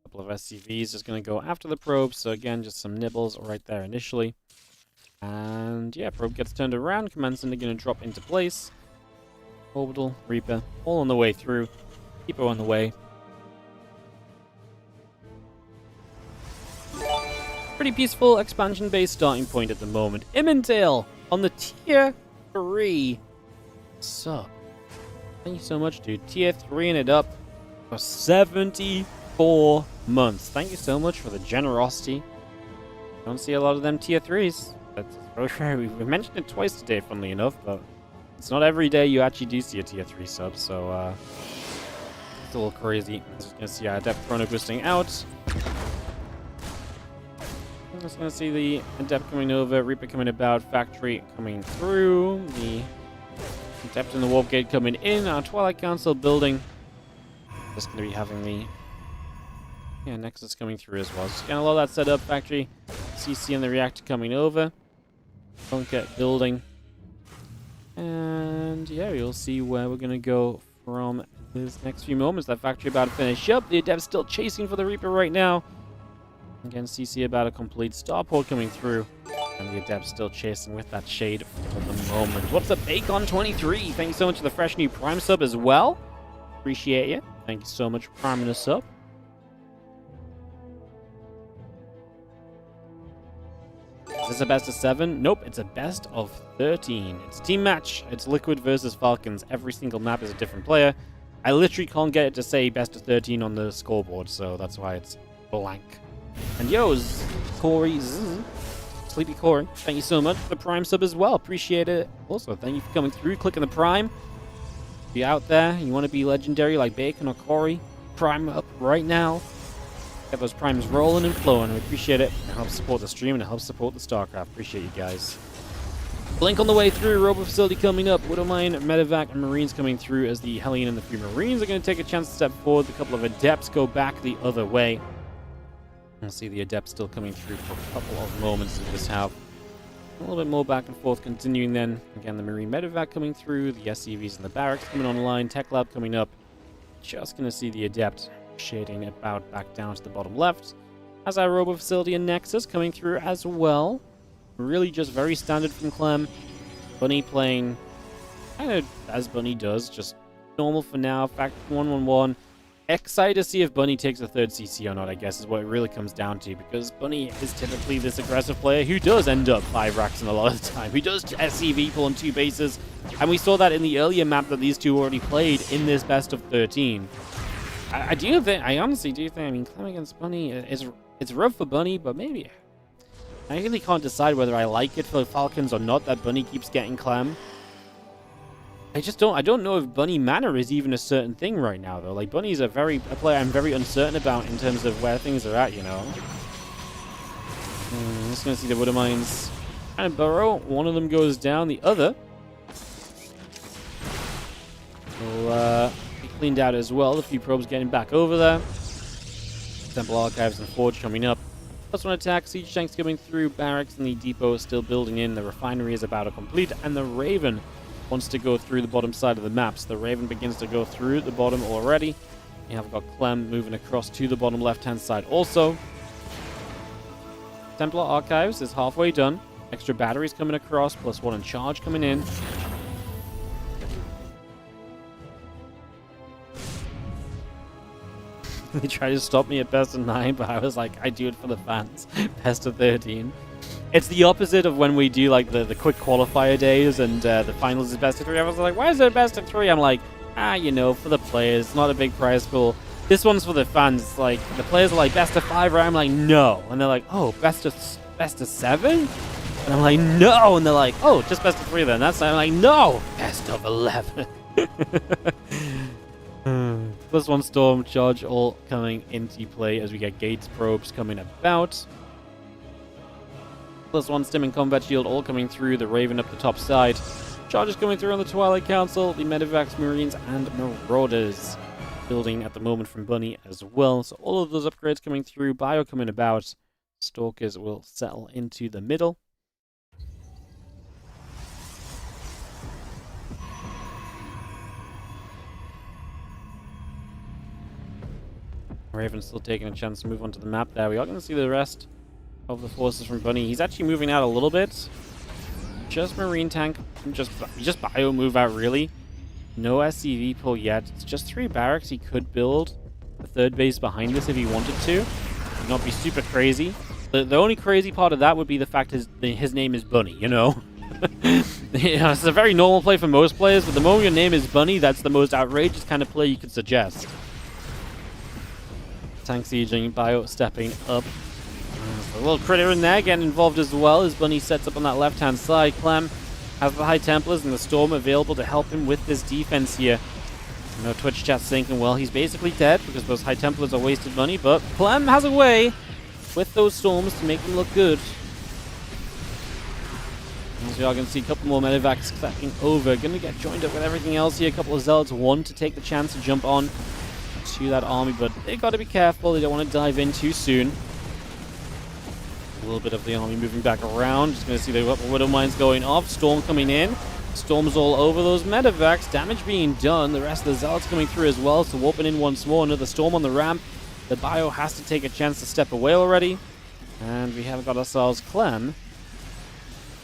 A couple of SCVs just going to go after the probe, so again, just some nibbles right there initially. And yeah, probe gets turned around, command center going to drop into place. Orbital, Reaper, all on the way through. Depot on the way. Pretty peaceful expansion-based starting point at the moment. Immintail on the tier 3 sub. Thank you so much, dude. Tier 3 and it up for 74 months. Thank you so much for the generosity. Don't see a lot of them tier 3s. That's really rare. We've mentioned it twice today, funnily enough, but it's not every day you actually do see a tier 3 sub, so it's a little crazy. I'm just going to see our Adept Chrono boosting out. I'm just going to see the Adept coming over, Reaper coming about, Factory coming through, the Adept and the Warp Gate coming in, our Twilight Council building. Just going to be having the Nexus coming through as well. Just getting a lot of that set up, Factory, CC and the Reactor coming over. Bunker building. And yeah, we'll see where we're going to go from this next few moments. That Factory about to finish up. The Adept's still chasing for the Reaper right now. Again, CC about a complete Starport coming through. And the Adept's still chasing with that Shade for the moment. What's up, Bacon23? Thank you so much for the fresh new Prime sub as well. Appreciate you. Thank you so much for priming us up. Is this a best of 7? Nope, it's a best of 13. It's a team match. It's Liquid versus Falcons. Every single map is a different player. I literally can't get it to say best of 13 on the scoreboard, so that's why it's blank. And yo's Corey, Sleepy Corey, thank you so much for the Prime sub as well. Appreciate it. Also, thank you for coming through, clicking the Prime. If you're out there, you want to be legendary like Bacon or Corey, Prime up right now. Get those primes rolling and flowing. We appreciate it. It helps support the stream and it helps support the StarCraft. Appreciate you guys. Blink on the way through. Robo Facility coming up. Widowmine, Medevac, and Marines coming through as the Hellion and the few Marines are going to take a chance to step forward. A couple of Adepts go back the other way. We'll see the Adepts still coming through for a couple of moments and just have a little bit more back and forth continuing then. Again, the Marine Medevac coming through. The SCVs and the Barracks coming online. Tech Lab coming up. Just going to see the Adept shading about back down to the bottom left. As our Robo Facility and Nexus coming through as well. Really just very standard from Clem. Bunny playing kind of as Bunny does, just normal for now. Fact 1-1-1. Excited to see if Bunny takes a third CC or not, I guess, is what it really comes down to, because Bunny is typically this aggressive player who does end up 5 racks in a lot of the time. Who does SCV pull on 2 bases, and we saw that in the earlier map that these two already played in this best of 13. I honestly do think, I mean, Clem against Bunny, it's rough for Bunny, but maybe I really can't decide whether I like it for the Falcons or not that Bunny keeps getting Clem. I don't know if Bunny mana is even a certain thing right now, though. Like, Bunny's a player I'm very uncertain about in terms of where things are at, you know. I'm just going to see the Widowmines kind of burrow. One of them goes down, the other will be cleaned out as well. A few probes getting back over there. Temple Archives and Forge coming up. Plus one attack, Siege Tanks coming through, Barracks and the Depot is still building in. The Refinery is about to complete, and the Raven wants to go through the bottom side of the map. So the Raven begins to go through the bottom already. We have got Clem moving across to the bottom left-hand side also. Templar Archives is halfway done. Extra batteries coming across, plus 1 in charge coming in. They tried to stop me at best of 9, but I was like, I do it for the fans. Best of 13. It's the opposite of when we do like the quick qualifier days and the finals is best of 3. I was like, why is it best of 3? I'm like, you know, for the players, not a big prize pool. This one's for the fans. Like, the players are like, best of 5, right? I'm like, no. And they're like, oh, best of 7? And I'm like, no. And they're like, oh, just best of 3 then. I'm like, no, best of 11. Plus 1 Storm Charge all coming into play as we get Gates probes coming about. +1 stim and combat shield all coming through. The Raven up the top side. Charges coming through on the Twilight Council. The Medivacs, Marines, and Marauders building at the moment from Bunny as well. So all of those upgrades coming through. Bio coming about. Stalkers will settle into the middle. Raven's still taking a chance to move onto the map there. We are going to see the rest of the forces from Bunny. He's actually moving out a little bit. Just Marine tank. Just Bio move out, really. No SCV pull yet. It's just 3 barracks. He could build a 3rd base behind this if he wanted to. Would not be super crazy. The only crazy part of that would be the fact his name is Bunny, you know? It's a very normal play for most players, but the moment your name is Bunny, that's the most outrageous kind of play you could suggest. Tank sieging, Bio stepping up. A little critter in there getting involved as well as Bunny sets up on that left-hand side. Clem has the High Templars and the Storm available to help him with this defense here. I know Twitch chat's thinking, well, he's basically dead because those High Templars are wasted money, but Clem has a way with those Storms to make them look good. As we are going to see a couple more Medivacs stepping over. Going to get joined up with everything else here. A couple of Zealots, one to take the chance to jump on to that army, but they got to be careful. They don't want to dive in too soon. A little bit of the army moving back around. Just going to see the Widow Mines going off. Storm coming in. Storms all over those Medivacs. Damage being done. The rest of the Zealots coming through as well. So warping in once more. Another Storm on the ramp. The Bio has to take a chance to step away already. And we have got ourselves Clem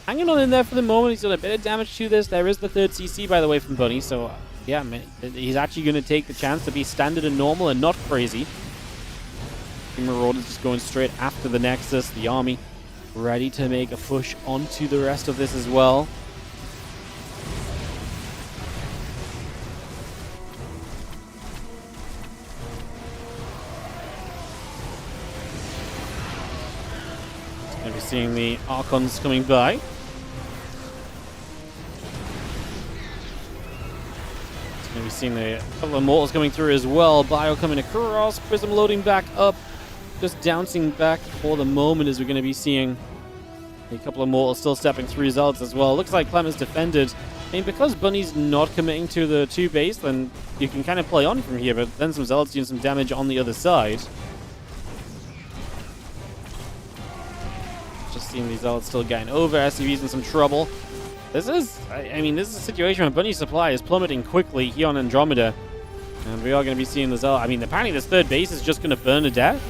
hanging on in there for the moment. He's done a bit of damage to this. There is the 3rd CC, by the way, from Bunny. So, yeah, he's actually going to take the chance to be standard and normal and not crazy. The Marauders just going straight after the Nexus. The army ready to make a push onto the rest of this as well. Going to be seeing the Archons coming by. Going to be seeing a couple of Mortals coming through as well. Bio coming across. Prism loading back up. Just bouncing back for the moment as we're going to be seeing a couple of Mortals still stepping through Zealots as well. Looks like Clem is defended. I mean, because Bunny's not committing to the 2 base, then you can kind of play on from here, but then some Zealots doing some damage on the other side. Just seeing these Zealots still getting over. SCV's in some trouble. This is, I mean, this is a situation where Bunny's supply is plummeting quickly here on Andromeda. And we are going to be seeing the Zealot. I mean, apparently this 3rd base is just going to burn to death.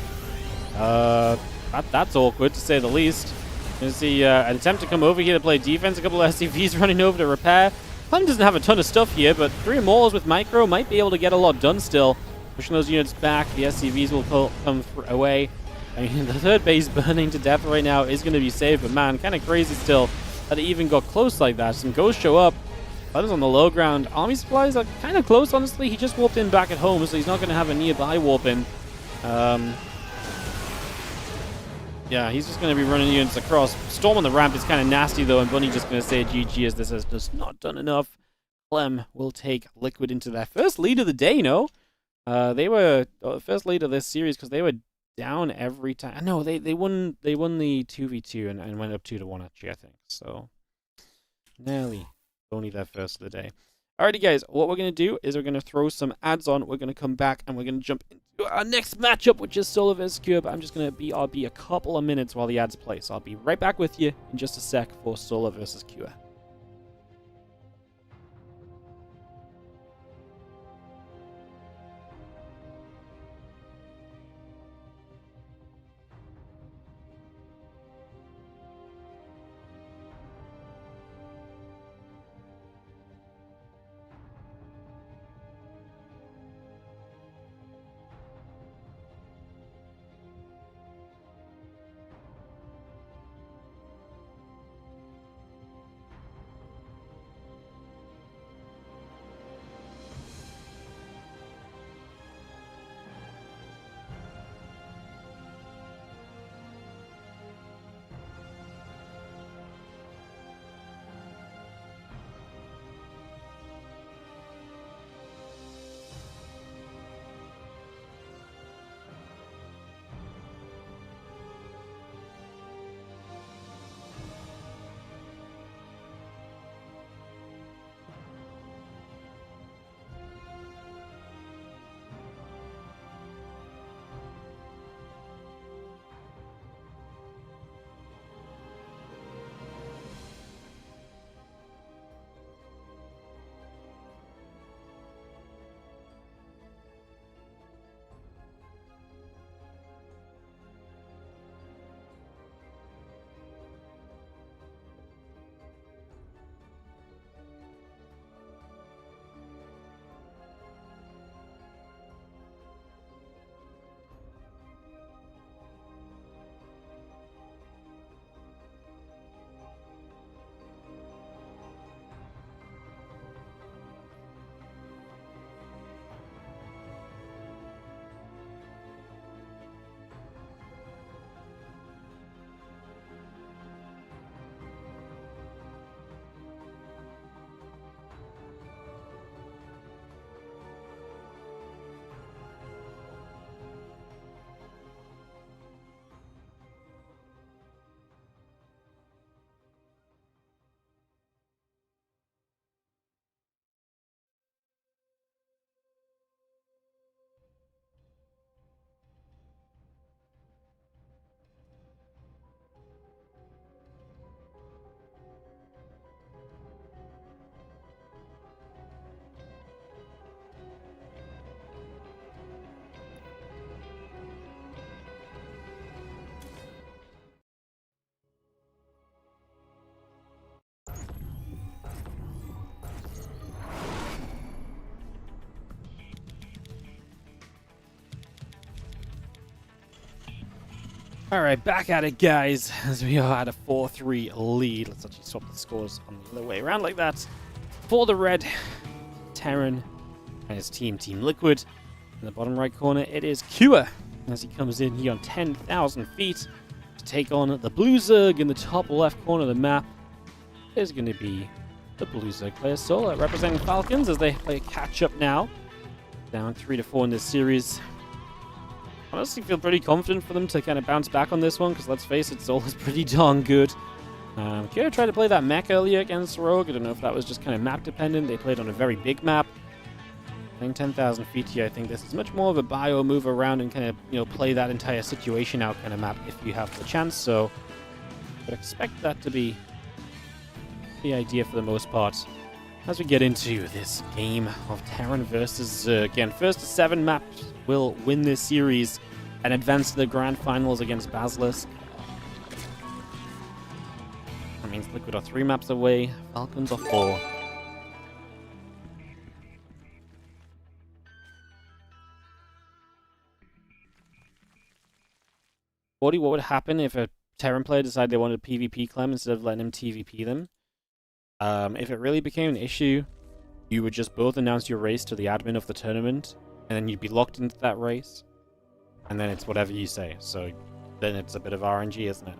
That's awkward, to say the least. Going to see an attempt to come over here to play defense. A couple of SCVs running over to repair. Clem doesn't have a ton of stuff here, but 3 Immortals with Micro might be able to get a lot done still. Pushing those units back. The SCVs will come away. I mean, the 3rd base burning to death right now is going to be safe, but man, kind of crazy still that it even got close like that. Some Ghosts show up. That is on the low ground. Army supplies are kind of close, honestly. He just warped in back at home, so he's not going to have a nearby warp in. Yeah, he's just going to be running units across. Storm on the ramp is kind of nasty, though, and Bunny just going to say GG as this has just not done enough. Clem will take Liquid into their first lead of the day, no? They were first lead of this series because they were down every time. No, they won the 2v2 and went up 2-1, actually, I think. So, nearly only their first of the day. Alrighty, guys, what we're going to do is we're going to throw some ads on. We're going to come back and we're going to jump into our next matchup, which is Solar vs. Cure. But I'm just going to be a couple of minutes while the ads play. So I'll be right back with you in just a sec for Solar vs. Cure. Alright, back at it, guys, as we are at a 4-3 lead. Let's actually swap the scores on the other way around like that. For the red, Terran and his team, Team Liquid. In the bottom right corner, it is Kua, as he comes in here on 10,000 feet to take on the blue Zerg. In the top left corner of the map is going to be the blue Zerg player Solo, representing Falcons as they play catch-up now. Down 3-4 in this series. Honestly, feel pretty confident for them to kind of bounce back on this one, because let's face it, Solo's pretty darn good. Kira tried to play that mech earlier against Rogue. I don't know if that was just kind of map dependent. They played on a very big map. Playing 10,000 feet here, I think this is much more of a bio move around and kind of, play that entire situation out kind of map if you have the chance. So, I would expect that to be the idea for the most part. As we get into this game of Terran versus Zerg. Again, first to 7 maps will win this series and advance to the grand finals against Basilisk. That means Liquid are 3 maps away, Falcons are 4. What would happen if a Terran player decided they wanted to PvP Clem instead of letting him TvP them? If it really became an issue, you would just both announce your race to the admin of the tournament, and then you'd be locked into that race, and then it's whatever you say. So then it's a bit of RNG, isn't it?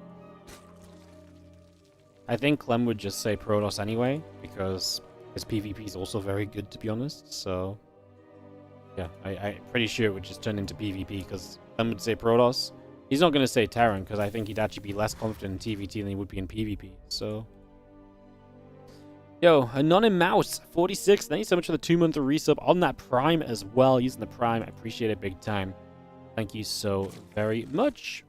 I think Clem would just say Protoss anyway, because his PvP is also very good, to be honest. So yeah, I'm pretty sure it would just turn into PvP, because Clem would say Protoss. He's not going to say Terran, because I think he'd actually be less confident in TvT than he would be in PvP. So yo, Anonymous 46. Thank you so much for the 2-month resub on that Prime as well. Using the Prime, I appreciate it big time. Thank you so very much.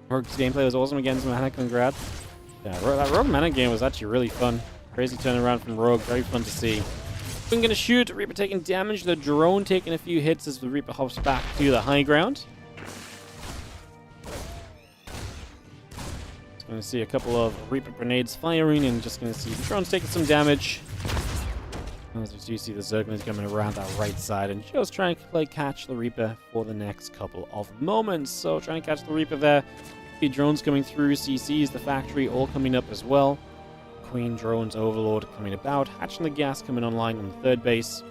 Rogue's gameplay was awesome against Mana. Congrats. Yeah, that Rogue Mana game was actually really fun. Crazy turnaround from Rogue. Very fun to see. We're going to shoot. Reaper taking damage. The drone taking a few hits as the Reaper hops back to the high ground. Going to see a couple of Reaper grenades firing, and just going to see the drones taking some damage. As we do see the Zerglings coming around that right side and just trying to play catch the Reaper for the next couple of moments. So trying to catch the Reaper there. The drones coming through, CCs, the factory all coming up as well. Queen drones, Overlord coming about. Hatching the gas coming online on the third base.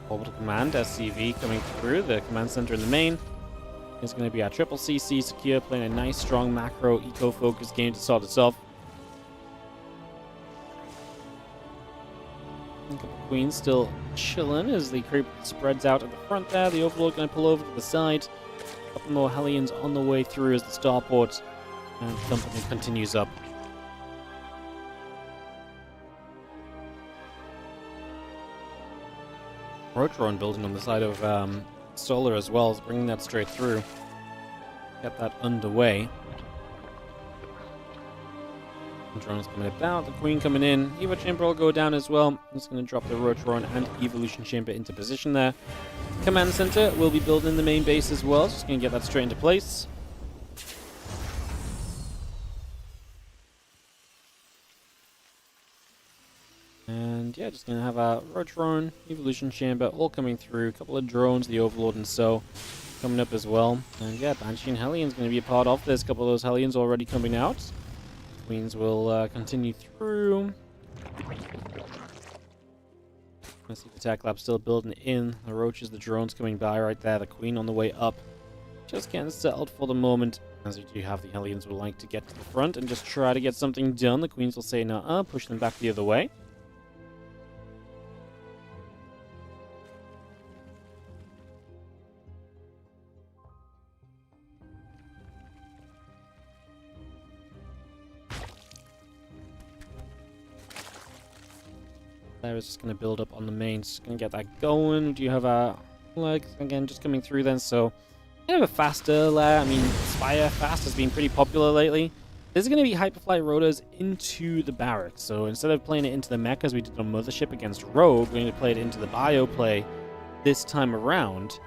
Orbital Command, SCV coming through, the command center in the main. It's going to be our triple CC secure, playing a nice, strong macro, eco-focused game to start us off. Queen still chilling as the creep spreads out at the front there. The Overlord going to pull over to the side. A couple more Hellions on the way through as the starport and company continues up. Rotron building on the side of Solar as well, is bringing that straight through. Get that underway. Drones coming about, the Queen coming in. Evo Chamber will go down as well. It's going to drop the Rotron and Evolution Chamber into position there. Command Center will be building the main base as well. Just going to get that straight into place. And yeah, just going to have a Rotron, Evolution Chamber all coming through. A couple of drones, the Overlord and so coming up as well. And yeah, Banshee and Hellions going to be a part of this. A couple of those Hellions already coming out. Queens will continue through. I see the attack lab still building in. The Roaches, the drones coming by right there. The Queen on the way up. Just getting settled for the moment. As we do have the Hellions would like to get to the front and just try to get something done. The Queens will say nuh-uh, push them back the other way. There is just going to build up on the main. Just going to get that going. Do you have a leg again just coming through then? So kind of a faster layer. I mean, Spire fast has been pretty popular lately. There's going to be Hyperflight rotors into the barracks. So instead of playing it into the mech as we did on Mothership against Rogue, we're going to play it into the bio play this time around.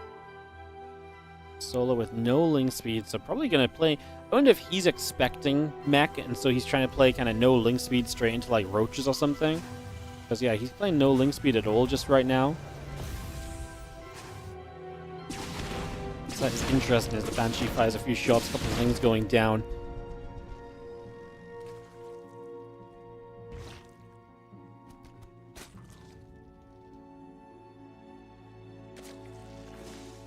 Solo with no link speed, so probably going to play. I wonder if he's expecting mech, and so he's trying to play kind of no link speed straight into like Roaches or something. Because, yeah, he's playing no link speed at all just right now. that is interesting as the Banshee fires a few shots, a couple of things going down.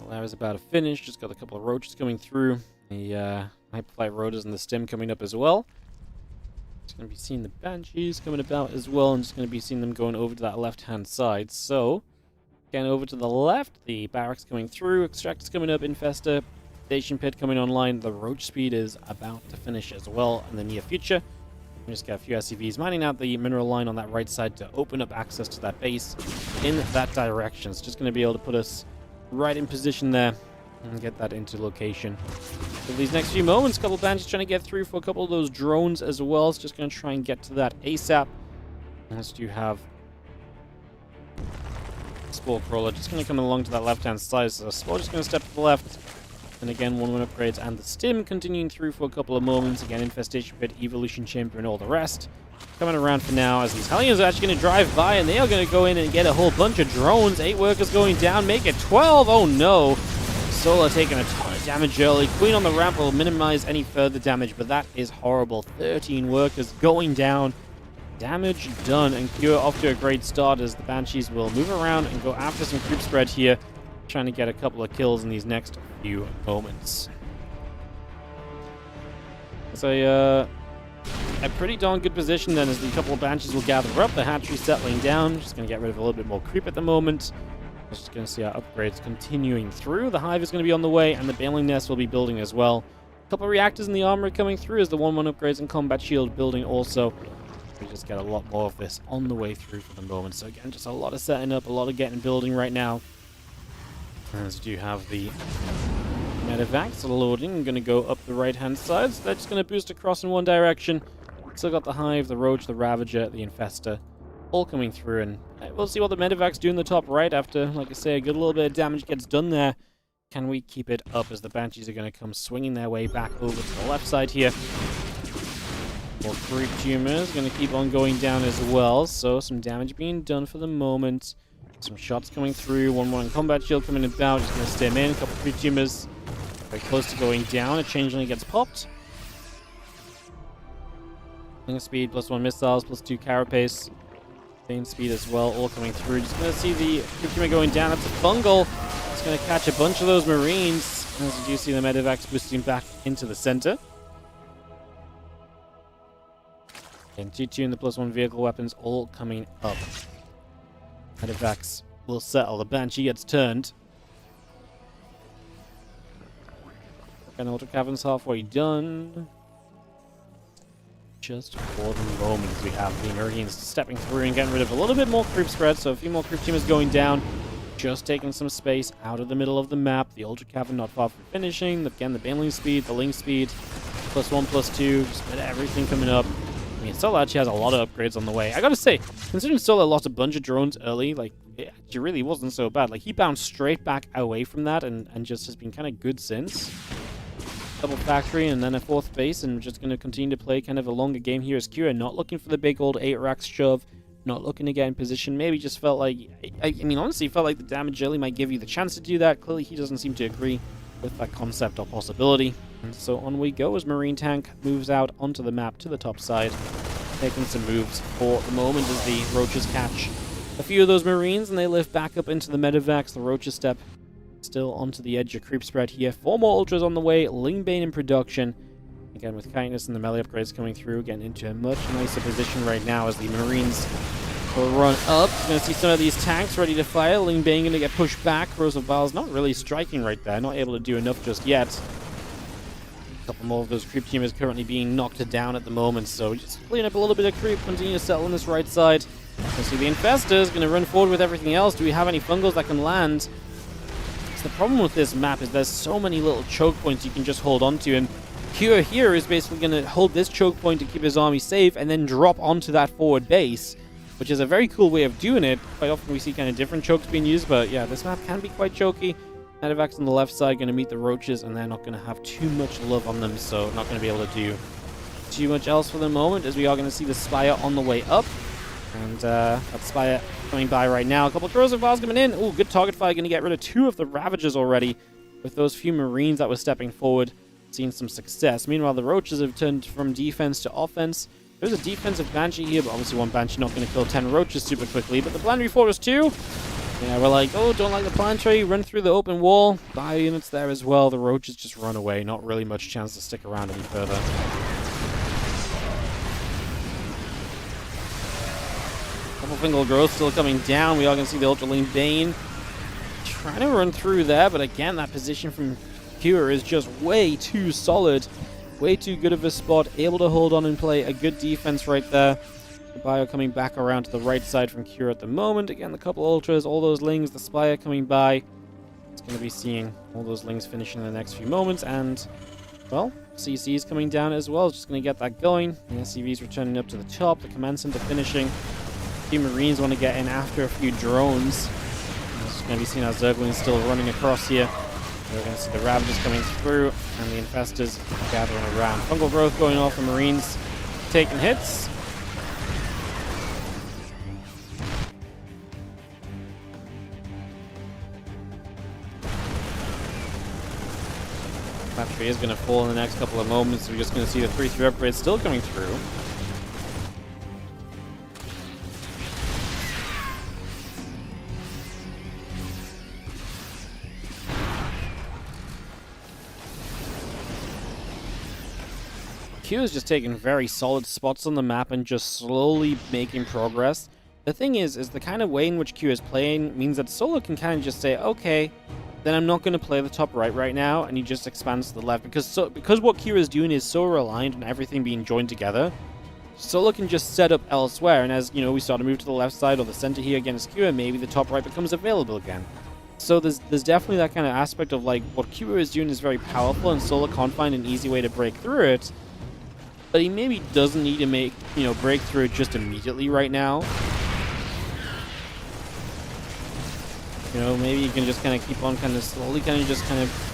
Lara's about to finish, just got a couple of roaches coming through. The Hyperflight Rotors and the stim coming up as well. Just going to be seeing the Banshees coming about as well, and just going to be seeing them going over to that left-hand side. So, again, over to the left, the barracks coming through, extractors coming up, Infester, station pit coming online. The roach speed is about to finish as well in the near future. We just got a few SCVs mining out the mineral line on that right side to open up access to that base in that direction. It's just going to be able to put us right in position there and get that into location. So these next few moments, a couple of Banshees trying to get through for a couple of those drones as well. It's just going to try and get to that ASAP. Unless you have Spore Crawler just going to come along to that left-hand side. So Spore just going to step to the left. And again, 1-1 upgrades and the stim continuing through for a couple of moments. Again, Infestation Pit, Evolution Chamber, and all the rest. Coming around for now as these Hellions are actually going to drive by, and they are going to go in and get a whole bunch of drones. 8 workers going down, make it 12. Oh no. Solar taking a ton of damage early. Queen on the ramp will minimize any further damage, but that is horrible. 13 workers going down. Damage done, and Cure off to a great start as the Banshees will move around and go after some creep spread here, trying to get a couple of kills in these next few moments. So, a pretty darn good position then as the couple of Banshees will gather up. The hatchery settling down. Just going to get rid of a little bit more creep at the moment. Just going to see our upgrades continuing through. The hive is going to be on the way, and the baling nest will be building as well. A couple of reactors in the armory coming through as the 1-1 upgrades and combat shield building also. We just get a lot more of this on the way through for the moment. So again, just a lot of setting up, a lot of getting building right now. As you do have the Medivacs loading, I'm going to go up the right-hand side, so they're just going to boost across in one direction. Still got the Hive, the Roach, the Ravager, the Infester, all coming through, and we'll see what the Medivacs do in the top right after, like I say, a good little bit of damage gets done there. Can we keep it up as the Banshees are going to come swinging their way back over to the left side here? More Creep Tumors going to keep on going down as well, so some damage being done for the moment. Some shots coming through, 1-1 combat shield coming about, just going to stem in, a couple of Creep Tumors. Very close to going down, a Changeling gets popped. Wing speed, +1 missiles, +2 carapace. Bane speed as well, all coming through. Just going to see the Creep Tumor going down, that's a Fungal. It's going to catch a bunch of those Marines. As you do see the Medivacs boosting back into the center. And G2 and the +1 vehicle weapons all coming up. Medivacs will settle. The Banshee gets turned. And Ultra Cavern's halfway done. Just for the moment, we have the Marines stepping through and getting rid of a little bit more creep spread. So a few more creep teamers going down. Just taking some space out of the middle of the map. The Ultra Cavern not far from finishing. Again, the Baneling speed, the Link speed. +1, +2. Just got everything coming up. I mean, Solar actually has a lot of upgrades on the way. I gotta say, considering Solar lost a bunch of drones early, like, it actually really wasn't so bad. Like, he bounced straight back away from that and just has been kind of good since. Double factory and then a 4th base, and we're just going to continue to play kind of a longer game here as Kira. Not looking for the big old 8 racks shove, not looking to get in position. Maybe just felt like, I mean, honestly, felt like the damage early might give you the chance to do that. Clearly, he doesn't seem to agree with that concept or possibility. And so on we go as Marine Tank moves out onto the map to the top side, taking some moves for the moment as the Roaches catch a few of those Marines and they lift back up into the Medivacs. The Roaches step still onto the edge of creep spread here. 4 more Ultras on the way, Lingbane in production. Again, with Kindness and the melee upgrades coming through, getting into a much nicer position right now as the Marines will run up. Going to see some of these tanks ready to fire. Lingbane going to get pushed back. Rose of Val's not really striking right there, not able to do enough just yet. A couple more of those creep teamers currently being knocked down at the moment, so just clean up a little bit of creep, continue to settle on this right side. You see the Infester is going to run forward with everything else. Do we have any Fungals that can land? The problem with this map is there's so many little choke points you can just hold onto, and Cure here is basically going to hold this choke point to keep his army safe and then drop onto that forward base, which is a very cool way of doing it. Quite often we see kind of different chokes being used, but yeah, this map can be quite choky. Medivacs on the left side going to meet the Roaches, and they're not going to have too much love on them, so not going to be able to do too much else for the moment, as we are going to see the Spire on the way up. And that Spire coming by right now. A couple of Crows of Vars coming in. Ooh, good target fire. Going to get rid of 2 of the Ravagers already. with those few Marines that were stepping forward, seeing some success. Meanwhile, the Roaches have turned from defense to offense. There's a defensive Banshee here, but obviously one Banshee not going to kill 10 Roaches super quickly. But the Planetary Fortress 2, yeah, we're like, oh, don't like the Planetary, run through the open wall. Bio units there as well. The Roaches just run away. Not really much chance to stick around any further. Couple Fingal Growth still coming down. We are going to see the Ultraling Bane trying to run through there, but again, that position from Cure is just way too solid. Way too good of a spot. Able to hold on and play a good defense right there. The Bio coming back around to the right side from Cure at the moment. Again, the couple Ultras, all those Lings, the Spire coming by. It's going to be seeing all those Lings finishing in the next few moments, and, well, CC is coming down as well. Just going to get that going. The SCV's returning up to the top. The Command Center finishing. The Marines want to get in after a few drones. It's going to be seeing our Zerglings still running across here. We're going to see the Ravagers coming through and the Infestors gathering around. Fungal Growth going off, the Marines taking hits. Battery is going to fall in the next couple of moments. We're just going to see the 3-3 upgrades still coming through. Q is just taking very solid spots on the map and just slowly making progress. The thing is the kind of way in which Q is playing means that Solo can kind of just say, okay, then I'm not going to play the top right now, and he just expands to the left. Because what Q is doing is so reliant on everything being joined together, Solo can just set up elsewhere, and as, you know, we start to move to the left side or the center here against Q, and maybe the top right becomes available again. So there's definitely that kind of aspect of, like, what Q is doing is very powerful, and Solo can't find an easy way to break through it. But he maybe doesn't need to break through it just immediately right now. You know, maybe you can just kind of keep on kind of slowly just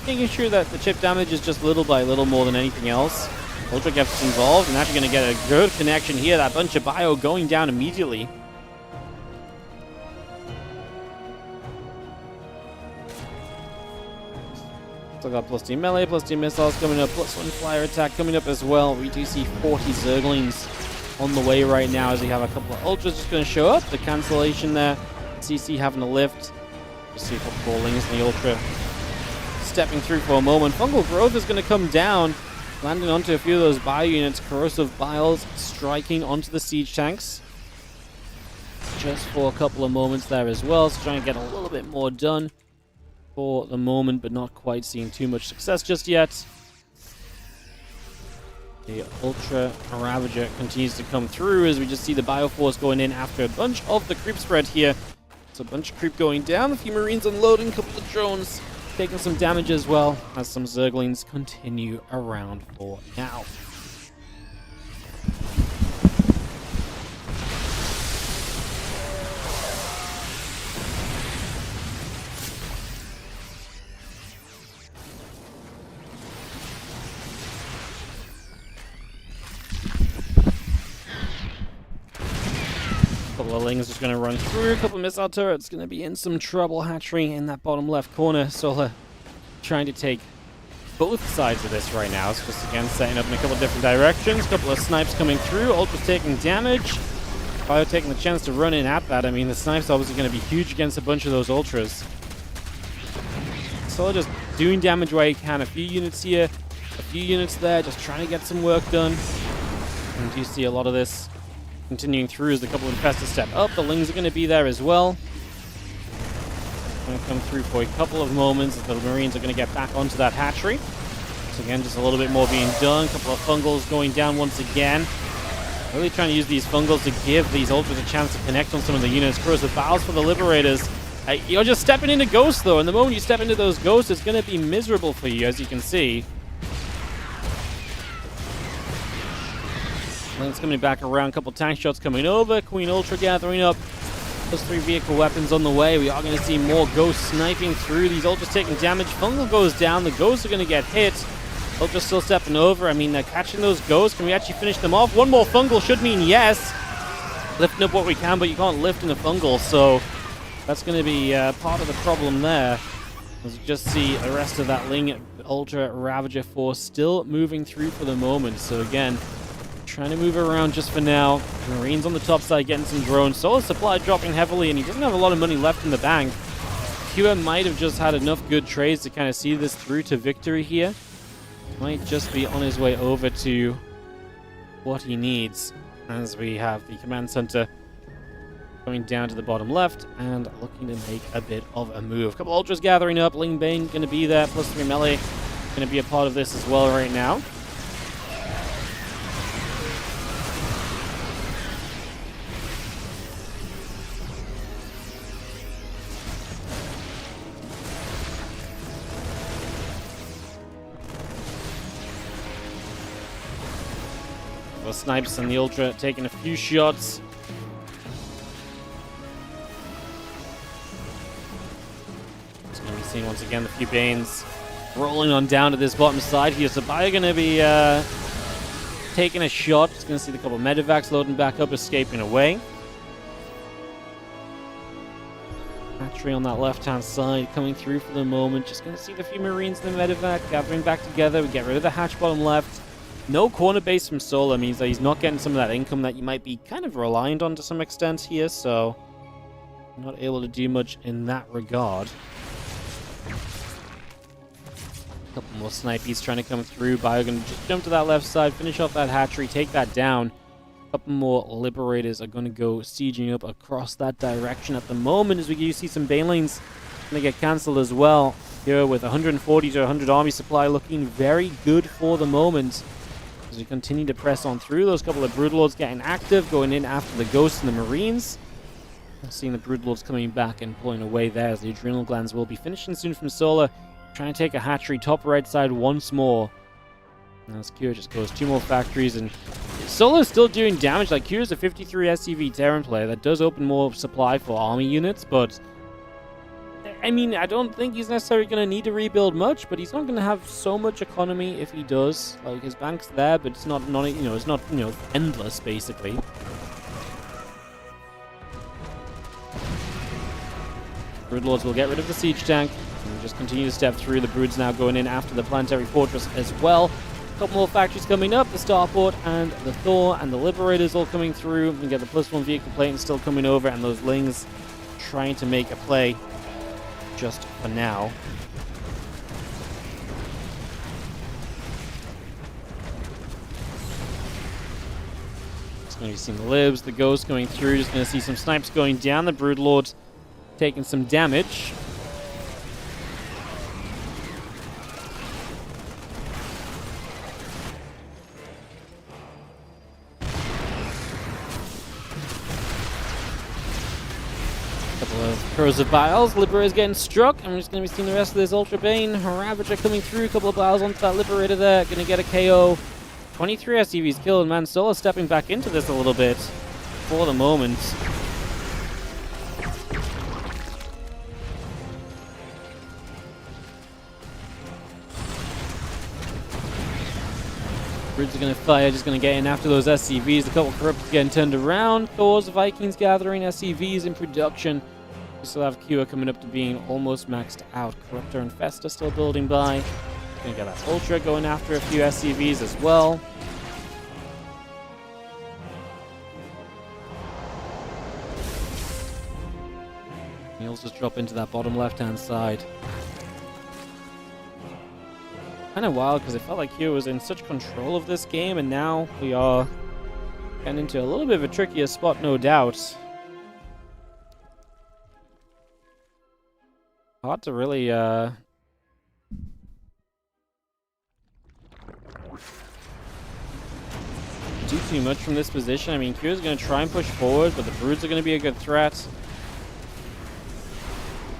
making sure that the chip damage is just little by little more than anything else. Ultra gets involved, and actually going to get a good connection here. That bunch of Bio going down immediately. Still got +2 melee, +2 missiles coming up, +1 flyer attack coming up as well. We do see 40 Zerglings on the way right now as we have a couple of Ultras just going to show up. The cancellation there. CC having a lift. Just see a couple of Lings and the Ultra stepping through for a moment. Fungal Growth is going to come down, landing onto a few of those Bio units. Corrosive Biles striking onto the siege tanks. Just for a couple of moments there as well. So trying to get a little bit more done for the moment, but not quite seeing too much success just yet. The Ultra Ravager continues to come through as we just see the Bioforce going in after a bunch of the creep spread here. So a bunch of creep going down, a few Marines unloading, a couple of drones taking some damage as well as some Zerglings continue around for now. Couple of Lings just going to run through, a couple of missile turrets, going to be in some trouble. Hatchery in that bottom left corner. Sola trying to take both sides of this right now. It's just again setting up in a couple of different directions. Couple of snipes coming through, Ultra's taking damage. Bio taking the chance to run in at that. I mean, the snipes obviously going to be huge against a bunch of those Ultras. Sola just doing damage where he can. A few units here, a few units there, just trying to get some work done. And you see a lot of this continuing through as the couple of Infestors step up. The Lings are going to be there as well. Going to come through for a couple of moments as the Marines are going to get back onto that hatchery. So again, just a little bit more being done. A couple of Fungals going down once again. Really trying to use these Fungals to give these Ultras a chance to connect on some of the units. Corrosive Biles for the Liberators. You're just stepping into Ghosts though, and the moment you step into those Ghosts, it's going to be miserable for you, as you can see. It's coming back around, a couple tank shots coming over, Queen Ultra gathering up, those 3 vehicle weapons on the way. We are going to see more Ghosts sniping through, these Ultras taking damage. Fungal goes down, the Ghosts are going to get hit. Ultra still stepping over, I mean, they're catching those Ghosts. Can we actually finish them off? One more Fungal should mean yes. Lifting up what we can, but you can't lift in a Fungal, so that's going to be part of the problem there. As you just see the rest of that Ling Ultra Ravager force still moving through for the moment. So again, trying to move around just for now. Marines on the top side getting some drones. Solar supply dropping heavily, and he doesn't have a lot of money left in the bank. ByuN might have just had enough good trades to kind of see this through to victory here. Might just be on his way over to what he needs, as we have the command center going down to the bottom left and looking to make a bit of a move. Couple ultras gathering up. Ling Bane going to be there. Plus 3 melee going to be a part of this as well right now. Well, Snipes and the ultra taking a few shots. Seeing once again the few Banes rolling on down to this bottom side here. So ByuN going to be taking a shot. Just going to see the couple of medevacs loading back up, escaping away. Hatchery on that left-hand side coming through for the moment. Just going to see the few Marines in the medevac gathering back together. We get rid of the hatch bottom left. No corner base from Solar means that he's not getting some of that income that you might be kind of reliant on to some extent here. So not able to do much in that regard. Couple more snipies trying to come through. ByuN going to just jump to that left side, finish off that hatchery, take that down. Couple more Liberators are going to go sieging up across that direction at the moment, as we do see some Banelings going to get cancelled as well. Here with 140 to 100 army supply looking very good for the moment. As we continue to press on through, those couple of Broodlords getting active, going in after the Ghosts and the Marines. Seeing the Broodlords coming back and pulling away there, as the Adrenal Glands will be finishing soon from Solar. Trying to take a hatchery top right side once more. Now Kira just goes 2 more factories, and Solar's still doing damage. Like, Kira's a 53 SCV Terran player. That does open more supply for army units, but I mean, I don't think he's necessarily going to need to rebuild much, but he's not going to have so much economy if he does. Like, his bank's there, but it's not endless, basically. Broodlords will get rid of the siege tank. And just continue to step through. The Broods now going in after the Planetary Fortress as well. A couple more factories coming up. The Starport and the Thor and the Liberators all coming through. We get the +1 vehicle plane still coming over, and those Lings trying to make a play just for now. Just going to be seeing the Libs, the Ghosts going through. Just going to see some snipes going down. The Broodlord taking some damage. Crows of Biles. Liberator is getting struck. I'm just going to be seeing the rest of this Ultra Bane. Ravager coming through. A couple of Biles onto that Liberator there. Going to get a KO. 23 SCVs killed. Man, Solar stepping back into this a little bit for the moment. Brutes are going to fire. Just going to get in after those SCVs. A couple Corruptors getting turned around. Thors, Vikings gathering. SCVs in production. We still have Kua coming up to being almost maxed out. Corruptor and Festa still building by. Gonna get that Ultra going after a few SCVs as well. He'll just drop into that bottom left-hand side. Kind of wild, because it felt like Kua was in such control of this game, and now we are getting into a little bit of a trickier spot, no doubt. Hard to really do too much from this position. I mean, Kua's going to try and push forward, but the Broods are going to be a good threat.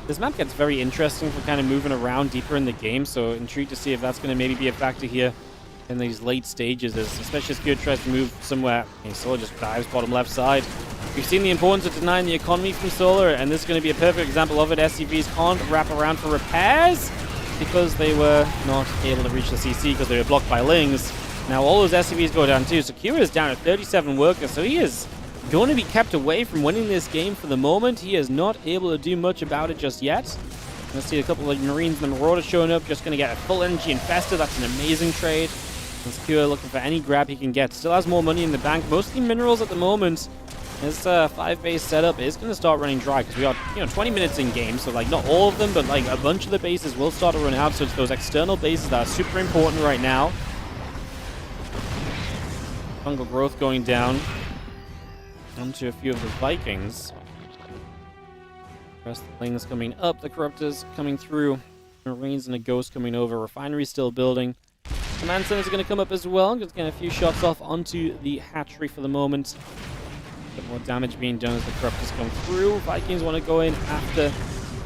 This map gets very interesting for kind of moving around deeper in the game, so intrigued to see if that's going to maybe be a factor here in these late stages, especially as Kua tries to move somewhere. Okay, Solar just dives bottom left side. We've seen the importance of denying the economy from Solar, and this is going to be a perfect example of it. SCVs can't wrap around for repairs because they were not able to reach the CC because they were blocked by Lings. Now all those SCVs go down too, so Kua is down to 37 workers, so he is going to be kept away from winning this game for the moment. He is not able to do much about it just yet. Let's see a couple of Marines and the Marauder showing up. Just going to get a full energy infested. That's an amazing trade. Secure looking for any grab he can get. Still has more money in the bank. Mostly minerals at the moment. This 5-base setup is going to start running dry because we are, 20 minutes in game. So, like, not all of them, but, like, a bunch of the bases will start to run out. So it's those external bases that are super important right now. Fungal growth going down onto a few of the Vikings. The rest of the Lings coming up. The Corruptors coming through. Marines and a Ghost coming over. Refinery still building. Command Center's going to come up as well. Just getting a few shots off onto the hatchery for the moment. A bit more damage being done as the Corruptors come through. Vikings want to go in after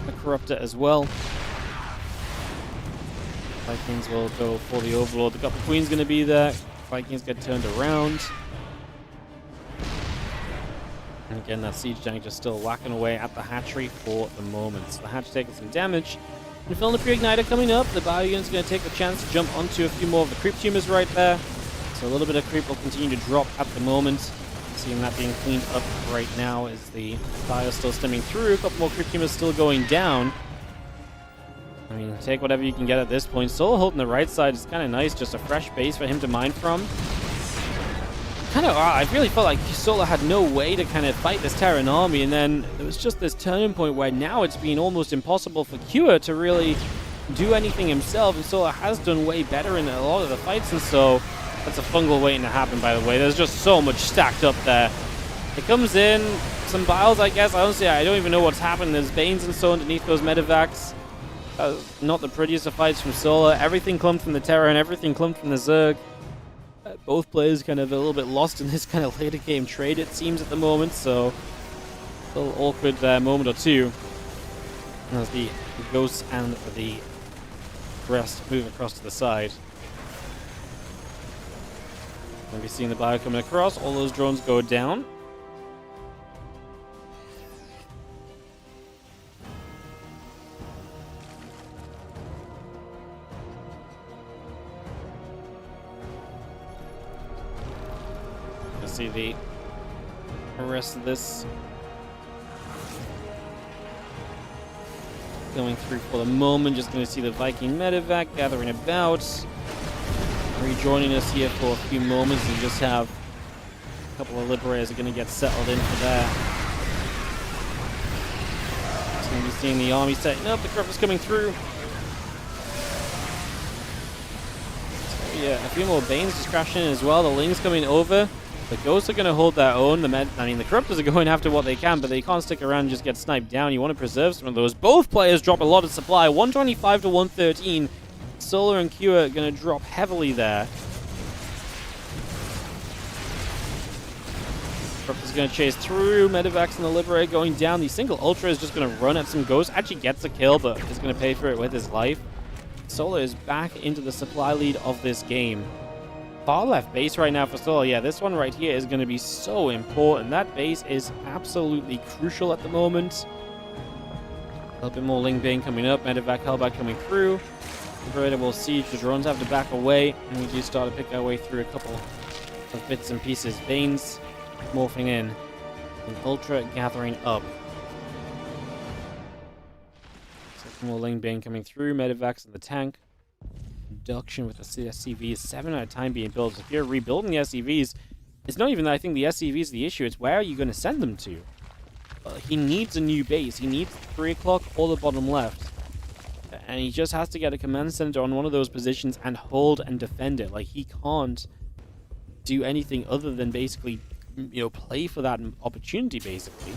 the Corruptor as well. Vikings will go for the Overlord. The Copper Queen's going to be there. Vikings get turned around. And again, that siege tank just still whacking away at the hatchery for the moment. So the hatch taking some damage. And filling the pre-igniter coming up. The ByuN's going to take the chance to jump onto a few more of the creep tumors right there. So a little bit of creep will continue to drop at the moment. Seeing that being cleaned up right now as the fire still stemming through. A couple more creep tumors still going down. I mean, take whatever you can get at this point. Solo holding the right side is kind of nice. Just a fresh base for him to mine from. Kind of, I really felt like Solo had no way to kind of fight this Terran army. And then there was just this turning point where now it's been almost impossible for Cure to really do anything himself. And Solo has done way better in a lot of the fights. And so that's a fungal waiting to happen, by the way. There's just so much stacked up there. It comes in, some Biles, I guess. Honestly, I don't even know what's happened. There's Banes and so underneath those medevacs. Not the prettiest of fights from Sola. Everything clumped from the Terra and everything clumped from the Zerg. Both players kind of a little bit lost in this kind of later game trade, it seems, at the moment. So, a little awkward moment or two. As the Ghosts and the rest move across to the side. Going to be seeing the Bio coming across. All those drones go down. See the rest of this going through for the moment. Just going to see the Viking medevac gathering about, rejoining us here for a few moments. And just have a couple of Liberators are going to get settled in for that. Just going to be seeing the army setting up. The Corruptors coming through. So yeah, a few more Banes just crashing in as well. The Lings coming over. The Ghosts are going to hold their own. The Corruptors are going after what they can, but they can't stick around and just get sniped down. You want to preserve some of those. Both players drop a lot of supply. 125 to 113. Solar and Q are going to drop heavily there. Corruptors going to chase through. Medevacs and the Liberator going down. The single Ultra is just going to run at some Ghosts. Actually gets a kill, but is going to pay for it with his life. Solar is back into the supply lead of this game. Far left base right now for Solo. Yeah, this one right here is going to be so important. That base is absolutely crucial at the moment. A little bit more Ling Bane coming up. Medevac Hellbat coming through. Veritable siege. The drones have to back away. And we do start to pick our way through a couple of bits and pieces. Banes morphing in. And Ultra gathering up. Some more Ling Bane coming through. Medevacs in the tank. Reduction with the SCVs, 7 at a time being built. If you're rebuilding the SCVs, it's not even that I think the SCV is the issue, it's where are you going to send them to? He needs a new base. He needs 3 o'clock or the bottom left. And he just has to get a command center on one of those positions and hold and defend it. Like, he can't do anything other than basically, play for that opportunity, basically.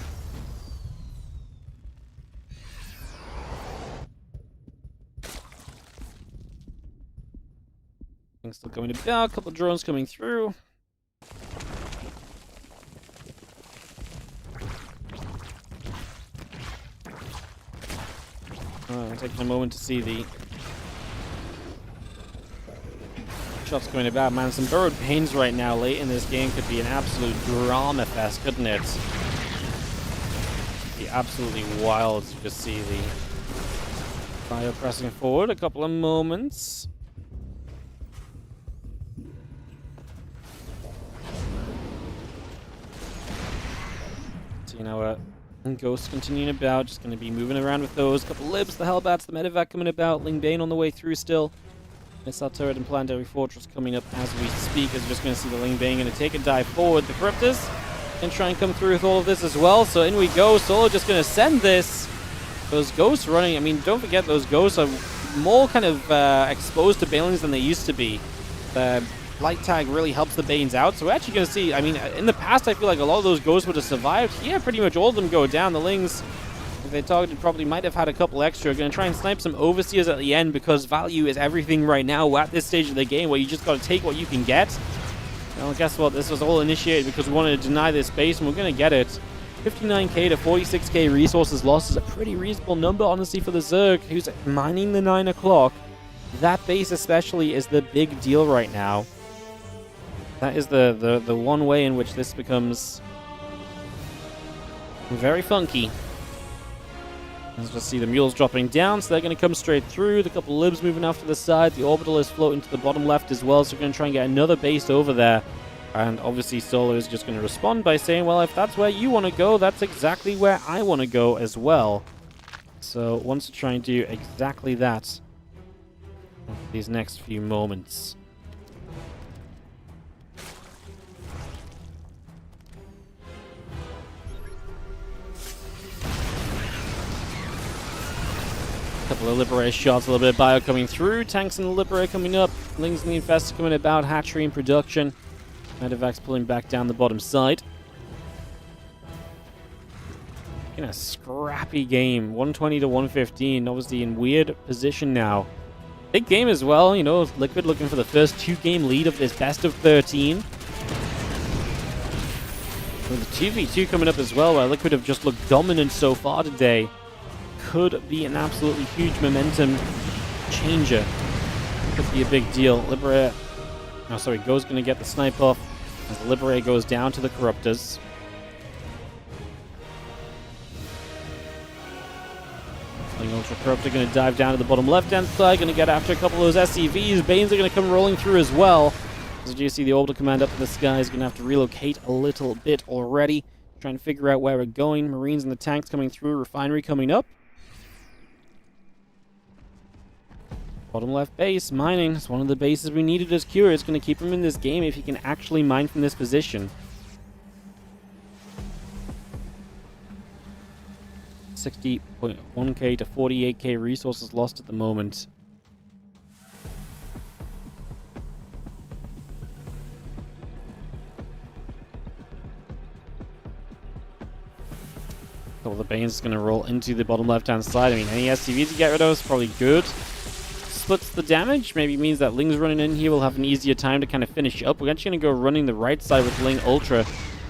Still coming about, a couple of drones coming through. Taking a moment to see the shots going about. Man, some burrowed pains right now late in this game could be an absolute drama fest, couldn't it? It'd be absolutely wild to just see the fire pressing forward. A couple of moments. And Ghost continuing about, just going to be moving around with those. Couple libs, the Hellbats, the Medevac coming about. Ling Bane on the way through still. Missile turret and planetary fortress coming up as we speak. As we're just going to see the Ling Bane going to take a dive forward. The Corruptors and try and come through with all of this as well. So in we go. Solo just going to send this. Those Ghosts running. I mean, don't forget those Ghosts are more kind of exposed to Banelings than they used to be. The light tag really helps the Banes out. So we're actually going to see, I mean, in the past, I feel like a lot of those Ghosts would have survived. Yeah, pretty much all of them go down. The Lings, if they targeted, probably might have had a couple extra. Going to try and snipe some Overseers at the end because value is everything right now. We're at this stage of the game where you just got to take what you can get. Well, guess what? This was all initiated because we wanted to deny this base, and we're going to get it. 59k to 46k resources lost is a pretty reasonable number, honestly, for the Zerg, who's mining the 9 o'clock. That base especially is the big deal right now. That is the one way in which this becomes very funky. Let's just see the mules dropping down, so they're going to come straight through. The couple libs moving off to the side. The orbital is floating to the bottom left as well, so we're going to try and get another base over there. And obviously Solo is just going to respond by saying, well, if that's where you want to go, that's exactly where I want to go as well. So wants to try and do exactly that these next few moments. Couple of Liberator shots, a little bit of bio coming through. Tanks and the Liberator coming up. Lings and the Infestor coming about. Hatchery in production. Medevac's pulling back down the bottom side. In a scrappy game. 120 to 115. Obviously in weird position now. Big game as well. You know, Liquid looking for the first 2-game lead of this best of 13. With the 2v2 coming up as well, where Liquid have just looked dominant so far today. Could be an absolutely huge momentum changer. Could be a big deal. Liberator. Oh, sorry, Go's going to get the snipe off as the Liberator goes down to the Corruptors. The Ultra Corruptor going to dive down to the bottom left-hand side, going to get after a couple of those SCVs. Banes are going to come rolling through as well. As you see, the Orbital Command up in the sky is going to have to relocate a little bit already. Trying to figure out where we're going. Marines and the tanks coming through. Refinery coming up. Bottom left base, mining. It's one of the bases we needed as Cure. It's going to keep him in this game if he can actually mine from this position. 60.1k to 48k resources lost at the moment. So the Bane's is going to roll into the bottom left-hand side. I mean, any SCVs to get rid of is probably good. Splits the damage. Maybe means that Ling's running in here will have an easier time to kind of finish up. We're actually going to go running the right side with Ling Ultra.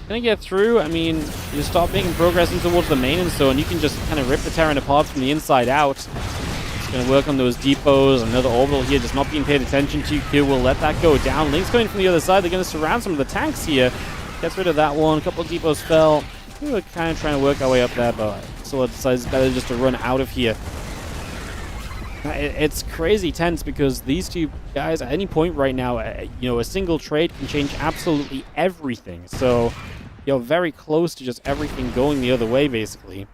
Going to get through. I mean, you start making progress in towards the main and so, and you can just kind of rip the Terran apart from the inside out. It's going to work on those depots. Another orbital here just not being paid attention to. Q will let that go down. Ling's coming from the other side. They're going to surround some of the tanks here. Gets rid of that one. A couple of depots fell. We were kind of trying to work our way up there, but Solo decides it's better just to run out of here. It's crazy tense because these two guys at any point right now, you know, a single trade can change absolutely everything. So you're very close to just everything going the other way, basically.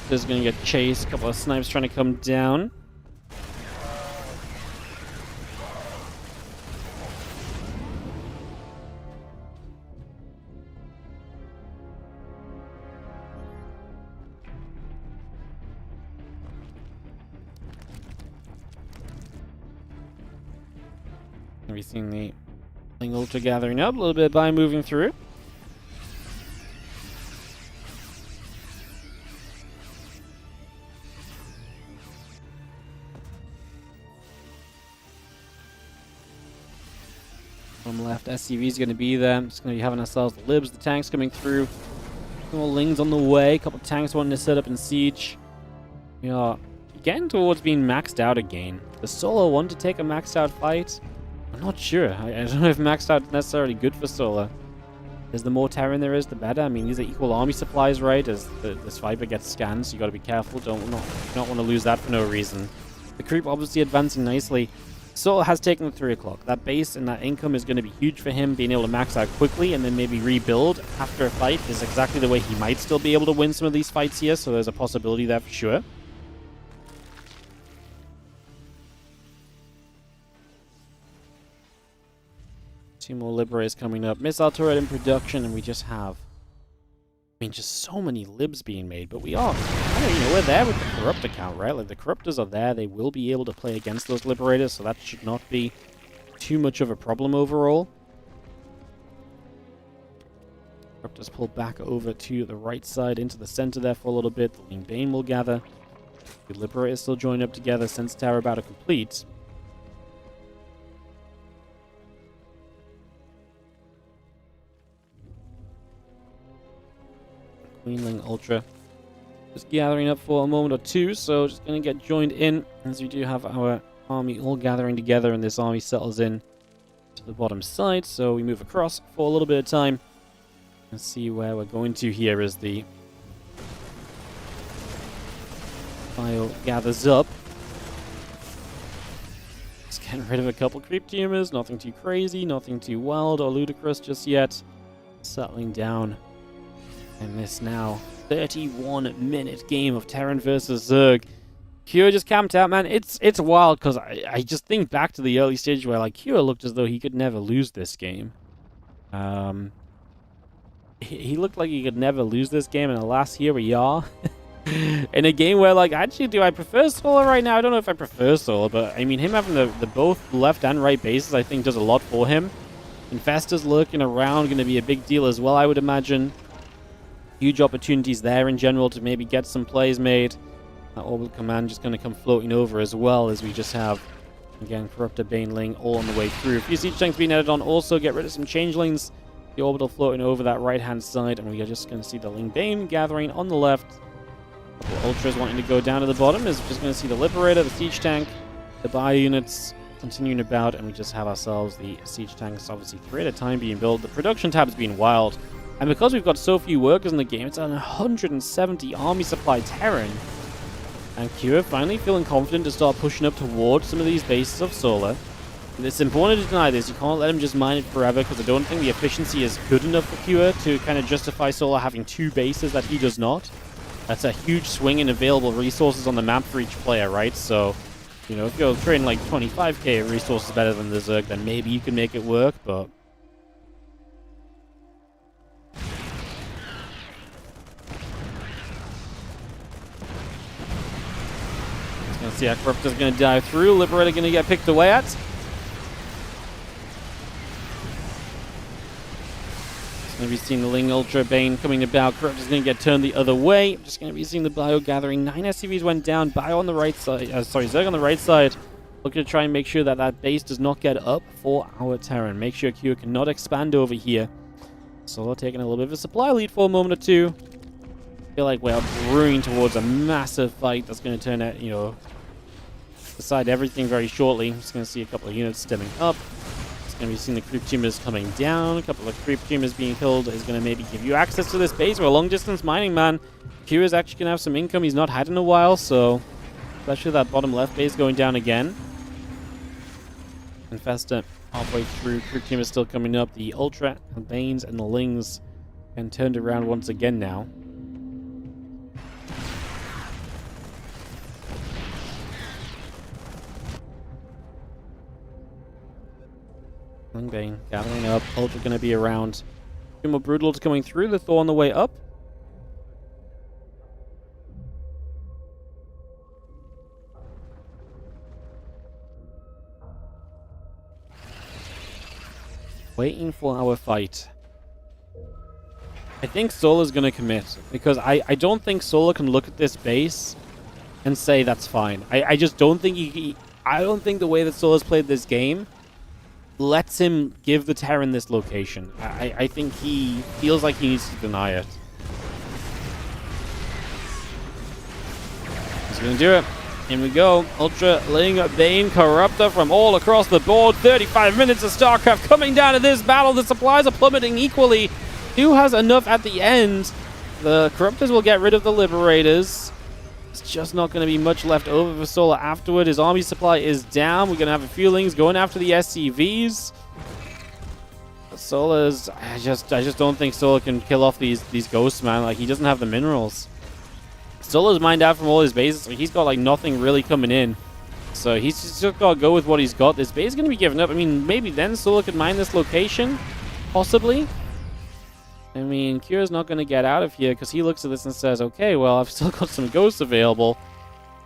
This is going to get chased. A couple of snipes trying to come down. Have you seen the Ling Ultra gathering up? A little bit by moving through. From left, SCV is going to be there. Just going to be having ourselves the libs, the tanks coming through. More Lings on the way. A couple of tanks wanting to set up in siege. We are getting towards being maxed out again. The Solo want to take a maxed out fight? I'm not sure. I don't know if maxed out is necessarily good for Solo. the more Terran there is, the better. I mean, these are equal army supplies, right? As this Viper gets scanned, so you got to be careful. Not want to lose that for no reason. The creep obviously advancing nicely. Solar has taken the 3 o'clock. That base and that income is going to be huge for him. Being able to max out quickly and then maybe rebuild after a fight is exactly the way he might still be able to win some of these fights here. So there's a possibility there for sure. Two more Liberators coming up. Missile turret in production, and we just have... I mean, just so many libs being made, but we are... we're there with the Corrupt account, right? Like, the Corruptors are there. They will be able to play against those Liberators, so that should not be too much of a problem overall. Corruptors pull back over to the right side, into the center there for a little bit. The Lean Bane will gather. The Liberators still join up together. Sense Tower about to complete. Queenling Ultra just gathering up for a moment or two, so just going to get joined in as we do have our army all gathering together, and this army settles in to the bottom side. So we move across for a little bit of time and see where we're going to here as the file gathers up. Just getting rid of a couple creep tumors, nothing too crazy, nothing too wild or ludicrous just yet. Settling down. And this now 31-minute game of Terran versus Zerg. Kure just camped out, man. It's wild because I just think back to the early stage where like Kure looked as though he could never lose this game. He looked like he could never lose this game, and alas, here we are. In a game where, like, actually, do I prefer Solar right now? I don't know if I prefer Solar, but I mean, him having the both left and right bases, I think, does a lot for him. Infestors lurking around, going to be a big deal as well, I would imagine. Huge opportunities there in general to maybe get some plays made. That Orbital Command just going to come floating over as well, as we just have, again, Corruptor, Baneling all on the way through. A few Siege Tanks being added on. Also, get rid of some Changelings. The Orbital floating over that right-hand side, and we are just going to see the Ling Bane gathering on the left. A couple Ultras wanting to go down to the bottom. Is just going to see the Liberator, the Siege Tank, the Bio units continuing about, and we just have ourselves the Siege Tanks, obviously 3 at a time being built. The production tab's been wild. And because we've got so few workers in the game, it's an 170 army supply Terran. And Kure finally feeling confident to start pushing up towards some of these bases of Solar. And it's important to deny this. You can't let him just mine it forever, because I don't think the efficiency is good enough for Kure to kind of justify Solar having 2 bases that he does not. That's a huge swing in available resources on the map for each player, right? So, you know, if you're trading like 25k resources better than the Zerg, then maybe you can make it work, but... Let's see how Corruptor's going to dive through. Liberator going to get picked away at. Just going to be seeing the Ling Ultra Bane coming about. Corruptor's going to get turned the other way. Just going to be seeing the Bio gathering. 9 SCVs went down. Bio on the right side. Zerg on the right side. Looking to try and make sure that that base does not get up for our Terran. Make sure Kure cannot expand over here. Solar taking a little bit of a supply lead for a moment or two. I feel like we're brewing towards a massive fight that's going to turn out, you know, decide everything very shortly. Just going to see a couple of units stemming up. It's going to be seeing the creep tumors coming down. A couple of creep tumors being killed is going to maybe give you access to this base. We're long distance mining, man. Kure is actually going to have some income he's not had in a while, so especially that bottom left base going down again. Infestor halfway through. Creep tumors still coming up. The Ultra, the Banes, and the Lings and turned around once again now. Ling Bane gathering up. Ultra going to be around. 2 more Brutals coming through. The Thor on the way up. Waiting for our fight. I think Solar's going to commit, because I don't think Solar can look at this base and say that's fine. I just don't think I don't think the way that Solar's played this game lets him give the Terran this location. I think he feels like he needs to deny it. He's going to do it. In we go. Ultra, Ling, Bane, Corruptor from all across the board. 35 minutes of StarCraft coming down to this battle. The supplies are plummeting equally. Who has enough at the end? The Corruptors will get rid of the Liberators. It's just not going to be much left over for Solar afterward. His army supply is down. We're going to have a few Lings going after the SCVs. Solar's... I just don't think Solar can kill off these ghosts, man. Like, he doesn't have the minerals. Solar's mined out from all his bases. Like, he's got, like, nothing really coming in. So he's just got to go with what he's got. This base is going to be given up. I mean, maybe then Solar could mine this location. Possibly. I mean, Kira's not going to get out of here because he looks at this and says, okay, well, I've still got some ghosts available.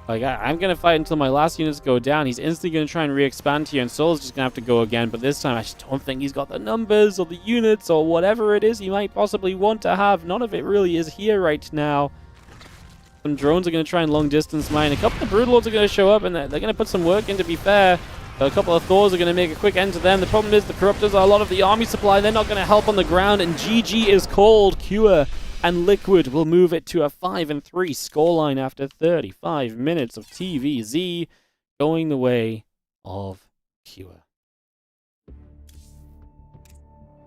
Like, I'm going to fight until my last units go down. He's instantly going to try and re-expand here, and Soul's just going to have to go again. But this time, I just don't think he's got the numbers or the units or whatever it is he might possibly want to have. None of it really is here right now. Some drones are going to try and long-distance mine. A couple of Broodlords are going to show up, and they're going to put some work in, to be fair. A couple of Thors are going to make a quick end to them. The problem is the Corruptors are a lot of the army supply. They're not going to help on the ground, and GG is called. Cure and Liquid will move it to a 5-3 scoreline after 35 minutes of TVZ, going the way of Cure.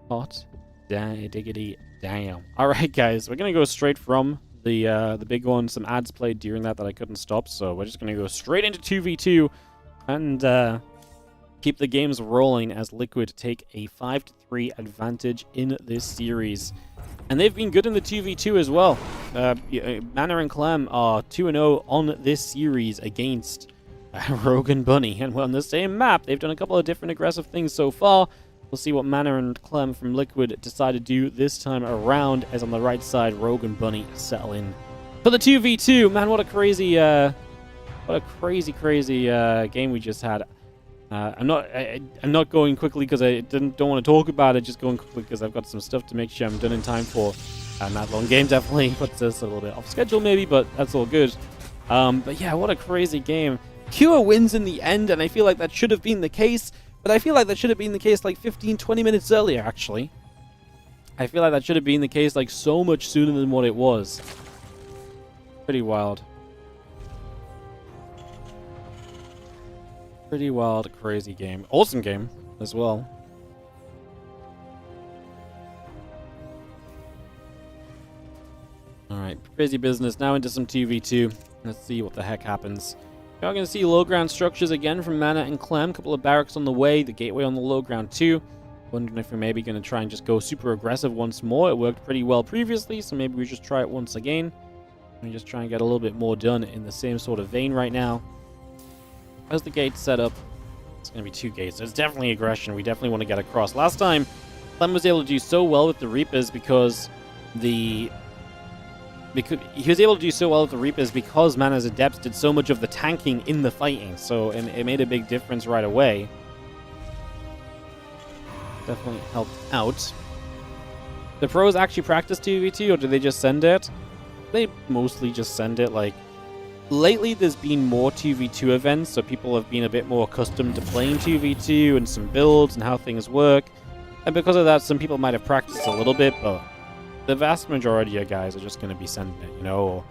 Hot diggity damn. All right, guys, we're going to go straight from the big one. Some ads played during that I couldn't stop, so we're just going to go straight into 2v2 and keep the games rolling as Liquid take a 5-3 advantage in this series. And they've been good in the 2v2 as well. Manor and Clem are 2-0 on this series against Rogue and Bunny. And on the same map, they've done a couple of different aggressive things so far. We'll see what Manor and Clem from Liquid decide to do this time around, as on the right side, Rogue and Bunny settle in for the 2v2. Man, what a crazy game we just had. I'm not going quickly because I don't want to talk about it. Just going quickly because I've got some stuff to make sure I'm done in time for. And that long game definitely puts us a little bit off schedule, maybe, but that's all good. But yeah, what a crazy game. Cure wins in the end, and I feel like that should have been the case. But I feel like that should have been the case like 15-20 minutes earlier, actually. I feel like that should have been the case like so much sooner than what it was. Pretty wild. Pretty wild, crazy game. Awesome game as well. Alright, crazy business. Now into some 2v2. Let's see what the heck happens. We are going to see low ground structures again from Mana and Clem. A couple of barracks on the way. The gateway on the low ground too. Wondering if we're maybe going to try and just go super aggressive once more. It worked pretty well previously, so maybe we just try it once again. And just try and get a little bit more done in the same sort of vein right now. As the gates set up, it's going to be 2 gates. There's definitely aggression. We definitely want to get across. Last time, Clem was able to do so well with the Reapers because he was able to do so well with the Reapers because Mana's Adepts did so much of the tanking in the fighting. So it made a big difference right away. Definitely helped out. The pros actually practice 2v2, or do they just send it? They mostly just send it. Like, lately there's been more 2v2 events, so people have been a bit more accustomed to playing 2v2 and some builds and how things work. And because of that, some people might have practiced a little bit, but the vast majority of guys are just going to be sending it, you know, or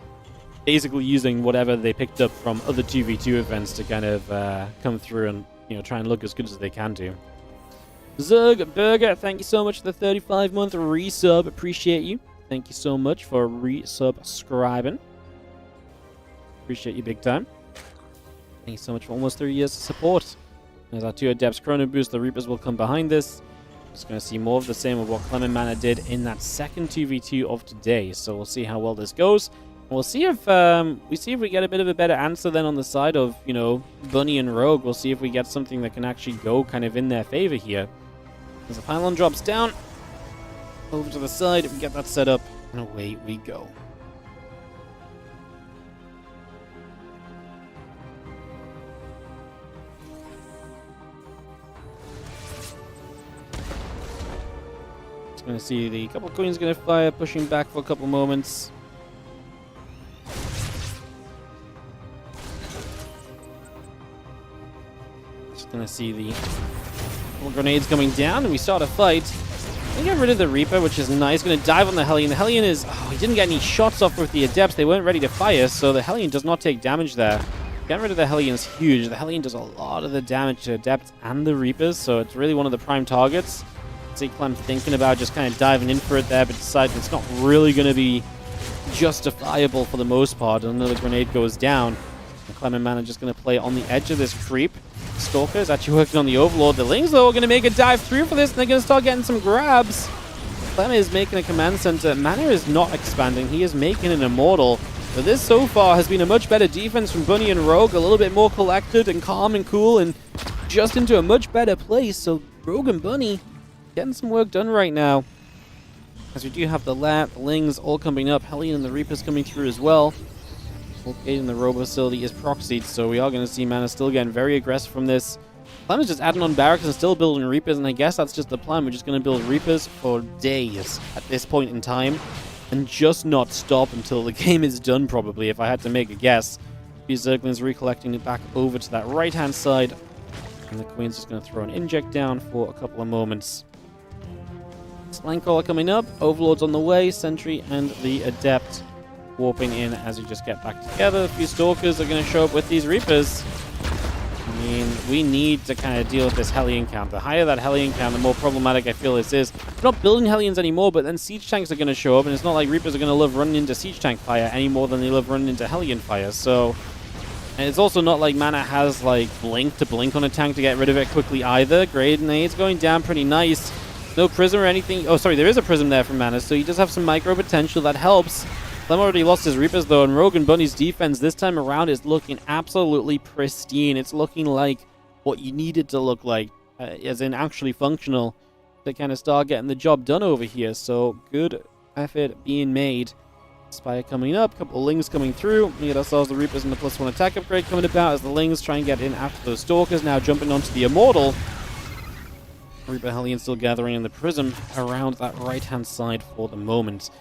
basically using whatever they picked up from other 2v2 events to kind of come through and, you know, try and look as good as they can do. Zerg Burger, thank you so much for the 35-month resub. Appreciate you. Thank you so much for resubscribing. Appreciate you big time. Thank you so much for almost 3 years of support. There's our 2 Adepts Chrono Boost. The Reapers will come behind this. Just going to see more of the same of what Clem and Mana did in that second 2v2 of today. So we'll see how well this goes. And we'll see if we get a bit of a better answer then on the side of, you know, Bunny and Rogue. We'll see if we get something that can actually go kind of in their favor here. As the pylon drops down, over to the side, we get that set up, and away we go. Just going to see the couple queens going to fire, pushing back for a couple moments. Just going to see the couple grenades coming down, and we start a fight. They get rid of the Reaper, which is nice. Going to dive on the Hellion. The Hellion is... Oh, he didn't get any shots off with the Adepts. They weren't ready to fire, so the Hellion does not take damage there. Getting rid of the Hellion is huge. The Hellion does a lot of the damage to Adepts and the Reapers, so it's really one of the prime targets. see Clem thinking about just kind of diving in for it there, but decides it's not really going to be justifiable for the most part. Another grenade goes down. And Clem and Man are just going to play on the edge of this creep. Stalker is actually working on the Overlord. The Lings, though, are going to make a dive through for this, and they're going to start getting some grabs. Clem is making a command center. Mana is not expanding. He is making an Immortal. But this so far has been a much better defense from Bunny and Rogue, a little bit more collected and calm and cool, and just into a much better place. So Rogue and Bunny getting some work done right now. As we do have the Lat, the Lings all coming up. Hellion and the Reapers coming through as well. Gate in the Robo facility is proxied, so we are going to see Mana still getting very aggressive from this. Clem is just adding on barracks and still building Reapers, and I guess that's just the plan. We're just going to build Reapers for days at this point in time, and just not stop until the game is done, probably, if I had to make a guess. These Zerglings recollecting it back over to that right-hand side, and the Queen's just going to throw an inject down for a couple of moments. Slankcaller coming up, Overlord's on the way, Sentry and the Adept warping in as we just get back together. A few Stalkers are going to show up with these Reapers. I mean, we need to kind of deal with this Hellion count. The higher that Hellion count, the more problematic I feel this is. We're not building Hellions anymore, but then Siege Tanks are going to show up, and it's not like Reapers are going to love running into Siege Tank fire any more than they love running into Hellion fire. So, and it's also not like Mana has like Blink to blink on a tank to get rid of it quickly either. Grenades going down pretty nice. No Prism or anything. Oh, sorry, there is a Prism there from Mana, so he does have some micro potential that helps. Clem already lost his Reapers, though, and Rogue and Bunny's defense this time around is looking absolutely pristine. It's looking like what you need it to look like, as in actually functional, to kind of start getting the job done over here. So, good effort being made. Spire coming up, couple of Lings coming through. We get ourselves the Reapers and the +1 attack upgrade coming about as the Lings try and get in after those Stalkers. Now jumping onto the Immortal. Reaper Hellion still gathering in the Prism around that right-hand side for the moment.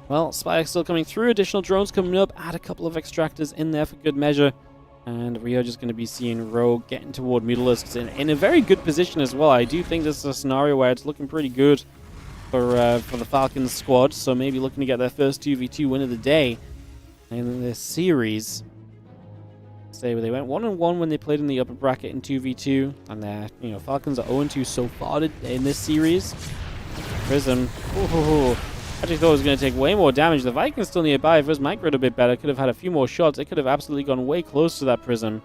Well, Spire still coming through, additional drones coming up, add a couple of extractors in there for good measure, and we are just going to be seeing Rogue getting toward Mutalisks in a very good position as well. I do think this is a scenario where it's looking pretty good for the Falcons squad, so maybe looking to get their first 2v2 win of the day in this series. Say they went 1-1 when they played in the upper bracket in 2v2, and Falcons are 0-2 so far in this series. Prism. Ooh. I actually thought it was going to take way more damage. The Vikings still nearby. If it was microed a bit better, could have had a few more shots. It could have absolutely gone way close to that Prism,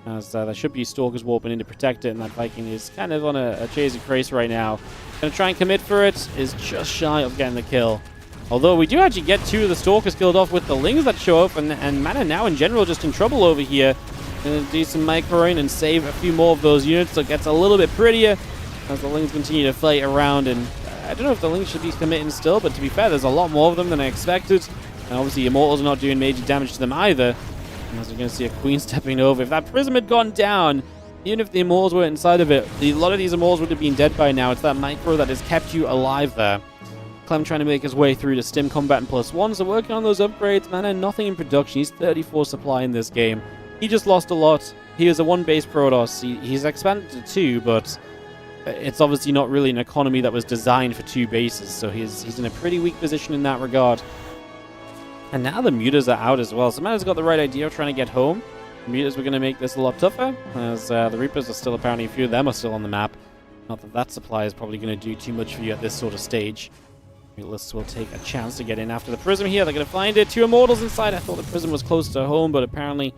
as there should be Stalkers warping in to protect it, and that Viking is kind of on a chasey craze right now. Going to try and commit for it, is just shy of getting the kill. Although we do actually get 2 of the Stalkers killed off with the Lings that show up, and Mana now in general just in trouble over here. Going to do some microing and save a few more of those units, so it gets a little bit prettier as the Lings continue to fight around. And I don't know if the Lings should be committing still, but to be fair, there's a lot more of them than I expected. And obviously Immortals are not doing major damage to them either. And as we're going to see a Queen stepping over. If that Prism had gone down, even if the Immortals were inside of it, a lot of these Immortals would have been dead by now. It's that micro that has kept you alive there. Clem trying to make his way through to Stim Combat and +1, so working on those upgrades. Mana, nothing in production. He's 34 supply in this game. He just lost a lot. He is a 1-base Protoss. He's expanded to 2, but it's obviously not really an economy that was designed for 2 bases, so he's in a pretty weak position in that regard. And now the Mutas are out as well, so Mana's got the right idea of trying to get home. The Mutas were going to make this a lot tougher, as the Reapers are still, apparently a few of them are still on the map. Not that that supply is probably going to do too much for you at this sort of stage. Mutalisks will take a chance to get in after the Prism here. They're going to find it. 2 Immortals inside. I thought the Prism was close to home, but apparently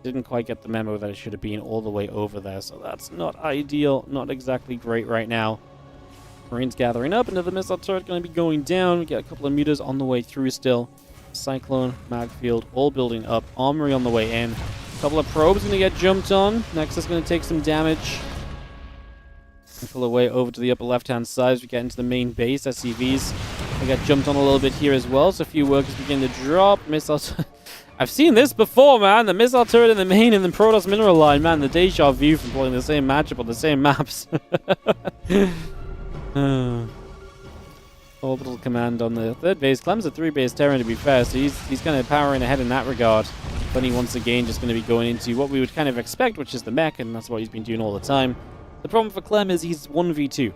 didn't quite get the memo that it should have been all the way over there, so that's not ideal, not exactly great right now. Marines gathering up, another missile turret going to be going down. We get a couple of Mutas on the way through still. Cyclone, Magfield, all building up. Armory on the way in. A couple of probes going to get jumped on. Nexus going to take some damage. Pull away over to the upper left-hand side as we get into the main base. SCVs, they get jumped on a little bit here as well, so a few workers begin to drop. Missiles. I've seen this before, man. The missile turret in the main and the Protoss mineral line, man. The deja vu from playing the same matchup on the same maps. Orbital command on the 3rd base. Clem's a 3-base Terran, to be fair, so he's kind of powering ahead in that regard. Bunny once again just going to be going into what we would kind of expect, which is the mech, and that's what he's been doing all the time. The problem for Clem is he's 1v2.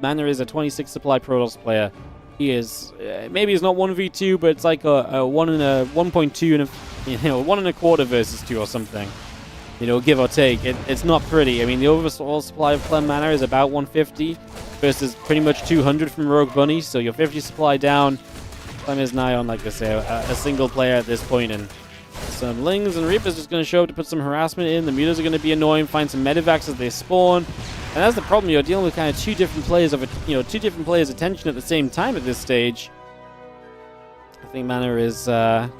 Mana is a 26 supply Protoss player. He is, maybe he's not 1v2, but it's like a 1 and a 1.2 and a, 1 and a quarter versus 2 or something. Give or take. It's not pretty. I mean, the overall supply of Clem Mana is about 150. versus pretty much 200 from Rogue Bunny, so your 50 supply down. Clem is nigh on, like I say, a single player at this point, and some Lings and Reapers just going to show up to put some harassment in. The mutas are going to be annoying, find some medivacs as they spawn. And that's the problem, you're dealing with kind of two different players' attention at the same time at this stage. I think Mana is down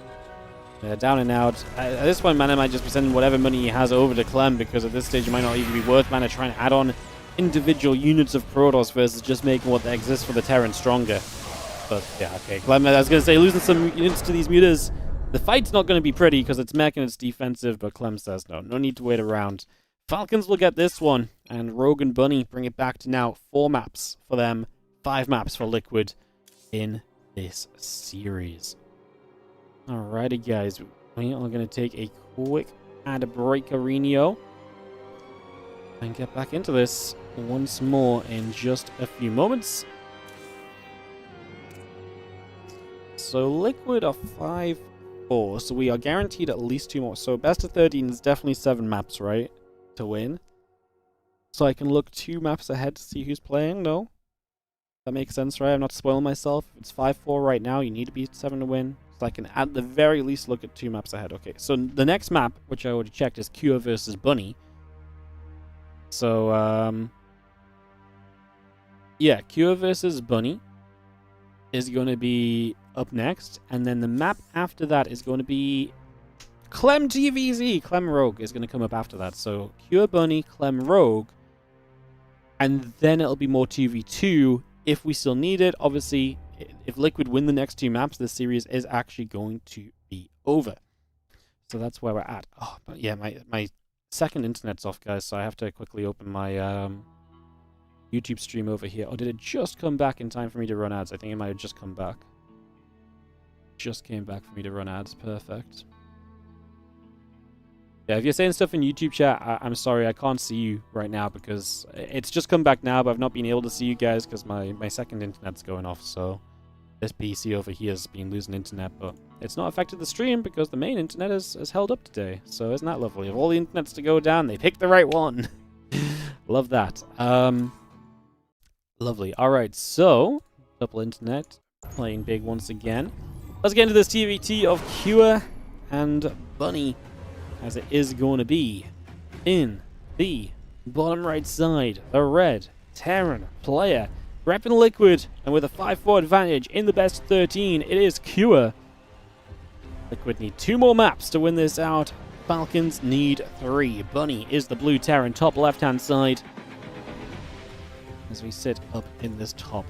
and out. At this point, Mana might just be sending whatever money he has over to Clem, because at this stage it might not even be worth Mana trying to add on individual units of Protoss versus just making what exists for the Terran stronger. But yeah, okay, Clem, I was going to say, losing some units to these mutas, the fight's not going to be pretty because it's mech and it's defensive, but Clem says no need to wait around. Falcons will get this one, and Rogue and Bunny bring it back to now 4 maps for them, 5 maps for Liquid in this series. Alrighty, guys, we are going to take a quick ad break, Reynor, and get back into this once more in just a few moments. So Liquid are 5-4, so we are guaranteed at least 2 more. So best of 13 is definitely 7 maps, right, to win. So I can look 2 maps ahead to see who's playing. No, that makes sense, right? I'm not spoiling myself. If it's 5-4 right now, you need to be 7 to win. So I can at the very least look at 2 maps ahead. Okay, so the next map, which I already checked, is Cure versus Bunny. So yeah, Cure versus Bunny is going to be up next, and then the map after that is going to be Clem TVZ. Clem Rogue is going to come up after that. So Cure Bunny, Clem Rogue, and then it'll be more 2v2 if we still need it. Obviously, if Liquid win the next 2 maps, this series is actually going to be over. So that's where we're at. Oh, but yeah, my second internet's off, guys, so I have to quickly open my YouTube stream over here. Oh, did it just come back in time for me to run ads? I think it might have just come back. Just came back for me to run ads. Perfect. Yeah, if you're saying stuff in YouTube chat, I'm sorry, I can't see you right now because it's just come back now, but I've not been able to see you guys because my second internet's going off, so this PC over here has been losing internet, but it's not affected the stream because the main internet has held up today, so isn't that lovely? Of all the internets to go down, they picked the right one. Love that. Lovely. Alright, so, double internet, playing big once again. Let's get into this TVT of Cure and Bunny, as it is going to be in the bottom right side. The red Terran player, repping Liquid, and with a 5-4 advantage in the best 13, it is Cure. Liquid need 2 more maps to win this out. Falcons need 3. Bunny is the blue Terran, top left-hand side, as we sit up in this top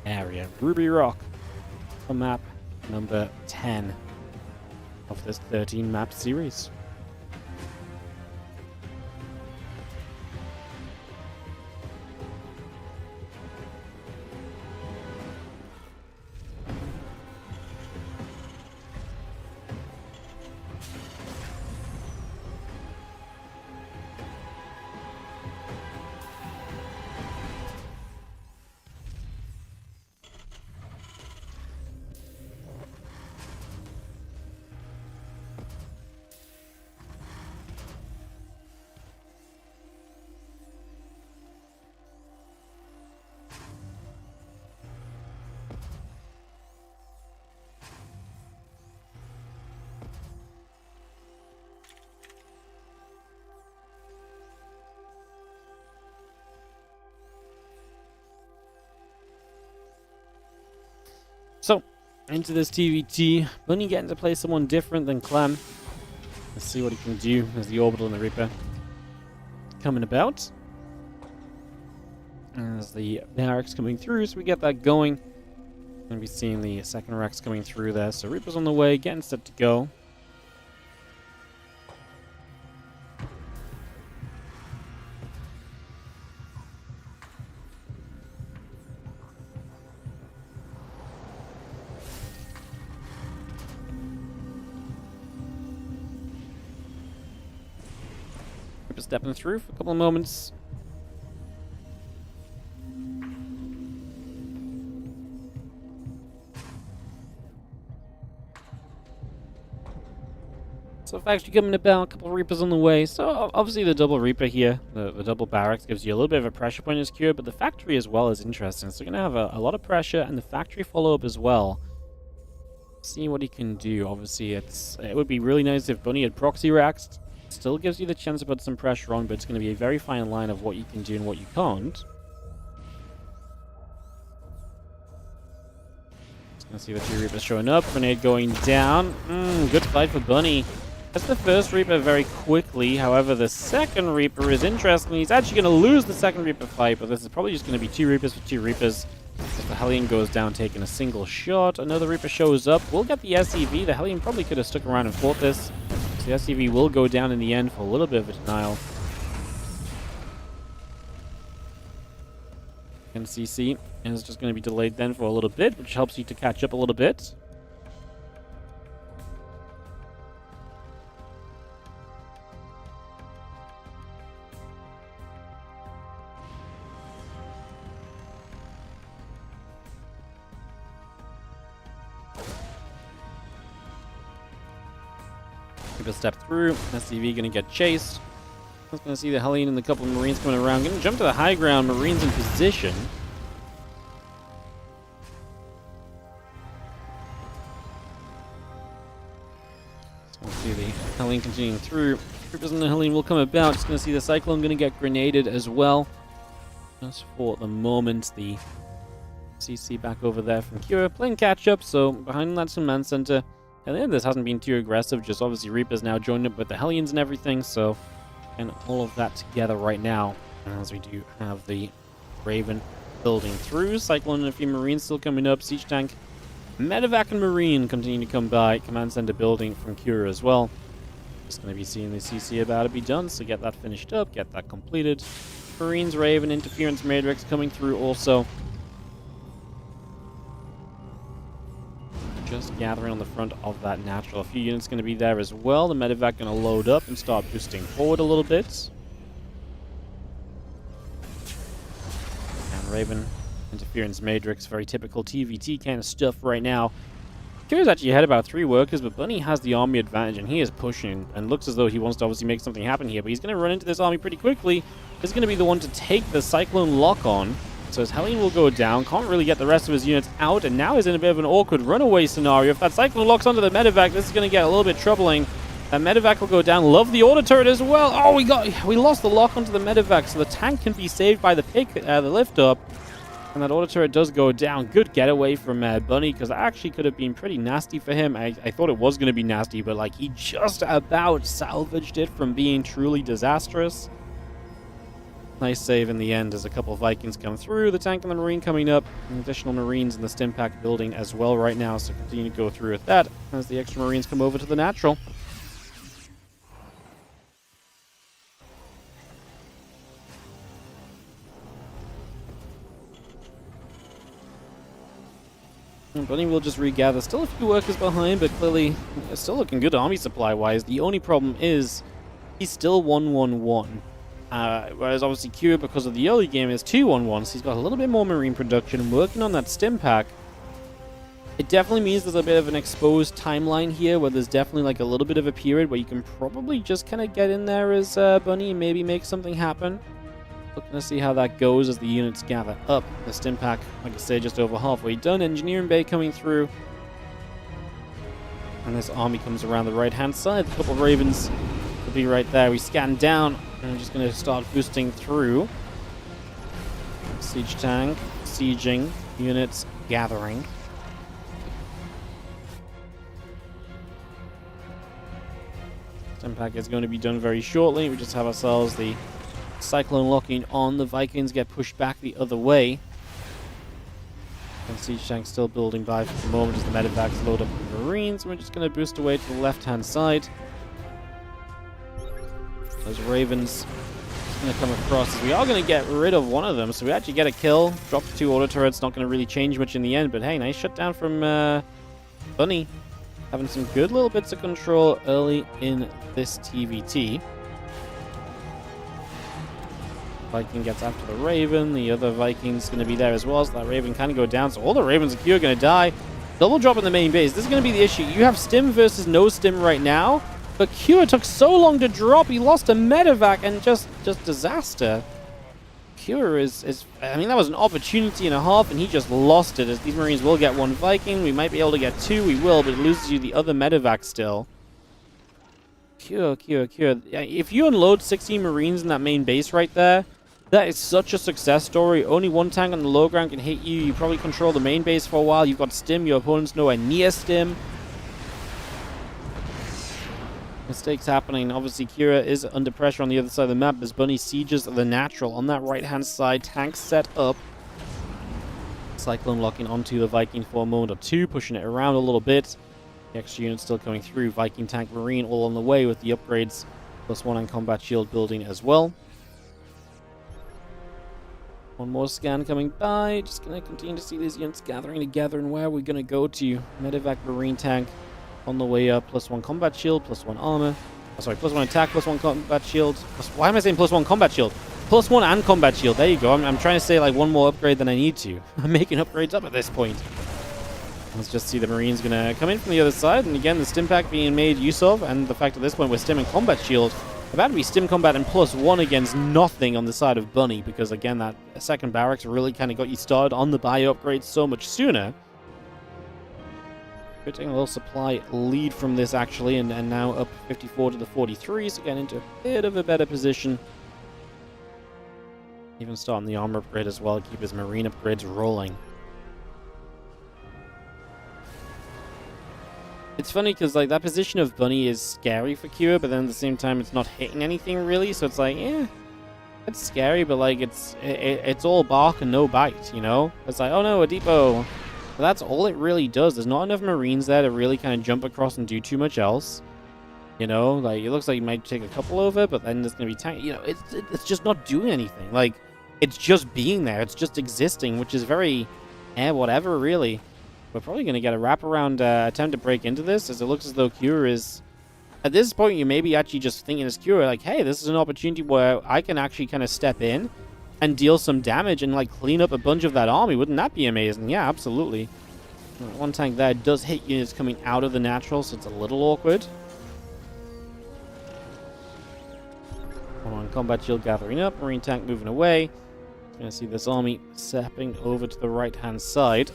area. Ruby Rock for map number 10 of this 13 map series. So, into this TVT, Bunny getting to play someone different than Clem. Let's see what he can do as the Orbital and the Reaper coming about. As the barracks coming through, so we get that going. Going to be seeing the second Rex coming through there. So Reaper's on the way, getting set to go. Stepping through for a couple of moments. So Factory coming about, a couple Reapers on the way. So obviously the double Reaper here, the double Barracks gives you a little bit of a pressure point as Cure, but the Factory as well is interesting. So you're going to have a lot of pressure, and the Factory follow-up as well. See what he can do. Obviously it would be really nice if ByuN had proxy racks. Still gives you the chance to put some pressure on, but it's going to be a very fine line of what you can do and what you can't. Let's see the 2 Reapers showing up. Grenade going down. Good fight for ByuN. That's the first Reaper very quickly. However, the second Reaper is interesting. He's actually going to lose the second Reaper fight, but this is probably just going to be 2 Reapers for 2 Reapers. If the Hellion goes down taking a single shot, another Reaper shows up. We'll get the SCV. The Hellion probably could have stuck around and fought this. So the SCV will go down in the end for a little bit of a denial. And CC is just going to be delayed then for a little bit, which helps you to catch up a little bit. Keep a step through. SCV going to get chased. I was going to see the Hellion and a couple of Marines coming around. Going to jump to the high ground. Marines in position. So we'll see the Hellion continuing through. Troopers and the Hellion will come about. Just going to see the Cyclone going to get grenaded as well. Just for the moment, the CC back over there from Cure. Playing catch up, so behind that command center. And then this hasn't been too aggressive. Just obviously Reapers now joined up with the Hellions and everything, so. And all of that together right now, as we do have the Raven building through. Cyclone and a few Marines still coming up. Siege Tank, Medevac and Marine continue to come by. Command Center building from Cure as well. Just going to be seeing the CC about to be done, so get that finished up, get that completed. Marines, Raven, Interference Matrix coming through also. Just gathering on the front of that natural. A few units going to be there as well. The Medevac going to load up and start boosting forward a little bit. And Raven, Interference Matrix, very typical TVT kind of stuff right now. Cure's actually ahead about 3 workers, but ByuN has the army advantage and he is pushing and looks as though he wants to obviously make something happen here, but he's going to run into this army pretty quickly. He's going to be the one to take the Cyclone lock on. So his Hellion will go down, can't really get the rest of his units out, and now he's in a bit of an awkward runaway scenario. If that Cyclone locks onto the Medevac, this is going to get a little bit troubling. That Medevac will go down. Love the auto turret as well. Oh, we lost the lock onto the Medevac, so the tank can be saved by the lift up. And that auto turret does go down. Good getaway from ByuN, because that actually could have been pretty nasty for him. I thought it was going to be nasty, but like he just about salvaged it from being truly disastrous. Nice save in the end as a couple of Vikings come through. The tank and the Marine coming up. And additional Marines in the stim pack building as well right now. So continue to go through with that as the extra Marines come over to the natural. And ByuN will just regather. Still a few workers behind, but clearly still looking good army supply-wise. The only problem is he's still 1-1-1. Whereas obviously Cure, because of the early game, is 2-1-1, so he's got a little bit more Marine production. Working on that stim pack, it definitely means there's a bit of an exposed timeline here, where there's definitely like a little bit of a period where you can probably just kind of get in there as ByuN and maybe make something happen. Looking to see how that goes as the units gather up. The stim pack, like I say, just over halfway done. Engineering Bay coming through. And this army comes around the right-hand side. A couple of Ravens will be right there. We scan down. And I'm just going to start boosting through. Siege tank, sieging, units gathering. Stim pack is going to be done very shortly. We just have ourselves the Cyclone locking on. The Vikings get pushed back the other way. And siege tank still building by for the moment as the Medevacs load up the Marines. We're just going to boost away to the left-hand side. Those Ravens going to come across. We are going to get rid of one of them, so we actually get a kill. Drop the 2 auto turrets. Not going to really change much in the end, but hey, nice shutdown from ByuN. Having some good little bits of control early in this TVT. Viking gets after the Raven. The other Viking's going to be there as well, so that Raven can go down. So all the Ravens and Q are going to die. Double drop in the main base. This is going to be the issue. You have stim versus no stim right now. But Cure took so long to drop, he lost a medevac and just disaster. Cure is, I mean, that was an opportunity and a half, and he just lost it, as these Marines will get one Viking. We might be able to get two, we will, but it loses you the other medevac still. Cure. If you unload 16 Marines in that main base right there, that is such a success story. Only one tank on the low ground can hit you. You probably control the main base for a while. You've got Stim, your opponent's nowhere near Stim. Mistakes happening. Obviously, Kira is under pressure on the other side of the map as ByuN sieges the natural on that right-hand side. Tanks set up. Cyclone locking onto the Viking for a moment or two, pushing it around a little bit. The extra unit still coming through. Viking tank Marine all on the way with the upgrades. +1 and combat shield building as well. One more scan coming by. Just going to continue to see these units gathering together. And where are we going to go to? Medevac Marine tank. On the way up, +1 combat shield, +1 armor. Oh, sorry, +1 attack, +1 combat shield. Why am I saying +1 combat shield? +1 and combat shield. There you go. I'm trying to say like one more upgrade than I need to. I'm making upgrades up at this point. Let's just see the Marines gonna come in from the other side, and again the stim pack being made use of, and the fact at this point we're stim and combat shield. About to be stim combat and +1 against nothing on the side of ByuN, because again that second barracks really kind of got you started on the bio upgrade so much sooner. We're taking a little supply lead from this, actually, and now up 54 to the 43, so getting into a bit of a better position. Even starting the armor upgrade as well, keep his marine upgrades rolling. It's funny, because like that position of ByuN is scary for Kira, but then at the same time it's not hitting anything really, so it's like, yeah, it's scary, but like it's all bark and no bite, you know? It's like, oh no, a depot. But that's all it really does. There's not enough Marines there to really kind of jump across and do too much else. You know, like it looks like you might take a couple over, but then there's going to be tank. You know, it's just not doing anything. Like, it's just being there. It's just existing, which is very, whatever, really. We're probably going to get a wraparound attempt to break into this, as it looks as though Cure is... At this point, you may be actually just thinking as Cure, like, hey, this is an opportunity where I can actually kind of step in and deal some damage and like clean up a bunch of that army. Wouldn't that be amazing? Yeah, absolutely. One tank there does hit units coming out of the natural, so it's a little awkward. One combat shield gathering up, marine tank moving away. Gonna see this army stepping over to the right hand side.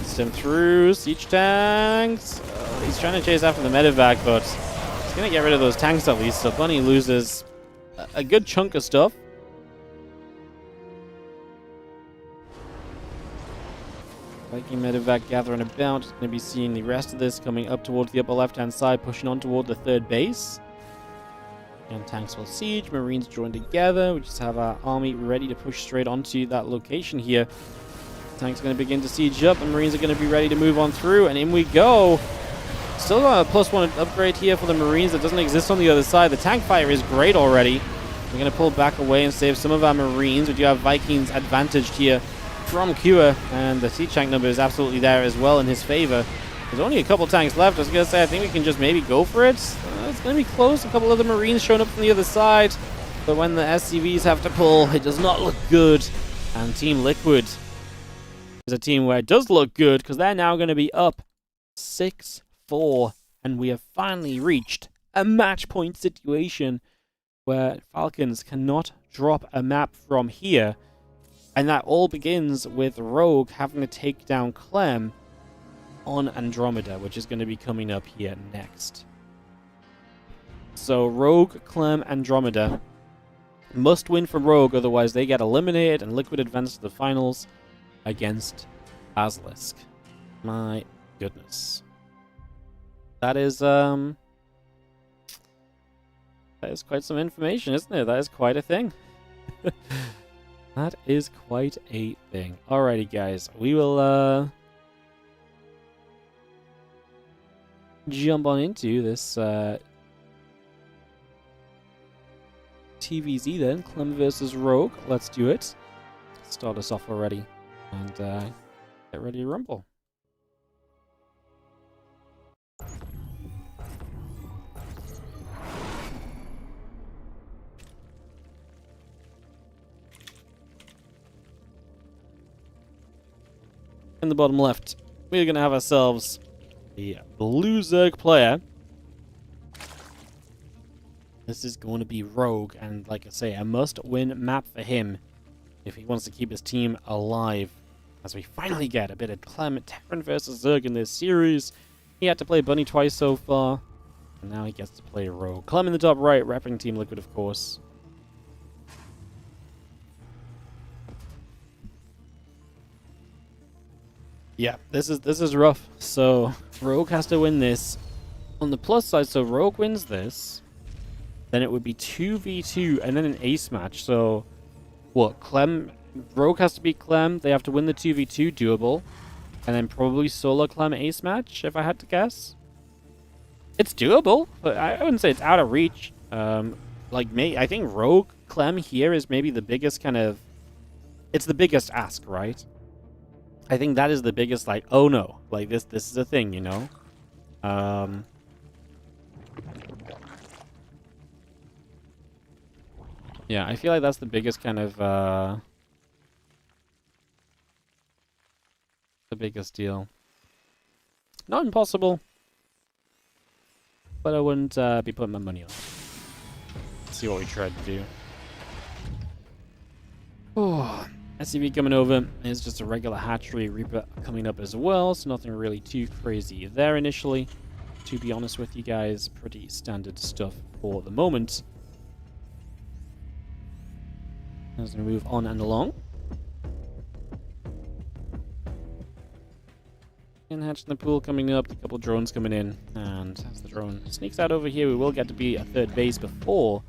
Stim through, siege tanks. He's trying to chase after the medevac, but he's going to get rid of those tanks at least, so ByuN loses a good chunk of stuff. Viking medevac gathering about. Going to be seeing the rest of this coming up towards the upper left-hand side, pushing on toward the third base. And tanks will siege, Marines join together. We just have our army ready to push straight onto that location here. Tank's going to begin to siege up, and Marines are going to be ready to move on through, and in we go. Still got a +1 upgrade here for the Marines that doesn't exist on the other side. The tank fire is great already. We're going to pull back away and save some of our Marines. We do have Vikings advantaged here from Kua, and the siege tank number is absolutely there as well in his favor. There's only a couple tanks left. I was going to say, I think we can just maybe go for it. It's going to be close. A couple of the Marines showing up from the other side. But when the SCVs have to pull, it does not look good. And Team Liquid is a team where it does look good, because they're now going to be up 6-4, and we have finally reached a match point situation where Falcons cannot drop a map from here, and that all begins with Rogue having to take down Clem on Andromeda, which is going to be coming up here next. So Rogue, Clem, Andromeda must win for Rogue, otherwise they get eliminated and Liquid advance to the finals against Basilisk. My goodness. That is quite some information, isn't it? That is quite a thing. That is quite a thing. Alrighty, guys. We will jump on into this TVZ then. Clem versus Rogue. Let's do it. Start us off already. And get ready to rumble. In the bottom left, we're going to have ourselves the blue Zerg player. This is going to be Rogue, and like I say, a must-win map for him if he wants to keep his team alive. As we finally get a bit of Clem Terran versus Zerg in this series. He had to play Bunny twice so far, and now he gets to play Rogue. Clem in the top right, repping Team Liquid, of course. Yeah, this is rough. So Rogue has to win this. On the plus side, so Rogue wins this, then it would be 2v2 and then an ace match. So what? Rogue has to beat Clem. They have to win the 2v2, doable, and then probably solo Clem ace match. If I had to guess, it's doable, but I wouldn't say it's out of reach. Like me, I think Rogue Clem here is maybe the biggest kind of. It's the biggest ask, right? I think that is the biggest, like, oh no, like this is a thing, you know? Yeah, I feel like that's the biggest kind of, the biggest deal. Not impossible, but I wouldn't be putting my money on it. Let's see what we tried to do. Oh. SCV coming over is just a regular hatchery. Reaper coming up as well, so nothing really too crazy there initially. To be honest with you guys, pretty standard stuff for the moment. As we move on and along. And hatch in the pool coming up, a couple drones coming in, and as the drone sneaks out over here, we will get to be a third base before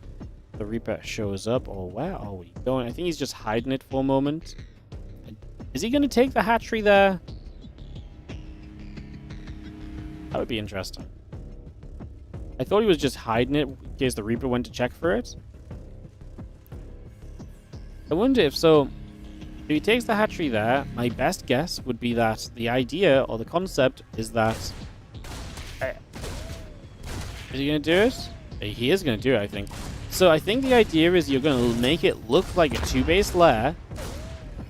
the Reaper shows up. Or where are we going? I think he's just hiding it for a moment. Is he going to take the hatchery there? That would be interesting. I thought he was just hiding it in case the Reaper went to check for it. I wonder if so. If he takes the hatchery there, my best guess would be that the idea or the concept is that. Is he going to do it? He is going to do it, I think. So I think the idea is you're going to make it look like a 2-base lair,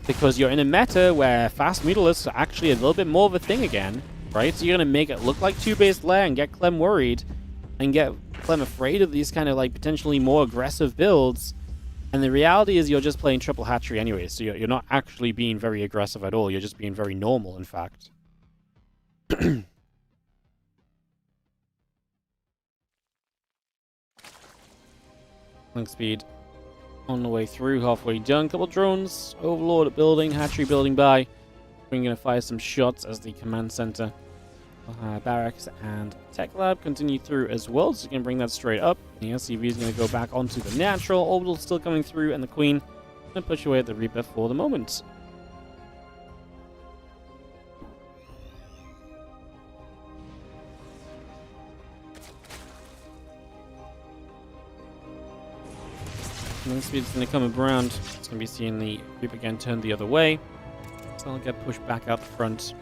because you're in a meta where fast mutalisks are actually a little bit more of a thing again, right? So you're going to make it look like 2-base lair and get Clem worried and get Clem afraid of these kind of like potentially more aggressive builds. And the reality is you're just playing triple hatchery anyway, so you're not actually being very aggressive at all. You're just being very normal, in fact. Link speed on the way through, halfway done. Couple drones, Overlord building, hatchery building by. We're going to fire some shots as the command center, barracks, and tech lab continue through as well. So you can bring that straight up. The SCV is going to go back onto the natural. Orbital still coming through, and the Queen going to push away at the Reaper for the moment. Link speed is going to come around. It's going to be seeing the Reaper again turn the other way. So I'll get pushed back out the front.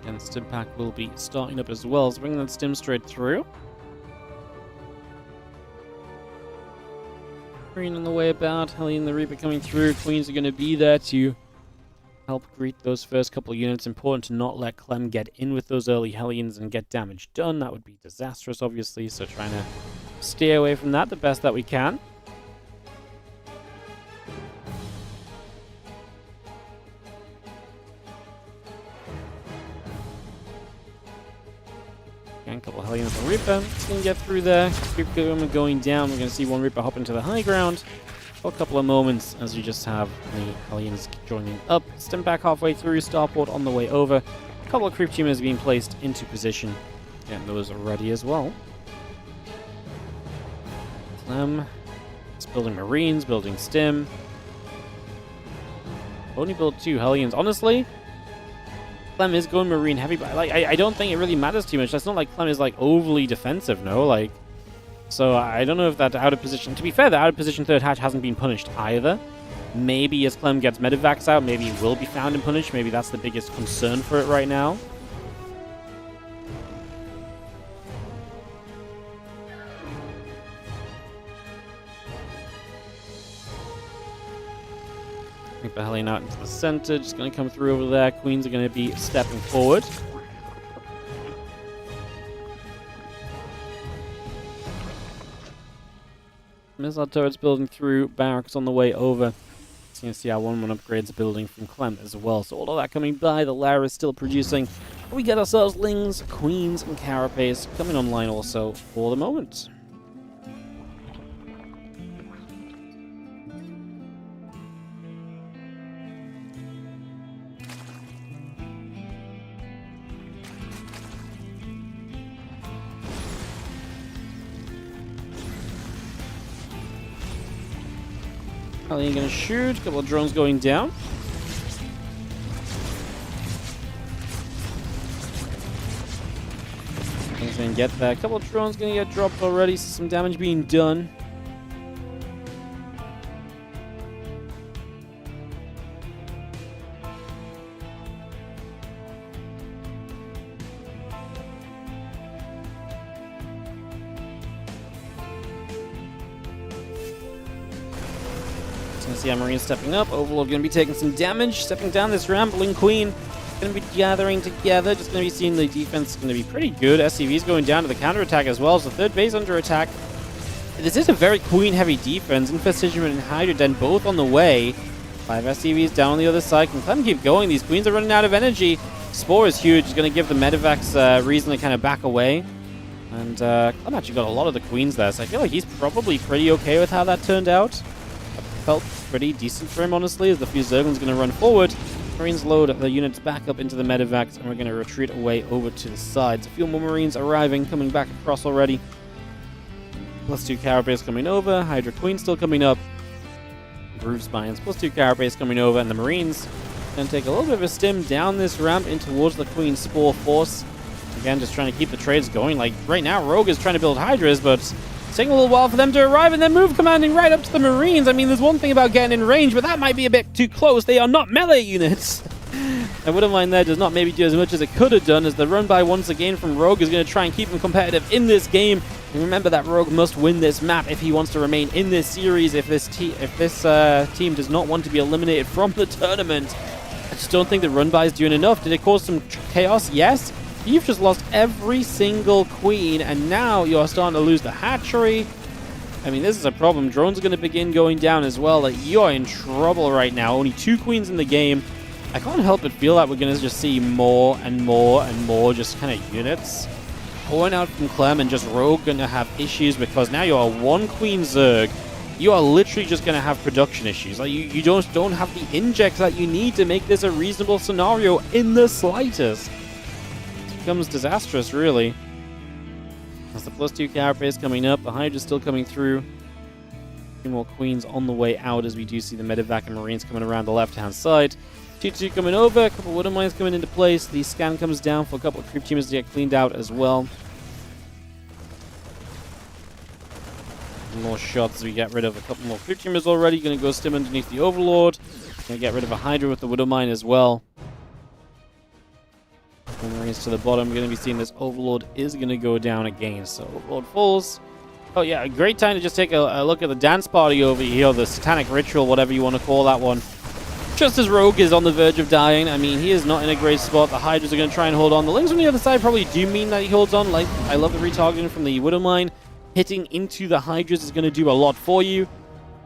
Again, the stim pack will be starting up as well. So bringing that stim straight through. Green on the way about. Hellion and the Reaper coming through. Queens are going to be there to help greet those first couple of units. Important to not let Clem get in with those early Hellions and get damage done. That would be disastrous, obviously. So trying to stay away from that the best that we can. Again, a couple of Hellions on Reaper. It's going to get through there. Reaper going down. We're going to see one Reaper hop into the high ground for a couple of moments as you just have the Hellions joining up. Stim back halfway through. Starport on the way over. A couple of creep tumors being placed into position. Getting those ready as well. Clem is building Marines, building Stim. Only built 2 Hellions. Honestly, Clem is going Marine heavy, but like I don't think it really matters too much. That's not like Clem is like overly defensive, no? Like, so I don't know if that out of position. To be fair, the out of position third hatch hasn't been punished either. Maybe as Clem gets Medivacs out, maybe he will be found and punished. Maybe that's the biggest concern for it right now. Battling out into the center, just going to come through over there. Queens are going to be stepping forward. Missile turrets building through, barracks on the way over. So you can see our 1-1 upgrades building from Clem as well. So all of that coming by, the Lara is still producing. We get ourselves Lings, Queens, and Carapace coming online also for the moment. Probably gonna shoot, a couple of drones going down. He's gonna get that. A couple of drones gonna get dropped already, so some damage being done. See our Marine stepping up. Overlord going to be taking some damage. Stepping down this rambling Queen. Going to be gathering together. Just going to be seeing the defense going to be pretty good. SCV's going down to the counterattack as well. So third base under attack. This is a very Queen-heavy defense. Infestation and Hydra Den both on the way. 5 SCVs down on the other side. Can Clem keep going? These Queens are running out of energy. Spore is huge. It's going to give the Medivacs reason to kind of back away. And Clem actually got a lot of the Queens there. So I feel like he's probably pretty okay with how that turned out. Felt pretty decent for him, honestly, as the few Zerglings going to run forward. Marines load the units back up into the Medivacs, and we're going to retreat away over to the sides. A few more Marines arriving, coming back across already. +2 Carapace coming over, Hydra Queen still coming up. Groove Spines, +2 Carapace coming over, and the Marines going to take a little bit of a stim down this ramp in towards the Queen Spore Force. Again, just trying to keep the trades going. Like, right now, Rogue is trying to build Hydras, but it's taking a little while for them to arrive and then move commanding right up to the Marines. I mean, there's one thing about getting in range, but that might be a bit too close. They are not melee units. I wouldn't mind there does not maybe do as much as it could have done, as the run by once again from Rogue is going to try and keep him competitive in this game. And remember that Rogue must win this map if he wants to remain in this series, if this team does not want to be eliminated from the tournament. I just don't think the run by is doing enough. Did it cause some chaos? Yes. You've just lost every single Queen, and now you're starting to lose the hatchery. I mean, this is a problem. Drones are going to begin going down as well. Like, you're in trouble right now. Only 2 Queens in the game. I can't help but feel like we're going to just see more and more and more just kind of units pouring out from Clem, and just Rogue going to have issues because now you're 1 Queen Zerg. You are literally just going to have production issues. Like, you don't have the injects that you need to make this a reasonable scenario in the slightest. Becomes disastrous, really. That's the +2 Carapace coming up. The Hydra's still coming through. 2 more Queens on the way out, as we do see the Medivac and Marines coming around the left-hand side. 2-2 coming over. A couple of Wooden Mines coming into place. The scan comes down for a couple of creep teamers to get cleaned out as well. More shots as we get rid of a couple more creep teamers already. Going to go stim underneath the Overlord. Going to get rid of a Hydra with the Widow Mine as well. Marines to the bottom. We're going to be seeing this Overlord is going to go down again. So Overlord falls. Oh yeah, a great time to just take a look at the dance party over here, the satanic ritual, whatever you want to call that one. Just as Rogue is on the verge of dying, I mean, he is not in a great spot. The Hydras are going to try and hold on. The Lings on the other side probably do mean that he holds on. Like, I love the retargeting from the Widow Mine. Hitting into the Hydras is going to do a lot for you.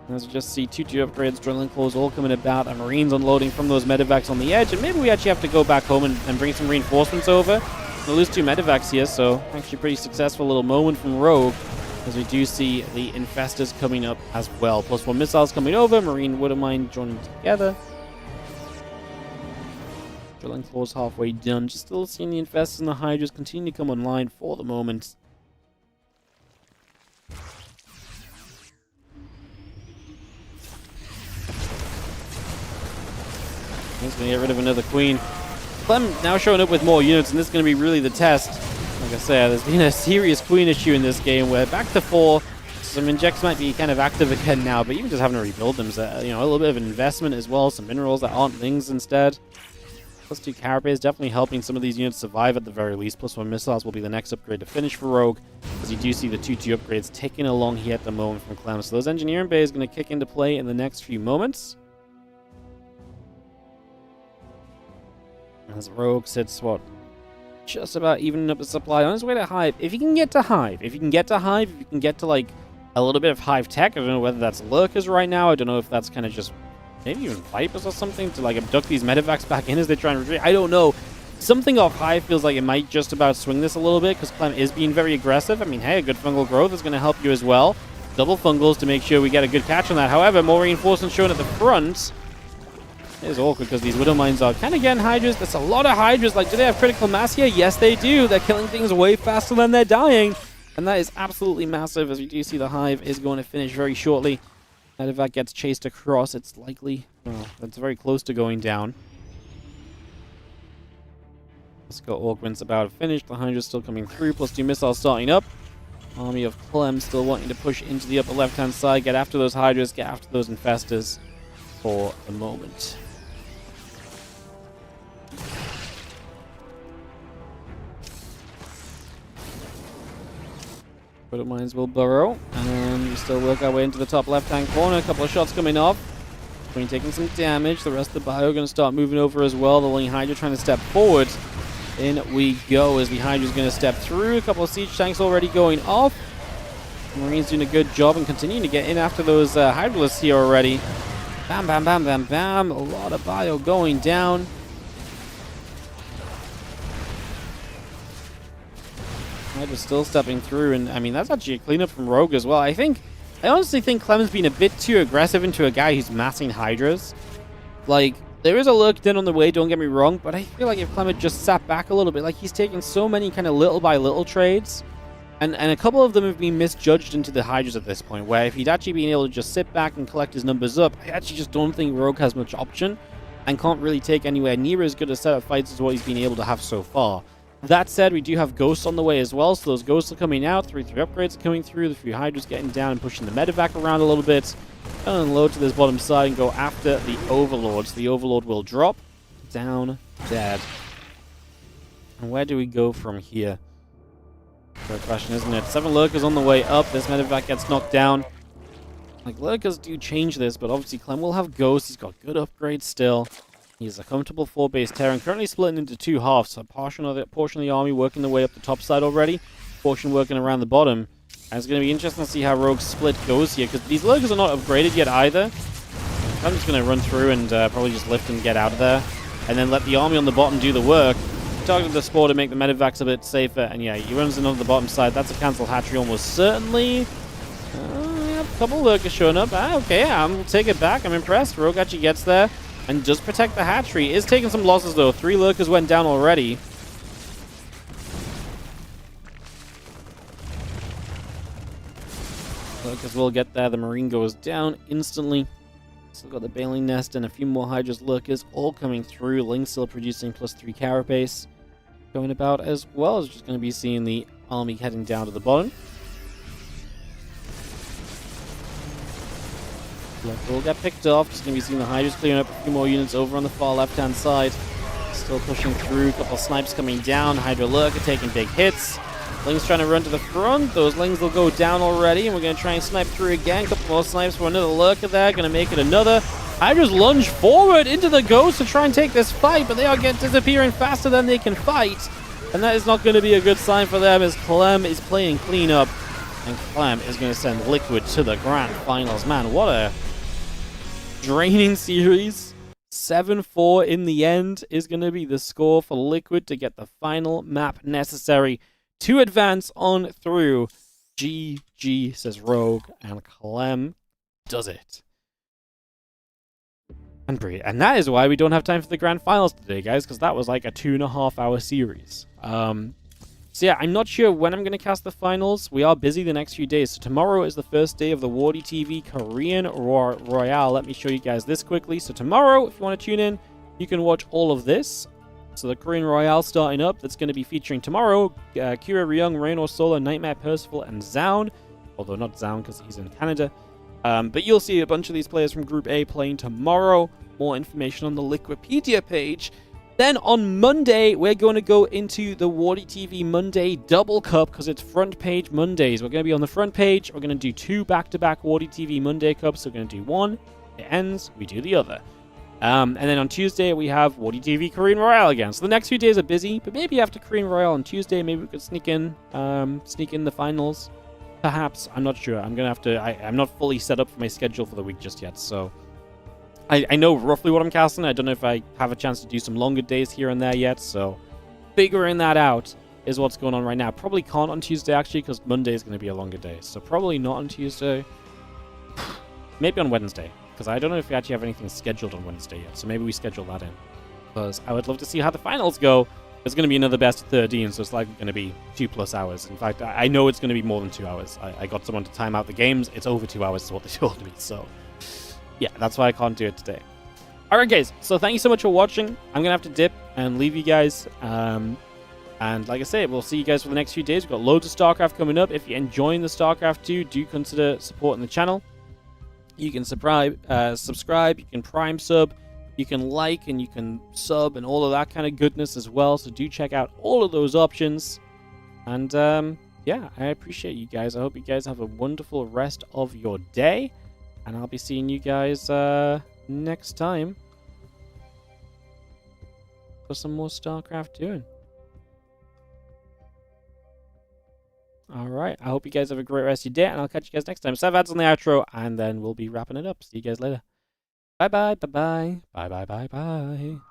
As we just see 2-2 upgrades, drilling claws all coming about, and Marines unloading from those Medivacs on the edge. And maybe we actually have to go back home and bring some reinforcements over. We'll lose 2 Medivacs here, so actually pretty successful little moment from Rogue, as we do see the Infestors coming up as well. +1 missiles coming over, Marine Widow Mine joining together. Drilling claws halfway done. Just still seeing the Infestors and the Hydras continue to come online for the moment. He's going to get rid of another Queen. Clem now showing up with more units, and this is going to be really the test. Like I said, there's been a serious Queen issue in this game. We're back to 4. Some injects might be kind of active again now, but even just having to rebuild them is a little bit of an investment as well. Some minerals that aren't things instead. +2 Carapace definitely helping some of these units survive at the very least. +1 missiles will be the next upgrade to finish for Rogue, as you do see the 2-2 upgrades taking along here at the moment from Clem. So those engineering bays going to kick into play in the next few moments. As Rogue sits, what, just about evening up the supply on his way to Hive. If you can get to Hive, if you can get to, like, a little bit of Hive tech, I don't know whether that's Lurkers right now, I don't know if that's kind of just maybe even Vipers or something to, like, abduct these medevacs back in as they try and retreat. I don't know. Something off Hive feels like it might just about swing this a little bit, because Clem is being very aggressive. I mean, hey, a good fungal growth is going to help you as well. Double fungals to make sure we get a good catch on that. However, more reinforcements shown at the front. It is awkward because these Widow Mines are kind of getting Hydras. That's a lot of Hydras. Like, do they have critical mass here? Yes, they do. They're killing things way faster than they're dying. And that is absolutely massive, as we do see the Hive is going to finish very shortly. And if that gets chased across, it's likely, well, that's very close to going down. Let's go. Augment's about to finish. The Hydra's still coming through. Plus 2 missiles starting up. Army of Clem still wanting to push into the upper left-hand side. Get after those Hydras. Get after those Infestors for the moment. Widow Mines will burrow. And we still work our way into the top left-hand corner. A couple of shots coming off. Queen taking some damage. The rest of the bio are going to start moving over as well. The Link Hydra trying to step forward. In we go as the Hydra's going to step through. A couple of siege tanks already going off. Marines doing a good job and continuing to get in after those Hydralisks here already. Bam, bam, bam, bam, bam. A lot of bio going down. Hydra's still stepping through, and I mean, that's actually a cleanup from Rogue as well. I honestly think Clem's been a bit too aggressive into a guy who's massing Hydras. Like, there is a lurk in on the way, don't get me wrong, but I feel like if Clem had just sat back a little bit, like he's taken so many kind of little by little trades, and a couple of them have been misjudged into the Hydras at this point, where if he'd actually been able to just sit back and collect his numbers up, I actually just don't think Rogue has much option, and can't really take anywhere near as good a set of fights as what he's been able to have so far. That said, we do have Ghosts on the way as well, so those Ghosts are coming out, 3-3 upgrades are coming through, the few Hydras getting down and pushing the medevac around a little bit. Unload to this bottom side and go after the Overlords. The Overlord will drop down dead. And where do we go from here? Good question, isn't it? 7 Lurkers on the way up. This medevac gets knocked down. Like, Lurkers do change this, but obviously Clem will have Ghosts. He's got good upgrades still. He's a comfortable 4-base Terran, currently splitting into 2 halves. So a portion of the army working their way up the top side already, portion working around the bottom. And it's going to be interesting to see how Rogue's split goes here, because these Lurkers are not upgraded yet either. I'm just going to run through and probably just lift and get out of there, and then let the army on the bottom do the work. Target the spore to make the medevacs a bit safer, and yeah, he runs in on the bottom side. That's a cancel hatchery almost certainly. Yeah, a couple Lurkers showing up. Okay, I'll take it back. I'm impressed. Rogue actually gets there and does protect the hatchery. Is taking some losses though. 3 Lurkers went down already. Lurkers will get there. The Marine goes down instantly. Still got the Baling Nest and a few more Hydras Lurkers all coming through. Link still producing +3 carapace. Going about as well as just going to be seeing the army heading down to the bottom. Lurker will get picked off. Just going to be seeing the Hydras clearing up a few more units over on the far left-hand side. Still pushing through. A couple of snipes coming down. Hydra Lurker taking big hits. Ling's trying to run to the front. Those Lings will go down already, and we're going to try and snipe through again. A couple more snipes for another Lurker there. Going to make it another. Hydra's lunge forward into the Ghost to try and take this fight, but they are disappearing faster than they can fight. And that is not going to be a good sign for them, as Clem is playing cleanup. And Clem is going to send Liquid to the grand finals. Man, what a draining series. 7-4 in the end is going to be the score for Liquid to get the final map necessary to advance on through. GG, says Rogue, and Clem does it. And that is why we don't have time for the grand finals today, guys, because that was like a 2.5-hour series. So yeah, I'm not sure when I'm going to cast the finals. We are busy the next few days. So tomorrow is the first day of the WardiTV Korean Royale. Let me show you guys this quickly. So tomorrow, if you want to tune in, you can watch all of this. So the Korean Royale starting up, that's going to be featuring tomorrow Kira Ryung, Rainor Solo, Nightmare Percival, and Zaun. Although not Zaun because he's in Canada. But you'll see a bunch of these players from Group A playing tomorrow. More information on the Liquipedia page. Then on Monday, we're going to go into the WardiTV Monday Double Cup because it's front page Mondays. We're going to be on the front page. We're going to do 2 back-to-back WardiTV Monday Cups. So we're going to do one, it ends, we do the other. And then on Tuesday, we have WardiTV Korean Royale again. So the next few days are busy, but maybe after Korean Royale on Tuesday, maybe we could sneak in the finals. Perhaps. I'm not sure. I'm going to have to... I'm not fully set up for my schedule for the week just yet, so... I know roughly what I'm casting. I don't know if I have a chance to do some longer days here and there yet, so... Figuring that out is what's going on right now. Probably can't on Tuesday, actually, because Monday is going to be a longer day. So probably not on Tuesday. Maybe on Wednesday. Because I don't know if we actually have anything scheduled on Wednesday yet, so maybe we schedule that in. Because I would love to see how the finals go. It's going to be another best of 13, so it's likely going to be 2+ hours. In fact, I know it's going to be more than 2 hours. I got someone to time out the games. It's over 2 hours is what they told me, so... Yeah, that's why I can't do it today. Alright guys, so thank you so much for watching. I'm going to have to dip and leave you guys. And like I say, we'll see you guys for the next few days. We've got loads of StarCraft coming up. If you're enjoying the StarCraft 2, do consider supporting the channel. You can subscribe, you can prime sub, you can like, and you can sub, and all of that kind of goodness as well. So do check out all of those options. And yeah, I appreciate you guys. I hope you guys have a wonderful rest of your day. And I'll be seeing you guys next time for some more StarCraft ByuN. Alright, I hope you guys have a great rest of your day, and I'll catch you guys next time. 7 ads on the outro, and then we'll be wrapping it up. See you guys later. Bye-bye, bye-bye, bye-bye, bye-bye.